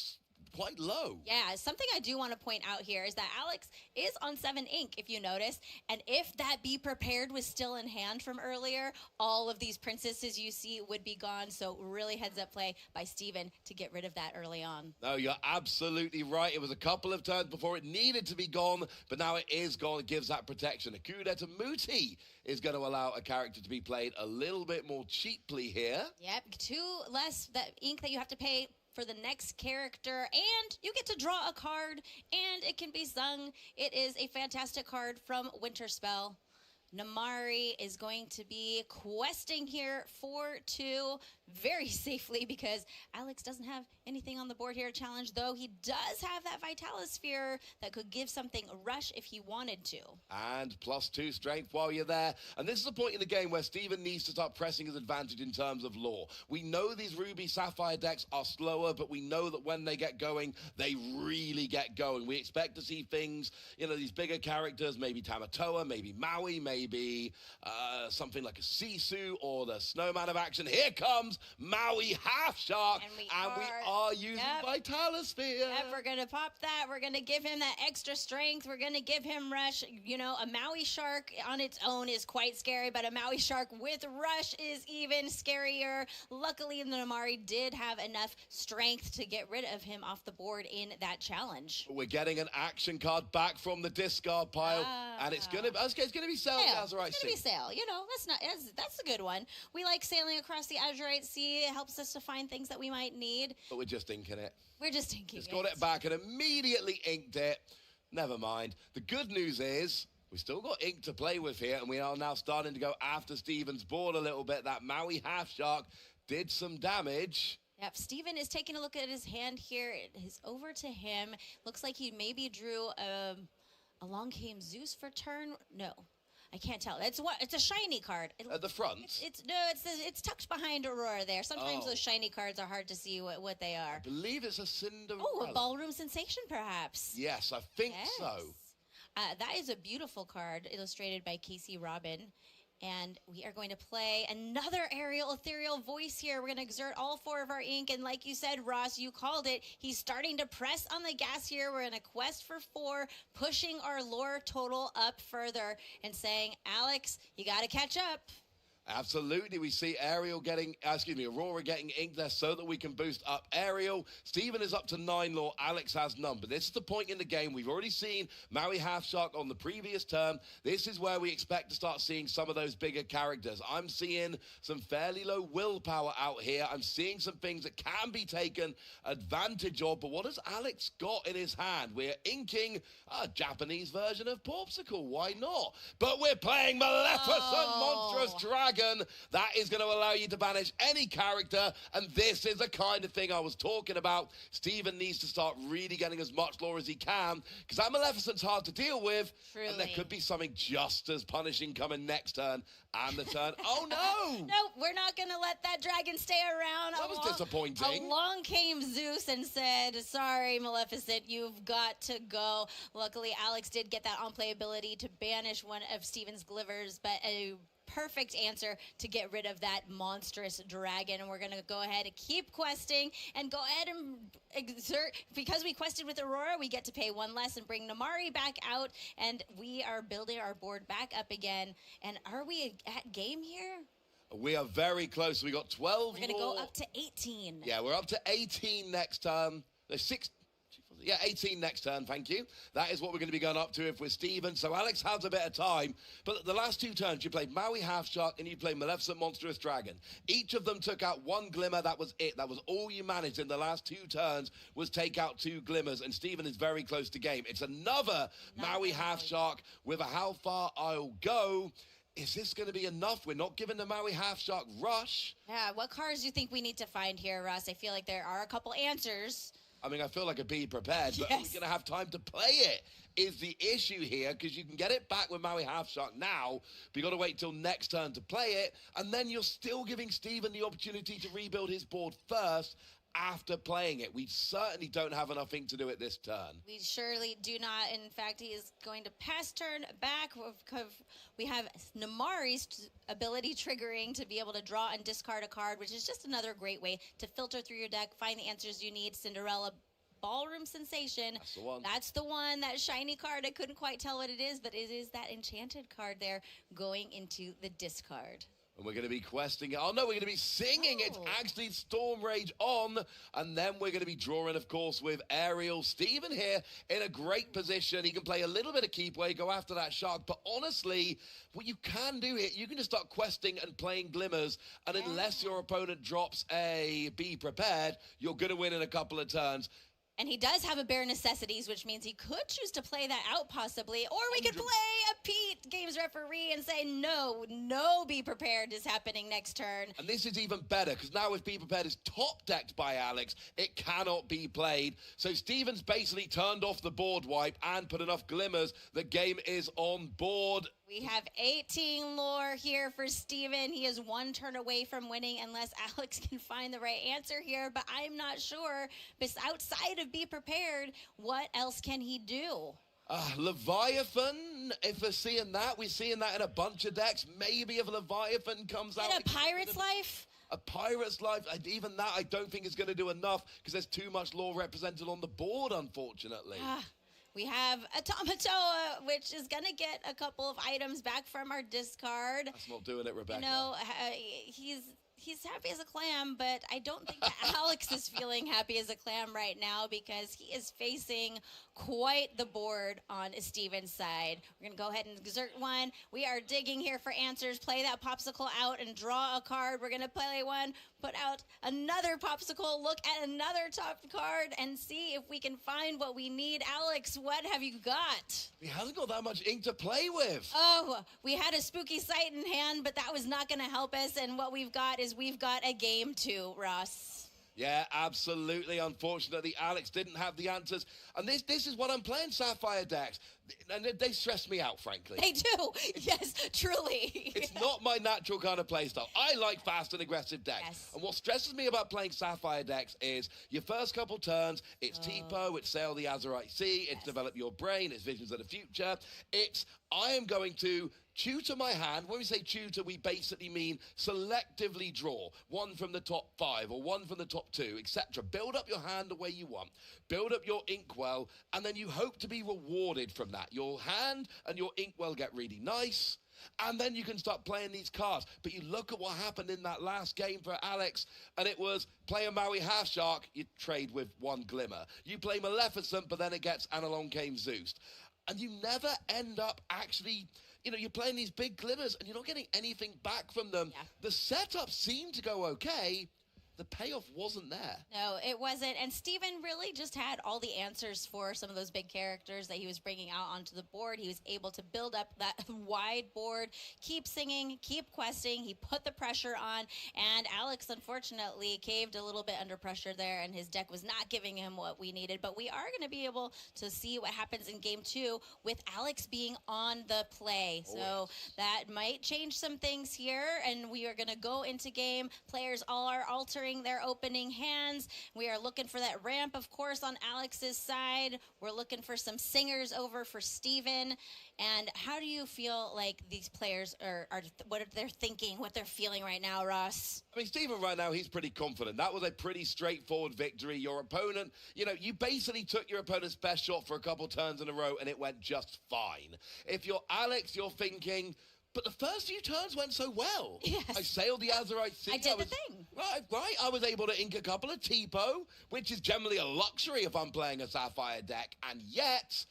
quite low. Yeah, something I do want to point out here is that Alex is on 7 ink, if you notice. And if that Be Prepared was still in hand from earlier, all of these princesses you see would be gone. So really heads up play by Stephen to get rid of that early on. No, you're absolutely right. It was a couple of turns before it needed to be gone, but now it is gone. It gives that protection. Akuda to Muti is going to allow a character to be played a little bit more cheaply here. Yep, 2 less that ink that you have to pay for the next character, and you get to draw a card, and it can be sung. It is a fantastic card from Winterspell. Namari is going to be questing here for 2 very safely because Alex doesn't have anything on the board here to challenge, though he does have that Vitalis Sphere that could give something a rush if he wanted to. And +2 strength while you're there. And this is a point in the game where Stephen needs to start pressing his advantage in terms of lore. We know these Ruby Sapphire decks are slower, but we know that when they get going, they really get going. We expect to see things, you know, these bigger characters, maybe Tamatoa, maybe Maui, maybe something like a Sisu or the Snowman of Action. Here comes Maui Half Shark, and we are using Vitalis Sphere. Yep, we're going to pop that. We're going to give him that extra strength. We're going to give him Rush. You know, a Maui Shark on its own is quite scary, but a Maui Shark with Rush is even scarier. Luckily, the Namari did have enough strength to get rid of him off the board in that challenge. We're getting an action card back from the discard pile, and it's going to be Sail the Azurite Sea. It's going to be Sail. You know, that's a good one. We like sailing across the Azurite Sea. It helps us to find things that we might need. But we're just inking it. We're just inking Just got it back and immediately inked it. Never mind. The good news is we still got ink to play with here, and we are now starting to go after Stephen's board a little bit. That Maui Half Shark did some damage. Yep, Stephen is taking a look at his hand here. It is over to him. Looks like he maybe drew Along Came Zeus for turn. No. I can't tell. It's a shiny card. At the front? It's tucked behind Aurora there. Sometimes those shiny cards are hard to see what they are. I believe it's a Cinderella. Oh, a Ballroom Sensation, perhaps. Yes, I think so. That is a beautiful card illustrated by Casey Robin. And we are going to play another aerial ethereal voice here. We're going to exert all 4 of our ink. And like you said, Ross, you called it. He's starting to press on the gas here. We're in a quest for 4, pushing our lore total up further and saying, Alex, you got to catch up. Absolutely. We see Aurora getting ink there so that we can boost up Ariel. Stephen is up to 9 lore. Alex has none. But this is the point in the game. We've already seen Maui Half Shark on the previous turn. This is where we expect to start seeing some of those bigger characters. I'm seeing some fairly low willpower out here. I'm seeing some things that can be taken advantage of. But what has Alex got in his hand? We're inking a Japanese version of Popsicle. Why not? But we're playing Maleficent Monstrous Dragon. That is going to allow you to banish any character, and this is the kind of thing I was talking about. Stephen needs to start really getting as much lore as he can, because that Maleficent's hard to deal with. Truly. And there could be something just as punishing coming next turn and the turn. Oh no! No, we're not going to let that dragon stay around. That was disappointing. Along came Zeus and said, sorry, Maleficent, you've got to go. Luckily, Alex did get that on-playability to banish one of Stephen's glivers, but a perfect answer to get rid of that monstrous dragon. And we're going to go ahead and keep questing and go ahead and exert. Because we quested with Aurora, we get to pay 1 less and bring Namari back out. And we are building our board back up again. And are we at game here? We are very close. We got 12 We're going to go up to 18. Yeah, we're up to 18 next turn. There's 6. Yeah, 18 next turn, thank you. That is what we're going to be going up to if we're Stephen. So Alex has a bit of time. But the last 2 turns, you played Maui Half Shark and you played Maleficent Monstrous Dragon. Each of them took out 1 glimmer. That was it. That was all you managed in the last 2 turns, was take out 2 glimmers. And Stephen is very close to game. It's another Maui Half Shark with a How Far I'll Go. Is this going to be enough? We're not giving the Maui Half Shark rush. Yeah, what cards do you think we need to find here, Russ? I feel like there are a couple answers. I mean, I feel like a Be Prepared, but are we going to have time to play it? Is the issue here, because you can get it back with Maui Half Shark now, but you got to wait till next turn to play it, and then you're still giving Stephen the opportunity to rebuild his board first after playing it. We certainly don't have enough ink to do it this turn. We surely do not. In fact, he is going to pass turn back. We have Namari's ability triggering to be able to draw and discard a card, which is just another great way to filter through your deck, find the answers you need. Cinderella Ballroom Sensation. That's the one. That's the one, that shiny card. I couldn't quite tell what it is, but it is that enchanted card there going into the discard. And we're going to be questing it. Oh, no, we're going to be singing. It's actually Storm Rage on. And then we're going to be drawing, of course, with Ariel. Steven here in a great position. He can play a little bit of keep away, go after that shark. But honestly, what you can do here, you can just start questing and playing glimmers. And unless your opponent drops a be prepared, you're going to win in a couple of turns. And he does have a bare necessities, which means he could choose to play that out possibly. Or we could play a Pete Games referee and say, no, be prepared is happening next turn. And this is even better, because now if be prepared is top-decked by Alex, it cannot be played. So Steven's basically turned off the board wipe and put enough glimmers. The game is on board. We have 18 lore here for Steven. He is one turn away from winning unless Alex can find the right answer here, but I'm not sure. But outside of be prepared, what else can he do? Leviathan, if we're seeing that in a bunch of decks. Maybe if Leviathan comes out. In a Pirate's Life? A Pirate's Life, even that I don't think is going to do enough, because there's too much lore represented on the board, unfortunately. We have a Tamatoa, which is going to get a couple of items back from our discard. That's not doing it, Rebecca. You know, he's happy as a clam, but I don't think Alex is feeling happy as a clam right now, because he is facing quite the board on Steven's side. We're going to go ahead and exert one. We are digging here for answers. Play that popsicle out and draw a card. We're going to play one, put out another popsicle, look at another top card, and see if we can find what we need. Alex, what have you got? He hasn't got that much ink to play with. Oh, we had a spooky sight in hand, but that was not going to help us, and what we've got is we've got a game too, Ross. Yeah, absolutely. Unfortunately, Alex didn't have the answers. And this is what I'm playing, Sapphire decks. And they stress me out, frankly. They do. Yes, truly. It's not my natural kind of play style. I like fast and aggressive decks. Yes. And what stresses me about playing Sapphire decks is your first couple turns, it's Tipo, it's Sail the Azurite Sea, it's Develop Your Brain, it's Visions of the Future, it's I am going to tutor my hand. When we say tutor, we basically mean selectively draw one from the top 5 or one from the top 2, etc. Build up your hand the way you want. Build up your inkwell, and then you hope to be rewarded from that. Your hand and your inkwell get really nice, and then you can start playing these cards. But you look at what happened in that last game for Alex, and it was play a Maui Half Shark, you trade with one glimmer. You play Maleficent, but then it gets And Along Came Zeus. And you never end up actually, you know, you're playing these big glimmers and you're not getting anything back from them. Yeah. The setup seemed to go okay. The payoff wasn't there. No, it wasn't. And Steven really just had all the answers for some of those big characters that he was bringing out onto the board. He was able to build up that wide board, keep singing, keep questing. He put the pressure on, and Alex, unfortunately, caved a little bit under pressure there, and his deck was not giving him what we needed. But we are going to be able to see what happens in game 2 with Alex being on the play. So that might change some things here, and we are going to go into game. Players all are altering their opening hands. We are looking for that ramp, of course, on Alex's side. We're looking for some singers over for Steven. And how do you feel like these players are what they're thinking, what they're feeling right now, Ross? I mean, Steven right now, he's pretty confident. That was a pretty straightforward victory. Your opponent, you know, you basically took your opponent's best shot for a couple turns in a row, and it went just fine. If you're Alex, you're thinking, but the first few turns went so well. Yes. I sailed the Azurite Sea. I did the thing. Right. I was able to ink a couple of Tipo, which is generally a luxury if I'm playing a Sapphire deck. And yet,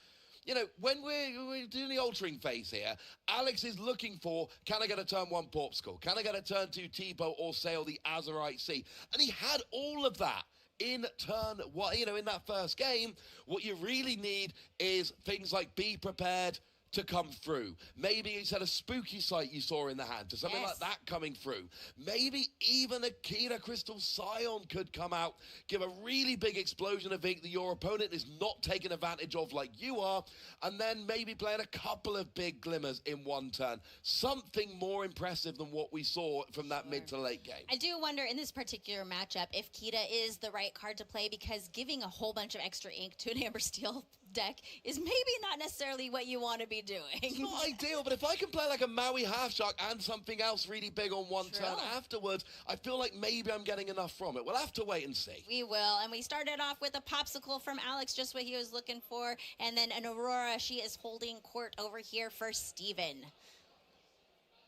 you know, when we're doing the altering phase here, Alex is looking for, can I get a turn 1 Porpskull? Can I get a turn 2 Tipo or sail the Azurite Sea? And he had all of that in turn 1, you know, in that first game. What you really need is things like be prepared, to come through. Maybe it's had a spooky sight you saw in the hand, to something like that coming through. Maybe even a Kira Crystal Scion could come out, give a really big explosion of ink that your opponent is not taking advantage of like you are, and then maybe playing a couple of big glimmers in one turn. Something more impressive than what we saw from that mid to late game. I do wonder in this particular matchup if Kita is the right card to play, because giving a whole bunch of extra ink to an Amber Steel deck is maybe not necessarily what you want to be doing. It's not ideal, but if I can play like a Maui Half Shark and something else really big on one turn afterwards, I feel like maybe I'm getting enough from it. We'll have to wait and see. We will. And we started off with a popsicle from Alex, just what he was looking for. And then an Aurora, she is holding court over here for Steven.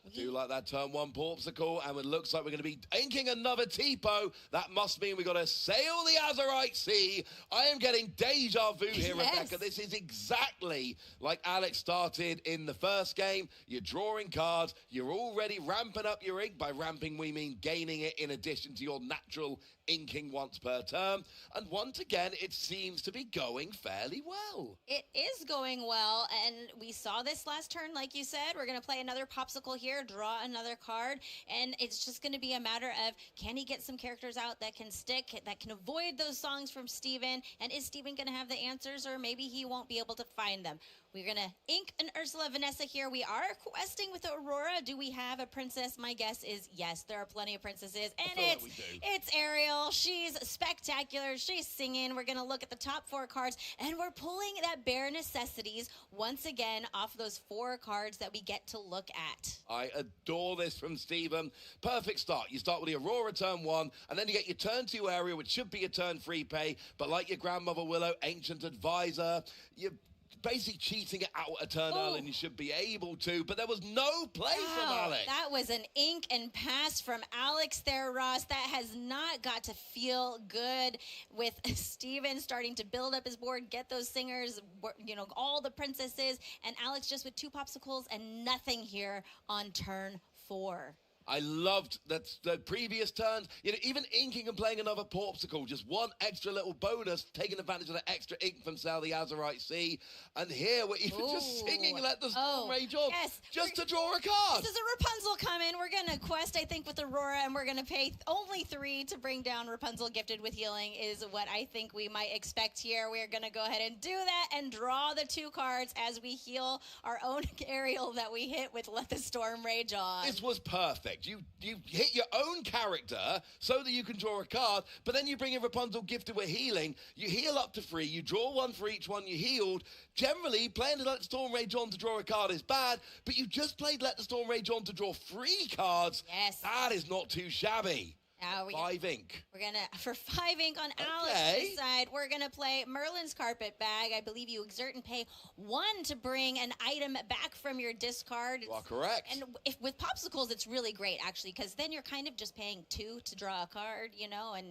I do like that turn one popsicle, and it looks like we're going to be inking another Tipo. That must mean we've got to sail the Azurite Sea. I am getting deja vu here, Rebecca. This is exactly like Alex started in the first game. You're drawing cards. You're already ramping up your ink. By ramping, we mean gaining it in addition to your natural inking once per term. And once again, it seems to be going fairly well. It is going well, and we saw this last turn, like you said. We're going to play another popsicle here, draw another card, and it's just going to be a matter of, can he get some characters out that can stick, that can avoid those songs from Steven, and is Steven going to have the answers, or maybe he won't be able to find them? We're going to ink an Ursula Vanessa here. We are questing with Aurora. Do we have a princess? My guess is yes. There are plenty of princesses. And it's Ariel. She's spectacular. She's singing. We're going to look at the top 4 cards. And we're pulling that bare necessities once again off those 4 cards that we get to look at. I adore this from Steven. Perfect start. You start with the Aurora turn 1, and then you get your turn 2 Ariel, which should be a turn 3 pay. But like your grandmother Willow, Ancient Advisor, you're basically cheating it out a turn early, and you should be able to, but there was no play from Alex. That was an ink and pass from Alex there, Ross. That has not got to feel good with Steven starting to build up his board, get those singers, you know, all the princesses, and Alex just with 2 popsicles and nothing here on turn 4. I loved that the previous turns, you know, even inking and playing another popsicle, just one extra little bonus, taking advantage of the extra ink from Sail the Azurite Sea. And here we're even just singing Let the Storm Rage On, just to draw a card. This is a Rapunzel coming. We're going to quest, I think, with Aurora, and we're going to pay only 3 to bring down Rapunzel Gifted with Healing is what I think we might expect here. We're going to go ahead and do that and draw the 2 cards as we heal our own Ariel that we hit with Let the Storm Rage On. This was perfect. You hit your own character so that you can draw a card, but then you bring in Rapunzel Gifted with Healing. You heal up to 3. You draw 1 for each one you healed. Generally, playing Let the Storm Rage On to draw a card is bad, but you just played Let the Storm Rage On to draw 3 cards. Yes. That is not too shabby. 5 ink. We're gonna, for 5 ink on Alex's side, we're gonna play Merlin's Carpet Bag. I believe you exert and pay 1 to bring an item back from your discard. You are correct. And if with popsicles, it's really great actually, because then you're kind of just paying 2 to draw a card, you know, and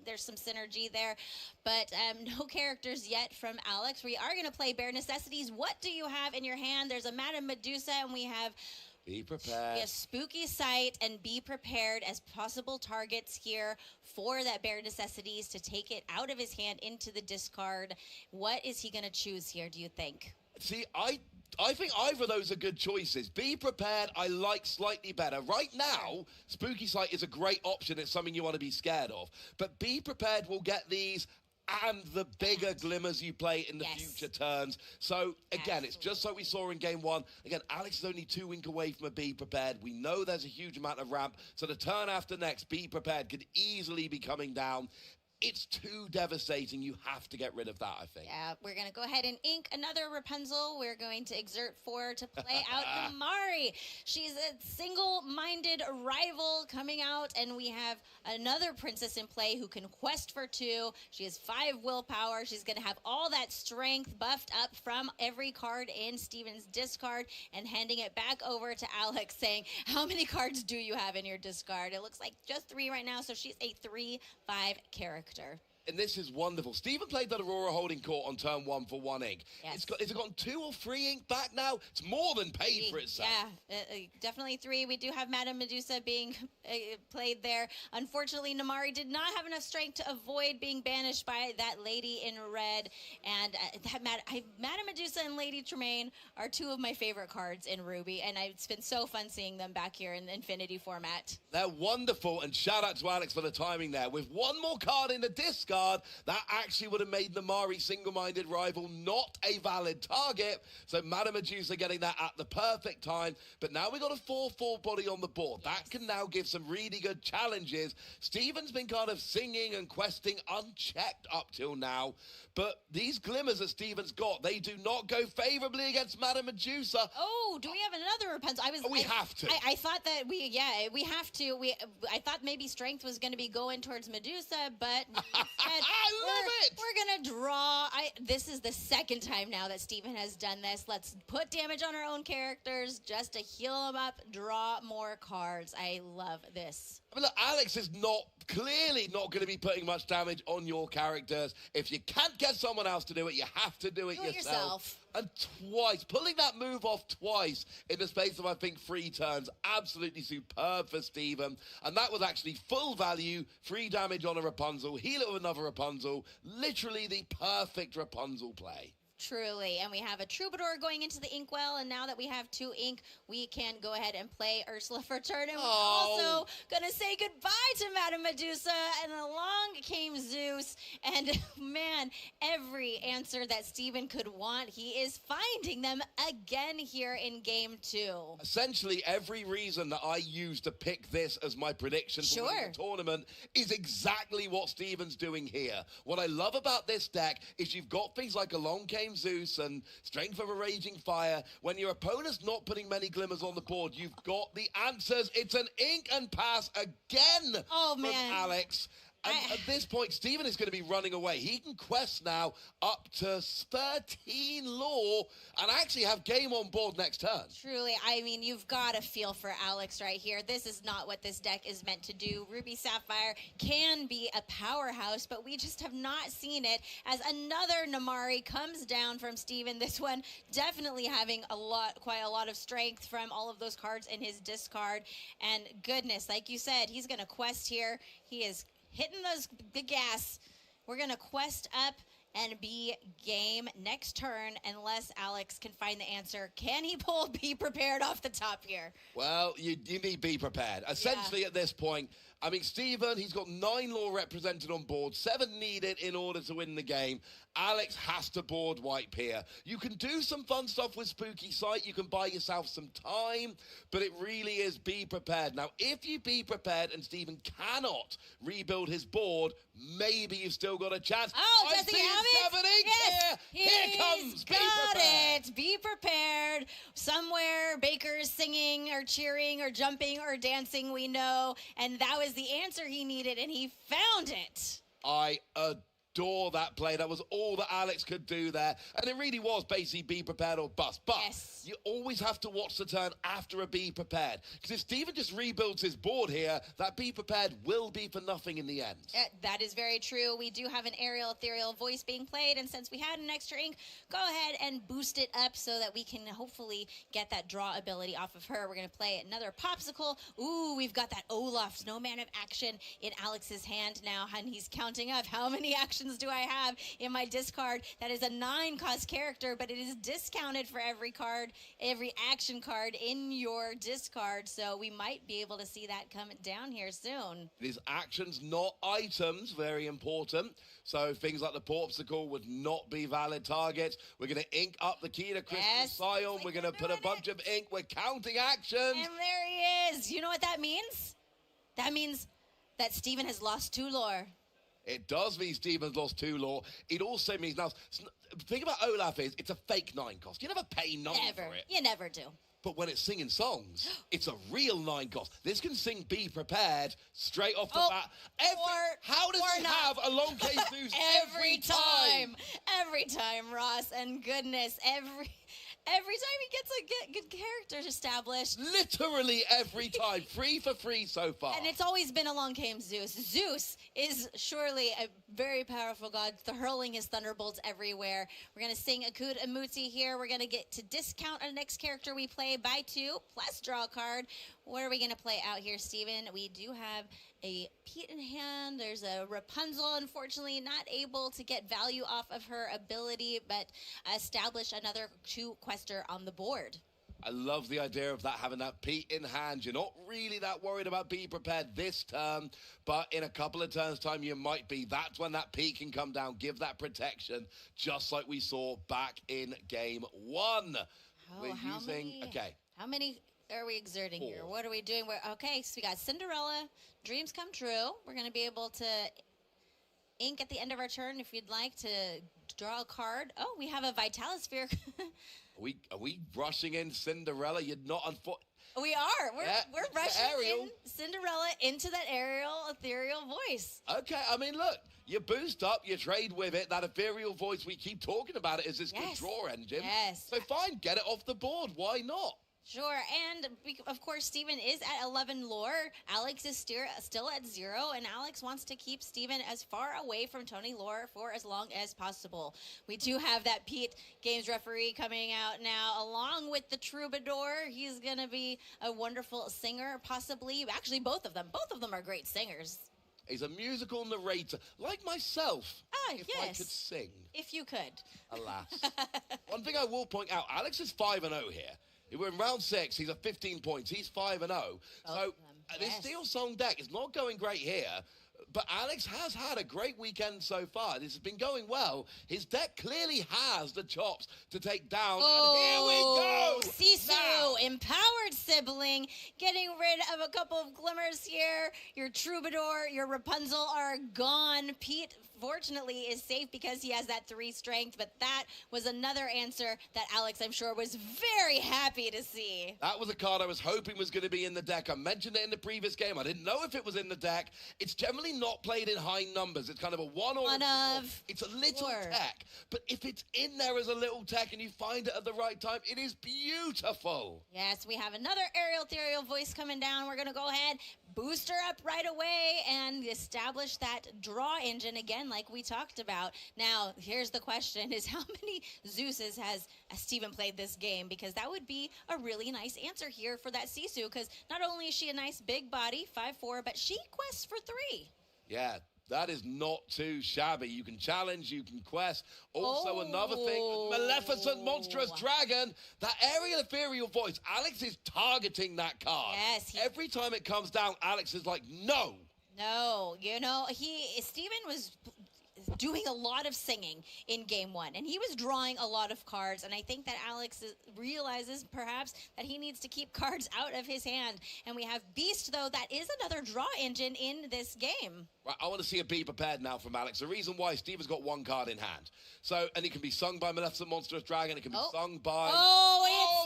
there's some synergy there. But no characters yet from Alex. We are gonna play Bare Necessities. What do you have in your hand? There's a Madame Medusa, and we have Be prepared. We have Spooky Sight and Be Prepared as possible targets here for that Bare Necessities to take it out of his hand into the discard. What is he going to choose here, do you think? See, I think either of those are good choices. Be Prepared, I like slightly better. Right now, Spooky Sight is a great option. It's something you want to be scared of. But Be Prepared will get these and the bigger glimmers you play in the future turns. So, again, it's just like we saw in game 1. Again, Alex is only 2 ink away from a Be Prepared. We know there's a huge amount of ramp. So the turn after next, Be Prepared could easily be coming down. It's too devastating. You have to get rid of that, I think. Yeah, we're going to go ahead and ink another Rapunzel. We're going to exert 4 to play out Amari. She's a single-minded rival coming out, and we have another princess in play who can quest for 2. She has 5 willpower. She's going to have all that strength buffed up from every card in Steven's discard and handing it back over to Alex saying, how many cards do you have in your discard? It looks like just 3 right now, so she's a 3/5 character. And this is wonderful. Stephen played that Aurora holding court on turn 1 for 1 ink. Yes. Has it gotten 2 or 3 ink back now? It's more than paid for itself. Yeah, definitely 3. We do have Madame Medusa being played there. Unfortunately, Namari did not have enough strength to avoid being banished by that lady in red. And Madame Medusa and Lady Tremaine are 2 of my favorite cards in Ruby, and it's been so fun seeing them back here in the Infinity format. They're wonderful, and shout out to Alex for the timing there. With 1 more card in the discard, that actually would have made Namari's single-minded rival not a valid target. So Madame Medusa getting that at the perfect time. But now we've got a 4/4 body on the board. Yes. That can now give some really good challenges. Stephen's been kind of singing and questing unchecked up till now. But these glimmers that Stephen's got, they do not go favorably against Madame Medusa. Oh, do we have another Rapunzel? We have to. I thought that we have to. I thought maybe strength was going to be going towards Medusa, but we're going to draw. This is the second time now that Stephen has done this. Let's put damage on our own characters just to heal them up, draw more cards. I love this. I mean, look, Alex is clearly not going to be putting much damage on your characters. If you can't get someone else to do it, you have to do it yourself. And twice, pulling that move off twice in the space of, I think, 3 turns, absolutely superb for Stephen. And that was actually full value, 3 damage on a Rapunzel, heal it with another Rapunzel, literally the perfect Rapunzel play. Truly. And we have a Troubadour going into the inkwell, and now that we have 2 ink, we can go ahead and play Ursula for turn. And we're also going to say goodbye to Madame Medusa, and along came Zeus. And man, every answer that Stephen could want, he is finding them again here in game 2. Essentially, every reason that I used to pick this as my prediction for the tournament is exactly what Stephen's doing here. What I love about this deck is you've got things like Along Came Zeus and Strength of a Raging Fire. When your opponent's not putting many glimmers on the board, you've got the answers. It's an ink and pass again from Alex. And at this point, Stephen is going to be running away. He can quest now up to 13 lore and actually have game on board next turn. Truly, I mean, you've got to feel for Alex right here. This is not what this deck is meant to do. Ruby Sapphire can be a powerhouse, but we just have not seen it as another Namari comes down from Stephen. This one definitely having quite a lot of strength from all of those cards in his discard. And goodness, like you said, he's going to quest here. He is hitting the gas. We're going to quest up and be game next turn unless Alex can find the answer. Can he pull Be Prepared off the top here? Well, you need Be Prepared. Essentially, at this point, I mean, Stephen, he's got 9 lore represented on board, 7 needed in order to win the game. Alex has to board wipe here. You can do some fun stuff with Spooky Sight. You can buy yourself some time, but it really is Be Prepared. Now, if you Be Prepared and Stephen cannot rebuild his board, maybe you've still got a chance. Oh, does he have it? 7 ink here. Here comes Be Prepared. Be Prepared. Somewhere, Baker's singing or cheering or jumping or dancing, we know. And that was the answer he needed, and he found it. I adore that play. That was all that Alex could do there. And it really was basically Be Prepared or bust. But you always have to watch the turn after a Be Prepared. Because if Stephen just rebuilds his board here, that Be Prepared will be for nothing in the end. That is very true. We do have an aerial ethereal voice being played. And since we had an extra ink, go ahead and boost it up so that we can hopefully get that draw ability off of her. We're going to play another Popsicle. Ooh, we've got that Olaf Snowman of action in Alex's hand now. And he's counting up how many actions do I have in my discard. That is a 9-cost character, but it is discounted for every card, every action card in your discard. So we might be able to see that come down here soon. It is actions, not items. Very important. So things like the Popsicle would not be valid targets. We're going to ink up the key to Crystal Scion. We're going to put a bunch of ink. We're counting actions. And there he is. You know what that means? That means that Stephen has lost 2 lore. It does mean Stephen's lost 2 lore. It also means now, the thing about Olaf is it's a fake 9-cost. You never pay 9 for it. You never do. But when it's singing songs, it's a real 9-cost. This can sing Be Prepared straight off the bat. How does he have a long case Zeus every time? Every time, Ross. And goodness, every time he gets a good character characters established. Literally every time. 3 for 3 so far. And it's always been along came Zeus. Zeus is surely a very powerful god, hurling his thunderbolts everywhere. We're going to sing Akud Amuti here. We're going to get to discount our next character we play by 2, plus draw a card. What are we going to play out here, Steven? We do have a Pete in hand. There's a Rapunzel, unfortunately, not able to get value off of her ability, but establish another 2-quester on the board. I love the idea of that, having that Pete in hand. You're not really that worried about being prepared this turn, but in a couple of turns' time, you might be. That's when that Pete can come down, give that protection, just like we saw back in game 1. How many are we exerting 4. here? What are we doing? Okay, so we got Cinderella, Dreams Come True. We're going to be able to ink at the end of our turn if you'd like to draw a card. Oh, we have a Vitalisphere. Are we rushing in Cinderella? You're not We are. We're rushing in Cinderella into that Ariel ethereal voice. Okay, I mean, look, you boost up, you trade with it. That ethereal voice, we keep talking about it, is this good draw engine. Yes. So fine, get it off the board. Why not? Sure, and of course, Steven is at 11 lore. Alex is still at 0, and Alex wants to keep Steven as far away from Tony lore for as long as possible. We do have that Pete Games referee coming out now, along with the Troubadour. He's going to be a wonderful singer, possibly. Actually, both of them. Both of them are great singers. He's a musical narrator, like myself, if I could sing. If you could. Alas. One thing I will point out, Alex is 5-0 here. We're in round 6. He's at 15 points. He's 5-0. So this Steel Song deck is not going great here. But Alex has had a great weekend so far. This has been going well. His deck clearly has the chops to take down. And here we go! Sisu, empowered sibling, getting rid of a couple of glimmers here. Your Troubadour, your Rapunzel are gone. Pete, fortunately, is safe because he has that 3 strength. But that was another answer that Alex, I'm sure, was very happy to see. That was a card I was hoping was going to be in the deck. I mentioned it in the previous game. I didn't know if it was in the deck. It's generally not played in high numbers. It's kind of a one or a 4. It's a little tech. But if it's in there as a little tech and you find it at the right time, it is beautiful. Yes, we have another Ariel Ethereal voice coming down. We're going to go ahead, boost her up right away, and establish that draw engine again like we talked about. Now, here's the question, is how many Zeuses has Steven played this game? Because that would be a really nice answer here for that Sisu, because not only is she a nice big body, 5'4", but she quests for 3. Yeah, that is not too shabby. You can challenge, you can quest. Also, another thing, Maleficent Monstrous Dragon, that aerial ethereal voice. Alex is targeting that card. Yes. Every time it comes down, Alex is like, no. No, you know, Steven was doing a lot of singing in game 1, and he was drawing a lot of cards, and I think that Alex realizes perhaps that he needs to keep cards out of his hand. And we have Beast, though, that is another draw engine in this game. Right, I want to see a be prepared now from Alex. The reason why Steven's got 1 card in hand. So, and it can be sung by Maleficent Monstrous Dragon, it can be sung by...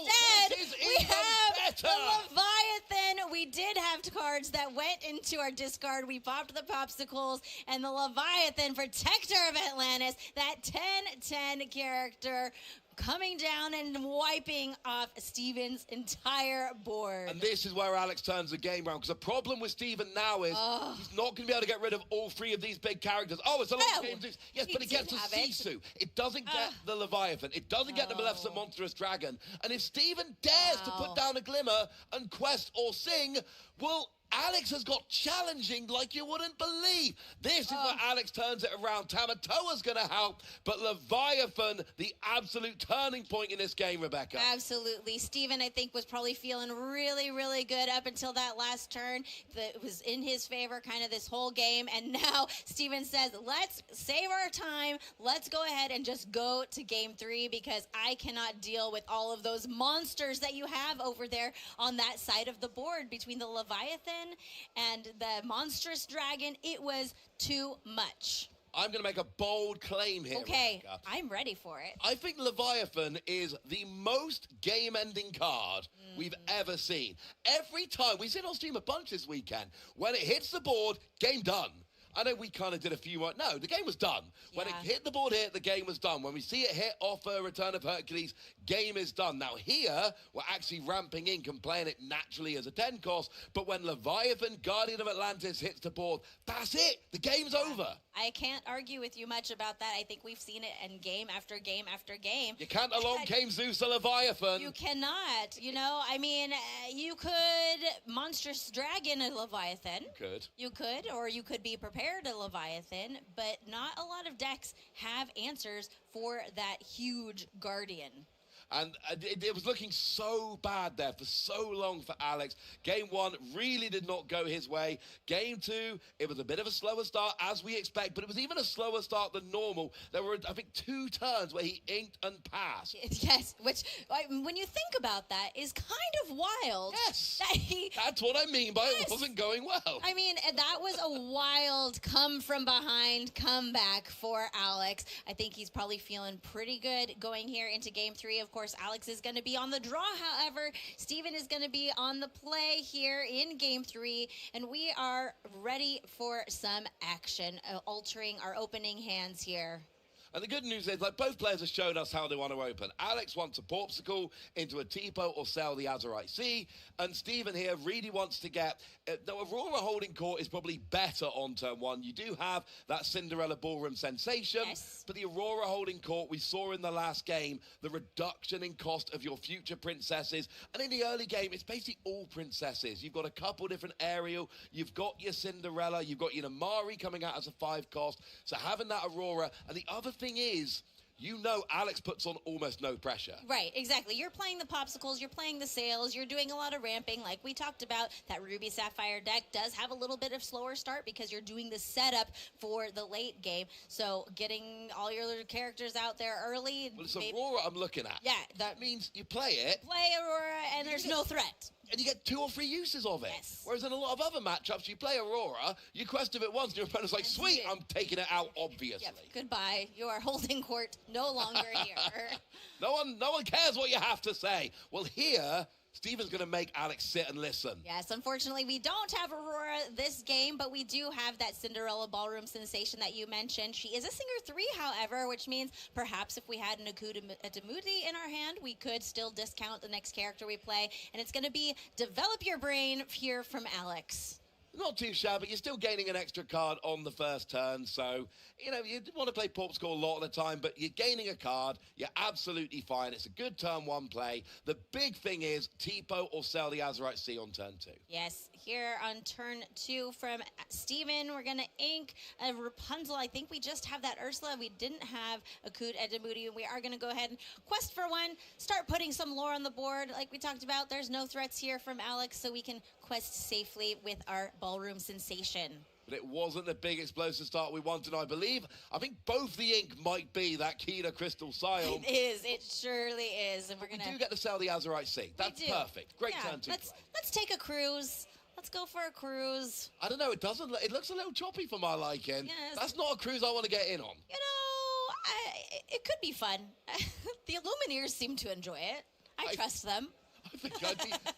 Instead, we have the Leviathan. We did have cards that went into our discard. We popped the popsicles, and the Leviathan, Protector of Atlantis, that 10/10 character, coming down and wiping off Steven's entire board. And this is where Alex turns the game around, because the problem with Steven now is he's not going to be able to get rid of all 3 of these big characters. Oh, it's a long game. Yes, but it gets the Sisu. It doesn't get the Leviathan. It doesn't get the Maleficent Monstrous Dragon. And if Steven dares to put down a Glimmer and quest or sing, well, Alex has got challenging like you wouldn't believe. This is where Alex turns it around. Tamatoa's going to help, but Leviathan, the absolute turning point in this game, Rebecca. Absolutely. Steven, I think, was probably feeling really, really good up until that last turn. That was in his favor kind of this whole game. And now Steven says, let's save our time. Let's go ahead and just go to game 3, because I cannot deal with all of those monsters that you have over there on that side of the board between the Leviathan and the monstrous dragon. It was too much. I'm going to make a bold claim here. Okay, Rebecca. I'm ready for it. I think Leviathan is the most game-ending card we've ever seen. Every time, we've seen it on stream a bunch this weekend, when it hits the board, game done. I know we kind of did a few more. No, the game was done. When it Yeah. hit the board here, the game was done. When we see it hit off a Return of Hercules, game is done. Now here, we're actually ramping in and playing it naturally as a 10 cost, but when Leviathan, Guardian of Atlantis hits the board, that's it. The game's over. I can't argue with you much about that. I think we've seen it in game after game after game. You can't along came Zeus a Leviathan. You cannot. You know, I mean, you could monstrous dragon a Leviathan. You could, or you could be prepared a Leviathan, but not a lot of decks have answers for that huge guardian. And it was looking so bad there for so long for Alex. Game 1 really did not go his way. Game 2, it was a bit of a slower start, as we expect, but it was even a slower start than normal. There were, I think, 2 turns where he inked and passed. Yes, which, when you think about that, is kind of wild. Yes, that that's what I mean by it wasn't going well. I mean, that was a wild come-from-behind comeback for Alex. I think he's probably feeling pretty good going here into Game 3. Of course, Alex is going to be on the draw. However, Steven is going to be on the play here in Game 3, and we are ready for some action, altering our opening hands here. And the good news is, like, both players have shown us how they want to open. Alex wants a Popsicle into a Tipo or sell the Azurite Sea. And Stephen here really wants to get... the Aurora Holding Court is probably better on turn 1. You do have that Cinderella Ballroom sensation. Yes. But the Aurora Holding Court, we saw in the last game, the reduction in cost of your future princesses. And in the early game, it's basically all princesses. You've got a couple different Ariel. You've got your Cinderella. You've got your Namari coming out as a 5 cost. So having that Aurora... And the other thing is, you know Alex puts on almost no pressure. Right, exactly. You're playing the popsicles, you're playing the sails, you're doing a lot of ramping. Like we talked about, that Ruby Sapphire deck does have a little bit of slower start because you're doing the setup for the late game. So getting all your little characters out there early. Well, it's Aurora I'm looking at. Yeah. That means you play it. Play Aurora and there's no threat. And you get 2 or 3 uses of it. Yes. Whereas in a lot of other matchups, you play Aurora, you quest of it once, and your opponent's like, sweet, I'm taking it out, obviously. Yep. Goodbye. Your holding court no longer here. No one cares what you have to say. Well, here, Steven's going to make Alex sit and listen. Yes, unfortunately, we don't have Aurora this game, but we do have that Cinderella Ballroom sensation that you mentioned. She is a Singer 3, however, which means perhaps if we had an Akudamudi in our hand, we could still discount the next character we play, and it's going to be Develop Your Brain here from Alex. Not too shabby. You're still gaining an extra card on the first turn, so, you know, you want to play Popsicle a lot of the time, but you're gaining a card. You're absolutely fine. It's a good turn 1 play. The big thing is Tipo or sell the Azurite Sea on turn 2. Yes, here on turn 2 from Steven, we're going to ink a Rapunzel. I think we just have that Ursula. We didn't have a Kud Edamudi, and we are going to go ahead and quest for 1. Start putting some lore on the board. Like we talked about, there's no threats here from Alex, so we can quest safely with our Ballroom sensation. But it wasn't the big explosive start we wanted, I believe. I think both the ink might be that key to Crystal Scion. It is. It surely is. And we do get to sell the Azurite Sea. That's perfect. Great turn 2 play. Let's take a cruise. Let's go for a cruise. I don't know. It doesn't. It looks a little choppy for my liking. Yes. That's not a cruise I want to get in on. You know, it could be fun. The Illumineers seem to enjoy it. I trust them. I think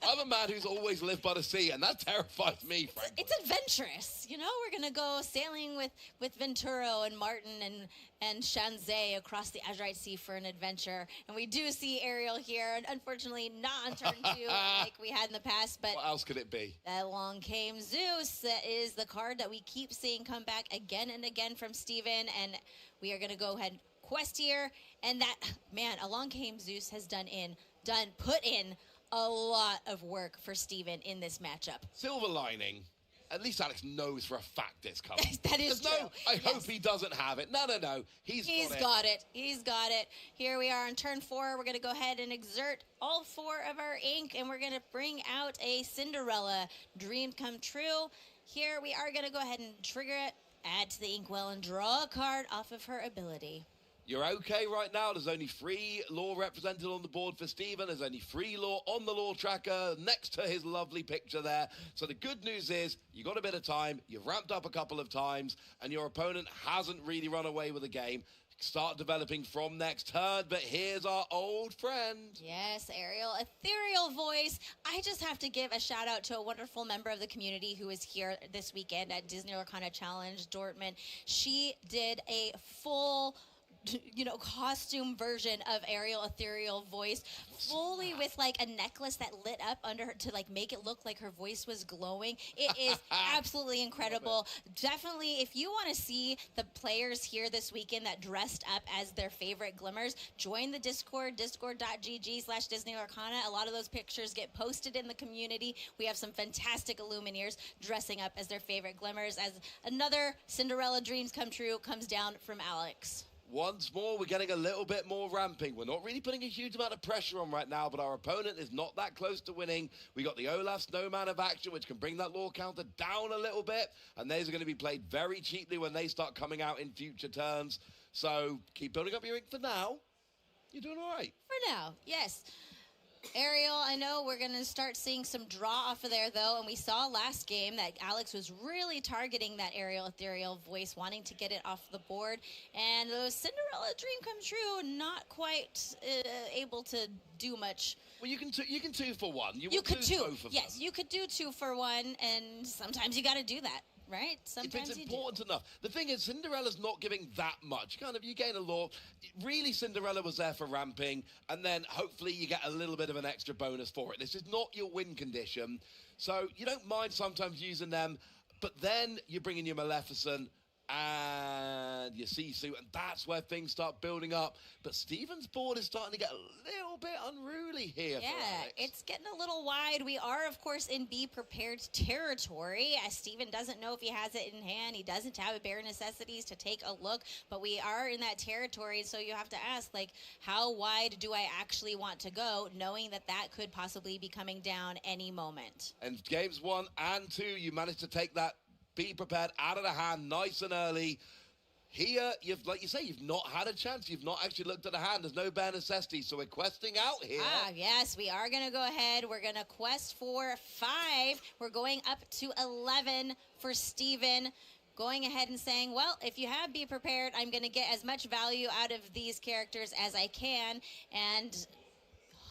I'm a man who's always lived by the sea, and that terrifies me, frankly. It's adventurous. You know, we're going to go sailing with Venturo and Martin and Shanzay across the Azurite Sea for an adventure. And we do see Ariel here, and unfortunately not on turn 2 like we had in the past. But what else could it be? Along came Zeus. That is the card that we keep seeing come back again and again from Steven. And we are going to go ahead and quest here. And that, man, Along Came Zeus has put in a lot of work for Steven in this matchup. Silver lining. At least Alex knows for a fact it's coming. That is true. I hope he doesn't have it. No. He's got it. He's got it. Here we are on turn 4. We're going to go ahead and exert all 4 of our ink, and we're going to bring out a Cinderella Dream Come True. Here we are going to go ahead and trigger it, add to the inkwell, and draw a card off of her ability. You're okay right now. There's only 3 lore represented on the board for Steven. There's only 3 lore on the lore tracker next to his lovely picture there. So the good news is you got a bit of time. You've ramped up a couple of times, and your opponent hasn't really run away with the game. start developing from next turn. But here's our old friend. Yes, Ariel, ethereal voice. I just have to give a shout out to a wonderful member of the community who is here this weekend at Disney Lorcana Challenge Dortmund. She did a full costume version of Ariel ethereal voice, fully with like a necklace that lit up under her to like make it look like her voice was glowing. It is absolutely incredible. Definitely, if you want to see the players here this weekend that dressed up as their favorite glimmers, join the Discord, discord.gg/Disney Lorcana. A lot of those pictures get posted in the community. We have some fantastic Illumineers dressing up as their favorite glimmers as another Cinderella dreams come true comes down from Alex. Once more, we're getting a little bit more ramping. We're not really putting a huge amount of pressure on right now, but our opponent is not that close to winning. We got the Olaf Snowman of action, which can bring that law counter down a little bit, and these are going to be played very cheaply when they start coming out in future turns. So keep building up your ink for now. You're doing all right. For now, yes. Ariel, I know we're going to start seeing some draw off of there, though, and we saw last game that Alex was really targeting that Ariel ethereal voice, wanting to get it off the board, and the Cinderella dream come true, not quite able to do much. Well, you can two for one. You could two. Yes, you could do 2 for 1, and sometimes you got to do that. Right? Sometimes if it's important enough. The thing is, Cinderella's not giving that much. You gain a law. Really, Cinderella was there for ramping, and then hopefully you get a little bit of an extra bonus for it. This is not your win condition, so you don't mind sometimes using them, but then you bring in your Maleficent and your Sisu, and that's where things start building up. But Steven's board is starting to get a little bit unruly here. Yeah, it's getting a little wide. We are, of course, in Be Prepared territory, as Steven doesn't know if he has it in hand. He doesn't have a bare necessities to take a look, but we are in that territory, so you have to ask, like, how wide do I actually want to go, knowing that that could possibly be coming down any moment? And games 1 and 2, you managed to take that Be Prepared out of the hand nice and early. Here, like you say, you've not had a chance. You've not actually looked at the hand. There's no bare necessity, so we're questing out here. Yes, we are going to go ahead. We're going to quest for 5. We're going up to 11 for Steven. Going ahead and saying, well, if you have Be Prepared, I'm going to get as much value out of these characters as I can and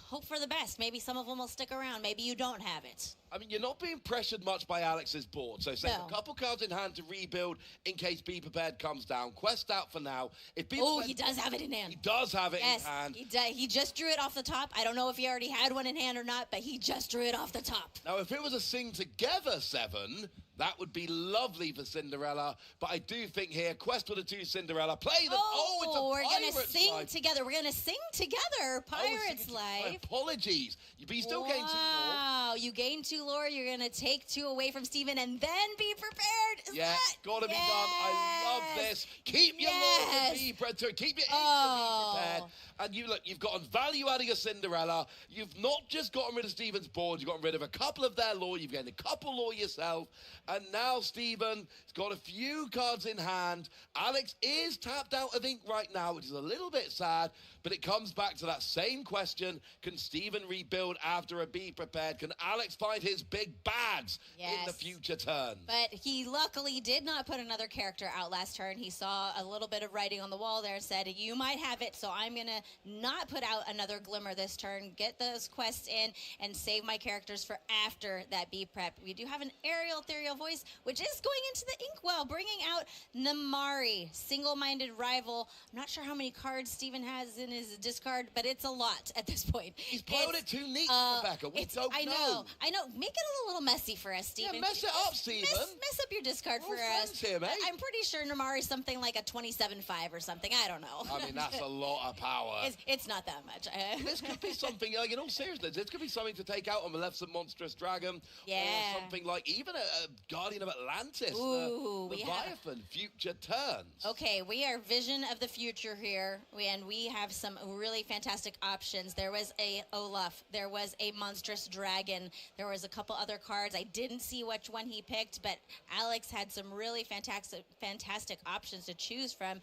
hope for the best. Maybe some of them will stick around. Maybe you don't have it. I mean, you're not being pressured much by Alex's board. So save a couple cards in hand to rebuild in case Be Prepared comes down. Quest out for now. He does have it in hand. He does have it in hand. He just drew it off the top. I don't know if he already had one in hand or not, but he just drew it off the top. Now, if it was a sing together 7, that would be lovely for Cinderella. But I do think here, quest with a 2 Cinderella. Play them. It's a we're Pirate's going to sing Life. together. We're going to sing together. Pirate's Life. Apologies. You still gain 2 more. Wow, you gain 2 lore. You're going to take 2 away from Steven and then Be Prepared. Gotta be done. I love this. Keep your lore to Be Prepared. Keep your ink to Be Prepared. And you've gotten value out of your Cinderella. You've not just gotten rid of Steven's board. You've gotten rid of a couple of their lore. You've gained a couple lore yourself. And now Steven has got a few cards in hand. Alex is tapped out of ink right now, which is a little bit sad. But it comes back to that same question. Can Steven rebuild after a Be Prepared? Can Alex find his big bags in the future turn? But he luckily did not put another character out last turn. He saw a little bit of writing on the wall there and said, you might have it, so I'm going to not put out another glimmer this turn, get those quests in, and save my characters for after that Be Prep. We do have an Ariel ethereal voice, which is going into the inkwell, bringing out Namari, single-minded rival. I'm not sure how many cards Steven has in his discard, but it's a lot at this point. He's playing it too neat, Rebecca. We don't know. I know. Make it a little messy for us, Steven. Yeah, mess it up, Steven. Mess up your discard for us. Here, mate. I'm pretty sure Namari's something like a 27-5 or something. I don't know. I mean, that's a lot of power. It's not that much. This could be something, in all seriousness, this could be something to take out on Maleficent Monstrous Dragon. Yeah. Or something like even a Guardian of Atlantis. Ooh, Leviathan, future turns. Okay, we are vision of the future here, and we have some really fantastic options. There was a Olaf. There was a Monstrous Dragon. There was a couple other cards. I didn't see which one he picked, but Alex had some really fantastic options to choose from.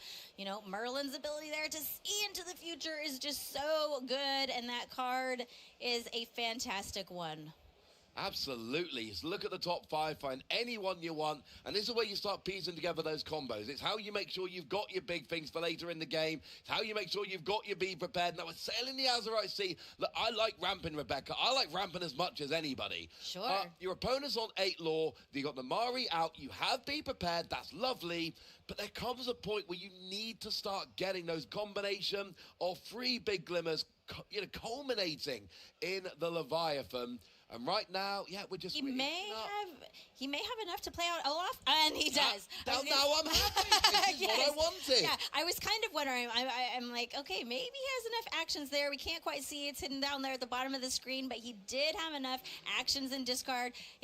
Merlin's ability there to see into the future is just so good, and that card is a fantastic one. Absolutely. So look at the top 5, find anyone you want, and this is where you start piecing together those combos. It's how you make sure you've got your big things for later in the game. It's how you make sure you've got your be prepared. Now, we're sailing the Azerite Sea. Look, I like ramping, Rebecca. I like ramping as much as anybody. Sure. Your opponent's on 8 law. You got the Mari out. You have be prepared. That's lovely. But there comes a point where you need to start getting those combination of 3 big glimmers, culminating in the Leviathan. And right now, yeah, we're just... He may have enough to play out Olaf, and he does. Now I'm happy. This is Yes. what I wanted. Yeah, I was kind of wondering. I'm like, okay, maybe he has enough actions there. We can't quite see it's hidden down there at the bottom of the screen, but he did have enough actions in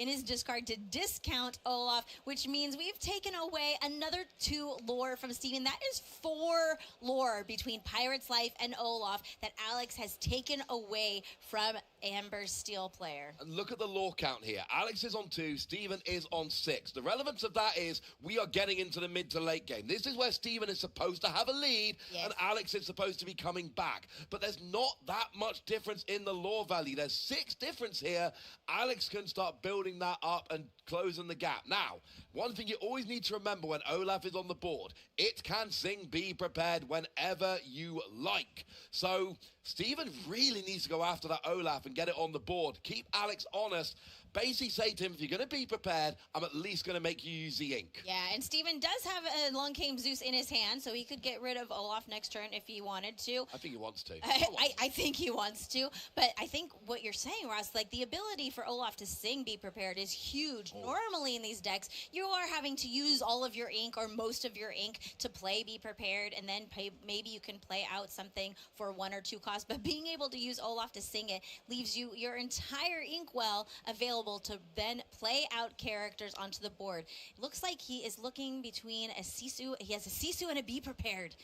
his discard to discount Olaf, which means we've taken away another 2 lore from Steven. That is 4 lore between Pirate's Life and Olaf that Alex has taken away from Amber's Steel player. And look at the lore count here. Alex is on 2, Steven is on 6. The relevance of that is we are getting into the mid to late game. This is where Steven is supposed to have a lead, yes, and Alex is supposed to be coming back. But there's not that much difference in the lore value. There's 6 difference here. Alex can start building that up and closing the gap. Now, one thing you always need to remember when Olaf is on the board, it can sing Be Prepared whenever you like. So Steven really needs to go after that Olaf and get it on the board. Keep Alex honest. Basically say to him, if you're going to be prepared, I'm at least going to make you use the ink. Yeah, and Steven does have a Long Came Zeus in his hand, so he could get rid of Olaf next turn if he wanted to. I think he wants to. I think he wants to, but I think what you're saying, Ross, like the ability for Olaf to sing Be Prepared is huge. Normally in these decks, you are having to use all of your ink or most of your ink to play Be Prepared, and then maybe you can play out something for 1 or 2 costs, but being able to use Olaf to sing it leaves you your entire inkwell available to then play out characters onto the board. It looks like he is looking between a Sisu. He has a Sisu and a Be Prepared.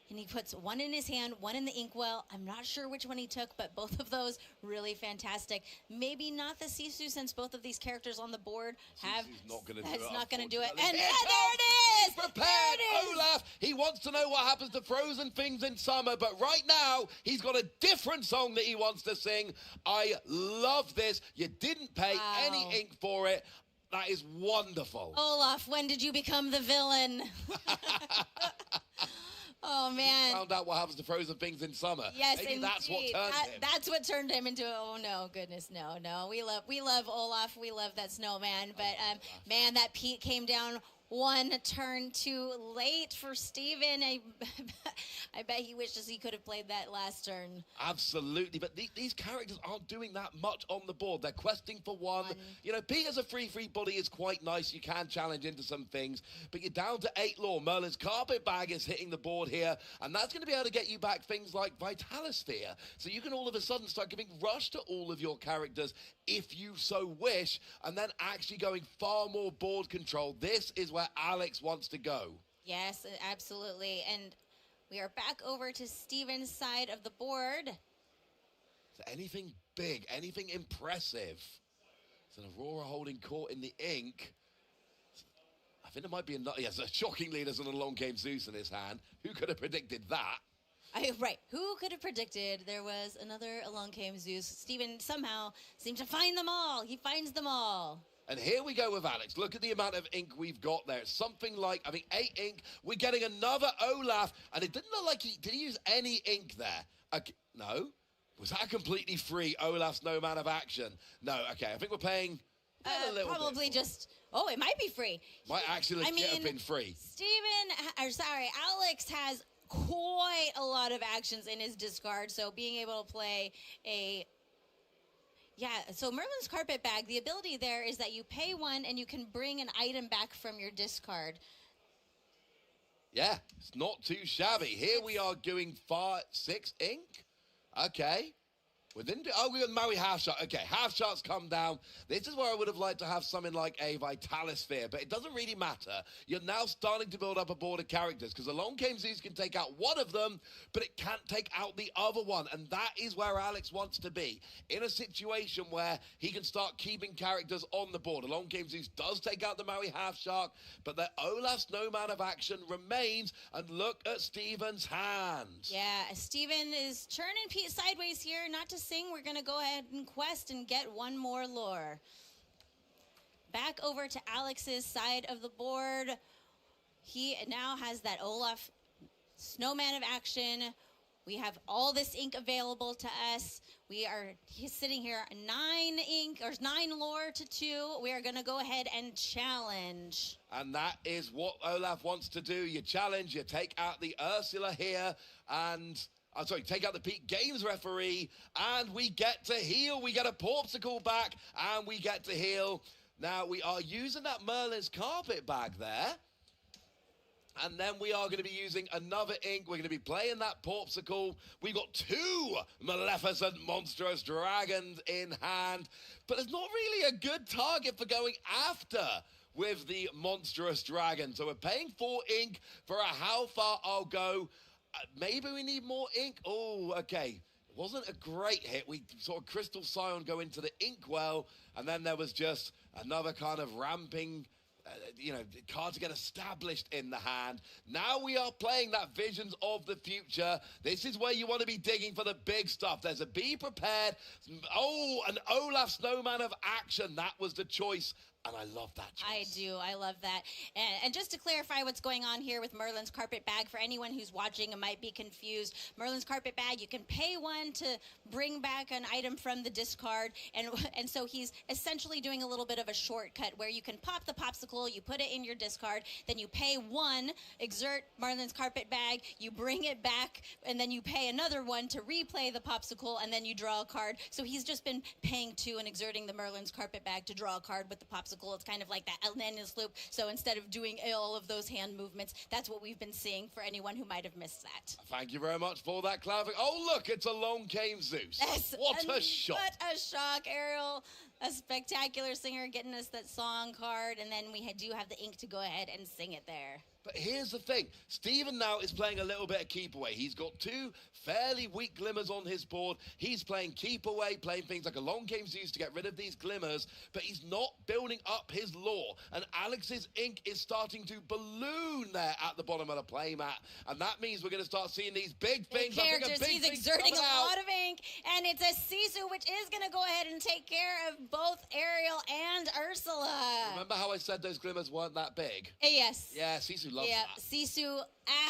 And he puts 1 in his hand, 1 in the inkwell. I'm not sure which one he took, but both of those really fantastic. Maybe not the Sisu, since both of these characters on the board have... Sisu's not going to do that's it. not going to do it. unfortunately. And there it is! Be prepared, There it is! Olaf. He wants to know what happens to frozen things in summer, but right now, he's got a different song that he wants to sing. I love this. You didn't pay any ink for it. That is wonderful. Olaf, when did you become the villain? Oh, man. Found out what happens to frozen things in summer. Yes, Maybe indeed. that's what turned him. That's what turned him into. Oh no, goodness, no. We love Olaf. We love that snowman. But man, that Pete came down 1 turn too late for Steven. I bet he wishes he could have played that last turn. Absolutely, but these characters aren't doing that much on the board. They're questing for 1. You know, Pete as a free body is quite nice. You can challenge into some things, but you're down to 8 lore. Merlin's carpet bag is hitting the board here, and that's going to be able to get you back things like Vitalisphere. So you can all of a sudden start giving rush to all of your characters if you so wish, and then actually going far more board control. This is where Alex wants to go. Yes, absolutely. And we are back over to Steven's side of the board. So anything big, anything impressive. It's an Aurora holding court in the ink. I think there might be another. Yes, shockingly, there's an Along Came Zeus in his hand. Who could have predicted that? Right. Who could have predicted there was another Along Came Zeus? Steven somehow seemed to find them all. He finds them all. And here we go with Alex. Look at the amount of ink we've got there. It's something like, I think, 8 ink. We're getting another Olaf. And it didn't look like did he use any ink there? No. Was that completely free Olaf's no man of action? No. Okay, I think we're paying a little probably bit. Just, it might be free. Might actually have been free. Alex has quite a lot of actions in his discard. So being able to play so Merlin's carpet bag, the ability there is that you pay 1 and you can bring an item back from your discard. Yeah, it's not too shabby. Here we are doing 6 ink. Okay. We got Maui half shot. Okay, half shots come down. This is where I would have liked to have something like a Vitalisphere, but it doesn't really matter. You're now starting to build up a board of characters, because Along Came Zeus can take out one of them, but it can't take out the other one, and that is where Alex wants to be, in a situation where he can start keeping characters on the board. Along Came Zeus does take out the Maui half shark, but the Olaf's no man of action remains, and look at Steven's hands. Yeah, Steven is turning Pete sideways here, not to sing. We're going to go ahead and quest and get 1 more lore. back over to Alex's side of the board. He now has that Olaf snowman of action. We have all this ink available to us. He's sitting here 9 ink, or 9 lore to 2. We are going to go ahead and challenge. And that is what Olaf wants to do. You challenge, you take out the Ursula here, and... take out the Peak Games referee, and we get to heal. We get a Popsicle back, and we get to heal. Now, we are using that Merlin's carpet bag there. And then we are going to be using another ink. We're going to be playing that Popsicle. We've got 2 Maleficent Monstrous Dragons in hand. But there's not really a good target for going after with the Monstrous Dragon. So we're paying 4 ink for how far I'll go. Maybe we need more ink. Oh, okay. It wasn't a great hit. We saw Crystal Scion go into the inkwell, and then there was just another kind of ramping, card to get established in the hand. Now we are playing that Visions of the Future. This is where you want to be digging for the big stuff. There's a Be Prepared. Oh, an Olaf Snowman of Action. That was the choice. And I love that choice. I do. I love that. And just to clarify what's going on here with Merlin's carpet bag, for anyone who's watching and might be confused, Merlin's carpet bag, you can pay 1 to bring back an item from the discard. And so he's essentially doing a little bit of a shortcut where you can pop the popsicle, you put it in your discard, then you pay 1, exert Merlin's carpet bag, you bring it back, and then you pay another 1 to replay the popsicle, and then you draw a card. So he's just been paying 2 and exerting the Merlin's carpet bag to draw a card with the popsicle. It's kind of like that endless loop. So instead of doing all of those hand movements, that's what we've been seeing for anyone who might have missed that. Thank you very much for that clarification. Oh, look, it's Along Came Zeus. Yes, what a shock. What a shock, Ariel. A spectacular singer getting us that song card, and then we do have the ink to go ahead and sing it there. But here's the thing. Stephen now is playing a little bit of keep away. He's got 2 fairly weak glimmers on his board. He's playing keep away, playing things like Along Came Zeus to get rid of these glimmers, but he's not building up his lore. And Alex's ink is starting to balloon there at the bottom of the playmat. And that means we're going to start seeing these big things. Characters, he's exerting a lot of ink, and it's a Sisu, which is going to go ahead and take care of both Ariel and Ursula. Remember how I said those glimmers weren't that big? Yes. Yeah, Sisu loves that. Sisu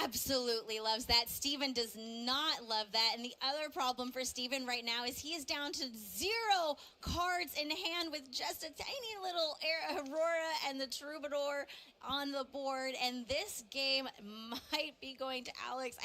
absolutely loves that. Steven does not love that. And the other problem for Steven right now is he is down to 0 cards in hand with just a tiny little Aurora and the Troubadour on the board. And this game might be going to Alex.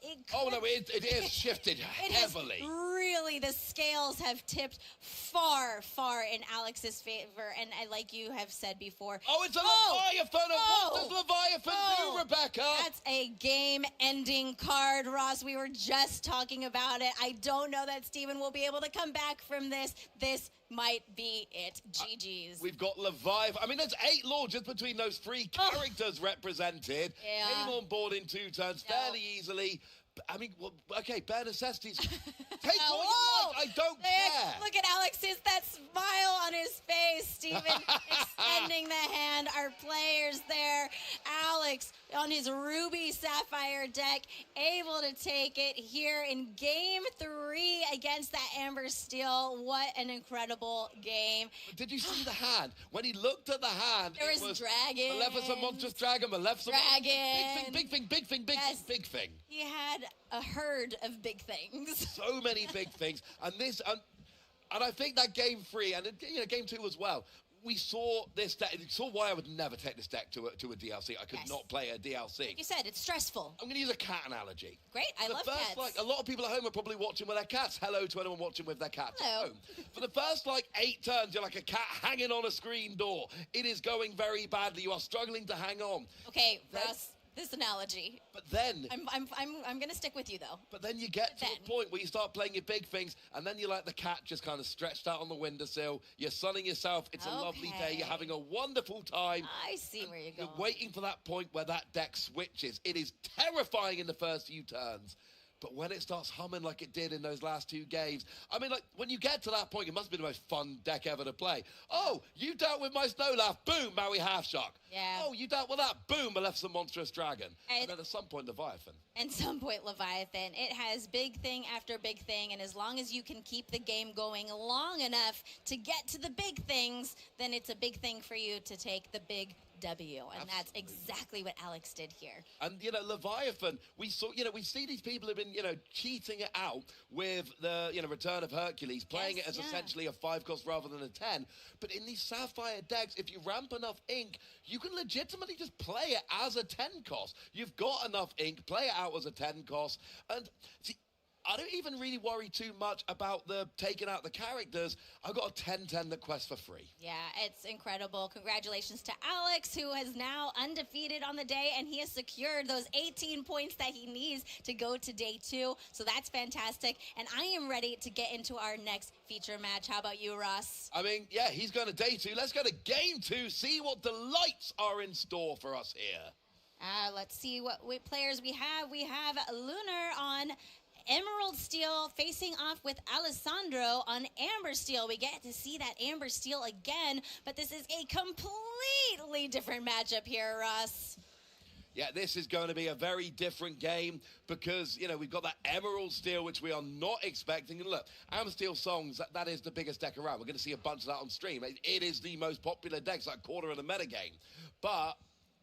It is shifted heavily. Really, the scales have tipped far, far in Alex's favor. And like you have said before. Oh, it's a Leviathan! What does Leviathan do, Rebecca? That's a game-ending card, Ross. We were just talking about it. I don't know that Steven will be able to come back from this. This might be it. GG's. We've got Leviathan. I mean, there's 8 lore just between those 3 characters represented. Yeah. Came on board in 2 turns fairly easily. I mean, bare necessities. Take what you like. I don't care. Look at Alex's, that smile on his face. Steven extending the hand. Our players there. Alex on his Ruby Sapphire deck, able to take it here in game 3 against that Amber Steel. What an incredible game. Did you see the hand? When he looked at the hand, there was dragon. Maleficent Monstrous Dragon, Maleficent Dragon. Big thing. He had a herd of big things. So many big things. And I think that game 3, and game 2 as well, we saw this deck. We saw why I would never take this deck to a DLC. I could not play a DLC. Like you said, it's stressful. I'm going to use a cat analogy. Great, I love cats. A lot of people at home are probably watching with their cats. Hello to anyone watching with their cats Hello. at home. For the first 8 turns, you're like a cat hanging on a screen door. It is going very badly. You are struggling to hang on. Okay, Russ. This analogy. But then I'm gonna stick with you though. But then you get to the point where you start playing your big things, and then you're like the cat just kind of stretched out on the windowsill. You're sunning yourself. It's a lovely day. You're having a wonderful time. I see where you're going. You're waiting for that point where that deck switches. It is terrifying in the first few turns. but when it starts humming like it did in those last 2 games, I mean, like, when you get to that point, it must be the most fun deck ever to play. Oh, you dealt with my Snowlaugh, boom, Maui Half-Shark. Yeah. Oh, you dealt with that, boom, Maleficent Monstrous Dragon. And then at some point, Leviathan. And some point, Leviathan. It has big thing after big thing, and as long as you can keep the game going long enough to get to the big things, then it's a big thing for you to take the big W, and that's exactly what Alex did here. And, you know, Leviathan, we see these people have been, cheating it out with the, Return of Hercules, playing it as essentially a 5 cost rather than a 10. But in these Sapphire decks, if you ramp enough ink, you can legitimately just play it as a 10 cost. You've got enough ink, play it out as a 10 cost. And see, I don't even really worry too much about the taking out the characters. I've got a 10-10 that quest for free. Yeah, it's incredible. Congratulations to Alex, who is now undefeated on the day, and he has secured those 18 points that he needs to go to day 2. So that's fantastic. And I am ready to get into our next feature match. How about you, Ross? I mean, yeah, he's going to day 2. Let's go to game 2, see what delights are in store for us here. Let's see what players we have. We have Lunar on Emerald Steel facing off with Alessandro on Amber Steel. We get to see that Amber Steel again, but this is a completely different matchup here, Ross. Yeah, this is going to be a very different game because, we've got that Emerald Steel, which we are not expecting. And look, Amber Steel songs, that is the biggest deck around. We're going to see a bunch of that on stream. It is the most popular deck. It's like a quarter of the metagame. But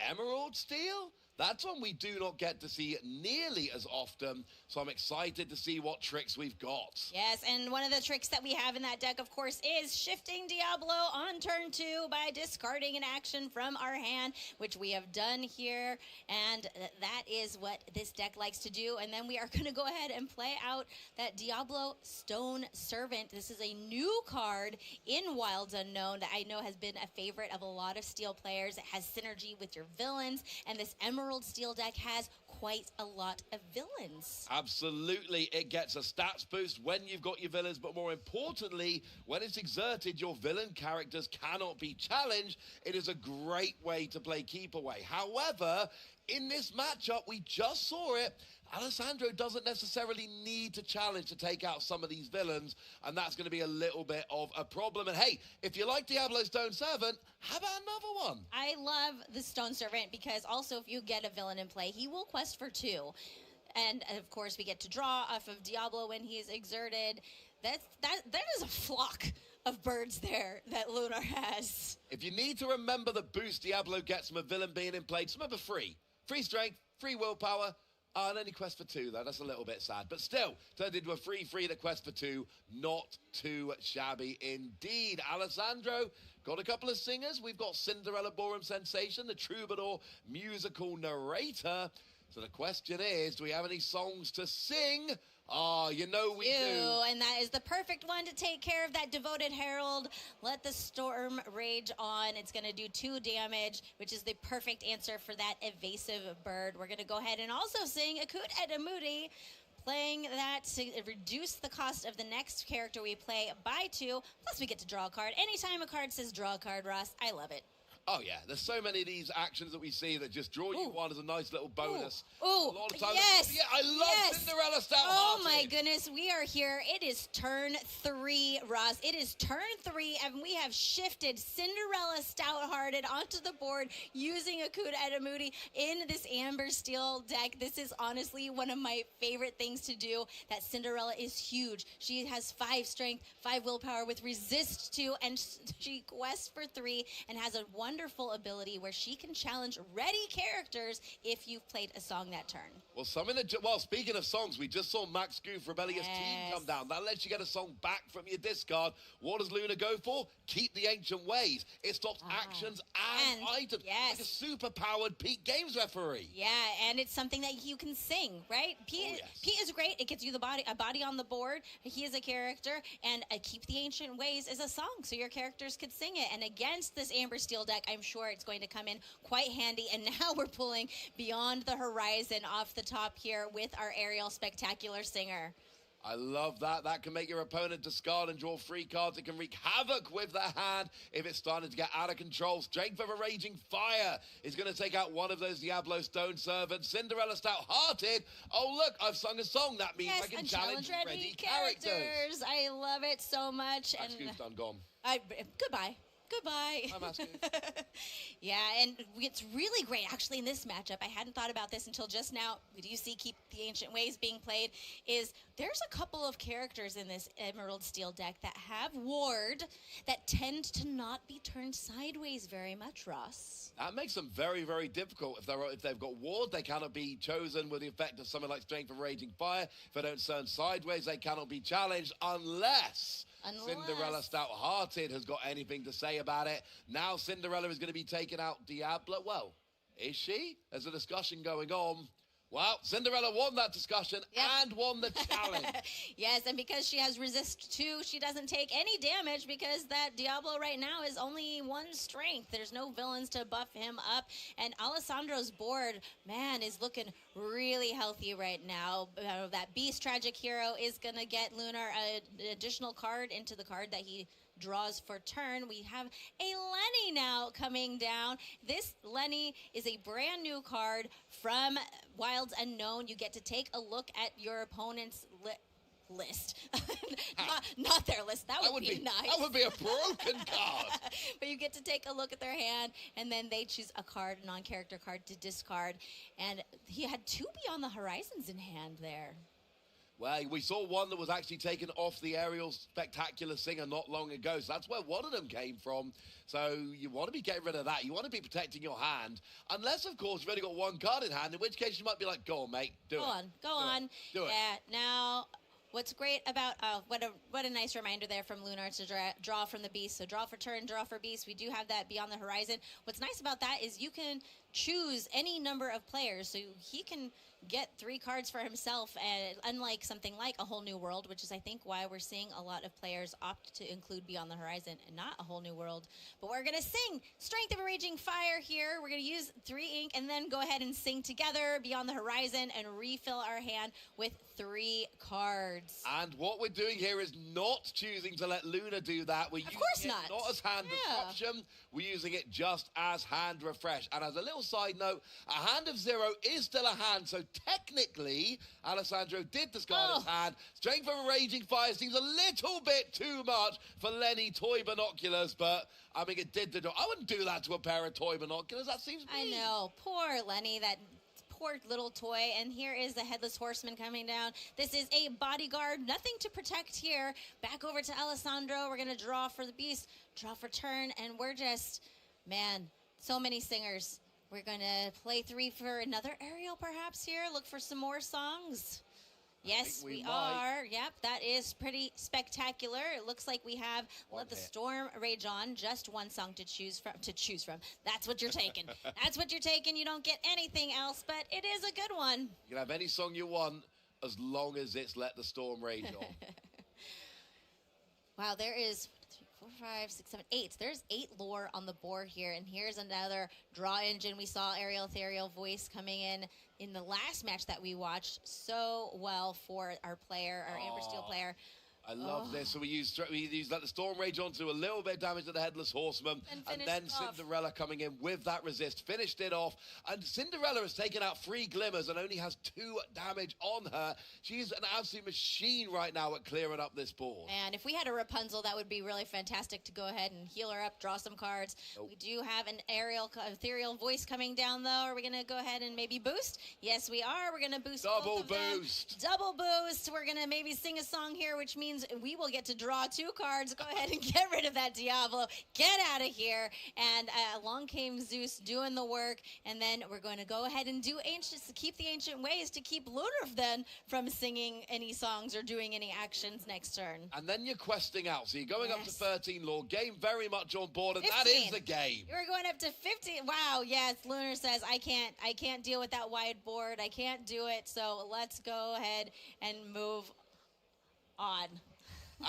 Emerald Steel? That's one we do not get to see nearly as often, so I'm excited to see what tricks we've got. Yes, and one of the tricks that we have in that deck, of course, is shifting Diablo on turn 2 by discarding an action from our hand, which we have done here, and that is what this deck likes to do. And then we are going to go ahead and play out that Diablo Stone Servant. This is a new card in Wilds Unknown that I know has been a favorite of a lot of Steel players. It has synergy with your villains, and this Emerald Steel deck has quite a lot of villains. Absolutely. It gets a stats boost when you've got your villains, but more importantly, when it's exerted, your villain characters cannot be challenged. It is a great way to play keep away. However, in this matchup, we just saw it, Alessandro doesn't necessarily need to challenge to take out some of these villains, and that's going to be a little bit of a problem. And hey, if you like Diablo Stone Servant, how about another one? I love the Stone Servant because also if you get a villain in play, he will quest for 2. And of course, we get to draw off of Diablo when he's exerted. That is a flock of birds there that Lunar has. If you need to remember the boost Diablo gets from a villain being in play, just remember free strength, free willpower. And only quest for 2, though. That's a little bit sad. But still, turned into a free that quest for 2. Not too shabby indeed. Alessandro got a couple of singers. We've got Cinderella Ballroom Sensation, the Troubadour musical narrator. So the question is, do we have any songs to sing? Oh, we do. And that is the perfect one to take care of that Devoted Herald. Let the storm rage on. It's going to do 2 damage, which is the perfect answer for that evasive bird. We're going to go ahead and also sing Akut Edamudi, playing that to reduce the cost of the next character we play by 2. Plus, we get to draw a card. Anytime a card says draw a card, Ross, I love it. Oh, yeah. There's so many of these actions that we see that just draw you one as a nice little bonus. Ooh, a lot of times. yes. Yeah, I love Cinderella Stout-Hearted. Oh, my goodness. We are here. It is turn 3, Ross. It is turn 3, and we have shifted Cinderella Stout-Hearted onto the board using Akut Edamudi in this Amber Steel deck. This is honestly one of my favorite things to do. That Cinderella is huge. She has 5 strength, 5 willpower with resist 2, and she quests for 3 and has a wonderful ability where she can challenge ready characters if you've played a song that turn. Well, speaking of songs, we just saw Max Goof Rebellious Team come down. That lets you get a song back from your discard. What does Luna go for? Keep the Ancient Ways. It stops actions and items. Yes. Like a super-powered Pete Games referee. Yeah, and it's something that you can sing, right? Pete is great. It gets you a body on the board. He is a character, and Keep the Ancient Ways is a song, so your characters could sing it. And against this Amber Steel deck, I'm sure it's going to come in quite handy. And now we're pulling Beyond the Horizon off the top here with our Ariel Spectacular Singer. I love that. That can make your opponent discard and draw 3 cards. It can wreak havoc with their hand if it's starting to get out of control. Strength of a Raging Fire is going to take out one of those Diablo Stone Servants. Cinderella Stout-Hearted. Oh, look, I've sung a song. That means I can challenge ready characters. I love it so much. That's Goose done gone. Goodbye. Goodbye. I'm asking. Yeah, and it's really great, actually, in this matchup. I hadn't thought about this until just now. We do see Keep the Ancient Ways being played. There's a couple of characters in this Emerald Steel deck that have ward that tend to not be turned sideways very much, Ross. That makes them very, very difficult. If they've got ward, they cannot be chosen with the effect of something like Strength of Raging Fire. If they don't turn sideways, they cannot be challenged unless Cinderella Stout-Hearted has got anything to say about it. Now Cinderella is going to be taking out Diablo. Well, is she? There's a discussion going on. Well, Cinderella won that discussion and won the challenge. Yes, and because she has resist 2, she doesn't take any damage because that Diablo right now is only 1 strength. There's no villains to buff him up. And Alessandro's board, man, is looking really healthy right now. That Beast Tragic Hero is going to get Lunar an additional card into the card that he draws for turn. We have a Lenny now coming down. This Lenny is a brand new card from Wilds Unknown. You get to take a look at your opponent's list. not their list. That would be nice. That would be a broken card. But you get to take a look at their hand, and then they choose a card, a non-character card, to discard. And he had 2 Beyond the Horizons in hand there. Well, we saw one that was actually taken off the Aerial Spectacular Singer not long ago. So that's where one of them came from. So you want to be getting rid of that. You want to be protecting your hand. Unless, of course, you've only got 1 card in hand, in which case you might be like, go on, mate, do it. Go on. Do it. Yeah, now... What's great about, what a nice reminder there from Lunar to draw from the Beast. So draw for turn, draw for Beast. We do have that Beyond the Horizon. What's nice about that is you can choose any number of players. So he can get 3 cards for himself, and unlike something like A Whole New World, which is, I think, why we're seeing a lot of players opt to include Beyond the Horizon and not A Whole New World. But we're going to sing Strength of a Raging Fire here. We're going to use 3 ink and then go ahead and sing together Beyond the Horizon and refill our hand with 3 cards. And what we're doing here is not choosing to let Luna do that. We're using it not as hand disruption. We're using it just as hand refresh. And as a little side note, a hand of 0 is still a hand. So technically, Alessandro did discard his hand. Strength of a Raging Fire seems a little bit too much for Lenny Toy Binoculars, but I mean, it did the job. I wouldn't do that to a pair of toy binoculars. That seems mean. I know. Poor Lenny, that poor little toy. And here is the Headless Horseman coming down. This is a bodyguard. Nothing to protect here. Back over to Alessandro. We're going to draw for the Beast, draw for turn, and we're just, man, so many singers. We're going to play 3 for another aerial perhaps here. Look for some more songs. Yes, we are. Yep, that is pretty spectacular. It looks like we have Let the Storm Rage On, just 1 song to choose from. That's what you're taking. That's what you're taking. You don't get anything else, but it is a good one. You can have any song you want as long as it's Let the Storm Rage On. Wow, there is 4, 5, 6, 7, 8. There's 8 lore on the board here, and here's another draw engine. We saw Aerial Ethereal Voice coming in the last match that we watched so well for our player, our Amber Steel player. I love this. So we use Let the Storm Rage On to do a little bit of damage to the Headless Horseman. And then Cinderella coming in with that resist. Finished it off. And Cinderella has taken out 3 glimmers and only has 2 damage on her. She's an absolute machine right now at clearing up this board. And if we had a Rapunzel, that would be really fantastic to go ahead and heal her up, draw some cards. We do have an Ethereal Voice coming down, though. Are we going to go ahead and maybe boost? Yes, we are. We're going to boost Double both of them. boost. Double boost. We're going to maybe sing a song here, which means we will get to draw 2 cards. Go ahead and get rid of that Diablo. Get out of here. And along came Zeus doing the work. And then we're going to go ahead and do keep the ancient ways to keep Lunar then from singing any songs or doing any actions next turn. And then you're questing out. So you're going up to 13 lore. Game very much on board, and 15. that is the game. You're going up to 15. Wow, yes. Lunar says, I can't deal with that wide board. I can't do it. So let's go ahead and move on.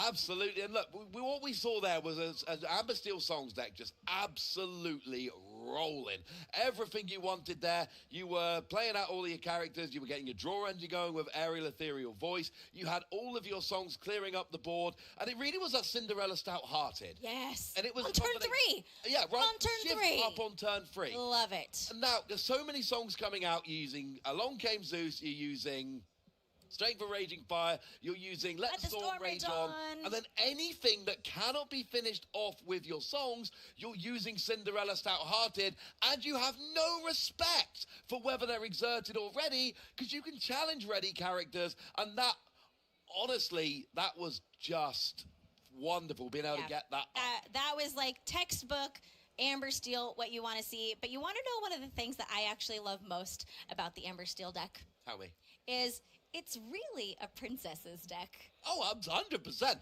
Absolutely. And look, what we saw there was an Amber Steel Songs deck just absolutely rolling. Everything you wanted there. You were playing out all of your characters. You were getting your draw engine going with aerial ethereal voice. You had all of your songs clearing up the board. And it really was a Cinderella Stout-Hearted. Yes. And it was on turn 3. Yeah, right. On turn Shift 3. up on turn 3. Love it. And now, there's so many songs coming out using Along Came Zeus, you're using Strength of Raging Fire, you're using Let the Storm Rage On, and then anything that cannot be finished off with your songs, you're using Cinderella Stout-Hearted, and you have no respect for whether they're exerted or ready, because you can challenge ready characters, and that, honestly, that was just wonderful, being able to get that. That was like textbook Amber Steel, what you want to see. But you want to know one of the things that I actually love most about the Amber Steel deck? Tell me. Is it's really a princess's deck. Oh, 100%. Right.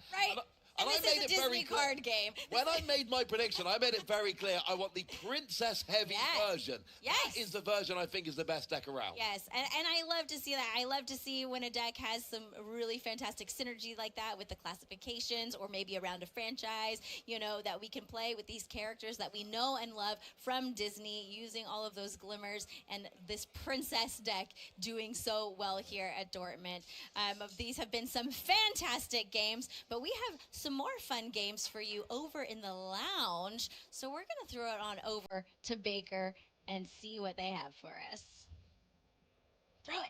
And this is a Disney card game. When I made my prediction, I made it very clear. I want the princess-heavy version. Yes. That is the version I think is the best deck around. Yes, and I love to see that. I love to see when a deck has some really fantastic synergy like that with the classifications or maybe around a franchise, you know, that we can play with these characters that we know and love from Disney, using all of those glimmers, and this princess deck doing so well here at Dortmund. These have been some fantastic games, but we have some more fun games for you over in the lounge. So we're going to throw it on over to Baker and see what they have for us. Throw it.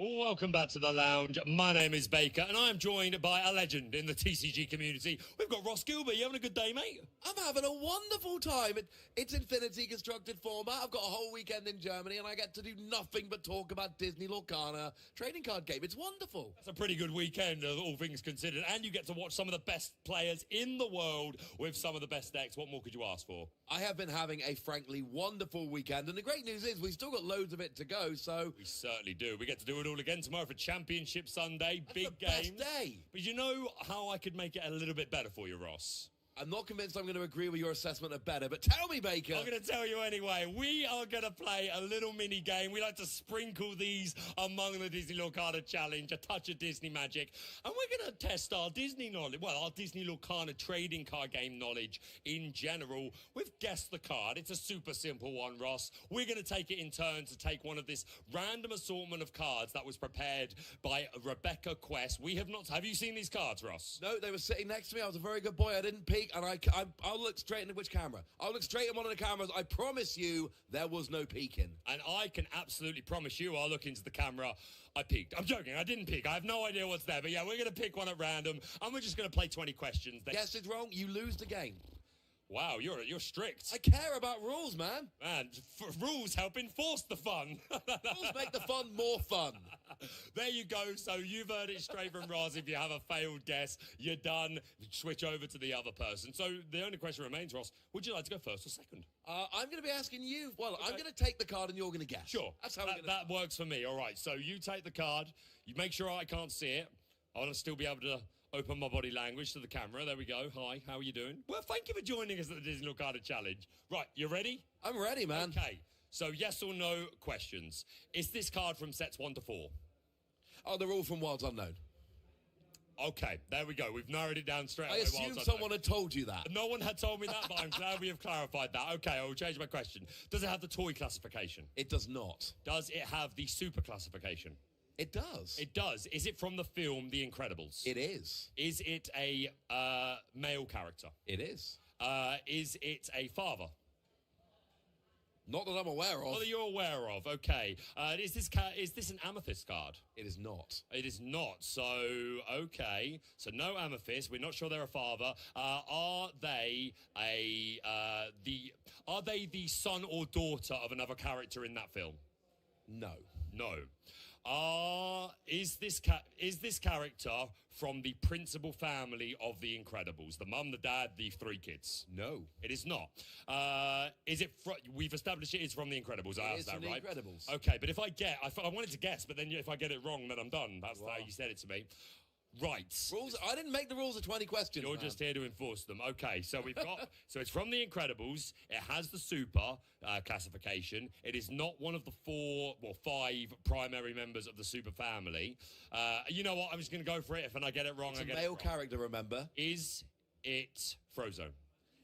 Welcome back to the lounge. My name is Baker, and I'm joined by a legend in the TCG community. We've got Ross Gilbert. You having a good day, mate? I'm having a wonderful time. It's Infinity constructed format. I've got a whole weekend in Germany, and I get to do nothing but talk about Disney Lorcana trading card game. It's wonderful. That's a pretty good weekend, all things considered, and you get to watch some of the best players in the world with some of the best decks. What more could you ask for? I have been having a frankly wonderful weekend, and the great news is we've still got loads of it to go, so... We certainly do. We get to do it all again tomorrow for Championship Sunday. That's big the game. best day. But you know how I could make it a little bit better for you, Ross? I'm not convinced I'm going to agree with your assessment of better, but tell me, Baker. I'm going to tell you anyway. We are going to play a little mini game. We like to sprinkle these among the Disney Lorcana Challenge, a touch of Disney magic. And we're going to test our Disney knowledge, well, our Disney Lorcana trading card game knowledge in general with Guess the Card. It's a super simple one, Ross. We're going to take it in turn to take one of this random assortment of cards that was prepared by Rebecca Quest. We have not... Have you seen these cards, Ross? No, they were sitting next to me. I was a very good boy. I didn't peek, and I'll look straight into which camera? I'll look straight at one of the cameras. I promise you there was no peeking. And I can absolutely promise you I'll look into the camera. I peeked. I'm joking. I didn't peek. I have no idea what's there. But yeah, we're going to pick one at random, and we're just going to play 20 questions. Guess it's wrong. You lose the game. Wow, you're strict. I care about rules, man. Man, rules help enforce the fun. Rules make the fun more fun. There you go. So you've heard it straight from Roz. If you have a failed guess, you're done. Switch over to the other person. So the only question remains, Ross, would you like to go first or second? I'm going to be asking you. Well, okay. I'm going to take the card and you're going to guess. Sure. That's how that works for me. All right. So you take the card. You make sure I can't see it. I want to still be able to open my body language to the camera. There we go. Hi, how are you doing? Well, thank you for joining us at the Disney Lorcana Challenge. Right, you ready? I'm ready, man. Okay, so yes or no questions. Is this card from sets 1 to 4? Oh, they're all from Wilds Unknown. Okay, there we go. We've narrowed it down straight away. I assume someone had told you that. No one had told me that, but I'm glad we have clarified that. Okay, I will change my question. Does it have the toy classification? It does not. Does it have the super classification? It does. It does. Is it from the film The Incredibles? It is. Is it a male character? It is. Is it a father? Not that I'm aware of. Not that you're aware of. Okay. Is this an amethyst card? It is not. It is not. So, okay. So no amethyst. We're not sure they're a father. Are they the son or daughter of another character in that film? No. No. Is this character from the principal family of The Incredibles? The mum, the dad, the 3 kids? No. It is not. Is it we've established it is from The Incredibles. I asked that, right? The Incredibles. Okay, but if I wanted to guess, but then if I get it wrong, then I'm done. That's how you said it to me. Right. Rules. I didn't make the rules of 20 questions. You're just here to enforce them. Okay, so we've got... so it's from The Incredibles. It has the super classification. It is not one of the 5 primary members of the super family. You know what? I'm just going to go for it. If I get it wrong, It's I a get it male wrong. character, remember? Is it Frozone?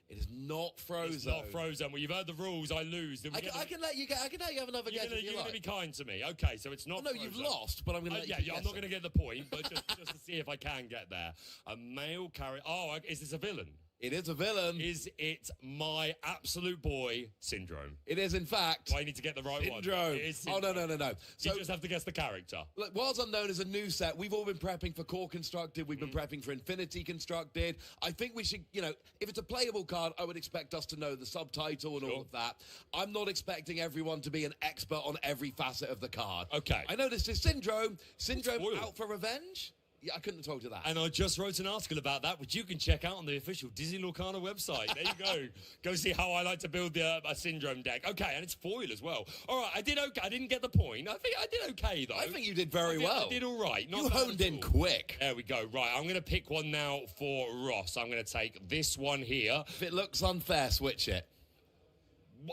It is not Frozone. It's not Frozone. Well, you've heard the rules. I lose. I can let you have another guess if you You're like. going to be kind to me. Okay, so it's not No, Frozone. you've lost, but I'm going to let you I'm guess not it. going to get the point, but just to see if I can get there. A male character. Oh, is this a villain? It is a villain. Is it my absolute boy, Syndrome? It is, in fact... Do I need to get the right one? Syndrome. It is Oh, Syndrome. no. So you just have to guess the character. Look, Worlds Unknown is a new set. We've all been prepping for Core Constructed. We've been prepping for Infinity Constructed. I think we should, if it's a playable card, I would expect us to know the subtitle and all of that. I'm not expecting everyone to be an expert on every facet of the card. Okay. I know this is Syndrome. Syndrome Spoiled. out for revenge? Yeah, I couldn't have told you that. And I just wrote an article about that, which you can check out on the official Disney Lorcana website. There you go. Go see how I like to build a Syndrome deck. Okay, and it's foil as well. All right, I did okay. I didn't get the point. I think I did okay, though. I think you did very well. I did all right. Not You bad honed at in all. quick. There we go. Right, I'm going to pick one now for Ross. I'm going to take this one here. If it looks unfair, switch it.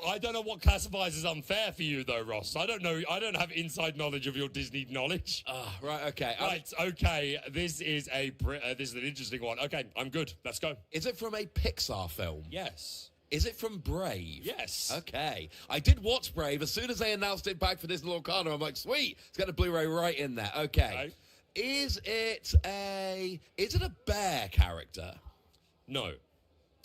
I don't know what classifies as unfair for you, though, Ross. I don't know. I don't have inside knowledge of your Disney knowledge. Right, okay. Right, okay. This is an interesting one. Okay, I'm good. Let's go. Is it from a Pixar film? Yes. Is it from Brave? Yes. Okay. I did watch Brave. As soon as they announced it back for Disney Lorcana, I'm like, sweet. It's got a Blu-ray right in there. Okay. Is it a bear character? No.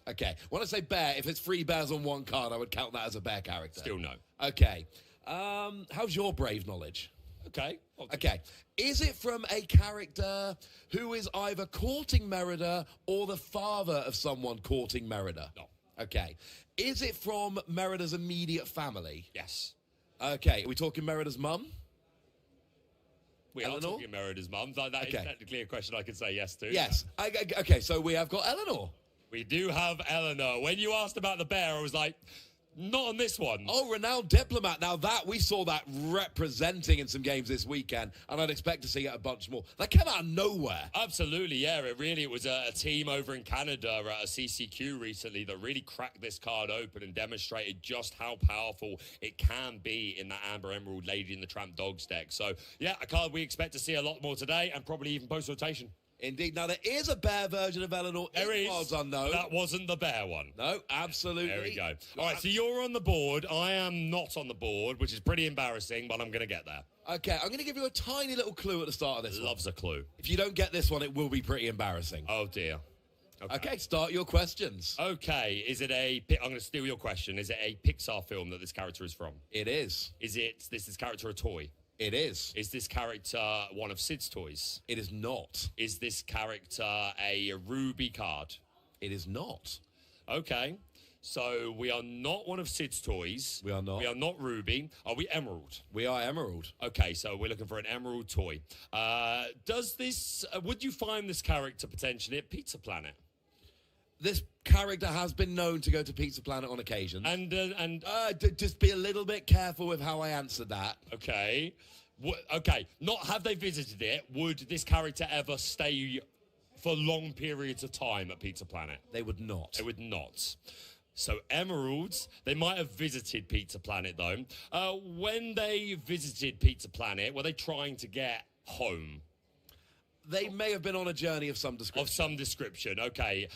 Okay. When I say bear, if it's 3 bears on one card, I would count that as a bear character. Still no. Okay. How's your Brave knowledge? Okay. Okay. Is it from a character who is either courting Merida or the father of someone courting Merida? No. Okay. Is it from Merida's immediate family? Yes. Okay. Are we talking Merida's mum? We Eleanor? are talking Merida's mum. That is technically a question I could say yes to. Yes. Okay, so we have got Eleanor. We do have Eleanor. When you asked about the bear, I was like, not on this one. Oh, renowned diplomat. Now we saw that representing in some games this weekend, and I'd expect to see it a bunch more. That came out of nowhere. Absolutely, yeah. It was a team over in Canada at a CCQ recently that really cracked this card open and demonstrated just how powerful it can be in that Amber Emerald Lady in the Tramp Dogs deck. So, yeah, a card we expect to see a lot more today and probably even post-rotation. Indeed. Now, there is a bear version of Eleanor in Worlds Unknown. That wasn't the bear one. No, absolutely. There we go. All right, so you're on the board. I am not on the board, which is pretty embarrassing, but I'm going to get there. Okay, I'm going to give you a tiny little clue at the start of this Loves a clue. If you don't get this one, it will be pretty embarrassing. Oh, dear. Okay, start your questions. Okay, I'm going to steal your question. Is it a Pixar film that this character is from? It is. Is this character a toy? It is. Is this character one of Sid's toys? It is not. Is this character a Ruby card? It is not. Okay, so we are not one of Sid's toys. We are not. We are not Ruby. Are we Emerald? We are Emerald. Okay, so we're looking for an Emerald toy. Would you find this character potentially at Pizza Planet? This character has been known to go to Pizza Planet on occasion. Just be a little bit careful with how I answer that. Okay. Okay, not have they visited it. Would this character ever stay for long periods of time at Pizza Planet? They would not. They would not. So Emeralds, they might have visited Pizza Planet, though. When they visited Pizza Planet, were they trying to get home? They may have been on a journey of some description. Of some description, okay.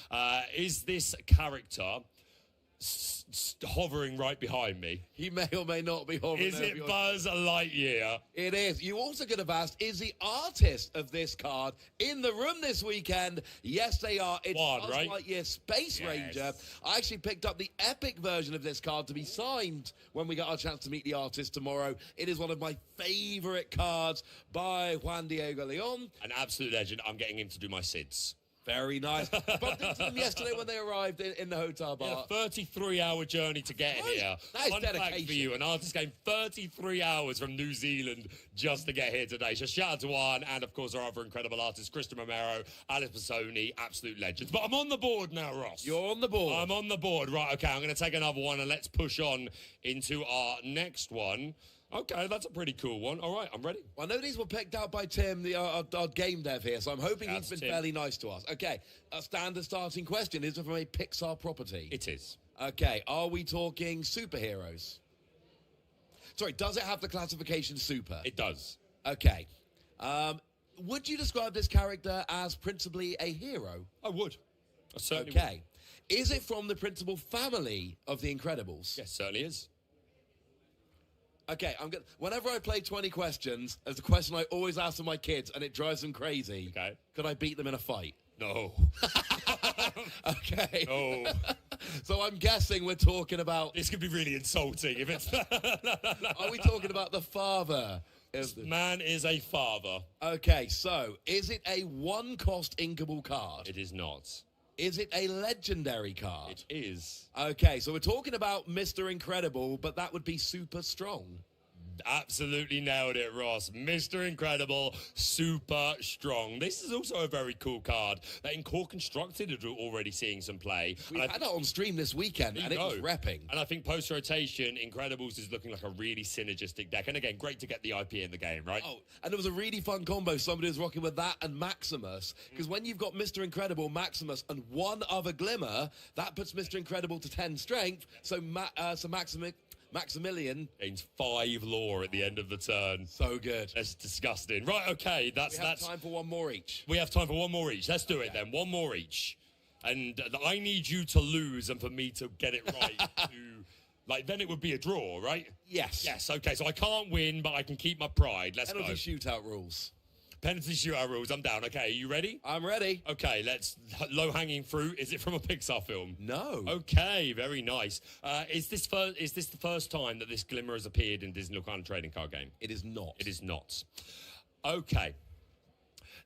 Is this character hovering right behind me? He may or may not be hovering. Is it Buzz Lightyear? It is. You also could have asked, is the artist of this card in the room this weekend? Yes, they are. It's Buzz Lightyear Space Ranger. I actually picked up the epic version of this card to be signed when we got our chance to meet the artist tomorrow. It is one of my favorite cards by Juan Diego Leon. An absolute legend. I'm getting him to do my SIDS. Very nice. Bumped into them yesterday when they arrived in the hotel bar. Yeah, 33-hour journey to get here. That is Fun dedication. fact for you, an artist came 33 hours from New Zealand just to get here today. So shout out to Juan and, of course, our other incredible artists, Kristen Romero, Alice Pisoni, absolute legends. But I'm on the board now, Ross. You're on the board. I'm on the board. Right, okay, I'm going to take another one and let's push on into our next one. Okay, that's a pretty cool one. All right, I'm ready. Well, I know these were picked out by Tim, our game dev here, so I'm hoping he's been Tim. fairly nice to us. Okay, a standard starting question. Is it from a Pixar property? It is. Okay, are we talking superheroes? Sorry, does it have the classification super? It does. Okay. Would you describe this character as principally a hero? I would. I certainly Okay. Is it from the principal family of the Incredibles? Yes, certainly is. Okay, whenever I play 20 questions, there's a question I always ask of my kids, and it drives them crazy. Okay. Could I beat them in a fight? No. Okay. No. So I'm guessing we're talking about... This could be really insulting if it's... Are we talking about the father? This man is a father. Okay, so is it a one-cost inkable card? It is not. Is it a legendary card? It is. Okay, so we're talking about Mr. Incredible, but that would be super strong. Absolutely nailed it, Ross. Mr. Incredible, super strong. This is also a very cool card that in Core Constructed is already seeing some play. We had that on stream this weekend, and it was repping. And I think post-rotation, Incredibles is looking like a really synergistic deck. And again, great to get the IP in the game, right? Oh, and there was a really fun combo. Somebody was rocking with that and Maximus. Because when you've got Mr. Incredible, Maximus, and one other Glimmer, that puts Mr. Incredible to 10 strength. So, Maximilian gains 5 lore at the end of the turn. So good. That's disgusting. Right, okay, we have time for one more each. We have time for one more each. Let's do it then. One more each. And I need you to lose and for me to get it right then it would be a draw, right? Yes. Yes, okay, so I can't win, but I can keep my pride. Let's Penalty go. shootout rules. Penalty shootout rules. I'm down. Okay, are you ready? I'm ready. Okay, let's... Low-hanging fruit. Is it from a Pixar film? No. Okay, very nice. Is this the first time that this Glimmer has appeared in Disney Locana trading card game? It is not. It is not. Okay.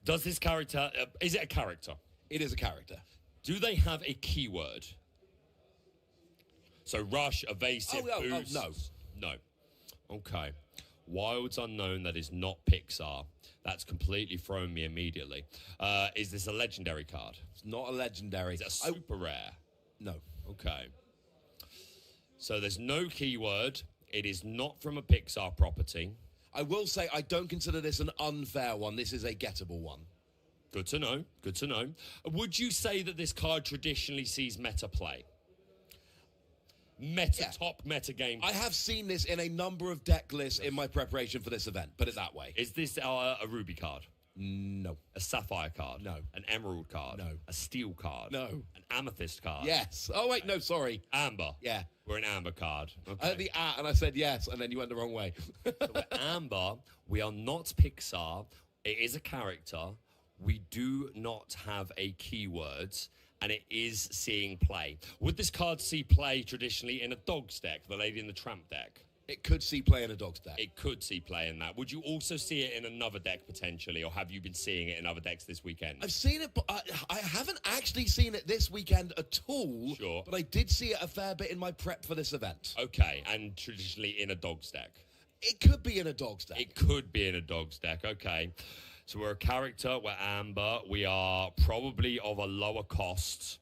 Does this character... is it a character? It is a character. Do they have a keyword? So rush, evasive, boost? No. No. Okay. Wilds Unknown, that is not Pixar. That's completely thrown me immediately. Is this a legendary card? It's not a legendary. Is it a super rare? No. Okay. So there's no keyword. It is not from a Pixar property. I will say I don't consider this an unfair one. This is a gettable one. Good to know. Good to know. Would you say that this card traditionally sees meta play? Top meta game. I have seen this in a number of deck lists in my preparation for this event. Put it that way. Is this a ruby card? No. A sapphire card? No. An emerald card? No. A steel card? No. An amethyst card? Yes. Oh, wait, no, sorry. Amber? Yeah. We're an amber card. Okay. I heard the and I said yes, and then you went the wrong way. So we're amber. We are not Pixar. It is a character. We do not have a keyword, and it is seeing play. Would this card see play traditionally in a dog's deck, the Lady in the Tramp deck? It could see play in a dog's deck. It could see play in that. Would you also see it in another deck potentially, or have you been seeing it in other decks this weekend? I've seen it, but I haven't actually seen it this weekend at all. Sure. But I did see it a fair bit in my prep for this event. Okay, and traditionally in a dog's deck? It could be in a dog's deck. It could be in a dog's deck, okay. So we're a character, we're amber, we are probably of a lower cost.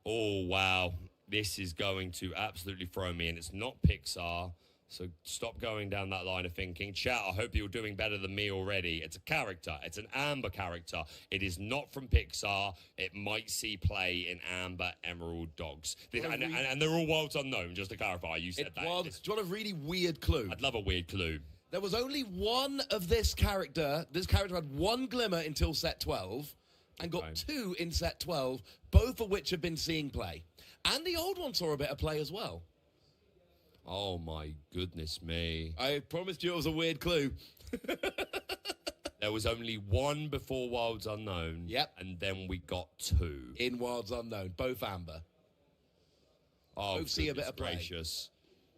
Oh, wow. This is going to absolutely throw me in. It's not Pixar, so stop going down that line of thinking. Chat, I hope you're doing better than me already. It's a character. It's an amber character. It is not from Pixar. It might see play in amber emerald dogs. And they're all Wilds Unknown, just to clarify. You said that. Do you want a really weird clue? I'd love a weird clue. There was only one of this character. This character had one Glimmer until set 12 and got 2 in set 12, both of which have been seeing play. And the old one saw a bit of play as well. Oh, my goodness me. I promised you it was a weird clue. There was only one before Wilds Unknown. Yep. And then we got 2. In Wilds Unknown, both amber. Oh, both see a bit of play. Gracious.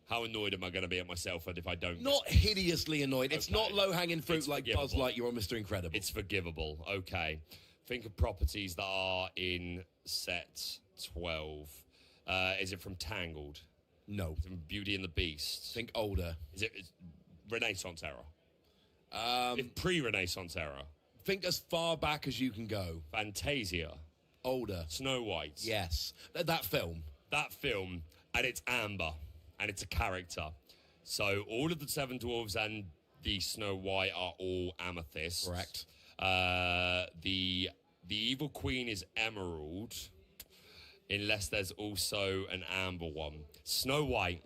How annoyed am I going to be at myself if I don't? Not hideously annoyed. It's not low-hanging fruit like Buzz Lightyear or Mr. Incredible. It's forgivable. Okay. Think of properties that are in set 12. Is it from Tangled? No. Is it from Beauty and the Beast? Think older. Is it Renaissance era? Pre-Renaissance era? Think as far back as you can go. Fantasia? Older. Snow White? Yes. That film. That film, and it's Amber, and it's a character. So all of the Seven Dwarves and the Snow White are all amethyst. Correct. The evil queen is emerald, unless there's also an amber one. Snow White.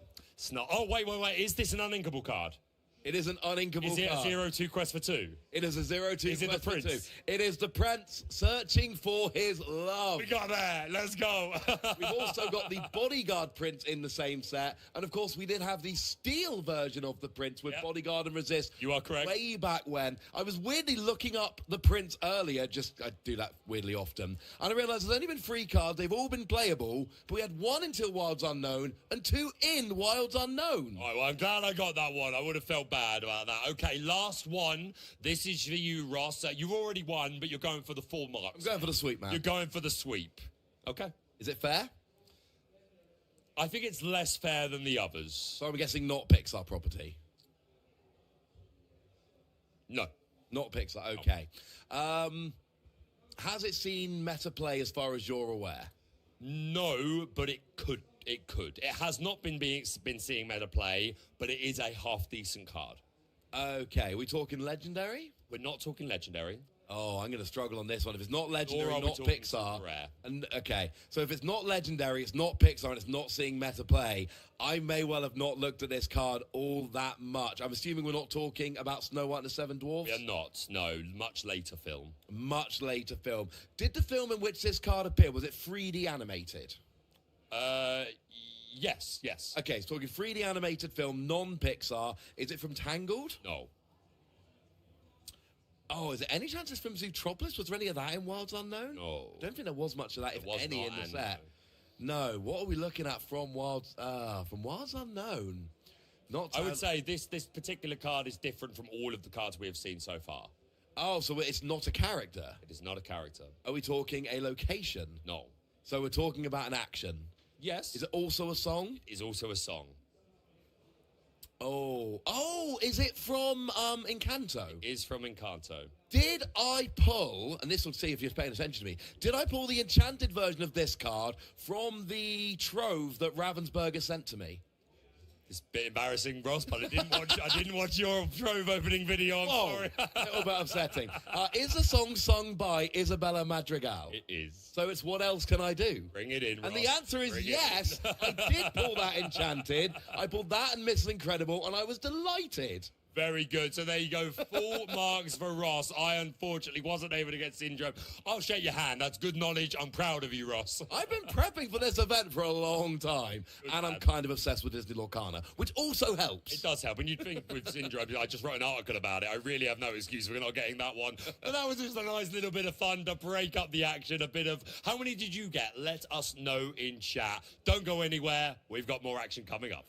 Oh, wait. Is this an uninkable card? It is an uninkable card. Is it card. a 0-2 quest for 2? It is a 0-2 Is it the quest for prince? 2. It is the prince searching for his love. We got there. Let's go. We've also got the bodyguard prince in the same set. And, of course, we did have the steel version of the prince with bodyguard and resist. You are correct. Way back when. I was weirdly looking up the prince earlier. I do that weirdly often. And I realised there's only been 3 cards. They've all been playable. But we had 1 until Wilds Unknown and 2 in Wilds Unknown. All right, well, I'm glad I got that one. I would have felt bad about that. Okay, last one. This is for you, Ross. You've already won, but you're going for the full marks. I'm going for the sweep, man. You're going for the sweep. Okay. Is it fair? I think it's less fair than the others. So I'm guessing not Pixar property. No. Not Pixar, okay. Has it seen meta play as far as you're aware? No, but it could. It could. It has not been seeing meta play, but it is a half-decent card. Okay, are we talking legendary? We're not talking legendary. Oh, I'm going to struggle on this one. If it's not legendary, Or are we not talking Pixar. rare? And okay, so if it's not legendary, it's not Pixar, and it's not seeing meta play, I may well have not looked at this card all that much. I'm assuming we're not talking about Snow White and the Seven Dwarfs? We are not. No, much later film. Much later film. Did the film in which this card appeared, was it 3D animated? Yes. Okay, so talking 3D animated film, non-Pixar. Is it from Tangled? No. Oh, is there any chance it's from Zootropolis? Was there any of that in Wilds Unknown? No. I don't think there was much of that, if was any, not, in the and set. No. What are we looking at from Wilds Unknown? Not. I would say this particular card is different from all of the cards we have seen so far. Oh, so it's not a character. It is not a character. Are we talking a location? No. So we're talking about an action. Yes. Is it also a song? It is also a song. Oh, is it from Encanto? It is from Encanto. Did I pull, and this will see if you're paying attention to me, did I pull the enchanted version of this card from the trove that Ravensburger sent to me? It's a bit embarrassing, Ross, but I didn't watch your Trove opening video. I'm sorry. A little bit upsetting. Is the song sung by Isabella Madrigal? It is. So it's What Else Can I Do? Bring it in, And Ross. the answer is yes. I did pull that Enchanted. I pulled that and Miss Incredible, and I was delighted. Very good. So there you go. Full marks for Ross. I unfortunately wasn't able to get Syndrome. I'll shake your hand. That's good knowledge. I'm proud of you, Ross. I've been prepping for this event for a long time, and I'm kind of obsessed with Disney Lorcana, which also helps. It does help. And you'd think with Syndrome, I just wrote an article about it. I really have no excuse for not getting that one. But that was just a nice little bit of fun to break up the action. A bit of, how many did you get? Let us know in chat. Don't go anywhere. We've got more action coming up.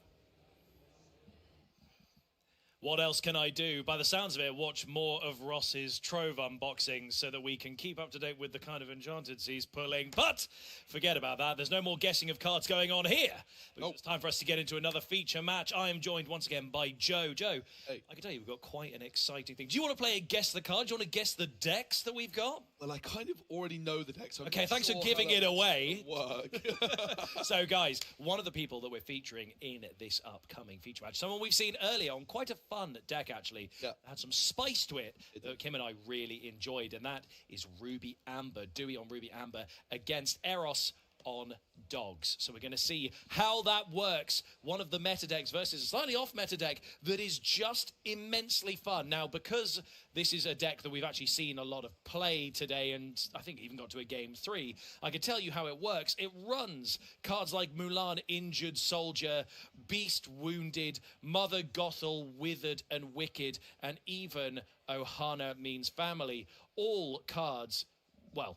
What else can I do? By the sounds of it, watch more of Ross's Trove unboxings so that we can keep up to date with the kind of enchanteds he's pulling. But forget about that. There's no more guessing of cards going on here. Because it's time for us to get into another feature match. I am joined once again by Joe. Joe, hey. I can tell you we've got quite an exciting thing. Do you want to play a guess the card? Do you want to guess the decks that we've got? Well, I kind of already know the deck. So okay, thanks for giving it away. Work. So, guys, one of the people that we're featuring in this upcoming feature match, someone we've seen earlier on quite a fun deck, actually, had some spice to it that Kim and I really enjoyed, and that is Ruby Amber, Dewey on Ruby Amber against Eros on Dogs. So we're going to see how that works. One of the meta decks versus a slightly off meta deck that is just immensely fun. Now, because this is a deck that we've actually seen a lot of play today, and I think even got to a game 3, I can tell you how it works. It runs cards like Mulan, Injured Soldier, Beast Wounded, Mother Gothel, Withered and Wicked, and even Ohana Means Family. All cards, well,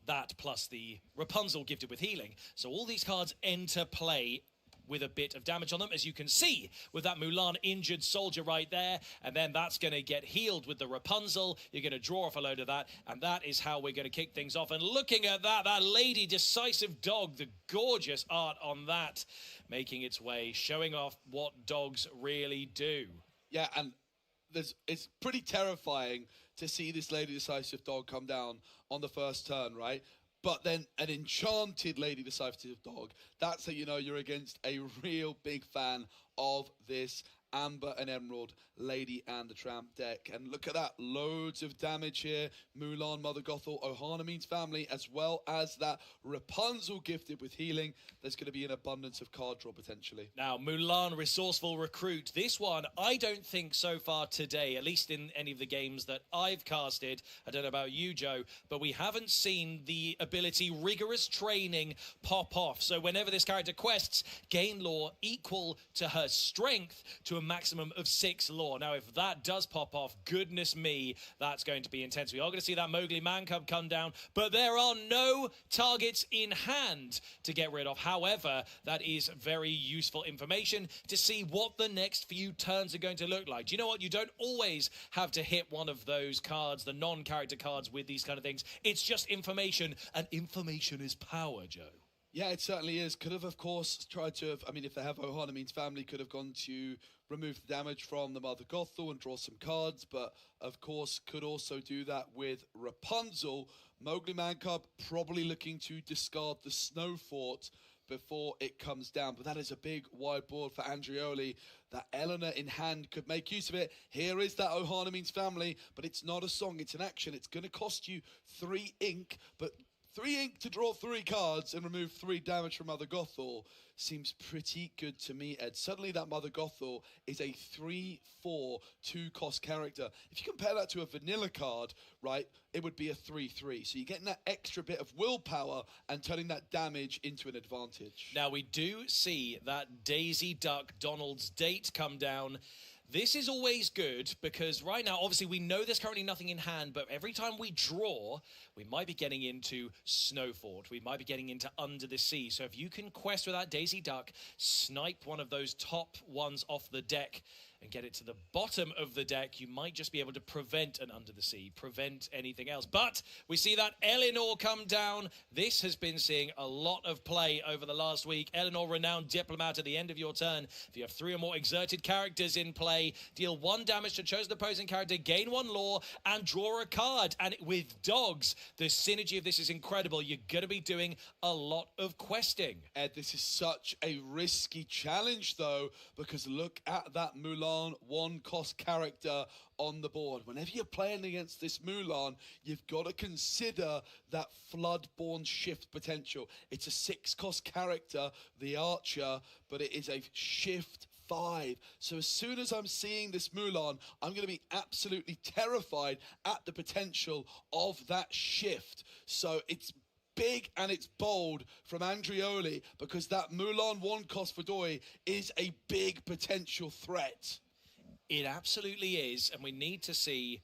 that plus the Rapunzel gifted with healing. So all these cards enter play with a bit of damage on them, as you can see with that Mulan injured soldier right there. And then that's going to get healed with the Rapunzel. You're going to draw off a load of that, and that is how we're going to kick things off. And looking at that lady decisive dog, the gorgeous art on that, making its way, showing off what dogs really do. Yeah, and it's pretty terrifying to see this Lady Decisive dog come down on the first turn, right? But then an enchanted Lady Decisive dog, that's how you know you're against a real big fan of this Amber and Emerald Lady and the Tramp deck. And look at that, loads of damage here. Mulan, Mother Gothel, Ohana means family, as well as that Rapunzel gifted with healing. There's going to be an abundance of card draw potentially. Now, Mulan, resourceful recruit. This one, I don't think so far today, at least in any of the games that I've casted, I don't know about you, Joe, but we haven't seen the ability rigorous training pop off. So whenever this character quests, gain lore equal to her strength to a maximum of 6 lore. Now, if that does pop off, goodness me, that's going to be intense. We are going to see that Mowgli man cub come down, but there are no targets in hand to get rid of. However, that is very useful information to see what the next few turns are going to look like. Do you know what? You don't always have to hit one of those cards, the non-character cards with these kind of things. It's just information, and information is power, Joe. Yeah, it certainly is. Could have, of course, tried to have, I mean, if they have Ohana means family, could have gone to remove the damage from the Mother Gothel and draw some cards, but, of course, could also do that with Rapunzel. Mowgli Man Cub probably looking to discard the Snow Fort before it comes down, but that is a big wide board for Andrioli. That Eleanor in hand could make use of it. Here is that Ohana means family, but it's not a song, it's an action. It's going to cost you 3 ink, but 3 ink to draw 3 cards and remove 3 damage from Mother Gothel seems pretty good to me, Ed. Suddenly that Mother Gothel is a 3/4 2-cost character. If you compare that to a vanilla card, right, it would be a 3/3. So you're getting that extra bit of willpower and turning that damage into an advantage. Now, we do see that Daisy Duck Donald's date come down. This is always good because right now, obviously, we know there's currently nothing in hand, but every time we draw, we might be getting into Snowfort. We might be getting into Under the Sea. So if you can quest with that Daisy Duck, snipe one of those top ones off the deck and get it to the bottom of the deck, you might just be able to prevent an Under the Sea, prevent anything else. But we see that Eleanor come down. This has been seeing a lot of play over the last week. Eleanor, renowned diplomat, at the end of your turn, if you have 3 or more exerted characters in play, deal 1 damage to chosen opposing character, gain 1 lore, and draw a card. And with dogs, the synergy of this is incredible. You're going to be doing a lot of questing. Ed, this is such a risky challenge, though, because look at that Mulan 1-cost character on the board. Whenever you're playing against this Mulan, you've got to consider that Floodborn shift potential. It's a 6-cost character, the Archer, but it is a shift 5. So as soon as I'm seeing this Mulan, I'm going to be absolutely terrified at the potential of that shift. So it's big and it's bold from Andrioli because that Mulan 1-cost for Doi is a big potential threat. It absolutely is, and we need to see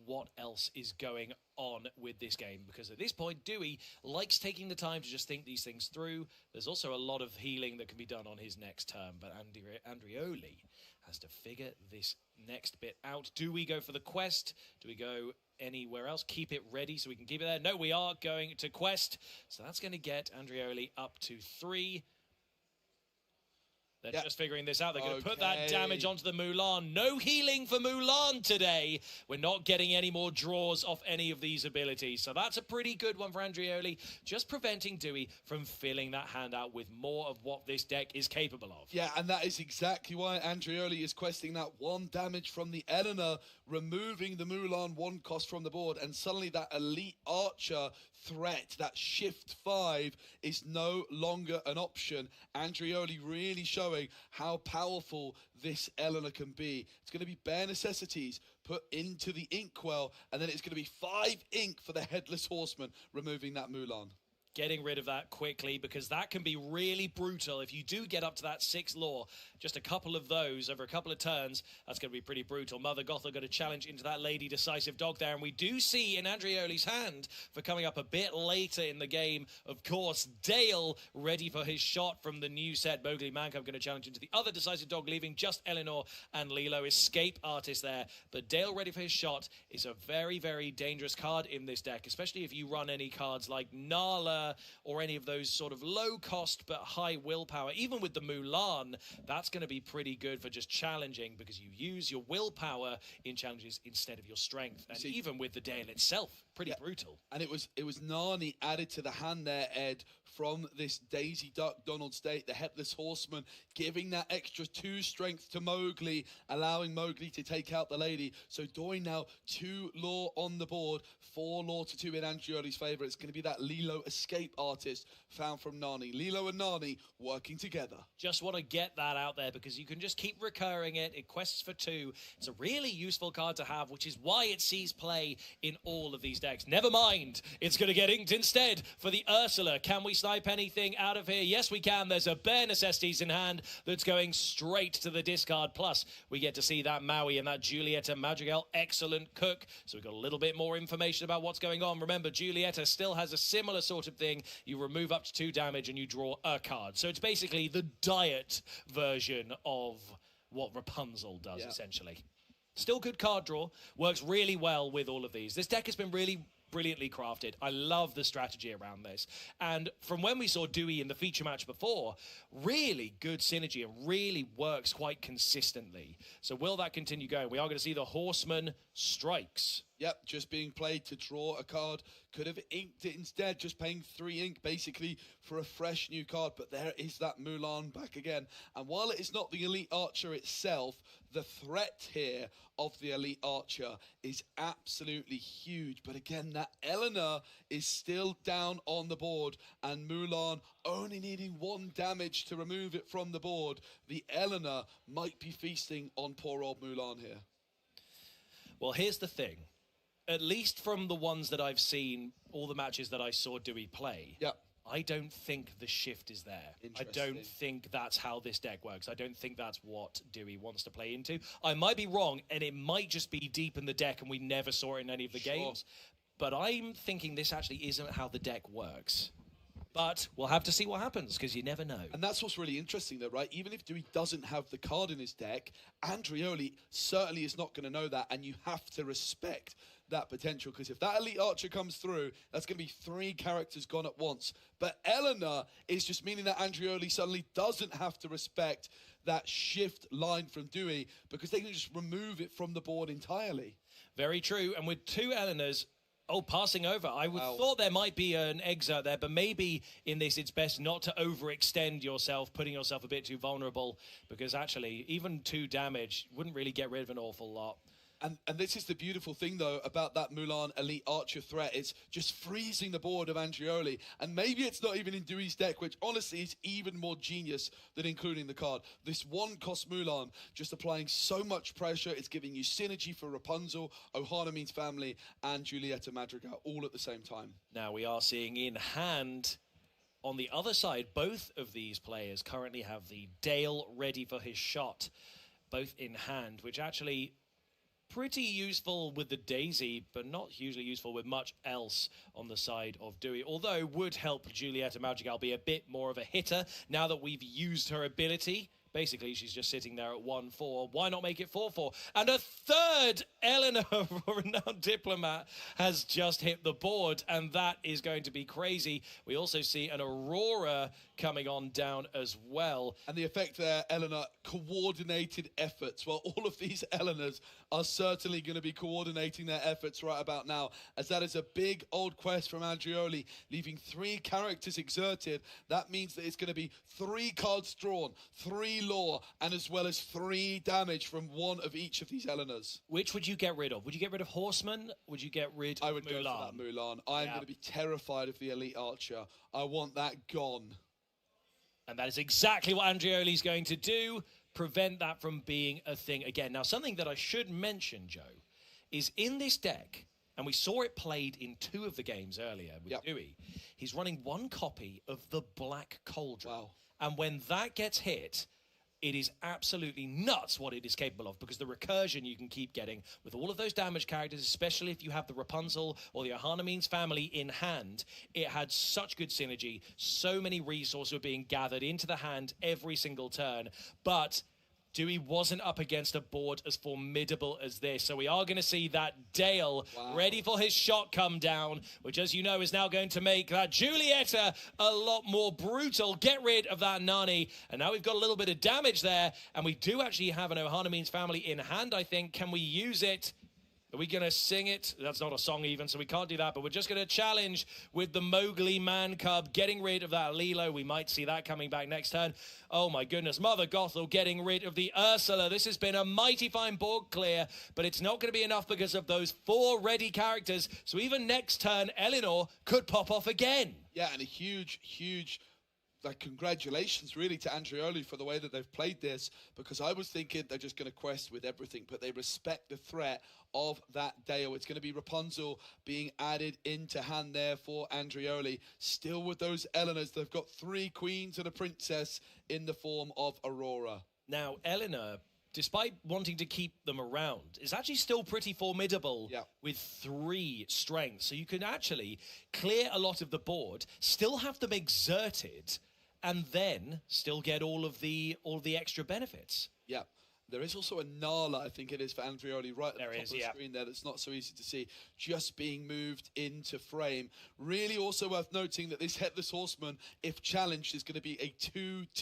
what else is going on with this game, because at this point, Dewey likes taking the time to just think these things through. There's also a lot of healing that can be done on his next turn, but Andrioli has to figure this next bit out. Do we go for the quest? Do we go anywhere else? Keep it ready so we can keep it there? No, we are going to quest, so that's going to get Andrioli up to 3. They're just figuring this out. They're going to put that damage onto the Mulan. No healing for Mulan today. We're not getting any more draws off any of these abilities. So that's a pretty good one for Andrioli. Just preventing Dewey from filling that hand out with more of what this deck is capable of. Yeah, and that is exactly why Andrioli is questing that 1 damage from the Eleanor, removing the Mulan 1-cost from the board, and suddenly that elite Archer threat, that shift 5, is no longer an option. Andrioli really showing how powerful this Eleanor can be. It's going to be bare necessities put into the inkwell, and then it's going to be 5 ink for the Headless Horseman, removing that Mulan. getting rid of that quickly, because that can be really brutal. If you do get up to that 6th law, just a couple of those over a couple of turns, that's going to be pretty brutal. Mother Gotha got a challenge into that Lady Decisive Dog there, and we do see in Andrioli's hand, for coming up a bit later in the game, of course, Dale ready for his shot from the new set. Mowgli Mancub going to challenge into the other Decisive Dog, leaving just Eleanor and Lilo. Escape Artist there, but Dale ready for his shot is a very, very dangerous card in this deck, especially if you run any cards like Nala or any of those sort of low cost but high willpower. Even with the Mulan, that's going to be pretty good for just challenging, because you use your willpower in challenges instead of your strength. And even with the Dale itself, pretty brutal. And it was Nani added to the hand there, Ed, from this Daisy Duck Donald State, the Headless Horseman, giving that extra 2 strength to Mowgli, allowing Mowgli to take out the lady. So Doi now 2 law on the board, 4 law to 2 in Andrioli's favour. It's going to be that Lilo Escape Artist found from Nani. Lilo and Nani working together. Just want to get that out there, because you can just keep recurring it. It quests for 2. It's a really useful card to have, which is why it sees play in all of these decks. Never mind, it's going to get inked instead for the Ursula. Can we snipe anything out of here? Yes, we can. There's a Bare Necessities in hand that's going straight to the discard. Plus, we get to see that Maui and that Giulietta Madrigal. Excellent cook. So we've got a little bit more information about what's going on. Remember, Giulietta still has a similar sort of thing. You remove up to 2 damage and you draw a card. So it's basically the diet version of what Rapunzel does, essentially. Still good card draw. Works really well with all of these. This deck has been really brilliantly crafted. I love the strategy around this. And from when we saw Dewey in the feature match before, really good synergy and really works quite consistently. So will that continue going? We are going to see the Horseman strikes. Yep, just being played to draw a card. Could have inked it instead, just paying 3 ink basically for a fresh new card. But there is that Mulan back again. And while it is not the Elite Archer itself, the threat here of the Elite Archer is absolutely huge. But again, that Eleanor is still down on the board, and Mulan only needing 1 damage to remove it from the board. The Eleanor might be feasting on poor old Mulan here. Well, here's the thing. At least from the ones that I've seen, all the matches that I saw Dewey play, I don't think the shift is there. I don't think that's how this deck works. I don't think that's what Dewey wants to play into. I might be wrong, and it might just be deep in the deck and we never saw it in any of the games. But I'm thinking this actually isn't how the deck works. But we'll have to see what happens, because you never know. And that's what's really interesting, though, right? Even if Dewey doesn't have the card in his deck, Andrioli certainly is not going to know that, and you have to respect that potential, because if that Elite Archer comes through, that's going to be 3 characters gone at once. But Eleanor is just meaning that Andrioli suddenly doesn't have to respect that shift line from Dewey, because they can just remove it from the board entirely. Very true. And with 2 Eleanors, passing over. I would thought there might be an excerpt there, but maybe in this it's best not to overextend yourself, putting yourself a bit too vulnerable, because actually even 2 damage wouldn't really get rid of an awful lot. And this is the beautiful thing, though, about that Mulan Elite Archer threat. It's just freezing the board of Andrioli. And maybe it's not even in Dewey's deck, which honestly is even more genius than including the card. This 1-cost Mulan just applying so much pressure. It's giving you synergy for Rapunzel, Ohana means family, and Giulietta Madrigal all at the same time. Now we are seeing in hand, on the other side, both of these players currently have the Dale ready for his shot, both in hand, which actually pretty useful with the Daisy, but not hugely useful with much else on the side of Dewey. Although would help Giulietta Madrigal be a bit more of a hitter now that we've used her ability. Basically, she's just sitting there at 1-4. Why not make it 4-4? And a third Eleanor, renowned diplomat, has just hit the board, and that is going to be crazy. We also see an Aurora coming on down as well. And the effect there, Eleanor, coordinated efforts. Well, all of these Eleanors are certainly going to be coordinating their efforts right about now, as that is a big old quest from Andrioli, leaving 3 characters exerted. That means that it's going to be 3 cards drawn, 3 law, and as well as 3 damage from 1 of each of these Eleanors. Which would you get rid of? Would you get rid of Horseman? Would you get rid of Mulan? I would go for that Mulan. I'm going to be terrified of the Elite Archer. I want that gone. And that is exactly what Andrioli's going to do. Prevent that from being a thing again. Now, something that I should mention, Joe, is in this deck, and we saw it played in 2 of the games earlier with Dewey. He's running 1 copy of the Black Cauldron. Wow. And when that gets hit, it is absolutely nuts what it is capable of, because the recursion you can keep getting with all of those damage characters, especially if you have the Rapunzel or the Ohana family in hand, it had such good synergy. So many resources were being gathered into the hand every single turn. But Dewey wasn't up against a board as formidable as this. So we are going to see that Dale ready for his shot come down, which, as you know, is now going to make that Giulietta a lot more brutal. Get rid of that Nani. And now we've got a little bit of damage there. And we do actually have an Ohana family in hand, I think. Can we use it? Are we going to sing it? That's not a song even, so we can't do that. But we're just going to challenge with the Mowgli man cub, getting rid of that Lilo. We might see that coming back next turn. Oh, my goodness. Mother Gothel getting rid of the Ursula. This has been a mighty fine board clear, but it's not going to be enough because of those 4 ready characters. So even next turn, Eleanor could pop off again. Yeah, and a huge congratulations really to Andrioli for the way that they've played this, because I was thinking they're just going to quest with everything, but they respect the threat of that Dale. It's going to be Rapunzel being added into hand there for Andrioli. Still with those Eleanors, they've got 3 queens and a princess in the form of Aurora. Now, Eleanor, despite wanting to keep them around, is actually still pretty formidable with 3 strengths. So you can actually clear a lot of the board, still have them exerted, and then still get all of the extra benefits. Yeah. There is also a Nala, I think it is, for Andrioli, right at the top of the screen there. That's not so easy to see, just being moved into frame. Really also worth noting that this Headless Horseman, if challenged, is going to be a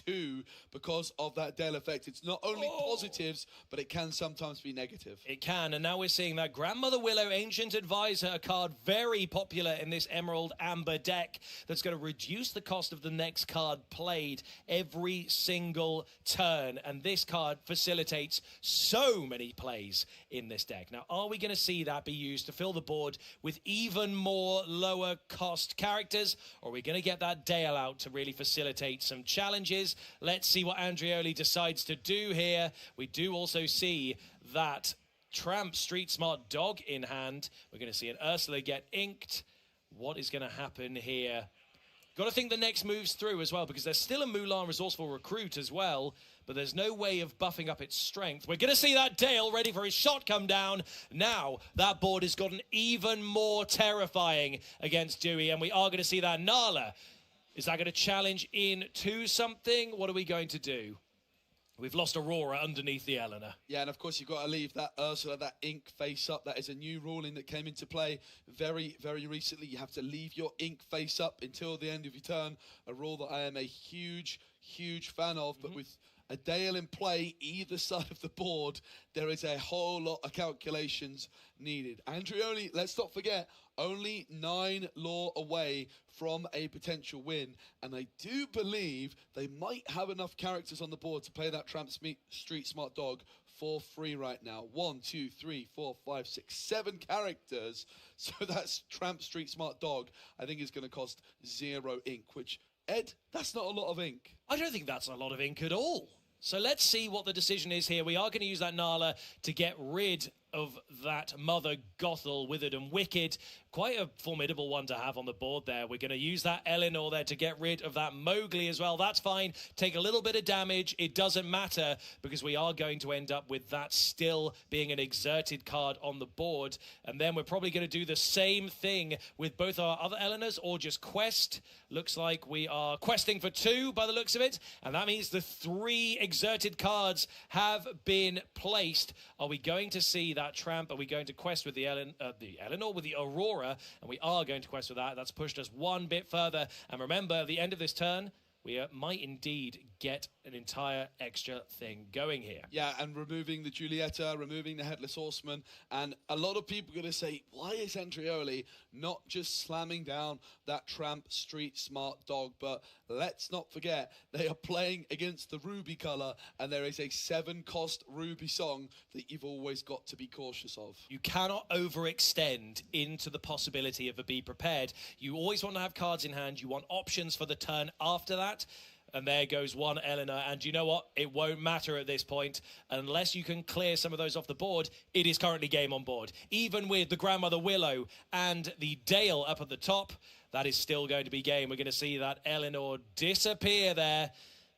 2-2 because of that Dale effect. It's not only positives, but it can sometimes be negative. It can, and now we're seeing that Grandmother Willow, Ancient Advisor, a card very popular in this Emerald Amber deck that's going to reduce the cost of the next card played every single turn. And this card facilitates so many plays in this deck. Now, are we going to see that be used to fill the board with even more lower cost characters, or are we going to get that Dale out to really facilitate some challenges? Let's see what Andrioli decides to do here. We do also see that Tramp Street Smart Dog in hand. We're going to see an Ursula get inked. What is going to happen here? Got to think the next move's through as well, because there's still a Mulan Resourceful Recruit as well, but there's no way of buffing up its strength. We're going to see that Dale ready for his shot come down. Now, that board has gotten even more terrifying against Dewey, and we are going to see that Nala. Is that going to challenge into something? What are we going to do? We've lost Aurora underneath the Eleanor. Yeah, and of course you've got to leave that Ursula, that ink face up. That is a new ruling that came into play very, very recently. You have to leave your ink face up until the end of your turn. A rule that I am a huge fan of, but with a Dale in play either side of the board, there is a whole lot of calculations needed. Andrioli, let's not forget, only 9 law away from a potential win, and I do believe they might have enough characters on the board to play that Tramp Street Smart Dog for free right now. 1, 2, 3, 4, 5, 6, 7 characters. So that's Tramp Street Smart Dog. I think is going to cost 0 ink, which, Ed, that's not a lot of ink. I don't think that's a lot of ink at all. So let's see what the decision is here. We are going to use that Nala to get rid of that Mother Gothel, Withered and Wicked. Quite a formidable one to have on the board there. We're going to use that Eleanor there to get rid of that Mowgli as well. That's fine. Take a little bit of damage. It doesn't matter, because we are going to end up with that still being an exerted card on the board. And then we're probably going to do the same thing with both our other Eleanors, or just quest. Looks like we are questing for 2 by the looks of it. And that means the 3 exerted cards have been placed. Are we going to see that Tramp? Are we going to quest with the Eleanor, with the Aurora? And we are going to quest with that. That's pushed us 1 bit further. And remember, at the end of this turn, we might indeed get an entire extra thing going here. Yeah, and removing the Giulietta, removing the Headless Horseman, and a lot of people are going to say, why is Andrioli not just slamming down that Tramp Street Smart Dog? But let's not forget, they are playing against the Ruby color, and there is a 7-cost Ruby song that you've always got to be cautious of. You cannot overextend into the possibility of a be prepared. You always want to have cards in hand. You want options for the turn after that. And there goes one Eleanor. And you know what? It won't matter at this point. Unless you can clear some of those off the board, it is currently game on board. Even with the Grandmother Willow and the Dale up at the top, that is still going to be game. We're going to see that Eleanor disappear there.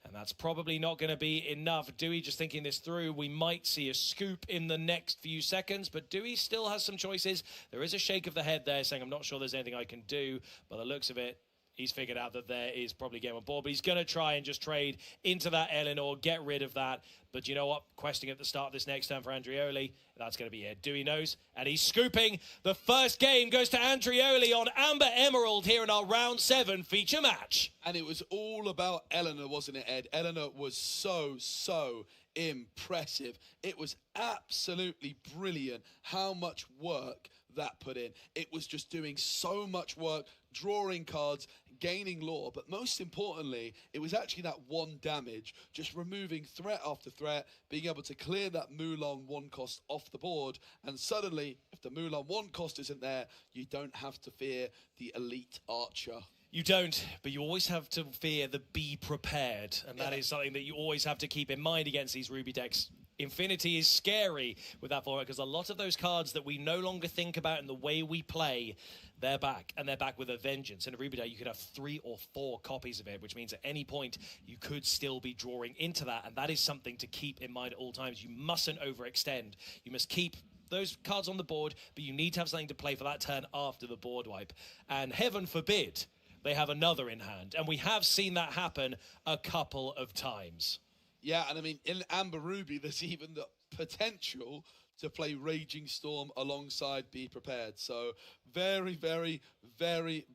And that's probably not going to be enough. Dewey just thinking this through. We might see a scoop in the next few seconds, but Dewey still has some choices. There is a shake of the head there saying, I'm not sure there's anything I can do. By the looks of it, he's figured out that there is probably game on board, but he's going to try and just trade into that Eleanor, get rid of that. But you know what? Questing at the start of this next turn for Andrioli, that's going to be it. Dewey knows, and he's scooping. The first game goes to Andrioli on Amber Emerald here in our round 7 feature match. And it was all about Eleanor, wasn't it, Ed? Eleanor was so impressive. It was absolutely brilliant how much work that put in. It was just doing so much work, drawing cards, gaining lore, but most importantly, it was actually that 1 damage, just removing threat after threat, being able to clear that Mulan 1 cost off the board, and suddenly, if the Mulan 1 cost isn't there, you don't have to fear the elite archer. You don't, but you always have to fear the be prepared, and that is something that you always have to keep in mind against these Ruby decks. Infinity is scary with that format because a lot of those cards that we no longer think about in the way we play, they're back, and they're back with a vengeance. In a Ruby deck, you could have 3 or 4 copies of it, which means at any point you could still be drawing into that, and that is something to keep in mind at all times. You mustn't overextend. You must keep those cards on the board, but you need to have something to play for that turn after the board wipe. And heaven forbid they have another in hand, and we have seen that happen a couple of times. Yeah, and I mean, in Amber Ruby, there's even the potential to play Raging Storm alongside Be Prepared. So very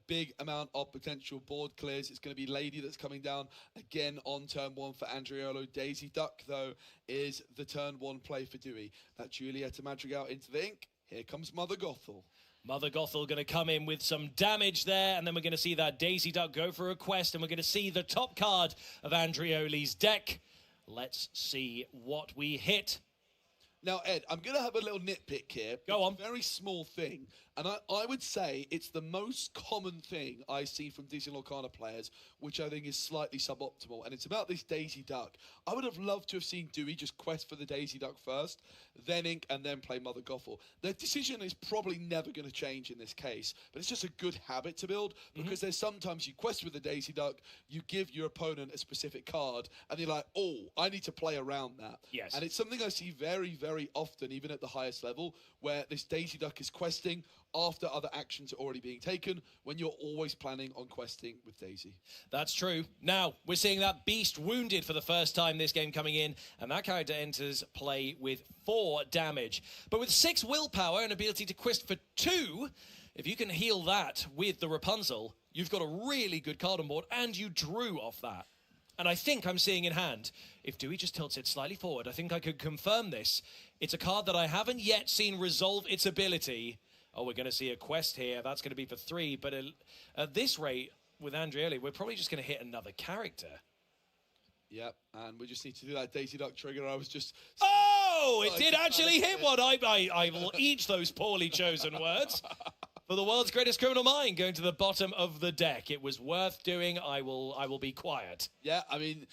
big amount of potential board clears. It's going to be Lady that's coming down again on turn 1 for Andriolo. Daisy Duck, though, is the turn 1 play for Dewey. That Julieta Madrigal into the ink. Here comes Mother Gothel. Mother Gothel going to come in with some damage there, and then we're going to see that Daisy Duck go for a quest, and we're going to see the top card of Andrioli's deck. Let's see what we hit. Now, Ed, I'm going to have a little nitpick here. Go on. It's a very small thing. And I would say it's the most common thing I see from Disney Lorcana players, which I think is slightly suboptimal. And it's about this Daisy Duck. I would have loved to have seen Dewey just quest for the Daisy Duck first, then ink, and then play Mother Gothel. Their decision is probably never going to change in this case, but it's just a good habit to build, because there's sometimes you quest with the Daisy Duck, you give your opponent a specific card, and you're like, oh, I need to play around that. Yes. And it's something I see very often, even at the highest level, where this Daisy Duck is questing after other actions are already being taken, when you're always planning on questing with Daisy. That's true. Now, we're seeing that Beast wounded for the first time this game coming in, and that character enters play with 4 damage. But with 6 willpower and ability to quest for 2, if you can heal that with the Rapunzel, you've got a really good card on board, and you drew off that. And I think I'm seeing in hand, if Dewey just tilts it slightly forward, I think I could confirm this. It's a card that I haven't yet seen resolve its ability. Oh, we're going to see a quest here. That's going to be for 3. But at this rate, with Andrioli, we're probably just going to hit another character. Yep, and we just need to do that Daisy Duck trigger. I was just... Oh, it did actually hit one. I will eat those poorly chosen words. For the world's greatest criminal mind going to the bottom of the deck. It was worth doing. I will be quiet. Yeah, I mean,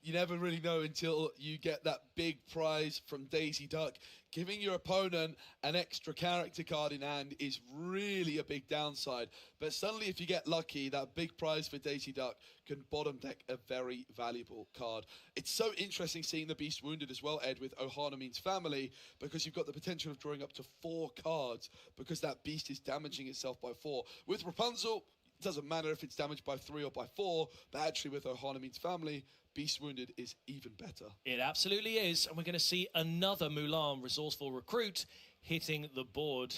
you never really know until you get that big prize from Daisy Duck. Giving your opponent an extra character card in hand is really a big downside. But suddenly, if you get lucky, that big prize for Daisy Duck can bottom deck a very valuable card. It's so interesting seeing the Beast wounded as well, Ed, with Ohana Means Family, because you've got the potential of drawing up to 4 cards because that Beast is damaging itself by 4. With Rapunzel, it doesn't matter if it's damaged by 3 or by 4, but actually with Ohana Means Family, Beast Wounded is even better. It absolutely is. And we're going to see another Mulan resourceful recruit hitting the board.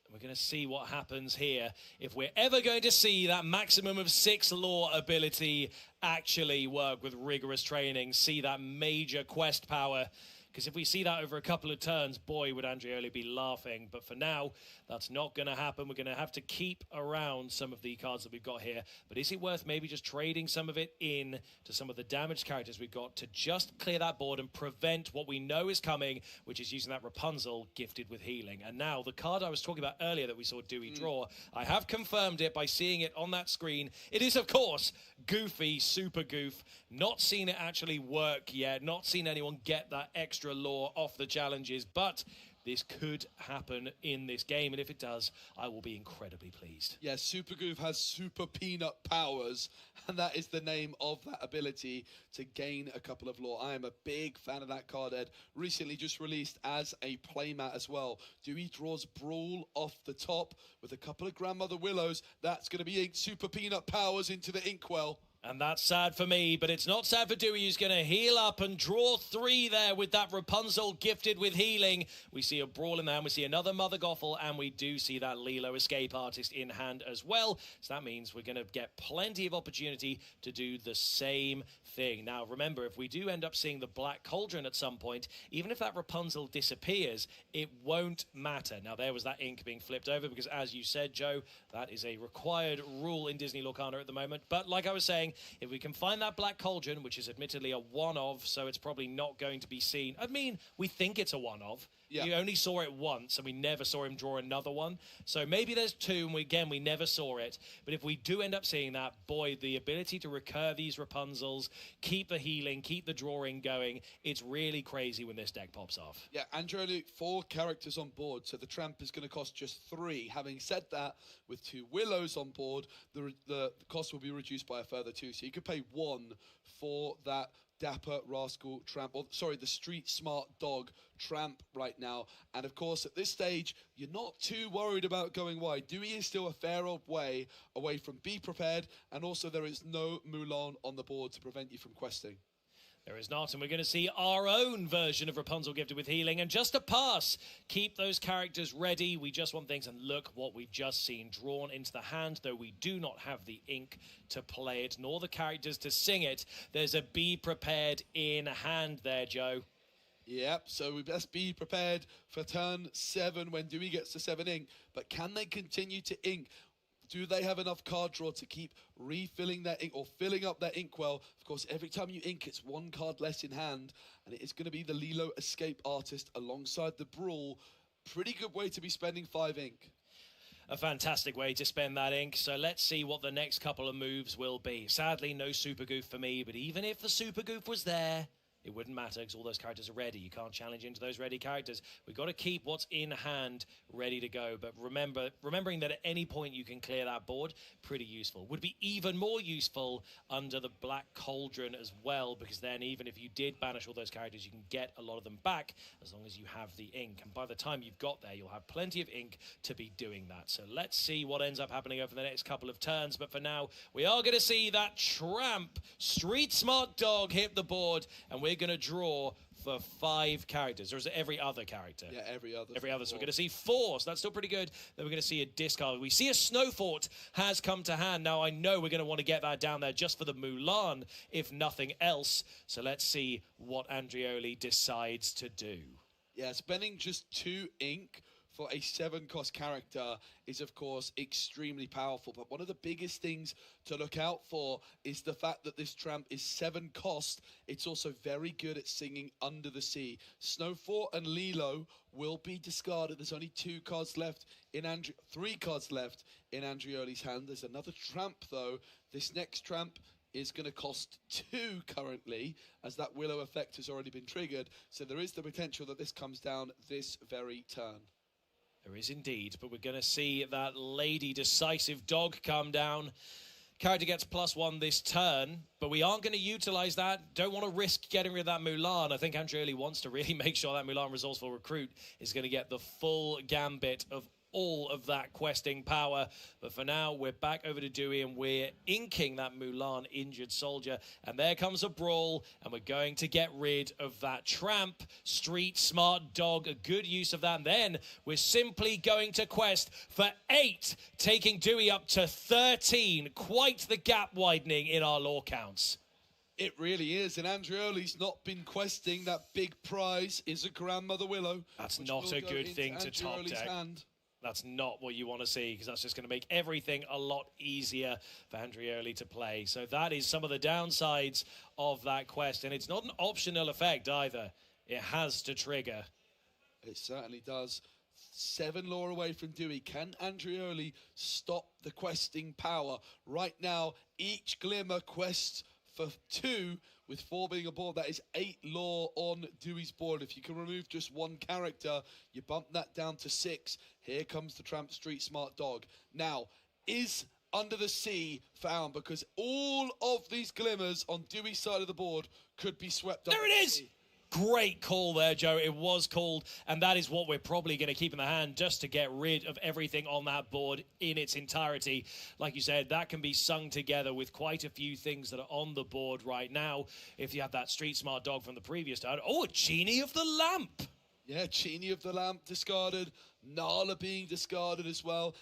And we're going to see what happens here. If we're ever going to see that maximum of 6 lore ability actually work with rigorous training, see that major quest power because if we see that over a couple of turns, boy, would Andreoli be laughing. But for now, that's not going to happen. We're going to have to keep around some of the cards that we've got here. But is it worth maybe just trading some of it in to some of the damaged characters we've got to just clear that board and prevent what we know is coming, which is using that Rapunzel gifted with healing. And now, the card I was talking about earlier that we saw Dewey draw, I have confirmed it by seeing it on that screen. It is, of course, Goofy, Super Goof. Not seen it actually work yet, not seen anyone get that extra lore off the challenges, but this could happen in this game, and if it does, I will be incredibly pleased. Yeah, Super Goof has Super Peanut powers, and that is the name of that ability to gain a couple of lore. I am a big fan of that card, Ed. Recently just released as a playmat as well. Dewey draws Brawl off the top with a couple of Grandmother Willows. That's going to be inked Super Peanut powers into the inkwell. And that's sad for me, but it's not sad for Dewey, who's going to heal up and draw 3 there with that Rapunzel gifted with healing. We see a Brawl in there, we see another Mother Gothel, and we do see that Lilo Escape Artist in hand as well. So that means we're going to get plenty of opportunity to do the same thing. Now, remember, if we do end up seeing the Black Cauldron at some point, even if that Rapunzel disappears, it won't matter. Now, there was that ink being flipped over because, as you said, Joe, that is a required rule in Disney Lorcana at the moment. But like I was saying, if we can find that Black Cauldron, which is admittedly a one-of, so it's probably not going to be seen. I mean, we think it's a one-of. Yeah. We only saw it once, and we never saw him draw another one. So maybe there's 2, and we never saw it. But if we do end up seeing that, boy, the ability to recur these Rapunzels, keep the healing, keep the drawing going, it's really crazy when this deck pops off. Yeah, Andreoli, 4 characters on board, so the Tramp is going to cost just 3. Having said that, with 2 Willows on board, the cost will be reduced by a further 2. So you could pay 1 for that Dapper Rascal Tramp, or sorry, the Street Smart Dog Tramp right now. And of course, at this stage, you're not too worried about going wide. Dewey is still a fair old way away from Be Prepared, and also there is no Mulan on the board to prevent you from questing. There is not, and we're going to see our own version of Rapunzel gifted with healing. And just to pass, keep those characters ready. We just want things, and look what we've just seen drawn into the hand, though we do not have the ink to play it, nor the characters to sing it. There's a Be Prepared in hand there, Joe. Yep, so we best be prepared for turn 7 when Dewey gets to 7 ink. But can they continue to ink? Do they have enough card draw to keep refilling their ink or filling up their inkwell? Of course, every time you ink, it's 1 card less in hand, and it is going to be the Lilo Escape Artist alongside the Brawl. Pretty good way to be spending 5 ink. A fantastic way to spend that ink, so let's see what the next couple of moves will be. Sadly, no Super Goof for me, but even if the Super Goof was there, it wouldn't matter because all those characters are ready. You can't challenge into those ready characters. We've got to keep what's in hand ready to go. But remembering that at any point you can clear that board, pretty useful. Would be even more useful under the Black Cauldron as well, because then even if you did banish all those characters, you can get a lot of them back as long as you have the ink. And by the time you've got there, you'll have plenty of ink to be doing that. So let's see what ends up happening over the next couple of turns. But for now, we are going to see that Tramp Street Smart Dog hit the board, and we're going to draw for 5 characters. Or is it every other character? Yeah, every other. Every other. So we're going to see 4. So that's still pretty good. Then we're going to see a discard. We see a Snowfort has come to hand. Now, I know we're going to want to get that down there just for the Mulan, if nothing else. So let's see what Andreoli decides to do. Yeah, spending just 2 ink for a 7-cost character is, of course, extremely powerful. But one of the biggest things to look out for is the fact that this Tramp is 7 cost. It's also very good at singing Under the Sea. Snowfort and Lilo will be discarded. There's only 2 cards left in 3 cards left in Andreoli's hand. There's another Tramp, though. This next Tramp is going to cost 2 currently, as that Willow effect has already been triggered. So there is the potential that this comes down this very turn. There is indeed, but we're going to see that Lady Decisive Dog come down. Character gets +1 this turn, but we aren't going to utilize that. Don't want to risk getting rid of that Mulan. I think Andreoli wants to really make sure that Mulan Resourceful Recruit is going to get the full gambit of all of that questing power. But for now, we're back over to Dewey, and we're inking that Mulan Injured Soldier. And there comes a Brawl, and we're going to get rid of that Tramp Street Smart Dog. A good use of that. And then we're simply going to quest for 8, taking Dewey up to 13. Quite the gap widening in our lore counts. It really is, and Andrioli's not been questing that big prize. Is a Grandmother Willow. That's not a good thing to top deck. Hand. That's not what you want to see, because that's just going to make everything a lot easier for Andrioli to play. So that is some of the downsides of that quest, and it's not an optional effect either. It has to trigger. It certainly does. 7 lore away from Dewey. Can Andrioli stop the questing power? Right now, each glimmer quests for 2, with 4 being aboard. That is 8 lore on Dewey's board. If you can remove just 1 character, you bump that down to 6. Here comes the Tramp Street Smart Dog. Now, is Under the Sea found? Because all of these glimmers on Dewey's side of the board could be swept up. There it is! Great call there, Joe. It was called, and that is what we're probably going to keep in the hand, just to get rid of everything on that board in its entirety. Like you said, that can be sung together with quite a few things that are on the board right now. If you have that Street Smart Dog from the previous turn. Oh, a Genie of the Lamp. Yeah, Genie of the Lamp discarded. Nala being discarded as well.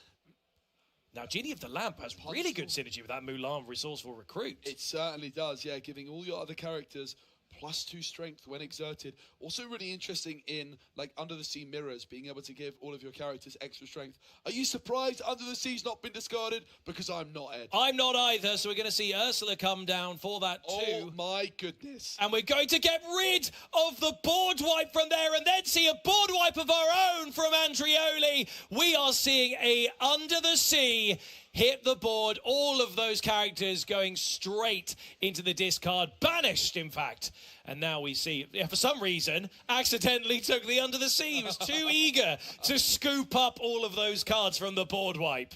Now, Genie of the Lamp has really good synergy with that Mulan Resourceful Recruit. It certainly does, yeah, giving all your other characters +2 strength when exerted. Also really interesting in, like, Under the Sea mirrors, being able to give all of your characters extra strength. Are you surprised Under the Sea's not been discarded? Because I'm not, Ed. I'm not either, so we're going to see Ursula come down for that too. Oh, my goodness. And we're going to get rid of the board wipe from there, and then see a board wipe of our own from Andrioli. We are seeing a Under the Sea hit the board, all of those characters going straight into the discard, banished in fact. And now we see, for some reason, accidentally took the Under the Sea. He was too eager to scoop up all of those cards from the board wipe.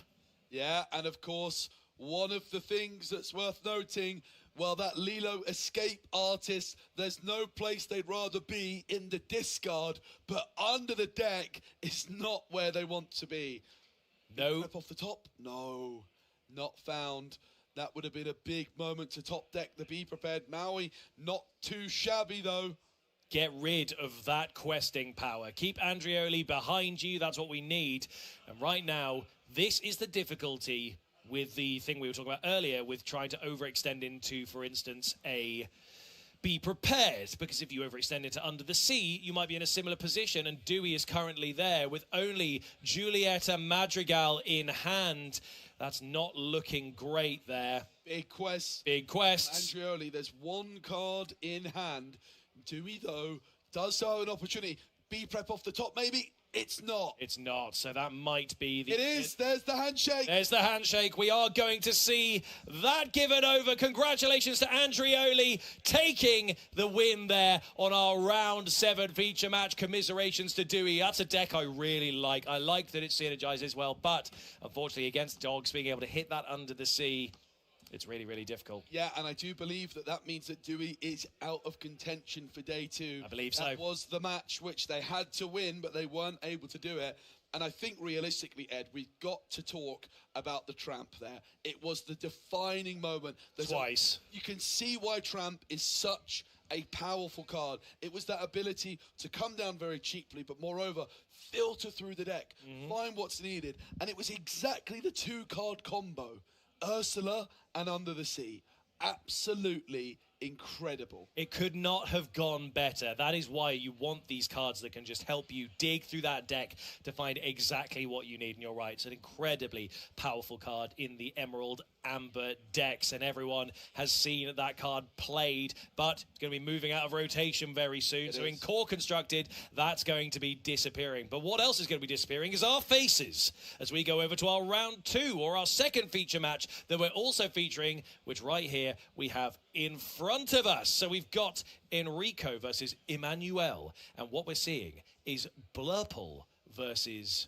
Yeah, and of course, one of the things that's worth noting, well, that Lilo escape artist, there's no place they'd rather be in the discard, but under the deck is not where they want to be. No. Flip off the top? No, not found. That would have been a big moment to top deck the Be Prepared Maui. Not too shabby, though. Get rid of that questing power. Keep Andrioli behind you. That's what we need. And right now, this is the difficulty with the thing we were talking about earlier, with trying to overextend into, for instance, a Be Prepared, because if you overextend into Under the Sea, you might be in a similar position, and Dewey is currently there with only Giulietta Madrigal in hand. That's not looking great there. Big quest. Big quests. Andrioli, there's 1 card in hand. Dewey, though, does have an opportunity. Be Prep off the top, maybe? It's not. It's not, so that might be the... It is. There's the handshake. There's the handshake. We are going to see that given over. Congratulations to Andrioli taking the win there on our round 7 feature match. Commiserations to Dewey. That's a deck I really like. I like that it synergizes well, but unfortunately against dogs, being able to hit that Under the Sea, it's really, really difficult. Yeah, and I do believe that that means that Dewey is out of contention for day 2. I believe so. That was the match which they had to win, but they weren't able to do it. And I think realistically, Ed, we've got to talk about the Tramp there. It was the defining moment. Twice. You can see why Tramp is such a powerful card. It was that ability to come down very cheaply, but moreover, filter through the deck, find what's needed. And it was exactly the 2-card combo. Ursula and Under the Sea. Absolutely incredible. It could not have gone better. That is why you want these cards that can just help you dig through that deck to find exactly what you need. And you're right, it's an incredibly powerful card in the Emerald Amber decks, and everyone has seen that card played, but it's going to be moving out of rotation very soon. So in Core Constructed, that's going to be disappearing. But what else is going to be disappearing is our faces as we go over to our round 2, or our second feature match that we're also featuring, which right here we have in front of us. So we've got Enrico versus Emmanuel, and what we're seeing is Blurple versus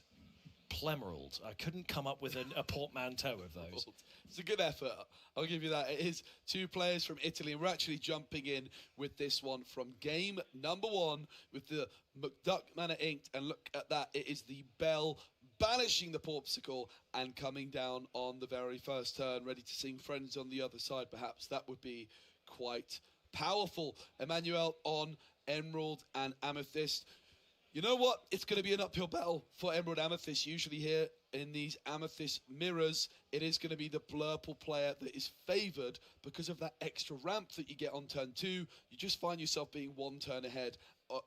Plemerald. I couldn't come up with a portmanteau of those. It's a good effort. I'll give you that. It is 2 players from Italy. And we're actually jumping in with this one from game number 1 with the McDuck Manor inked. And look at that. It is the Bell banishing the Porpsicle and coming down on the very first turn, ready to sing Friends on the other side. Perhaps that would be quite powerful. Emmanuel on Emerald and Amethyst. You know what? It's going to be an uphill battle for Emerald Amethyst. Usually here in these Amethyst mirrors, it is going to be the Blurple player that is favoured because of that extra ramp that you get on turn 2. You just find yourself being one turn ahead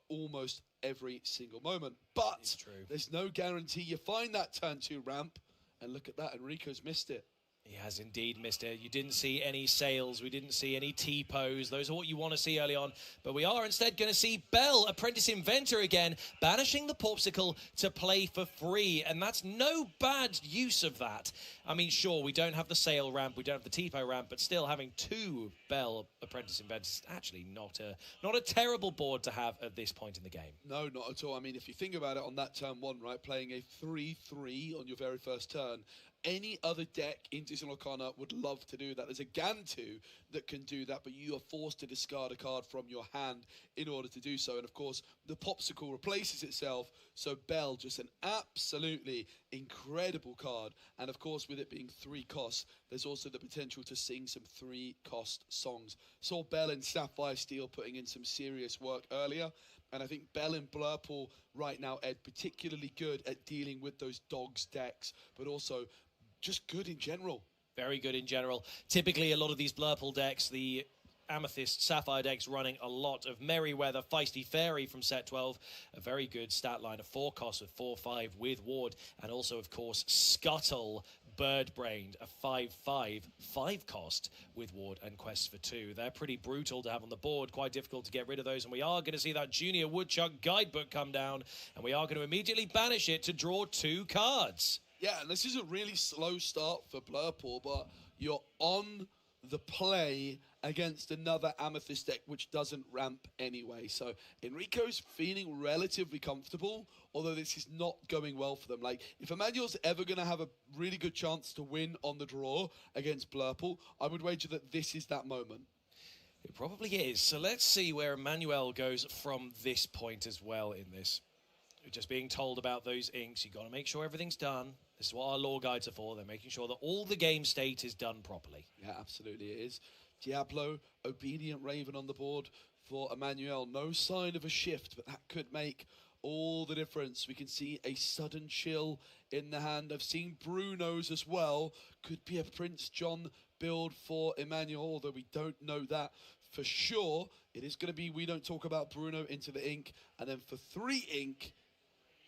almost every single moment. But there's no guarantee you find that turn 2 ramp. And look at that, Enrico's missed it. He has indeed missed it. You didn't see any sails. We didn't see any T-pose. Those are what you want to see early on. But we are instead going to see Bell, Apprentice Inventor again, banishing the Popsicle to play for free. And that's no bad use of that. I mean, sure, we don't have the sail ramp, we don't have the T-po ramp, but still having 2 Bell Apprentice Inventors is actually not a terrible board to have at this point in the game. No, not at all. I mean, if you think about it on that turn 1, right, playing a 3-3 on your very first turn, any other deck in Disney Lorcana would love to do that. There's a Gantu that can do that, but you are forced to discard a card from your hand in order to do so. And of course, the Popsicle replaces itself, so Bell, just an absolutely incredible card. And of course, with it being 3 costs, there's also the potential to sing some 3-cost songs. Saw Bell in Sapphire Steel putting in some serious work earlier. And I think Bell and Blurple right now, Ed, particularly good at dealing with those dogs decks, but also just good in general. Very good in general. Typically, a lot of these Blurple decks, the Amethyst Sapphire decks running a lot of Merryweather, Feisty Fairy from set 12. A very good stat line, a 4 cost with 4/5 with Ward. And also, of course, Scuttle, Birdbrained, a 5/5, 5 cost with Ward and Quest for 2. They're pretty brutal to have on the board, quite difficult to get rid of those. And we are going to see that Junior Woodchuck guidebook come down. And we are going to immediately banish it to draw 2 cards. Yeah, and this is a really slow start for Blurple, but you're on the play against another Amethyst deck which doesn't ramp anyway. So Enrico's feeling relatively comfortable, although this is not going well for them. Like, if Emmanuel's ever going to have a really good chance to win on the draw against Blurple, I would wager that this is that moment. It probably is. So let's see where Emmanuel goes from this point as well in this. We're just being told about those inks. You've got to make sure everything's done. This is what our lore guides are for. They're making sure that all the game state is done properly. Yeah, absolutely it is. Diablo, Obedient Raven on the board for Emmanuel. No sign of a shift, but that could make all the difference. We can see a sudden chill in the hand. I've seen Bruno's as well. Could be a Prince John build for Emmanuel, although we don't know that for sure. It is going to be We Don't Talk About Bruno into the ink. And then for 3 ink,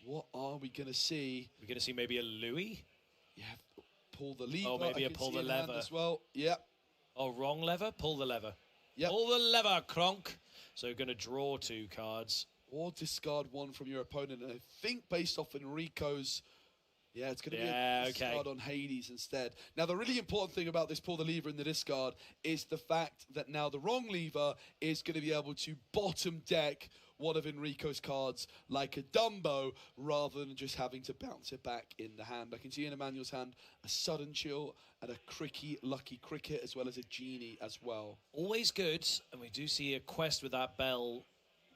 what are we going to see? We're going to see maybe a Louis? Yeah, pull the lever. Oh, maybe a pull the lever as well. Yep. Oh, wrong lever? Pull the lever. Yep. Pull the lever, Kronk. So we're going to draw 2 cards. Or discard 1 from your opponent. And I think based off Enrico's, yeah, it's going to be a discard on Hades instead. Now, the really important thing about this pull the lever in the discard is the fact that now the wrong lever is going to be able to bottom deck one of Enrico's cards like a Dumbo, rather than just having to bounce it back in the hand. I can see in Emmanuel's hand a Sudden Chill and a Cricky Lucky Cricket, as well as a Genie as well. Always good, and we do see a Quest with that Bell,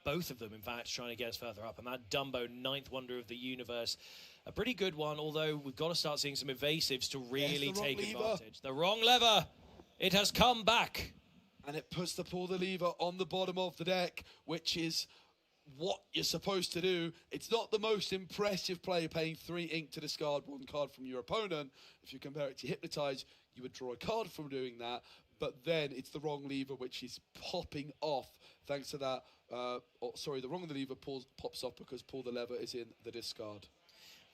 both of them, in fact, trying to get us further up. And that Dumbo, 9th Wonder of the Universe, a pretty good one, although we've got to start seeing some evasives to really take advantage. The wrong lever! It has come back! And it puts the pull the lever on the bottom of the deck, which is what you're supposed to do. It's not the most impressive play, paying 3 ink to discard 1 card from your opponent. If you compare it to Hypnotize, you would draw a card from doing that, but then it's the wrong lever which is popping off thanks to that. The wrong lever pops off because pull the lever is in the discard.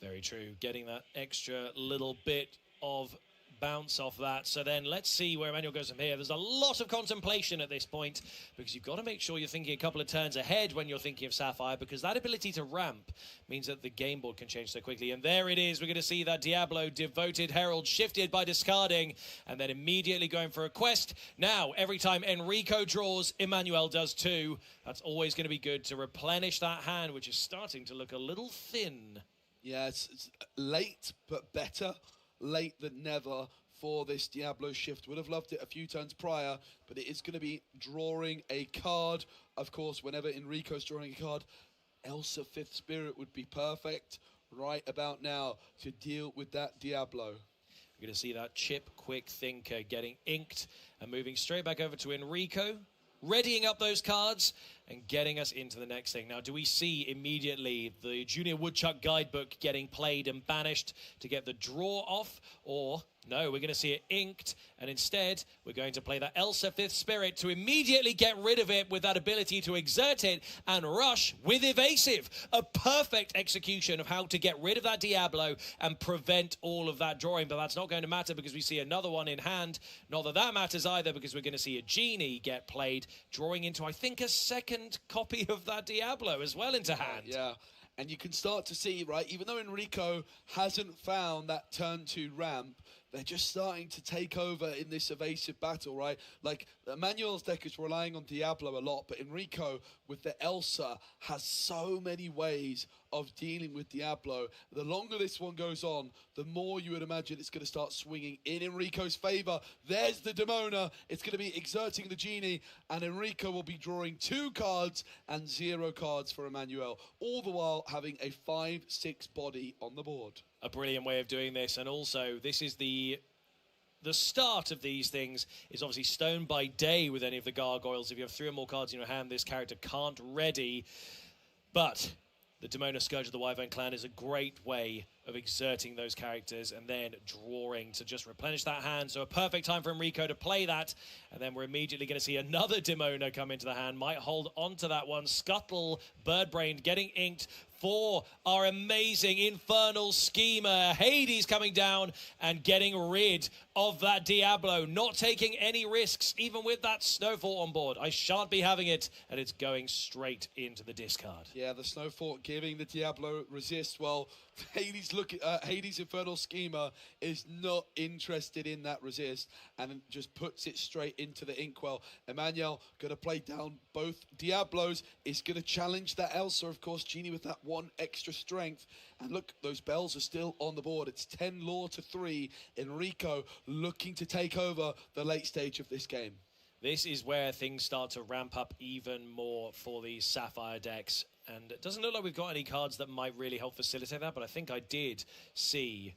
Very true. Getting that extra little bit of bounce off that. So then let's see where Emmanuel goes from here. There's a lot of contemplation at this point, because you've got to make sure you're thinking a couple of turns ahead when you're thinking of Sapphire, because that ability to ramp means that the game board can change so quickly. And there it is. We're going to see that Diablo Devoted Herald shifted by discarding and then immediately going for a Quest. Now, every time Enrico draws, Emmanuel does too. That's always going to be good to replenish that hand, which is starting to look a little thin. Yeah, it's late, but better. Late than never for this Diablo shift. Would have loved it a few turns prior, but it is going to be drawing a card. Of course, whenever Enrico's drawing a card, Elsa 5th Spirit would be perfect right about now to deal with that Diablo. We're going to see that Chip Quick Thinker getting inked and moving straight back over to Enrico, readying up those cards. and getting us into the next thing. Now, do we see immediately the Junior Woodchuck guidebook getting played and banished to get the draw off? Or, no, we're going to see it inked, and instead, we're going to play that Elsa Fifth Spirit to immediately get rid of it with that ability to exert it and rush with evasive. A perfect execution of how to get rid of that Diablo and prevent all of that drawing, but that's not going to matter because we see another one in hand. Not that that matters either, because we're going to see a Genie get played, drawing into, I think, a second copy of that Diablo as well into hand. Yeah. And you can start to see, right, even though Enrico hasn't found that turn 2 ramp, they're just starting to take over in this evasive battle, right? Like, Emmanuel's deck is relying on Diablo a lot, but Enrico, with the Elsa, has so many ways of dealing with Diablo. The longer this one goes on, the more you would imagine it's going to start swinging in Enrico's favor. There's the Demona. It's going to be exerting the Genie, and Enrico will be drawing 2 cards and 0 cards for Emmanuel, all the while having a 5/6 body on the board. A brilliant way of doing this, and also this is the start of these things is obviously Stone by Day with any of the gargoyles. If you have 3 or more cards in your hand, this character can't ready. But the Demona Scourge of the Wyvern Clan is a great way of exerting those characters and then drawing to just replenish that hand. So a perfect time for Enrico to play that. And then we're immediately going to see another Demona come into the hand. Might hold on to that one. Scuttle, Birdbrained, getting inked for our amazing Infernal Schemer. Hades coming down and getting rid of that Diablo. Not taking any risks, even with that Snowfort on board. I shan't be having it, and it's going straight into the discard. Yeah, the Snowfort giving the Diablo resist. Well, Hades Infernal Schemer is not interested in that resist and just puts it straight into the Inkwell. Emmanuel going to play down both Diablos. Is going to challenge that Elsa, of course. Genie with that 1 extra strength. And look, those bells are still on the board. It's 10 law to 3. Enrico looking to take over the late stage of this game. This is where things start to ramp up even more for these Sapphire decks. And it doesn't look like we've got any cards that might really help facilitate that, but I think I did see...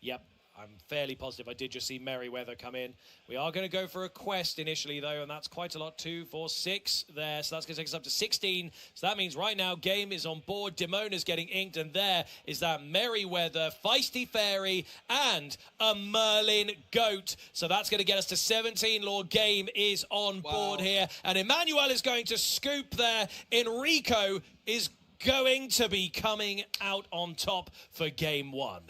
Yep, I'm fairly positive I did just see Merryweather come in. We are going to go for a quest initially, though, and that's quite a lot. 2, 4, 6 there, so that's going to take us up to 16. So that means right now, game is on board. Demona's getting inked, and there is that Merryweather, Feisty Fairy, and a Merlin Goat. So that's going to get us to 17 lore. Game is on board here, and Emmanuel is going to scoop there. Enrico is going to be coming out on top for game 1.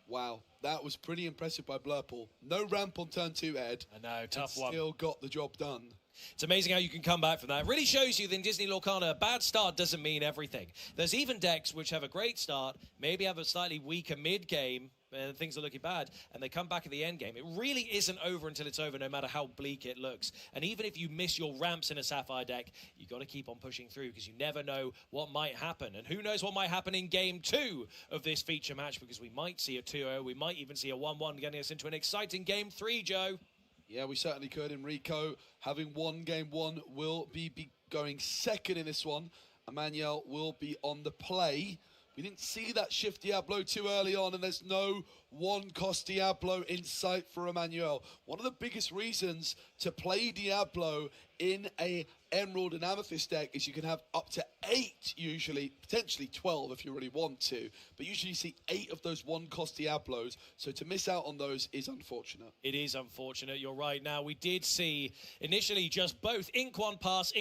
Wow, that was pretty impressive by Blurple. No ramp on turn 2, Ed. I know, tough one. Still got the job done. It's amazing how you can come back from that. It really shows you that in Disney Lorcana, a bad start doesn't mean everything. There's even decks which have a great start, maybe have a slightly weaker mid-game, and things are looking bad, and they come back at the end game. It really isn't over until it's over, no matter how bleak it looks. And even if you miss your ramps in a Sapphire deck, you've got to keep on pushing through, because you never know what might happen. And who knows what might happen in game 2 of this feature match, because we might see a 2-0, we might even see a 1-1 getting us into an exciting game 3, Joe. Yeah, we certainly could. Enrico, having won game 1, will be going second in this one. Emmanuel will be on the play. We didn't see that shift Diablo too early on, and there's no 1-cost Diablo in sight for Emmanuel. One of the biggest reasons to play Diablo in a Emerald and Amethyst deck is you can have up to 8 usually, potentially 12 if you really want to, but usually you see 8 of those 1-cost Diablos, so to miss out on those is unfortunate. It is unfortunate, you're right. Now, we did see initially just both Ink One pass,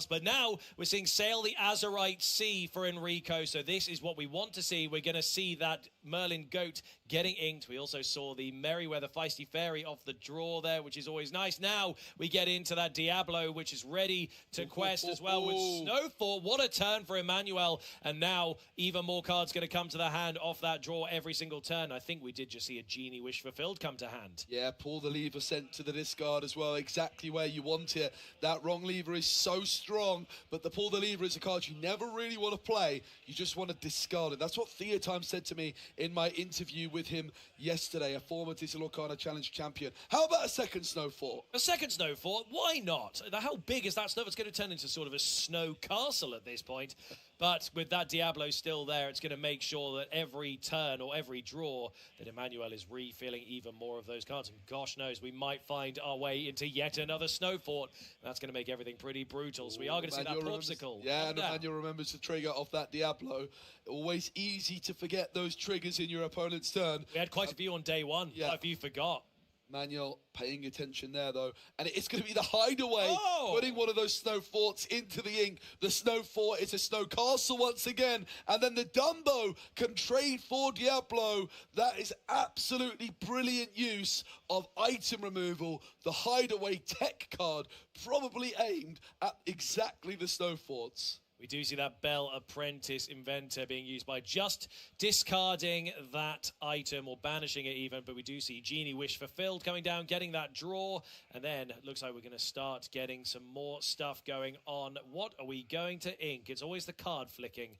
but now we're seeing Sail the Azurite Sea for Enrico, so this is what we want to see. We're going to see that Merlin Goat getting inked. We also saw the Merryweather Feisty Fairy off the draw there, which is always nice. Now we get into that Diablo, which is ready to quest as well with Snowfort. What a turn for Emmanuel. And now even more cards going to come to the hand off that draw every single turn. I think we did just see a Genie Wish Fulfilled come to hand. Yeah, pull the lever sent to the discard as well, exactly where you want it. That wrong lever is so strong, but the pull the lever is a card you never really want to play. You just want to discard it. That's what Theotime said to me in my interview with him yesterday, a former Disney Lorcana Challenge champion. How about a second Snowfort? A second Snowfort? Why not? How big is that Snowfort? It's going to turn into sort of a snow castle at this point. But with that Diablo still there, it's going to make sure that every turn or every draw that Emmanuel is refilling even more of those cards. And gosh knows, we might find our way into yet another snow fort. That's going to make everything pretty brutal. So we are going to see that popsicle. Yeah, and Emmanuel remembers the trigger of that Diablo. Always easy to forget those triggers in your opponent's turn. We had quite a few on day one. Yeah. Quite a few forgot. Manuel paying attention there, though. And it's going to be the hideaway, Oh! putting one of those snow forts into the ink. The snow fort is a snow castle once again. And then the Dumbo can trade for Diablo. That is absolutely brilliant use of item removal. The hideaway tech card probably aimed at exactly the snow forts. We do see that Bell Apprentice Inventor being used by just discarding that item or banishing it even, but we do see Genie Wish Fulfilled coming down, getting that draw, and then it looks like we're going to start getting some more stuff going on. What are we going to ink? It's always the card flicking.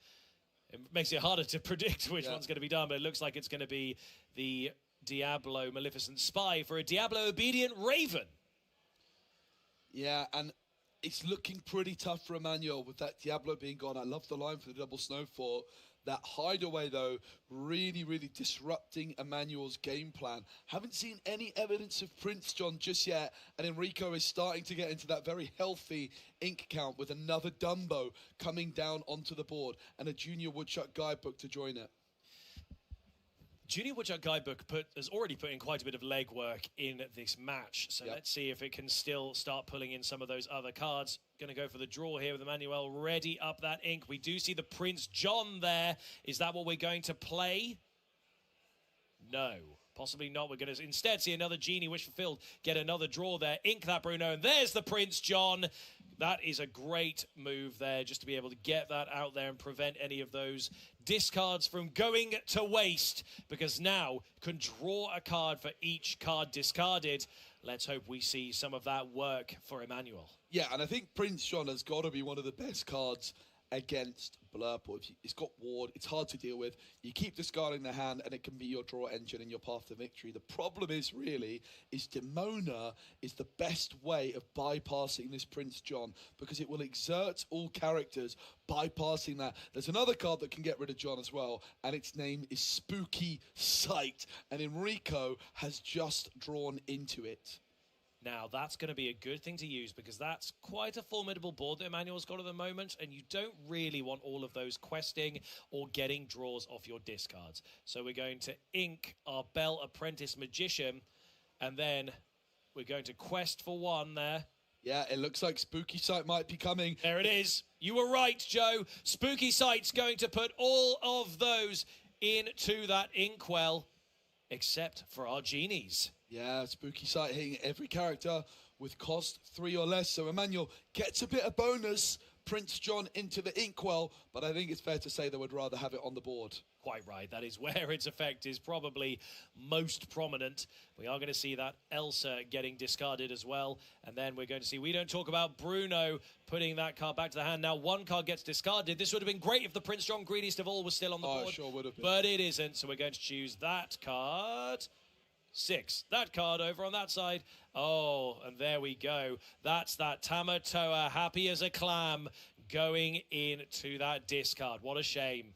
It makes it harder to predict which one's going to be done, but it looks like it's going to be the Diablo Maleficent Spy for a Diablo Obedient Raven. Yeah, and it's looking pretty tough for Emmanuel with that Diablo being gone. I love the line for the double snow fort. That hideaway, though, really, really disrupting Emmanuel's game plan. Haven't seen any evidence of Prince John just yet, and Enrico is starting to get into that very healthy ink count with another Dumbo coming down onto the board and a Junior Woodchuck guidebook to join it. Junior Woodchuck Guidebook has already put in quite a bit of legwork in this match, so let's see if it can still start pulling in some of those other cards. Going to go for the draw here with Emmanuel ready up that ink. We do see the Prince John there. Is that what we're going to play? No. Possibly not. We're going to instead see another Genie Wish Fulfilled, get another draw there, ink that Bruno, and there's the Prince John. That is a great move there, just to be able to get that out there and prevent any of those discards from going to waste, because now you can draw a card for each card discarded. Let's hope we see some of that work for Emmanuel. Yeah, and I think Prince John has got to be one of the best cards against Blurp. It's got Ward, it's hard to deal with. You keep discarding the hand and it can be your draw engine and your path to victory. The problem is Demona is the best way of bypassing this Prince John, because it will exert all characters bypassing that. There's another card that can get rid of John as well, and its name is Spooky Sight, and Enrico has just drawn into it. Now, that's going to be a good thing to use, because that's quite a formidable board that Emmanuel's got at the moment, and you don't really want all of those questing or getting draws off your discards. So we're going to ink our Bell Apprentice Magician, and then we're going to quest for one there. Yeah, it looks like Spooky Sight might be coming. There it is. You were right, Joe. Spooky Sight's going to put all of those into that inkwell, except for our genies. Yeah, Spooky Sight hitting every character with cost 3 or less. So Emmanuel gets a bit of bonus. Prince John into the inkwell, but I think it's fair to say they would rather have it on the board. Quite right. That is where its effect is probably most prominent. We are going to see that Elsa getting discarded as well. And then we're going to see, we don't talk about Bruno putting that card back to the hand. Now one card gets discarded. This would have been great if the Prince John Greediest of All was still on the board. Sure would have been. But it isn't. So we're going to choose that card. 6. That card over on that side. Oh, and there we go. That's that Tamatoa, happy as a clam, going into that discard. What a shame.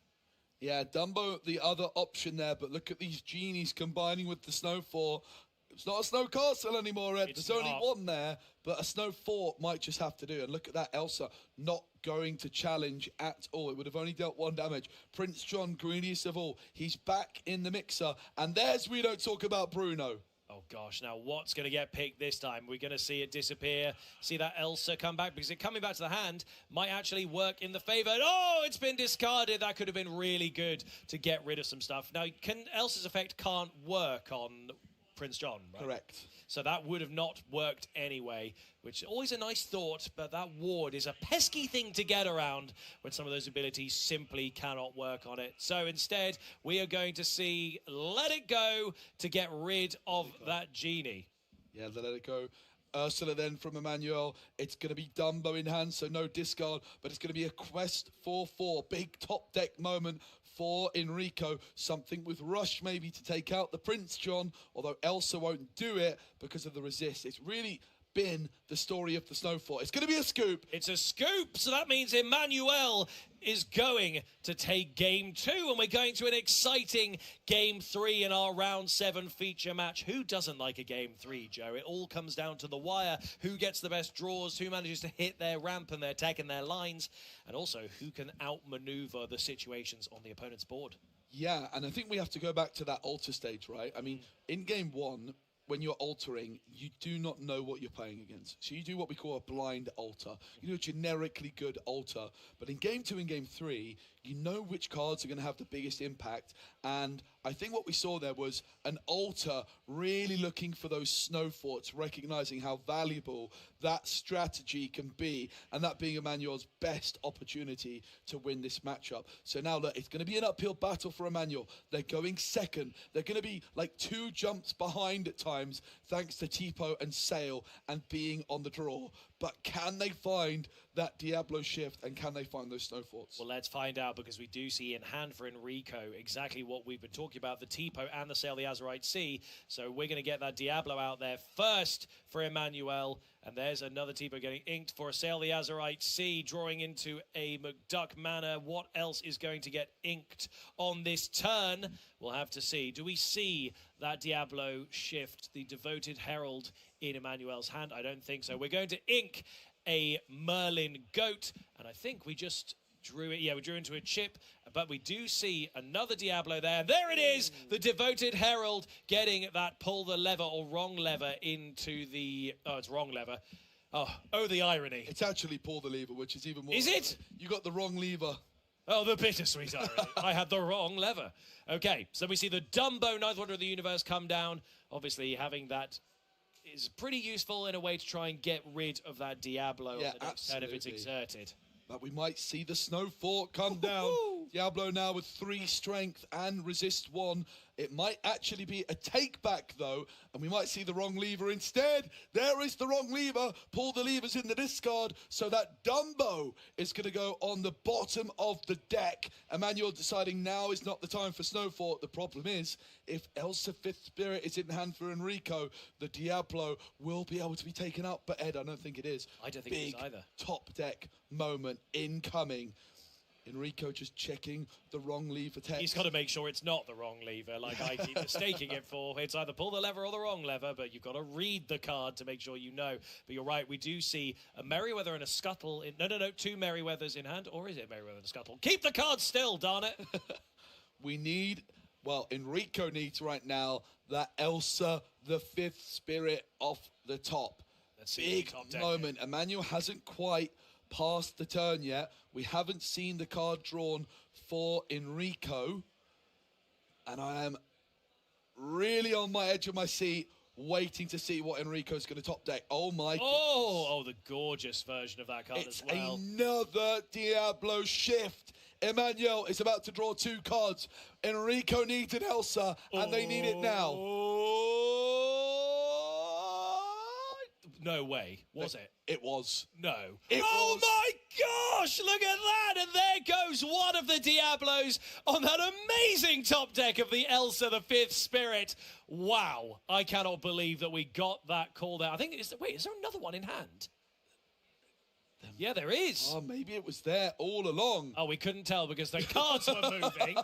Yeah, Dumbo, the other option there, but look at these genies combining with the Snow Fort. It's not a Snow Castle anymore, Ed. There's only one there, but a Snow Fort might just have to do. And look at that Elsa not going to challenge at all. It would have only dealt 1 damage. Prince John, greediest of all. He's back in the mixer. And there's We Don't Talk About Bruno. Oh, gosh. Now, what's going to get picked this time? We're going to see it disappear. See that Elsa come back, because it coming back to the hand might actually work in the favor. Oh, it's been discarded. That could have been really good to get rid of some stuff. Now, Elsa's effect can't work on Prince John, right? Correct. So that would have not worked anyway, which is always a nice thought, but that ward is a pesky thing to get around when some of those abilities simply cannot work on it. So instead, we are going to see Let It Go to get rid of that genie. Yeah, the Let It Go. Ursula then from Emmanuel. It's going to be Dumbo in hand, so no discard, but it's going to be a quest 4-4. Big top deck moment for Enrico. Something with Rush maybe to take out the Prince John, although Elsa won't do it because of the resist. It's really been the story of the snow fort. It's going to be a scoop. It's a scoop, so that means Emmanuel is going to take game 2, and we're going to an exciting game 3 in our round 7 feature match. Who doesn't like a game 3, Joe? It all comes down to the wire. Who gets the best draws, who manages to hit their ramp and their tech and their lines, and also who can outmaneuver the situations on the opponent's board. Yeah, and I think we have to go back to that alter stage, right? I mean, in game 1, when you're altering, you do not know what you're playing against. So you do what we call a blind alter. You do a generically good alter. But in game 2 and game 3, you know which cards are going to have the biggest impact. And I think what we saw there was an alter really looking for those snow forts, recognizing how valuable that strategy can be, and that being Emmanuel's best opportunity to win this matchup. So now, look, it's going to be an uphill battle for Emmanuel. They're going second. They're going to be like 2 jumps behind at times, thanks to Tipo and Sail and being on the draw. But can they find that Diablo shift, and can they find those snow forts? Well, let's find out, because we do see in hand for Enrico exactly what we've been talking about, the Tipo and the Sail the Azurite Sea. So we're going to get that Diablo out there first for Emmanuel. And there's another Tipo getting inked for a Sail the Azurite Sea, drawing into a McDuck Manor. What else is going to get inked on this turn? We'll have to see. Do we see that Diablo shift, the Devoted Herald, in Emmanuel's hand? I don't think so. We're going to ink a Merlin Goat, and I think we just drew it. Yeah, we drew into a chip, but we do see another Diablo there. There it is, the Devoted Herald getting that pull the lever or wrong lever into the... Oh, it's wrong lever. Oh, the irony. It's actually pull the lever, which is even more... Is it? You got the wrong lever. Oh, the bittersweet irony. I had the wrong lever. Okay, so we see the Dumbo, Ninth Wonder of the Universe, come down. Obviously, having that is pretty useful in a way to try and get rid of that Diablo on the next turn if it's exerted. But we might see the snow fort come down. Diablo now with 3 strength and resist 1. It might actually be a take back, though, and we might see the wrong lever instead. There is the wrong lever. Pull the levers in the discard, so that Dumbo is going to go on the bottom of the deck. Emmanuel deciding now is not the time for Snow Fort. The problem is, if Elsa 5th Spirit is in hand for Enrico, the Diablo will be able to be taken out. But Ed, I don't think it is. I don't think it is either. Top deck moment incoming. Enrico just checking the wrong lever text. He's got to make sure it's not the wrong lever, like I keep mistaking it for. It's either pull the lever or the wrong lever, but you've got to read the card to make sure you know. But you're right, we do see a Merryweather and a Scuttle. No, 2 Merryweathers in hand. Or is it Merryweather and a Scuttle? Keep the card still, darn it. We need, well, Enrico needs right now that Elsa the 5th Spirit off the top. Let's see. Big moment. Emmanuel hasn't quite past the turn yet. We haven't seen the card drawn for Enrico, and I am really on my edge of my seat waiting to see what Enrico's going to top deck. Oh my goodness. Oh, the gorgeous version of that card as well. Another Diablo shift. Emmanuel is about to draw 2 cards. Enrico needed Elsa, and they need it now. No way. Was it? It was. No. It was. My gosh! Look at that! And there goes one of the Diablos on that amazing top deck of the Elsa the 5th Spirit. Wow. I cannot believe that we got that call there. I think wait, is there another one in hand? Yeah, there is. Oh, maybe it was there all along. Oh, we couldn't tell because the cards were moving.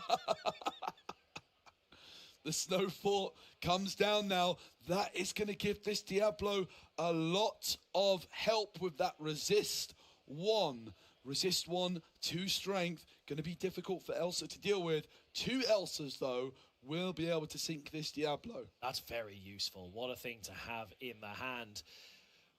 The Snow Fort comes down now. That is going to give this Diablo a lot of help with that resist 1. Resist 1, 2 strength. Going to be difficult for Elsa to deal with. 2 Elsas, though, will be able to sink this Diablo. That's very useful. What a thing to have in the hand.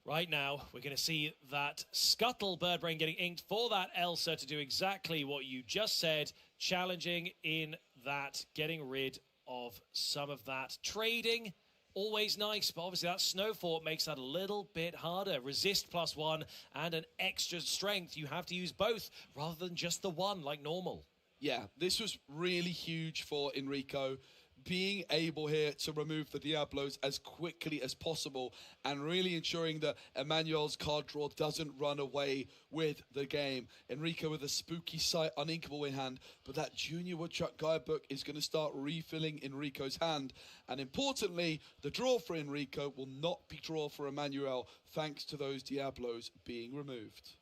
Right now, we're going to see that Scuttle Birdbrain getting inked for that Elsa to do exactly what you just said, challenging in that, getting rid of some of that. Trading, always nice, but obviously that Snow Fort makes that a little bit harder. Resist +1 and an extra strength. You have to use both rather than just the one like normal. Yeah, this was really huge for Enrico. being able here to remove the Diablos as quickly as possible and really ensuring that Emmanuel's card draw doesn't run away with the game. Enrico with a spooky sight, uninkable in hand, but that Junior Woodchuck guidebook is going to start refilling Enrico's hand. And importantly, the draw for Enrico will not be draw for Emmanuel thanks to those Diablos being removed.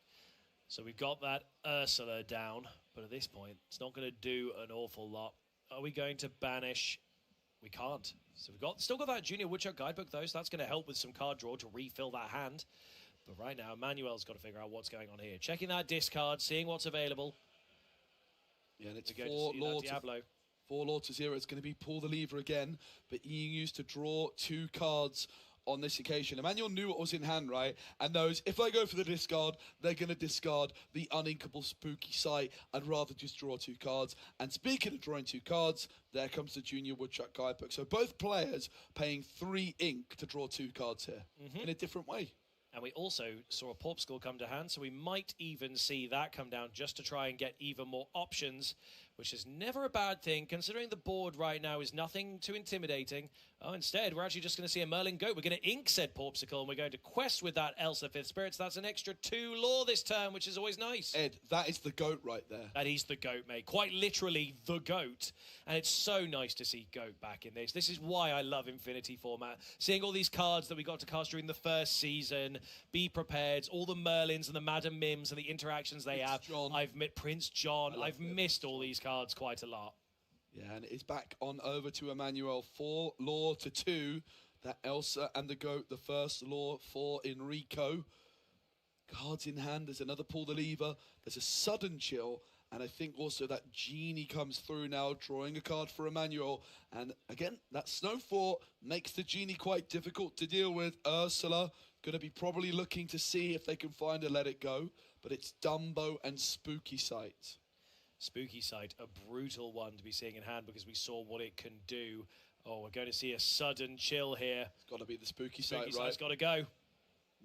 So we've got that Ursula down, but at this point, it's not going to do an awful lot. Are we going to banish? We can't. So we've still got that Junior Woodchuck guidebook, though, so that's going to help with some card draw to refill that hand. But right now, Emmanuel's got to figure out what's going on here. Checking that discard, seeing what's available. Yeah, and it's four Lord to 0. It's going to be pull the lever again, but being used to draw 2 cards on this occasion. Emmanuel knew what was in hand, right? And knows if I go for the discard, they're going to discard the uninkable spooky sight. I'd rather just draw 2 cards. And speaking of drawing 2 cards, there comes the Junior Woodchuck guidebook. So both players paying 3 ink to draw 2 cards here in a different way. And we also saw a Porpskull come to hand, so we might even see that come down just to try and get even more options, which is never a bad thing, considering the board right now is nothing too intimidating. Oh, instead, we're actually just going to see a Merlin Goat. We're going to ink said Porpsicle, and we're going to quest with that Elsa 5th Spirits. That's an extra 2 lore this turn, which is always nice. Ed, that is the goat right there. That is the goat, mate. Quite literally the goat. And it's so nice to see goat back in this. This is why I love Infinity format. Seeing all these cards that we got to cast during the first season, Be Prepared, all the Merlins and the Madam Mims and the interactions they have. I've met Prince John. I've missed all these cards quite a lot. Yeah, and it's back on over to Emmanuel. 4 lore to 2. That Elsa and the goat, the first lore for Enrico. Cards in hand. There's another pull the lever. There's a sudden chill. And I think also that Genie comes through now, drawing a card for Emmanuel. And again, that Snow Fort makes the Genie quite difficult to deal with. Ursula going to be probably looking to see if they can find a Let It Go. But it's Dumbo and Spooky Sight. Spooky Sight, a brutal one to be seeing in hand because we saw what it can do. Oh, we're going to see a sudden chill here. It's got to be the Spooky Sight, right? Spooky Sight's got to go.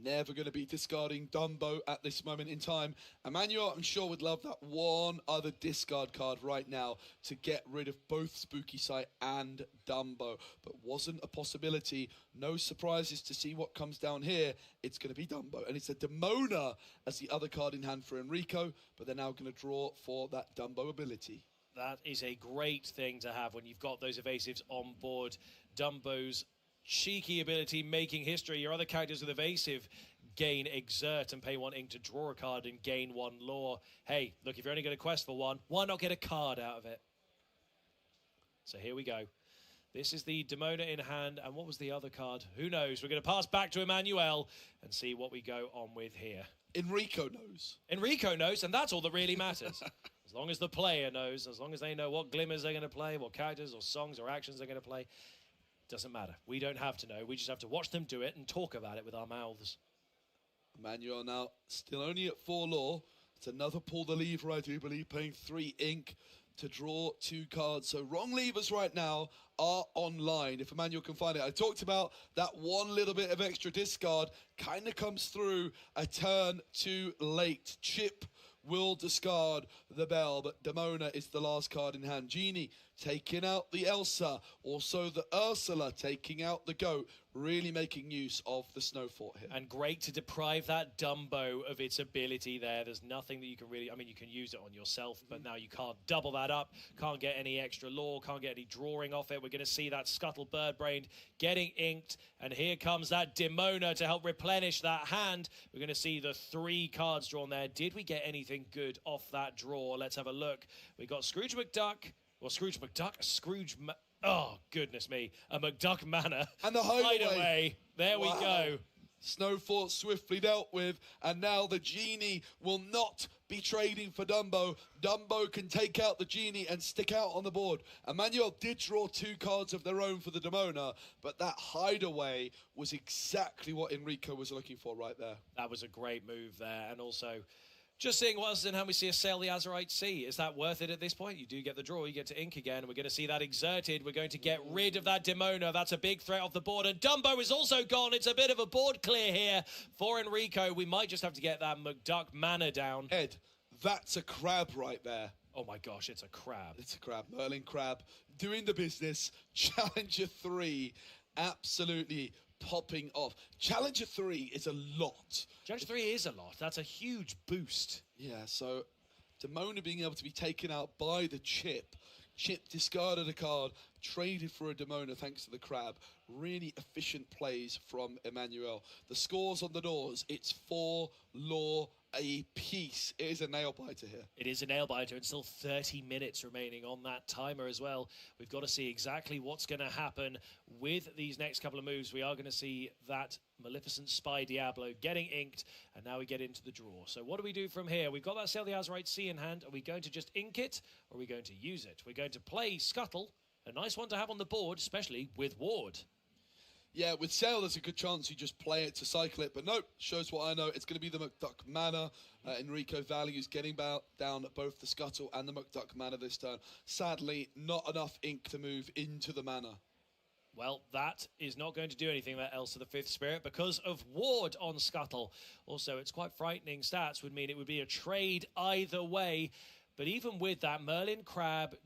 Never going to be discarding Dumbo at this moment in time. Emmanuel, I'm sure, would love that one other discard card right now to get rid of both Spooky Sight and Dumbo. But wasn't a possibility. No surprises to see what comes down here. It's going to be Dumbo. And it's a Demona as the other card in hand for Enrico. But they're now going to draw for that Dumbo ability. That is a great thing to have when you've got those evasives on board. Dumbo's cheeky ability making history. Your other characters with evasive gain exert and pay 1 ink to draw a card and gain 1 lore. Hey, look, if you're only going to quest for 1, why not get a card out of it? So here we go. This is the Demona in hand. And what was the other card? Who knows? We're going to pass back to Emmanuel and see what we go on with here. Enrico knows. Enrico knows, and that's all that really matters. As long as the player knows, as long as they know what glimmers they're going to play, what characters or songs or actions they're going to play, doesn't matter. We don't have to know. We just have to watch them do it and talk about it with our mouths. Emmanuel now still only at 4 lore. It's another pull the lever, I do believe, paying 3 ink to draw 2 cards. So wrong levers right now are online, if Emmanuel can find it. I talked about that one little bit of extra discard. Kind of comes through a turn too late. Chip will discard the bell, but Demona is the last card in hand. Genie taking out the Elsa, also the Ursula taking out the goat, really making use of the Snow Fort here. And great to deprive that Dumbo of its ability there. There's nothing that you can really, I mean, you can use it on yourself, but now you can't double that up, can't get any extra lore, can't get any drawing off it. We're going to see that Scuttle Birdbrained getting inked, and here comes that Demona to help replenish that hand. We're going to see the 3 cards drawn there. Did we get anything good off that draw? Let's have a look. We got Scrooge McDuck, oh, goodness me. A McDuck Manor. And the hideaway. There we go. Snow Fort swiftly dealt with, and now the Genie will not be trading for Dumbo. Dumbo can take out the Genie and stick out on the board. Emmanuel did draw 2 cards of their own for the Demona, but that hideaway was exactly what Enrico was looking for right there. That was a great move there, and also just seeing what else in hand, we see a Sail the Azurite Sea. Is that worth it at this point? You do get the draw, you get to ink again, and we're going to see that exerted. We're going to get rid of that Demona. That's a big threat off the board, and Dumbo is also gone. It's a bit of a board clear here for Enrico. We might just have to get that McDuck Manor down. Ed, that's a crab right there. Oh my gosh, it's a crab. It's a crab. Merlin crab doing the business. Challenger 3 absolutely popping off. Challenger 3 is a lot. Challenger 3 is a lot. That's a huge boost. Yeah, so Demona being able to be taken out by the chip. Chip discarded a card, traded for a Demona thanks to the crab. Really efficient plays from Emmanuel. The scores on the doors, it's 4 law a piece. It is a nail biter here. It is a nail biter, and still 30 minutes remaining on that timer as well. We've got to see exactly what's going to happen with these next couple of moves. We are going to see that Maleficent Spy Diablo getting inked, and now we get into the draw. So what do we do from here? We've got that Sail the Azurite Sea in hand. Are we going to just ink it, or are we going to use it? We're going to play Scuttle, a nice one to have on the board, especially with Ward. Yeah, with Sail, there's a good chance you just play it to cycle it. But nope, shows what I know. It's going to be the McDuck Manor. Enrico values getting down both the Scuttle and the McDuck Manor this turn. Sadly, not enough ink to move into the Manor. Well, that is not going to do anything, that Elsa the Fifth Spirit, because of Ward on Scuttle. Also, it's quite frightening stats, would mean it would be a trade either way. But even with that, Merlin Crab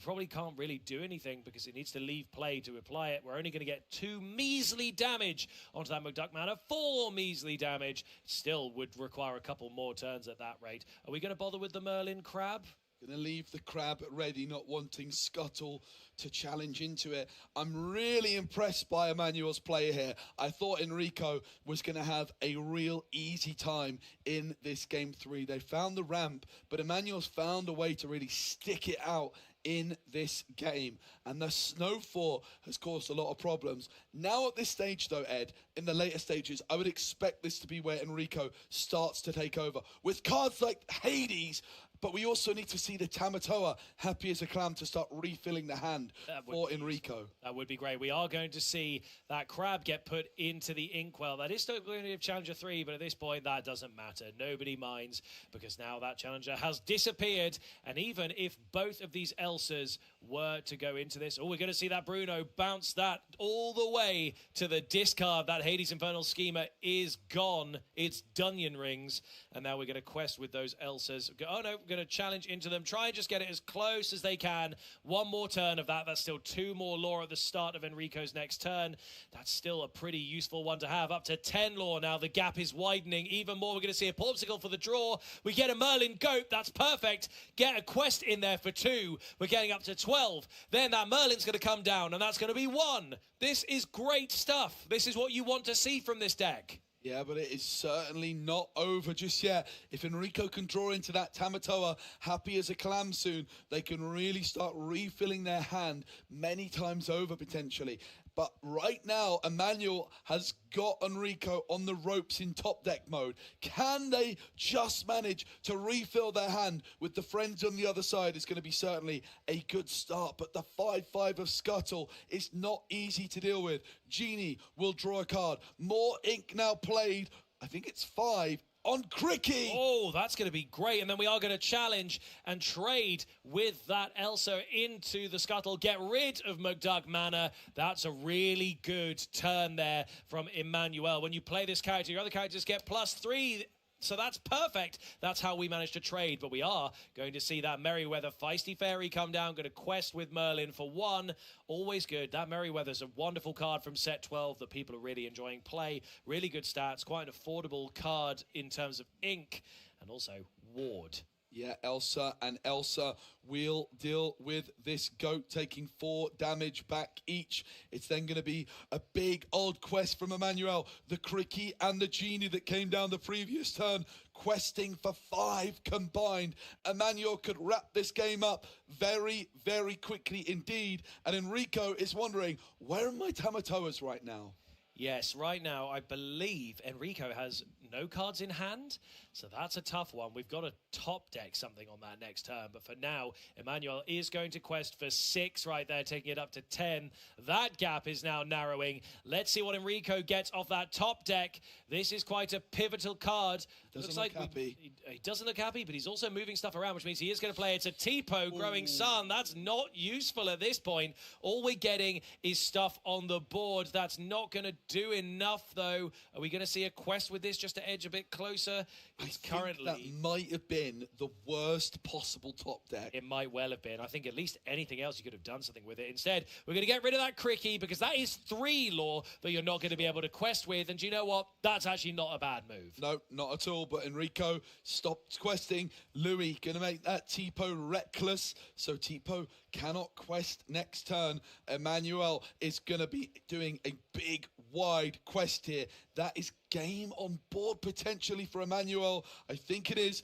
probably can't really do anything because it needs to leave play to apply it. We're only going to get 2 measly damage onto that McDuck Manor. 4 measly damage. Still would require a couple more turns at that rate. Are we going to bother with the Merlin Crab? Going to leave the crab ready, not wanting Scuttle to challenge into it. I'm really impressed by Emmanuel's play here. I thought Enrico was going to have a real easy time in this game 3. They found the ramp, but Emmanuel's found a way to really stick it out in this game, and the Snow 4 has caused a lot of problems. Now at this stage though, Ed, in the later stages, I would expect this to be where Enrico starts to take over. With cards like Hades, but we also need to see the Tamatoa, happy as a clam, to start refilling the hand for Enrico. That would be great. We are going to see that crab get put into the inkwell. That is still going to have Challenger 3, but at this point, that doesn't matter. Nobody minds, because now that Challenger has disappeared. And even if both of these Elsas were to go into this, we're going to see that Bruno bounce that all the way to the discard. That Hades Infernal Schemer is gone. It's Dunyan Rings. And now we're going to quest with those Elsas. Oh, no. Going to challenge into them, try and just get it as close as they can. One more turn of that. That's still 2 more law at the start of Enrico's next turn. That's still a pretty useful one to have. Up to 10 law now. The gap is widening even more. We're going to see a Popsicle for the draw. We get a Merlin Goat. That's perfect. Get a quest in there for 2. We're getting up to 12. Then that Merlin's going to come down, and that's going to be 1. This is great stuff. This is what you want to see from this deck. Yeah, but it is certainly not over just yet. If Enrico can draw into that Tamatoa, happy as a clam soon, they can really start refilling their hand many times over potentially. But right now, Emmanuel has got Enrico on the ropes in top deck mode. Can they just manage to refill their hand with the friends on the other side? Is going to be certainly a good start. But the 5-5 of Scuttle is not easy to deal with. Genie will draw a card. More ink now played. I think it's 5. On Cricky. Oh, that's going to be great. And then we are going to challenge and trade with that Elsa into the Scuttle. Get rid of McDuck Manor. That's a really good turn there from Emmanuel. When you play this character, your other characters get +3. So that's perfect. That's how we managed to trade. But we are going to see that Merryweather Feisty Fairy come down. Going to quest with Merlin for 1. Always good. That Merryweather's a wonderful card from set 12 that people are really enjoying play. Really good stats. Quite an affordable card in terms of ink. And also Ward. Yeah, Elsa and Elsa will deal with this goat, taking 4 damage back each. It's then going to be a big old quest from Emmanuel. The Cricky and the Genie that came down the previous turn, questing for 5 combined. Emmanuel could wrap this game up very, very quickly indeed. And Enrico is wondering, where are my Tamatoas right now? Yes, right now, I believe Enrico has no cards in hand, so that's a tough one. We've got to top deck something on that next turn, but for now, Emmanuel is going to quest for 6 right there, taking it up to 10. That gap is now narrowing. Let's see what Enrico gets off that top deck. This is quite a pivotal card. Doesn't look happy. He doesn't look happy, but he's also moving stuff around, which means he is going to play. It's a Tipo Growing Sun. That's not useful at this point. All we're getting is stuff on the board. That's not going to do enough, though. Are we going to see a quest with this just to edge a bit closer? I currently that might have been the worst possible top deck. It might well have been. I think at least anything else you could have done something with it. Instead, we're going to get rid of that Cricky because that is 3 lore that you're not going to be able to quest with. And do you know what? That's actually not a bad move. No, not at all. But Enrico stopped questing. Louis going to make that Tipo reckless. So Tipo cannot quest next turn. Emmanuel is going to be doing a big, wide quest here. That is game on board potentially for Emmanuel. I think it is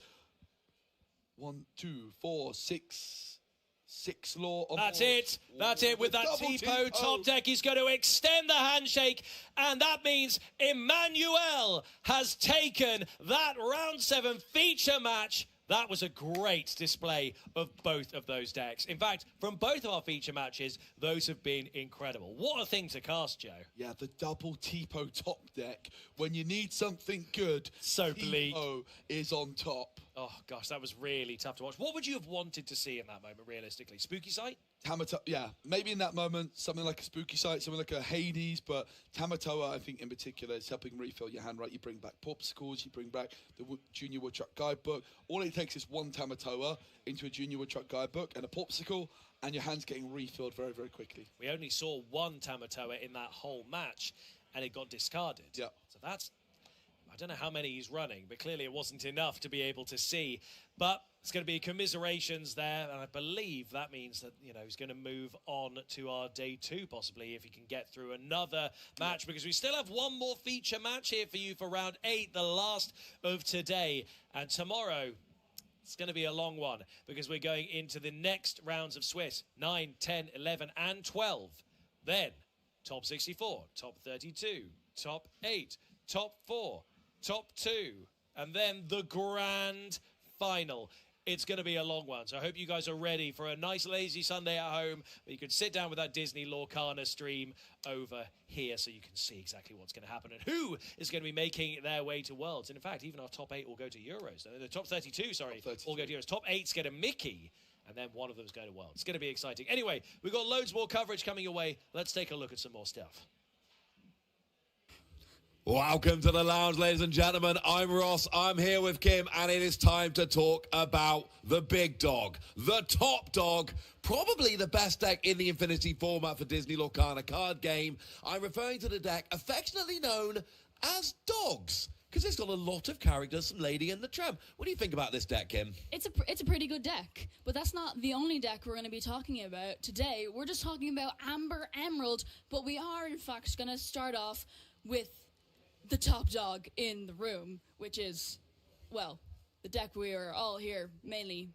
1, 2, 4, 6 lore on That's board. it. That's it. With that Tipo top deck, he's going to extend the handshake. And that means Emmanuel has taken that round 7 feature match. That was a great display of both of those decks. In fact, from both of our feature matches, those have been incredible. What a thing to cast, Joe. Yeah, the double Tipo top deck. When you need something good, so bleak. Tipo is on top. Oh, gosh, that was really tough to watch. What would you have wanted to see in that moment, realistically? Spooky Sight? Yeah, maybe in that moment, something like a Spooky Sight, something like a Hades, but Tamatoa, I think, in particular, is helping refill your hand, right? You bring back Popsicles, you bring back the Junior Woodchuck Guidebook. All it takes is one Tamatoa into a Junior Woodchuck Guidebook and a Popsicle, and your hand's getting refilled very, very quickly. We only saw one Tamatoa in that whole match, and it got discarded. Yeah. So that's... I don't know how many he's running, but clearly it wasn't enough to be able to see. But it's going to be commiserations there, and I believe that means that, you know, he's going to move on to our day 2, possibly, if he can get through another match, because we still have one more feature match here for you for round 8, the last of today. And tomorrow, it's going to be a long one, because we're going into the next rounds of Swiss, 9, 10, 11, and 12. Then, top 64, top 32, top 8, top 4, top 2, and then the grand final. It's going to be a long one, so I hope you guys are ready for a nice lazy Sunday at home where you can sit down with that Disney Lorcana stream over here so you can see exactly what's going to happen and who is going to be making their way to Worlds. And in fact, even our top 8 will go to Euros. The top 32, sorry, all go to Euros. Top 8's get a Mickey, and then one of them's going to Worlds. It's going to be exciting. Anyway, we've got loads more coverage coming your way. Let's take a look at some more stuff. Welcome to the lounge, ladies and gentlemen. I'm Ross, I'm here with Kim, and it is time to talk about the big dog, the top dog, probably the best deck in the Infinity format for Disney Lorcana card game. I'm referring to the deck affectionately known as Dogs, because it's got a lot of characters from Lady and the Tramp. What do you think about this deck, Kim? It's a pretty good deck, but that's not the only deck we're going to be talking about today. We're just talking about Amber Emerald, but we are, in fact, going to start off with the top dog in the room, which is, well, the deck we are all here mainly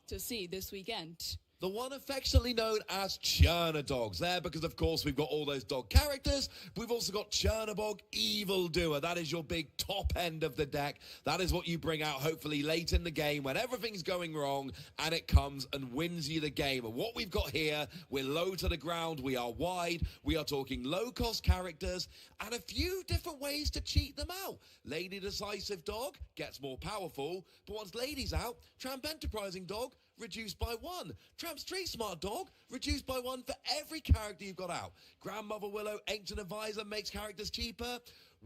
to see this weekend. The one affectionately known as Churner Dogs. There because, of course, we've got all those dog characters. We've also got Churnabog Evildoer. That is your big top end of the deck. That is what you bring out, hopefully, late in the game when everything's going wrong and it comes and wins you the game. And what we've got here, we're low to the ground, we are wide, we are talking low-cost characters, and a few different ways to cheat them out. Lady Decisive Dog gets more powerful, but once Lady's out, Tramp Enterprising Dog reduced by 1. Tramp Street Smart Dog reduced by 1 for every character you've got out. Grandmother Willow, Ancient Advisor makes characters cheaper.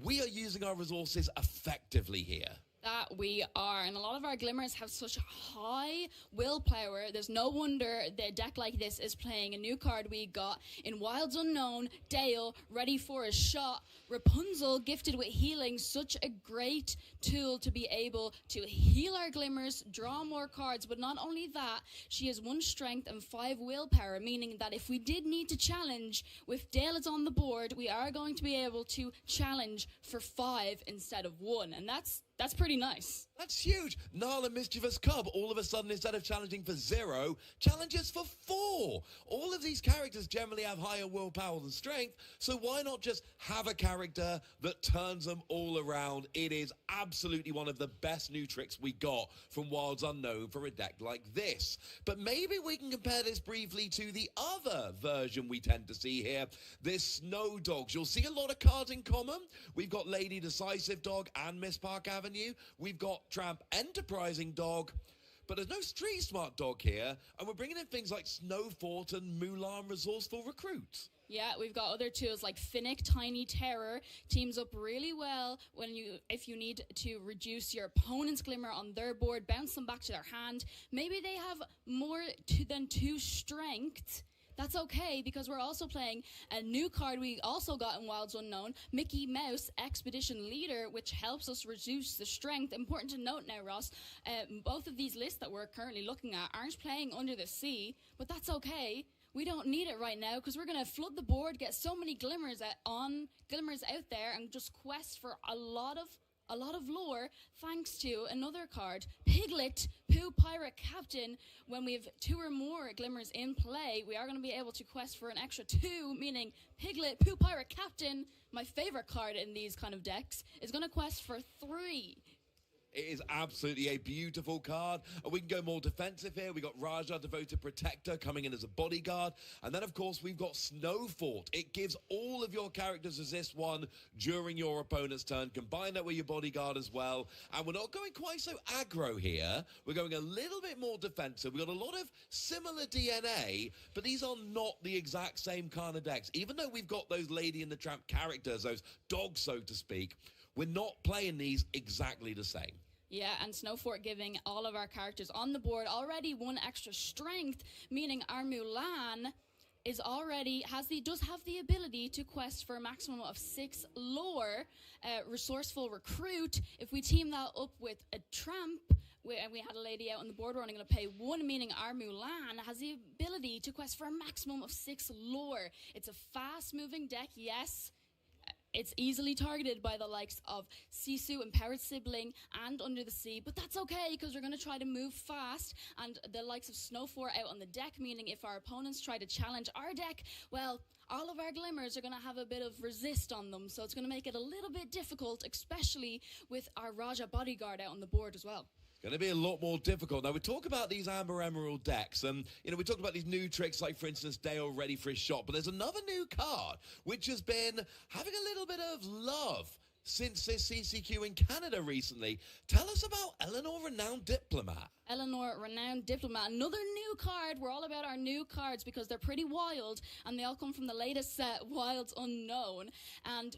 We are using our resources effectively here. That we are, and a lot of our glimmers have such high willpower. There's no wonder that a deck like this is playing a new card we got in Wilds Unknown. Dale, ready for a shot. Rapunzel, gifted with healing, such a great tool to be able to heal our glimmers, draw more cards, but not only that, she has 1 strength and 5 willpower, meaning that if we did need to challenge, with Dale is on the board, we are going to be able to challenge for 5 instead of 1, and that's pretty nice. That's huge. Nala Mischievous Cub, all of a sudden, instead of challenging for 0, challenges for 4. All of these characters generally have higher willpower than strength, so why not just have a character that turns them all around? It is absolutely one of the best new tricks we got from Wilds Unknown for a deck like this. But maybe we can compare this briefly to the other version we tend to see here, this Snow Dogs. You'll see a lot of cards in common. We've got Lady Decisive Dog and Miss Park Avenue. We've got Tramp Enterprising Dog. but there's no street smart dog here, and we're bringing in things like Snowfort and Mulan Resourceful Recruit. Yeah, we've got other tools like Finnick Tiny Terror. Teams up really well if you need to reduce your opponent's glimmer on their board, bounce them back to their hand. Maybe they have more than 2 strength. That's okay, because we're also playing a new card we also got in Wilds Unknown, Mickey Mouse Expedition Leader, which helps us reduce the strength. Important to note now, Ross, both of these lists that we're currently looking at aren't playing Under the Sea, but that's okay. We don't need it right now because we're going to flood the board, get so many glimmers out there, and just quest for a lot of lore, thanks to another card, Piglet, Pooh Pirate Captain. When we have 2 or more glimmers in play, we are going to be able to quest for an extra 2, meaning Piglet, Pooh Pirate Captain, my favorite card in these kind of decks, is going to quest for 3. It is absolutely a beautiful card. And we can go more defensive here. We got Raja, Devoted Protector, coming in as a bodyguard. And then, of course, we've got Snowfort. It gives all of your characters resist 1 during your opponent's turn. Combine that with your bodyguard as well. And we're not going quite so aggro here. We're going a little bit more defensive. We've got a lot of similar DNA, but these are not the exact same kind of decks. Even though we've got those Lady and the Tramp characters, those dogs, so to speak, we're not playing these exactly the same. Yeah, and Snowfort giving all of our characters on the board already 1 extra strength, meaning our Mulan does have the ability to quest for a maximum of 6 lore. Resourceful Recruit, if we team that up with a Tramp, and we had a lady out on the board, we're only going to pay 1, meaning our Mulan has the ability to quest for a maximum of 6 lore. It's a fast-moving deck, yes. It's easily targeted by the likes of Sisu, Empowered Sibling, and Under the Sea, but that's okay because we're going to try to move fast, and the likes of Snowfort out on the deck, meaning if our opponents try to challenge our deck, well, all of our glimmers are going to have a bit of resist on them, so it's going to make it a little bit difficult, especially with our Raja bodyguard out on the board as well. Going to be a lot more difficult. Now, we talk about these Amber Emerald decks, and, we talked about these new tricks, like, for instance, Dale ready for his shot, but there's another new card, which has been having a little bit of love since this CCQ in Canada recently. Tell us about Eleanor Renowned Diplomat. Eleanor Renowned Diplomat, another new card. We're all about our new cards because they're pretty wild, and they all come from the latest set, Wilds Unknown, and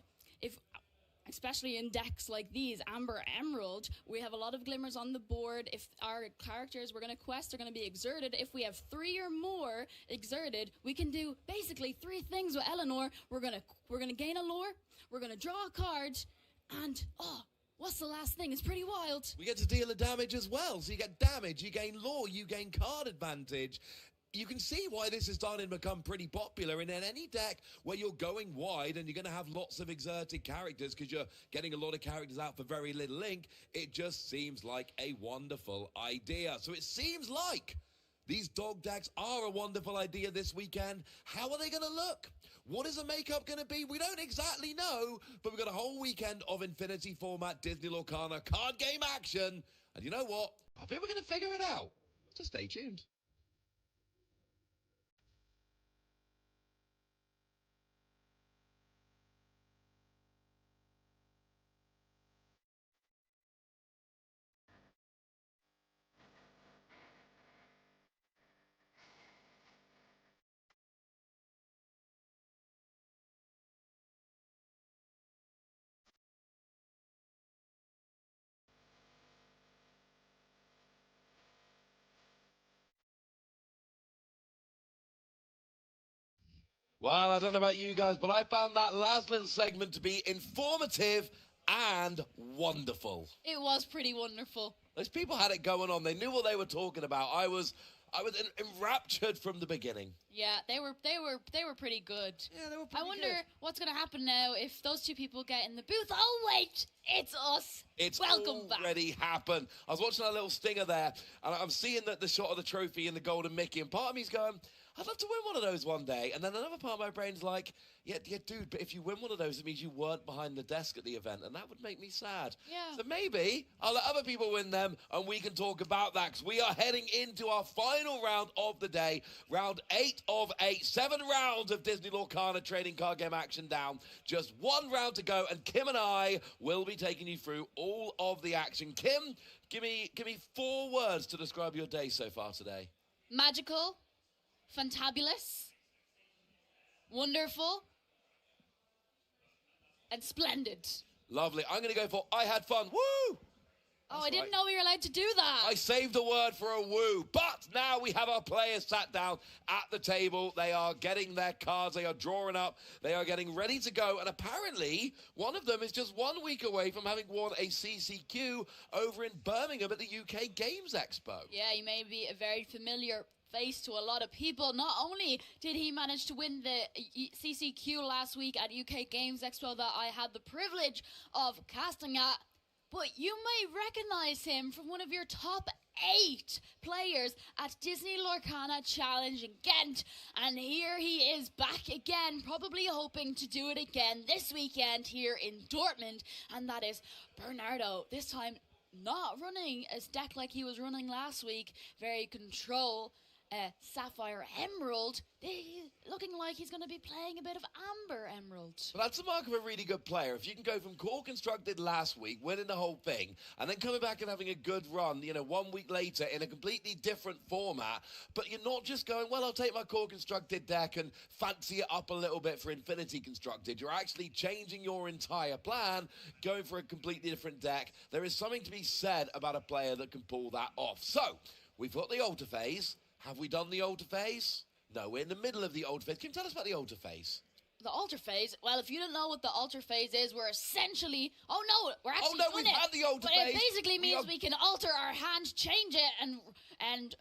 especially in decks like these, Amber Emerald, we have a lot of glimmers on the board. If our characters we're going to quest are going to be exerted, if we have 3 or more exerted, we can do basically 3 things with Eleanor. We're going to gain a lore, we're going to draw a card, and what's the last thing? It's pretty wild. We get to deal a damage as well. So you get damage, you gain lore, you gain card advantage. You can see why this is starting to become pretty popular. And in any deck where you're going wide and you're going to have lots of exerted characters because you're getting a lot of characters out for very little ink, it just seems like a wonderful idea. So it seems like these dog decks are a wonderful idea this weekend. How are they going to look? What is the makeup going to be? We don't exactly know, but we've got a whole weekend of Infinity format Disney Lorcana card game action. And you know what? I think we're going to figure it out. So stay tuned. Well, I don't know about you guys, but I found that last little segment to be informative and wonderful. It was pretty wonderful. Those people had it going on. They knew what they were talking about. I was enraptured from the beginning. Yeah, they were pretty good. Yeah, they were pretty good. I wonder what's going to happen now if those 2 people get in the booth. Oh, wait, it's us. It's Welcome back. already happened. I was watching that little stinger there, and I'm seeing the shot of the trophy and the golden Mickey, and part of me's going, I'd love to win one of those one day. And then another part of my brain's like, yeah, dude, but if you win one of those, it means you weren't behind the desk at the event, and that would make me sad. Yeah. So maybe I'll let other people win them, and we can talk about that, because we are heading into our final round of the day, round 8 of 8, 7 rounds of Disney Lorcaner trading card game action down. Just 1 round to go, and Kim and I will be taking you through all of the action. Kim, give me 4 words to describe your day so far today. Magical, fantabulous, wonderful, and splendid. Lovely. I'm going to go for I had fun. Woo! Oh, I didn't know we were allowed to do that. I saved a word for a woo. But now we have our players sat down at the table. They are getting their cards. They are drawing up. They are getting ready to go. And apparently, one of them is just 1 week away from having won a CCQ over in Birmingham at the UK Games Expo. Yeah, you may be a very familiar face to a lot of people. Not only did he manage to win the CCQ last week at UK Games Expo that I had the privilege of casting at, but you may recognize him from one of your top 8 players at Disney Lorcaner Challenge in Ghent. And here he is back again, probably hoping to do it again this weekend here in Dortmund. And that is Bernardo, this time not running a deck like he was running last week. Very control. Sapphire Emerald, looking like he's going to be playing a bit of Amber Emerald. Well, that's the mark of a really good player. If you can go from core constructed last week, winning the whole thing, and then coming back and having a good run, 1 week later in a completely different format, but you're not just going, well, I'll take my core constructed deck and fancy it up a little bit for Infinity constructed. You're actually changing your entire plan, going for a completely different deck. There is something to be said about a player that can pull that off. So, we've got the altar phase. Have we done the altar phase? No, we're in the middle of the altar phase. Can you tell us about the altar phase? The altar phase? Well, if you don't know what the altar phase is, we're essentially... Oh, no, we're actually we've had the altar but phase. It basically means we can alter our hand, change it, and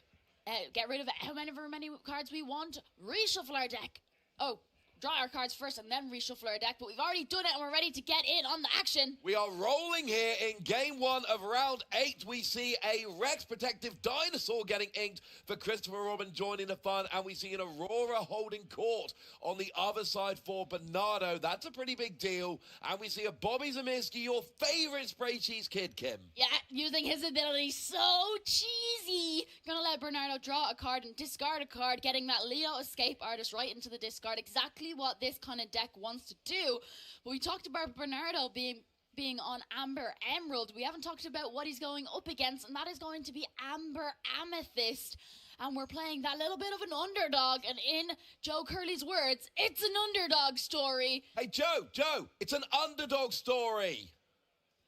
get rid of however many cards we want, reshuffle our deck. Oh, draw our cards first and then reshuffle our deck, but we've already done it and we're ready to get in on the action. We are rolling here in game 1 of round 8. We see a Rex Protective Dinosaur getting inked for Christopher Robin joining the fun, and we see an Aurora holding court on the other side for Bernardo. That's a pretty big deal. And we see a Bobby Zemirski, your favorite spray cheese kid, Kim. Yeah, using his ability so cheesy. Gonna let Bernardo draw a card and discard a card, getting that Leo Escape Artist right into the discard. Exactly what this kind of deck wants to do. But we talked about Bernardo being on Amber Emerald. We haven't talked about what he's going up against, and that is going to be Amber Amethyst. And we're playing that little bit of an underdog, and in Joe Curley's words, it's an underdog story. Hey, Joe, it's an underdog story.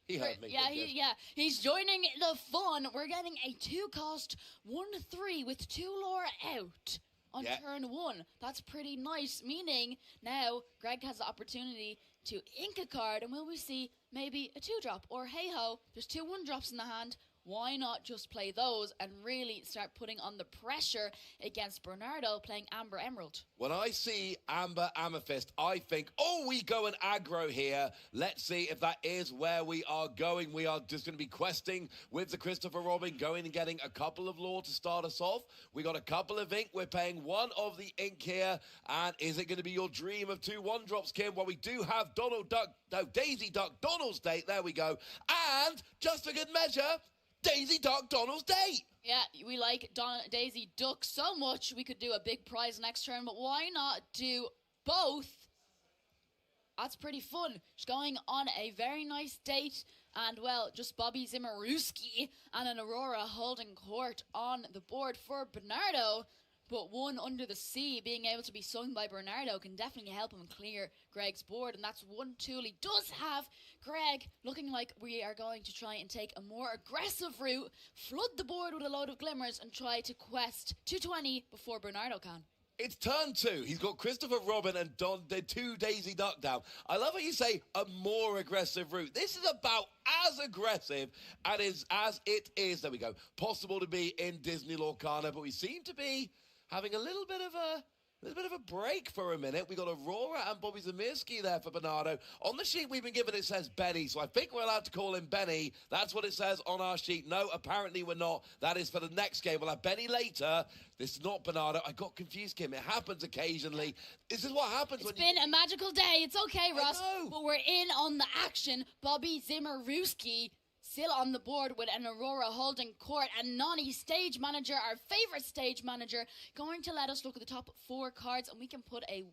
He heard me. Yeah, he's joining the fun. We're getting a 2-cost 1/3 with 2 lore out on turn 1. That's pretty nice, meaning now Greg has the opportunity to ink a card, and will we see maybe a 2-drop? Or hey-ho, there's 2 1-drops in the hand. Why not just play those and really start putting on the pressure against Bernardo playing Amber Emerald? When I see Amber Amethyst, I think, oh, we go and aggro here. Let's see if that is where we are going. We are just going to be questing with the Christopher Robin, going and getting a couple of lore to start us off. We got a couple of ink. We're paying 1 of the ink here. And is it going to be your dream of 2 1-drops, Kim? Well, we do have Daisy Duck Donald's date. There we go. And just for good measure, Daisy Duck Donald's date. Yeah, we like Daisy Duck so much we could do a big prize next turn, but why not do both? That's pretty fun. She's going on a very nice date, and well, just Bobby Zemirski and an Aurora holding court on the board for Bernardo. But 1 Under the Sea being able to be sung by Bernardo can definitely help him clear Greg's board. And that's 1 tool he does have. Greg looking like we are going to try and take a more aggressive route, flood the board with a load of glimmers, and try to quest 220 before Bernardo can. It's turn 2. He's got Christopher Robin and the 2 Daisy Duck down. I love how you say a more aggressive route. This is about as aggressive as it is, there we go, possible to be in Disney Lorcaner. But we seem to be having a little bit of a There's a bit of a break for a minute. We got Aurora and Bobby Zamirski there for Bernardo. On the sheet we've been given, it says Benny, so I think we're allowed to call him Benny. That's what it says on our sheet. No, apparently we're not. That is for the next game. We'll have Benny later. This is not Bernardo. I got confused, Kim. It happens occasionally. This is what happens It's been a magical day. It's okay, Ross. know. But we're in on the action. Bobby Zamirski still on the board with an Aurora holding court, and Nani, stage manager, our favorite stage manager, going to let us look at the top 4 cards, and we can put a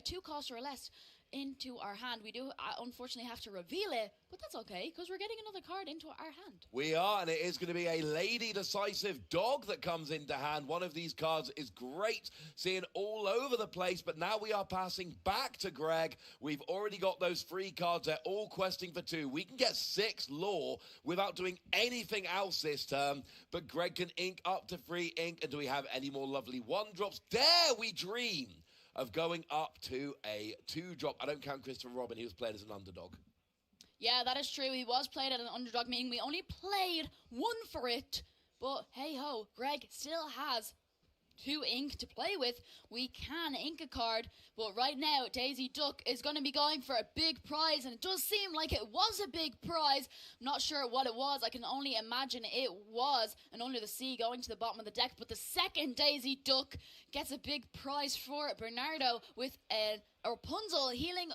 2 cost or less into our hand. We do unfortunately have to reveal it, but that's okay because we're getting another card into our hand. We are, and it is going to be a Lady Decisive Dog that comes into hand. One of these cards is great, seeing all over the place, but now we are passing back to Greg. We've already got those 3 cards. They're all questing for 2. We can get 6 lore without doing anything else this term, but Greg can ink up to 3 ink. And do we have any more lovely 1-drops? Dare we dream of going up to a 2-drop. I don't count Christopher Robin. He was played as an underdog. Yeah, that is true. He was played at an underdog, meaning we only played 1 for it. But hey-ho, Greg still has 2 ink to play with. We can ink a card, but right now Daisy Duck is going to be going for a big prize, and it does seem like it was a big prize. I'm not sure what it was. I can only imagine it was an Under the Sea going to the bottom of the deck, but the second Daisy Duck gets a big prize for it. Bernardo with a Rapunzel healing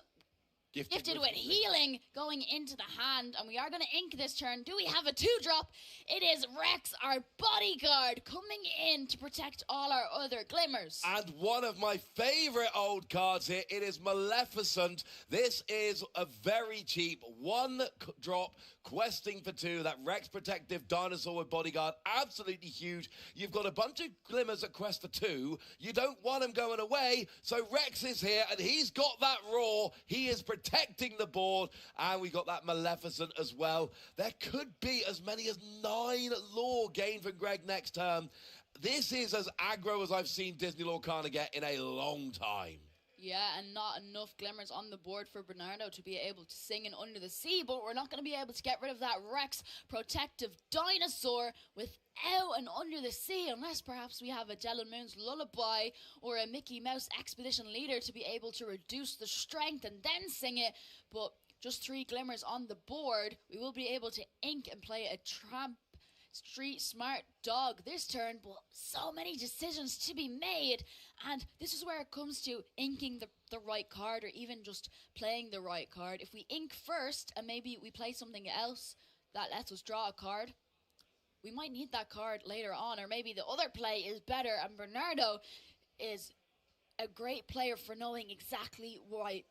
Gifted with healing going into the hand, and we are going to ink this turn. Do we have a 2-drop? It is Rex, our bodyguard, coming in to protect all our other glimmers. And one of my favourite old cards here, it is Maleficent. This is a very cheap 1-drop questing for 2. That Rex protective dinosaur with bodyguard, absolutely huge. You've got a bunch of glimmers at quest for 2. You don't want them going away, so Rex is here, and he's got that roar. He is protecting the board, and we got that Maleficent as well. There could be as many as 9 lore gained from Greg next term. This is as aggro as I've seen Disney Lorcana get in a long time. Yeah, and not enough glimmers on the board for Bernardo to be able to sing in Under the Sea, but we're not going to be able to get rid of that Rex protective dinosaur without an Under the Sea, unless perhaps we have a Dylan Moon's Lullaby or a Mickey Mouse Expedition Leader to be able to reduce the strength and then sing it. But just 3 glimmers on the board, we will be able to ink and play a Tramp Street Smart Dog this turn, but so many decisions to be made, and this is where it comes to inking the right card, or even just playing the right card. If we ink first and maybe we play something else that lets us draw a card, we might need that card later on, or maybe the other play is better, and Bernardo is a great player for knowing exactly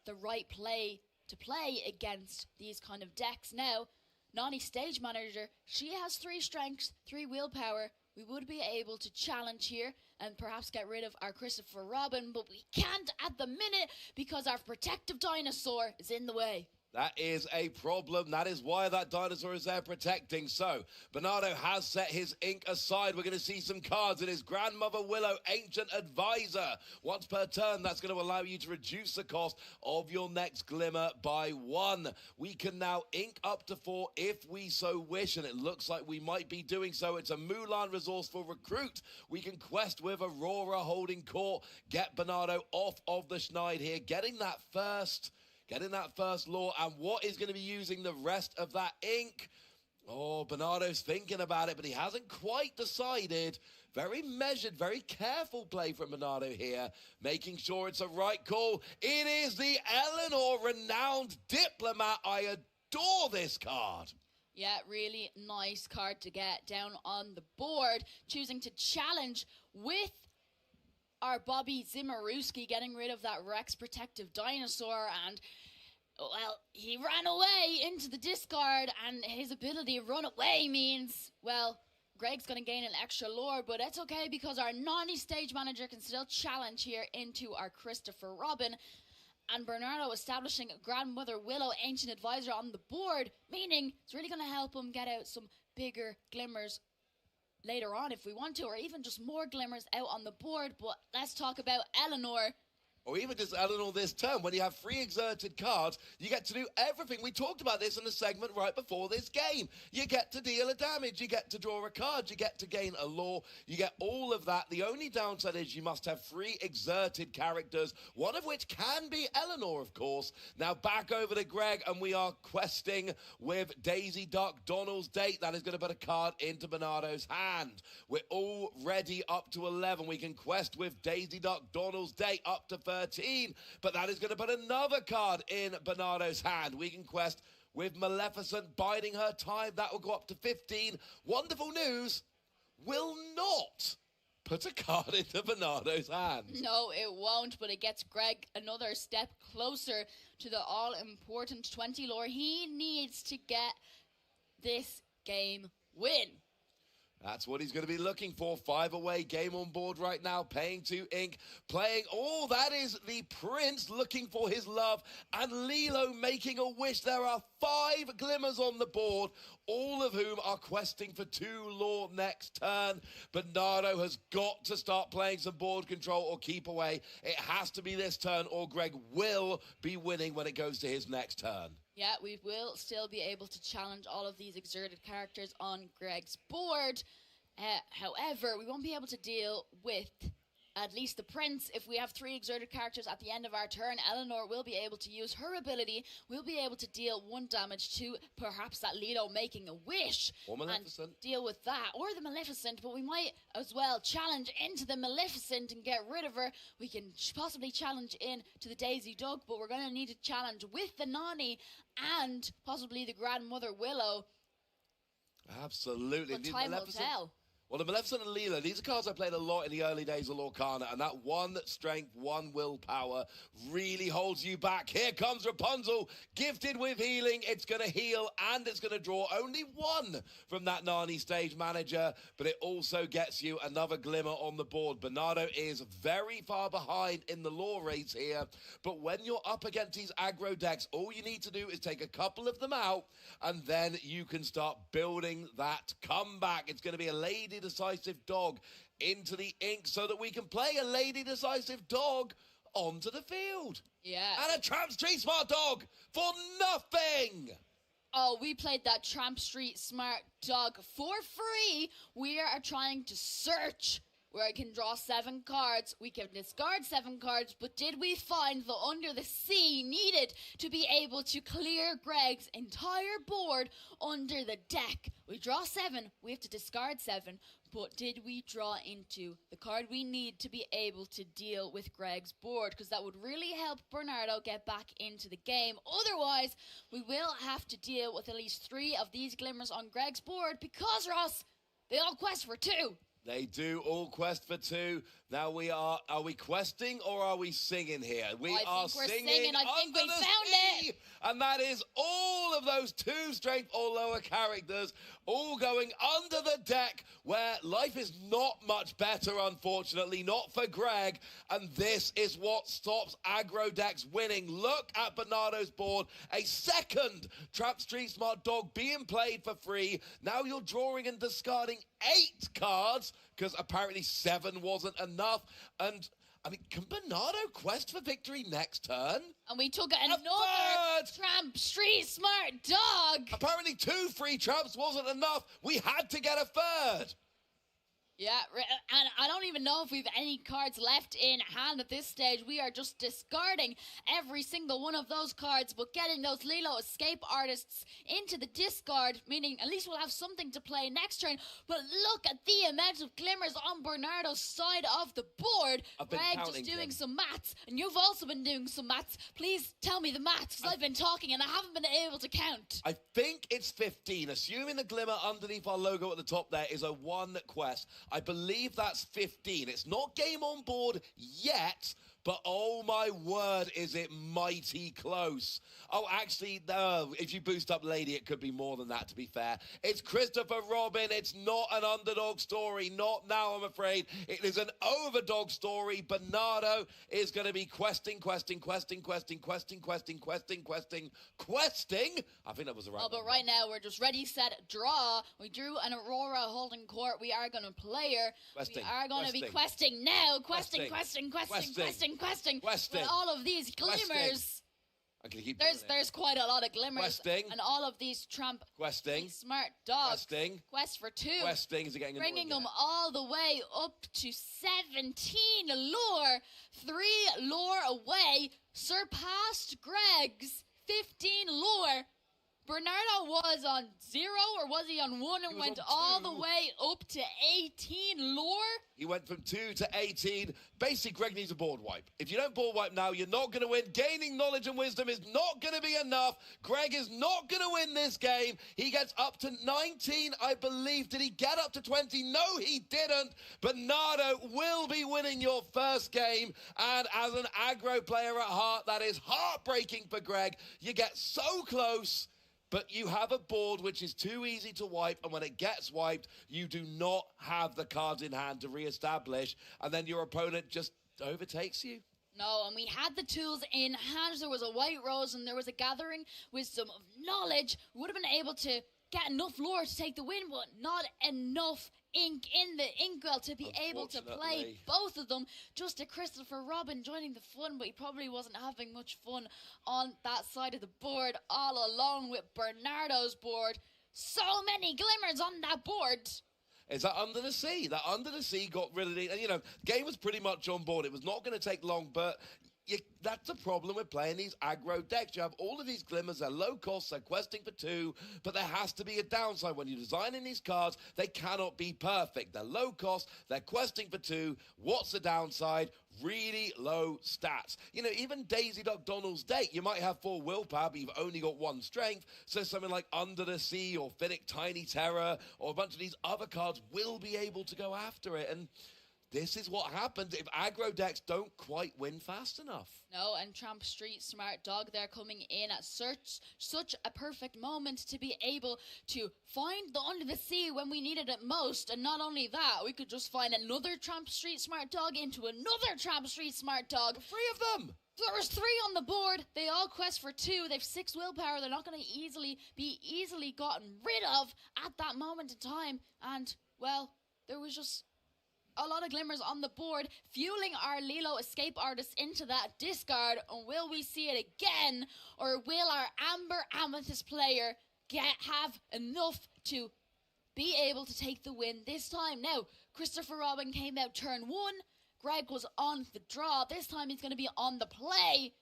the right play to play against these kind of decks. Now, Nani, stage manager, she has 3 strengths, 3 willpower. We would be able to challenge here and perhaps get rid of our Christopher Robin, but we can't at the minute because our protective dinosaur is in the way. That is a problem. That is why that dinosaur is there protecting. So, Bernardo has set his ink aside. We're going to see some cards in his Grandmother Willow Ancient Advisor. Once per turn, that's going to allow you to reduce the cost of your next glimmer by 1. We can now ink up to 4 if we so wish, and it looks like we might be doing so. It's a Mulan Resourceful Recruit. We can quest with Aurora holding court, get Bernardo off of the schneid here, getting that first lore, and what is going to be using the rest of that ink? Oh, Bernardo's thinking about it, but he hasn't quite decided. Very measured, very careful play from Bernardo here, making sure it's a right call. It is the Eleanor, Renowned Diplomat. I adore this card. Yeah, really nice card to get down on the board, choosing to challenge with our Bobby Zamirski, getting rid of that Rex protective dinosaur, and well, he ran away into the discard, and his ability to run away means, well, Greg's going to gain an extra lore, but it's okay because our Nani stage manager can still challenge here into our Christopher Robin, and Bernardo establishing Grandmother Willow Ancient Advisor on the board, meaning it's really going to help him get out some bigger glimmers later on if we want to, or even just more glimmers out on the board. But let's talk about Eleanor. or even just Eleanor this turn. When you have 3 exerted cards, you get to do everything. We talked about this in the segment right before this game. You get to deal a damage, you get to draw a card, you get to gain a law, you get all of that. The only downside is you must have 3 exerted characters, one of which can be Eleanor, of course. Now back over to Greg, and we are questing with Daisy Duck Donald's date. That is going to put a card into Bernardo's hand. We're already up to 11. We can quest with Daisy Duck Donald's date up to 13, but that is going to put another card in Bernardo's hand. We can quest with Maleficent biding her time. That will go up to 15. Wonderful news, will not put a card into Bernardo's hand. No, it won't, but it gets Greg another step closer to the all-important 20 lore. He needs to get this game win. That's what he's going to be looking for. 5 away, game on board right now, paying 2 ink, playing all. That is the Prince looking for his love, and Lilo making a wish. There are 5 glimmers on the board, all of whom are questing for 2 lore next turn. Bernardo has got to start playing some board control or keep away. It has to be this turn, or Greg will be winning when it goes to his next turn. Yeah, we will still be able to challenge all of these exerted characters on Greg's board. However, we won't be able to deal with at least the Prince. If we have 3 exerted characters at the end of our turn, Eleanor will be able to use her ability. We'll be able to deal 1 damage to perhaps that Lilo making a wish. Or Maleficent. And deal with that. Or the Maleficent, but we might as well challenge into the Maleficent and get rid of her. We can possibly challenge in to the Daisy Duck, but we're going to need to challenge with the Nani and possibly the Grandmother Willow. Absolutely. But time will tell. Well, the Maleficent and Leela, these are cards I played a lot in the early days of Lorcana, and that 1 strength, 1 willpower really holds you back. Here comes Rapunzel, gifted with healing. It's going to heal, and it's going to draw only 1 from that Nani stage manager, but it also gets you another glimmer on the board. Bernardo is very far behind in the lore race here, but when you're up against these aggro decks, all you need to do is take a couple of them out, and then you can start building that comeback. It's going to be a Lady Decisive Dog into the ink so that we can play a Lady Decisive Dog onto the field. Yeah. And a Tramp Street Smart Dog for nothing. Oh, we played that Tramp Street Smart Dog for free. We are trying to search where I can draw 7 cards. We can discard 7 cards, but did we find the Under the Sea needed to be able to clear Greg's entire board under the deck? We draw 7, we have to discard 7, but did we draw into the card we need to be able to deal with Greg's board? Because that would really help Bernardo get back into the game. Otherwise, we will have to deal with at least 3 of these glimmers on Greg's board because, Ross, they all quest for 2. They do all quest for 2. Now are we questing or are we singing here? We are singing. I think we found it. And that is all of those 2 strength or lower characters all going under the deck, where life is not much better, unfortunately, not for Greg. And this is what stops aggro decks winning. Look at Bernardo's board. A second Trap Street Smart Dog being played for free. Now you're drawing and discarding 8 cards because apparently 7 wasn't enough. And I mean, can Bernardo quest for victory next turn? And we took another Tramp Street Smart Dog. Apparently 2 free tramps wasn't enough. We had to get a 3rd. Yeah, and I don't even know if we've any cards left in hand at this stage. We are just discarding every single one of those cards, but getting those Lilo Escape Artists into the discard, meaning at least we'll have something to play next turn. But look at the amount of glimmers on Bernardo's side of the board. Greg just doing some maths, and you've also been doing some maths. Please tell me the maths, because I've been talking and I haven't been able to count. I think it's 15, assuming the glimmer underneath our logo at the top there is a 1 quest. I believe that's 15. It's not game on board yet, but oh my word, is it mighty close. Oh, actually, no, if you boost up Lady, it could be more than that, to be fair. It's Christopher Robin. It's not an underdog story. Not now, I'm afraid. It is an overdog story. Bernardo is going to be questing. I think that was the right one. But right now, we're just ready, set, draw. We drew an Aurora holding court. We are going to play her. We are going to be questing now. Questing. questing. Questing. With all of these glimmers. I'm gonna keep There's quite a lot of glimmers. Questing. And all of these tramp Questing. smart dogs. Questing. Quest for 2. Questing. Is it getting annoying bringing yet? them all the way up to 17 lure. 3 lure away. Surpassed Greg's 15 lure. Bernardo was on 0, or was he on 1 and was went on all 2. the way up to 18 lure? He went from 2 to 18. Basically, Greg needs a board wipe. If you don't board wipe now, you're not going to win. Gaining knowledge and wisdom is not going to be enough. Greg is not going to win this game. He gets up to 19, I believe. Did he get up to 20? No, he didn't. Bernardo will be winning your first game. And as an aggro player at heart, that is heartbreaking for Greg. You get so close, but you have a board which is too easy to wipe, and when it gets wiped, you do not have the cards in hand to re-establish, and then your opponent just overtakes you. No, and we had the tools in hand. There was a white rose, and there was a gathering wisdom of knowledge. We would have been able to get enough lore to take the win, but not enough ink in the inkwell to be able to play both of them. Just a Christopher Robin joining the fun, but he probably wasn't having much fun on that side of the board all alone with Bernardo's board. So many glimmers on that board. Is that Under the Sea? That Under the Sea got rid of the... And, you know, the game was pretty much on board. It was not going to take long, but... that's the problem with playing these aggro decks. You have all of these glimmers, they're low cost, they're questing for 2, but there has to be a downside. When you're designing these cards, they cannot be perfect. They're low cost, they're questing for 2. What's the downside? Really low stats. You know, even Daisy Duck Donald's deck, you might have 4 willpower, but you've only got 1 strength. So something like Under the Sea or Finnick Tiny Terror or a bunch of these other cards will be able to go after it. And this is what happens if aggro decks don't quite win fast enough. No, and Tramp Street Smart Dog, they're coming in at such a perfect moment to be able to find the Under the Sea when we needed it most. And not only that, we could just find another Tramp Street Smart Dog into another Tramp Street Smart Dog. 3 of them! There was 3 on the board. They all quest for 2. They've 6 willpower. They're not going to be easily gotten rid of at that moment in time. And, well, there was just a lot of glimmers on the board, fueling our Lilo Escape Artist into that discard. And will we see it again? Or will our Amber Amethyst player have enough to be able to take the win this time? Now, Christopher Robin came out turn 1. Greg was on the draw. This time he's going to be on the play.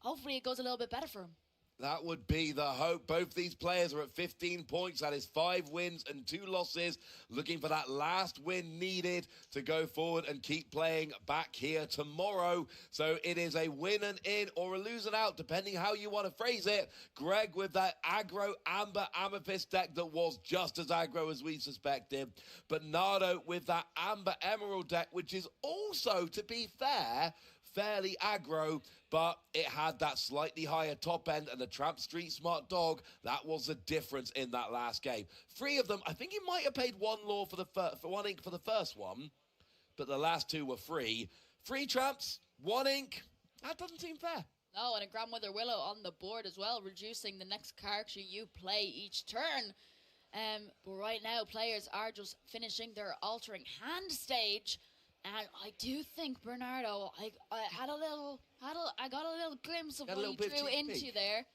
Hopefully it goes a little bit better for him. That would be the hope. Both these players are at 15 points. That is 5 wins and 2 losses. Looking for that last win needed to go forward and keep playing back here tomorrow. So it is a win and in or a lose and out, depending how you want to phrase it. Greg with that aggro Amber Amethyst deck that was just as aggro as we suspected. Bernardo with that Amber Emerald deck, which is also, to be fair, fairly aggro, but it had that slightly higher top end, and the Tramp Street Smart Dog, that was the difference in that last game. 3 of them, I think he might have paid 1 lore for 1 ink for the first one, but the last 2 were free. 3 Tramps, 1 ink, that doesn't seem fair. No, and a Grandmother Willow on the board as well, reducing the next character you play each turn. But right now, players are just finishing their altering hand stage. And I do think Bernardo, I got a little glimpse of what he drew into there.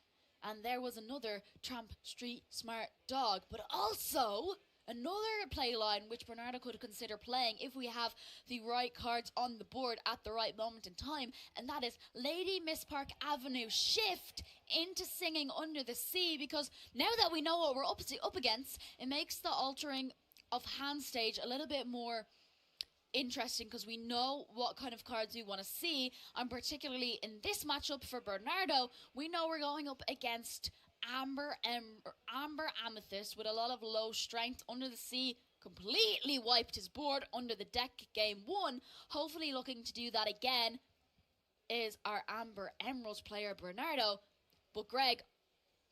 And there was another Tramp Street Smart Dog. But also another play line which Bernardo could consider playing if we have the right cards on the board at the right moment in time. And that is Lady Miss Park Avenue shift into singing Under the Sea. Because now that we know what we're up against, it makes the altering of hand stage a little bit more interesting, because we know what kind of cards we want to see, and particularly in this matchup for Bernardo, we know we're going up against Amber Amethyst with a lot of low strength. Under the Sea completely wiped his board under the deck game 1. Hopefully looking to do that again is our Amber Emeralds player Bernardo, but Greg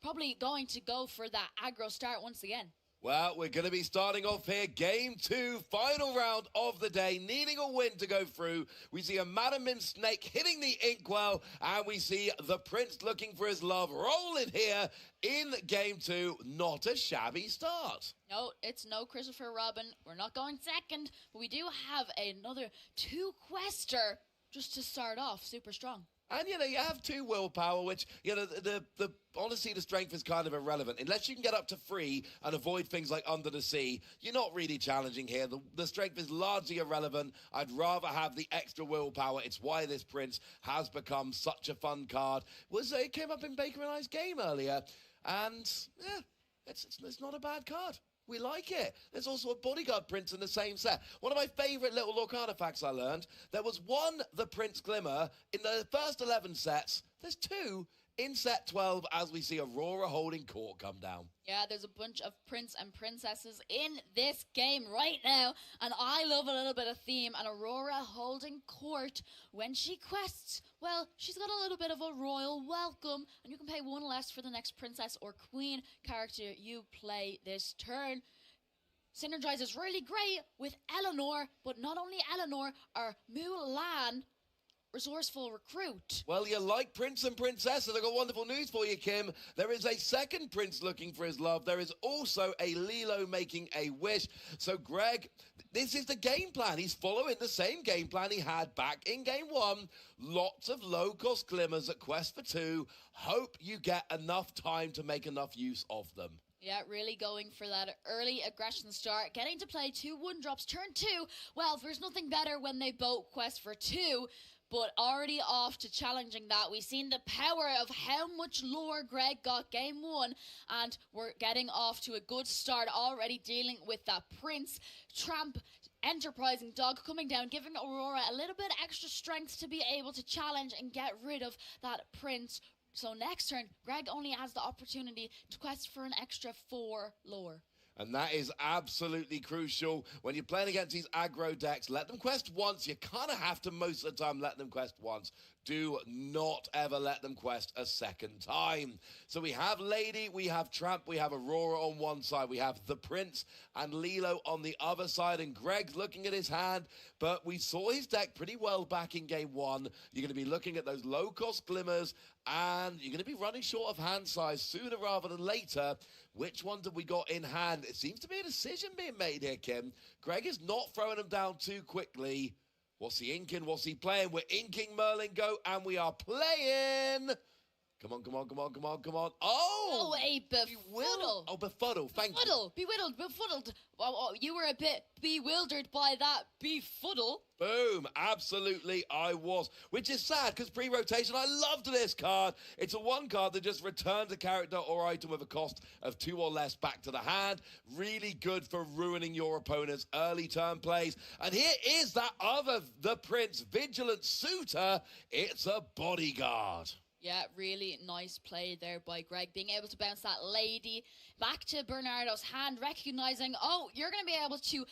probably going to go for that aggro start once again. Well, we're going to be starting off here. Game 2, final round of the day. Needing a win to go through. We see a Madam Mim Snake hitting the inkwell. And we see the Prince looking for his love rolling here in Game 2. Not a shabby start. No, it's no Christopher Robin. We're not going second. But we do have another 2-quester just to start off super strong. And, you know, you have 2 willpower, which, you know, honestly, the strength is kind of irrelevant. Unless you can get up to 3 and avoid things like under the sea, you're not really challenging here. The strength is largely irrelevant. I'd rather have the extra willpower. It's why this prince has become such a fun card. It came up in Baker and I's game earlier, and, yeah, it's not a bad card. We like it. There's also a bodyguard prince in the same set. One of my favourite little Lorcana facts I learned, there was one The Prince Glimmer in the first 11 sets. There's 2 in set 12 as we see Aurora holding court come down. Yeah, there's a bunch of prince and princesses in this game right now, and I love a little bit of theme, and Aurora holding court when she quests. Well, she's got a little bit of a royal welcome, and you can pay 1 less for the next princess or queen character you play this turn. Synergizes really great with Eleanor, but not only Eleanor, our Mulan resourceful recruit. Well, you like Prince and Princesses. I've got wonderful news for you, Kim. There is a second prince looking for his love. There is also a Lilo making a wish. So, Greg, this is the game plan. He's following the same game plan he had back in game 1. Lots of low-cost glimmers at Quest for 2. Hope you get enough time to make enough use of them. Yeah, really going for that early aggression start. Getting to play 2 1-drops turn 2. Well, there's nothing better when they both quest for 2. But already off to challenging that. We've seen the power of how much lore Greg got game 1. And we're getting off to a good start already dealing with that prince. Tramp, enterprising dog coming down, giving Aurora a little bit extra strength to be able to challenge and get rid of that prince. So next turn, Greg only has the opportunity to quest for an extra 4 lore. And that is absolutely crucial. When you're playing against these aggro decks, let them quest once. You kind of have to, most of the time, let them quest once. Do not ever let them quest a second time. So we have Lady, we have Tramp, we have Aurora on one side. We have the Prince and Lilo on the other side. And Greg's looking at his hand. But we saw his deck pretty well back in game 1. You're going to be looking at those low-cost glimmers. And you're going to be running short of hand size sooner rather than later. Which one have we got in hand? It seems to be a decision being made here, Kim. Greg is not throwing them down too quickly. What's he inking? What's he playing? We're inking Merlin Go, and we are playing. Come on, come on, come on, come on, come on. Oh! Oh, a befuddle. Oh, befuddle. Thank you. Befuddled. Oh, you were a bit bewildered by that befuddle. Boom. Absolutely, I was. Which is sad, because pre-rotation, I loved this card. It's a 1 card that just returns a character or item with a cost of 2 or less back to the hand. Really good for ruining your opponent's early turn plays. And here is that other, the Prince, Vigilant Suitor. It's a bodyguard. Yeah, really nice play there by Greg, being able to bounce that Lady back to Bernardo's hand, recognizing, oh, you're going to be able to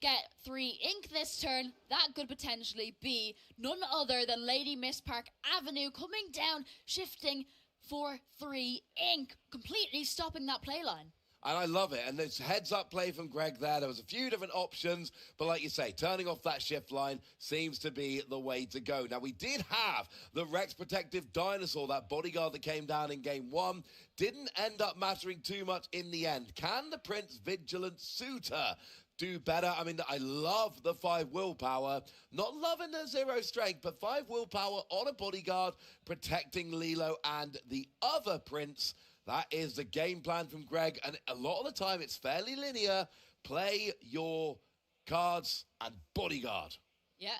get 3 ink this turn. That could potentially be none other than Lady Miss Park Avenue coming down, shifting for 3 ink, completely stopping that play line. And I love it. And there's heads-up play from Greg there. There was a few different options. But like you say, turning off that shift line seems to be the way to go. Now, we did have the Rex Protective Dinosaur, that bodyguard that came down in game 1. Didn't end up mattering too much in the end. Can the Prince Vigilant Suitor do better? I mean, I love the 5 willpower. Not loving the 0 strength, but 5 willpower on a bodyguard, protecting Lilo and the other Prince. That is the game plan from Greg, and a lot of the time it's fairly linear. Play your cards and bodyguard. Yeah,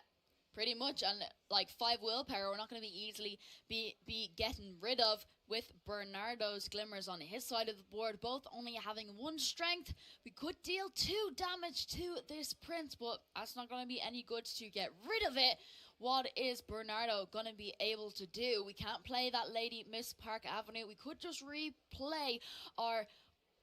pretty much. And like 5 willpower, we're not going to be easily be getting rid of with Bernardo's glimmers on his side of the board, both only having 1 strength. We could deal 2 damage to this prince, but that's not going to be any good to get rid of it. What is Bernardo going to be able to do? We can't play that Lady Miss Park Avenue. We could just replay our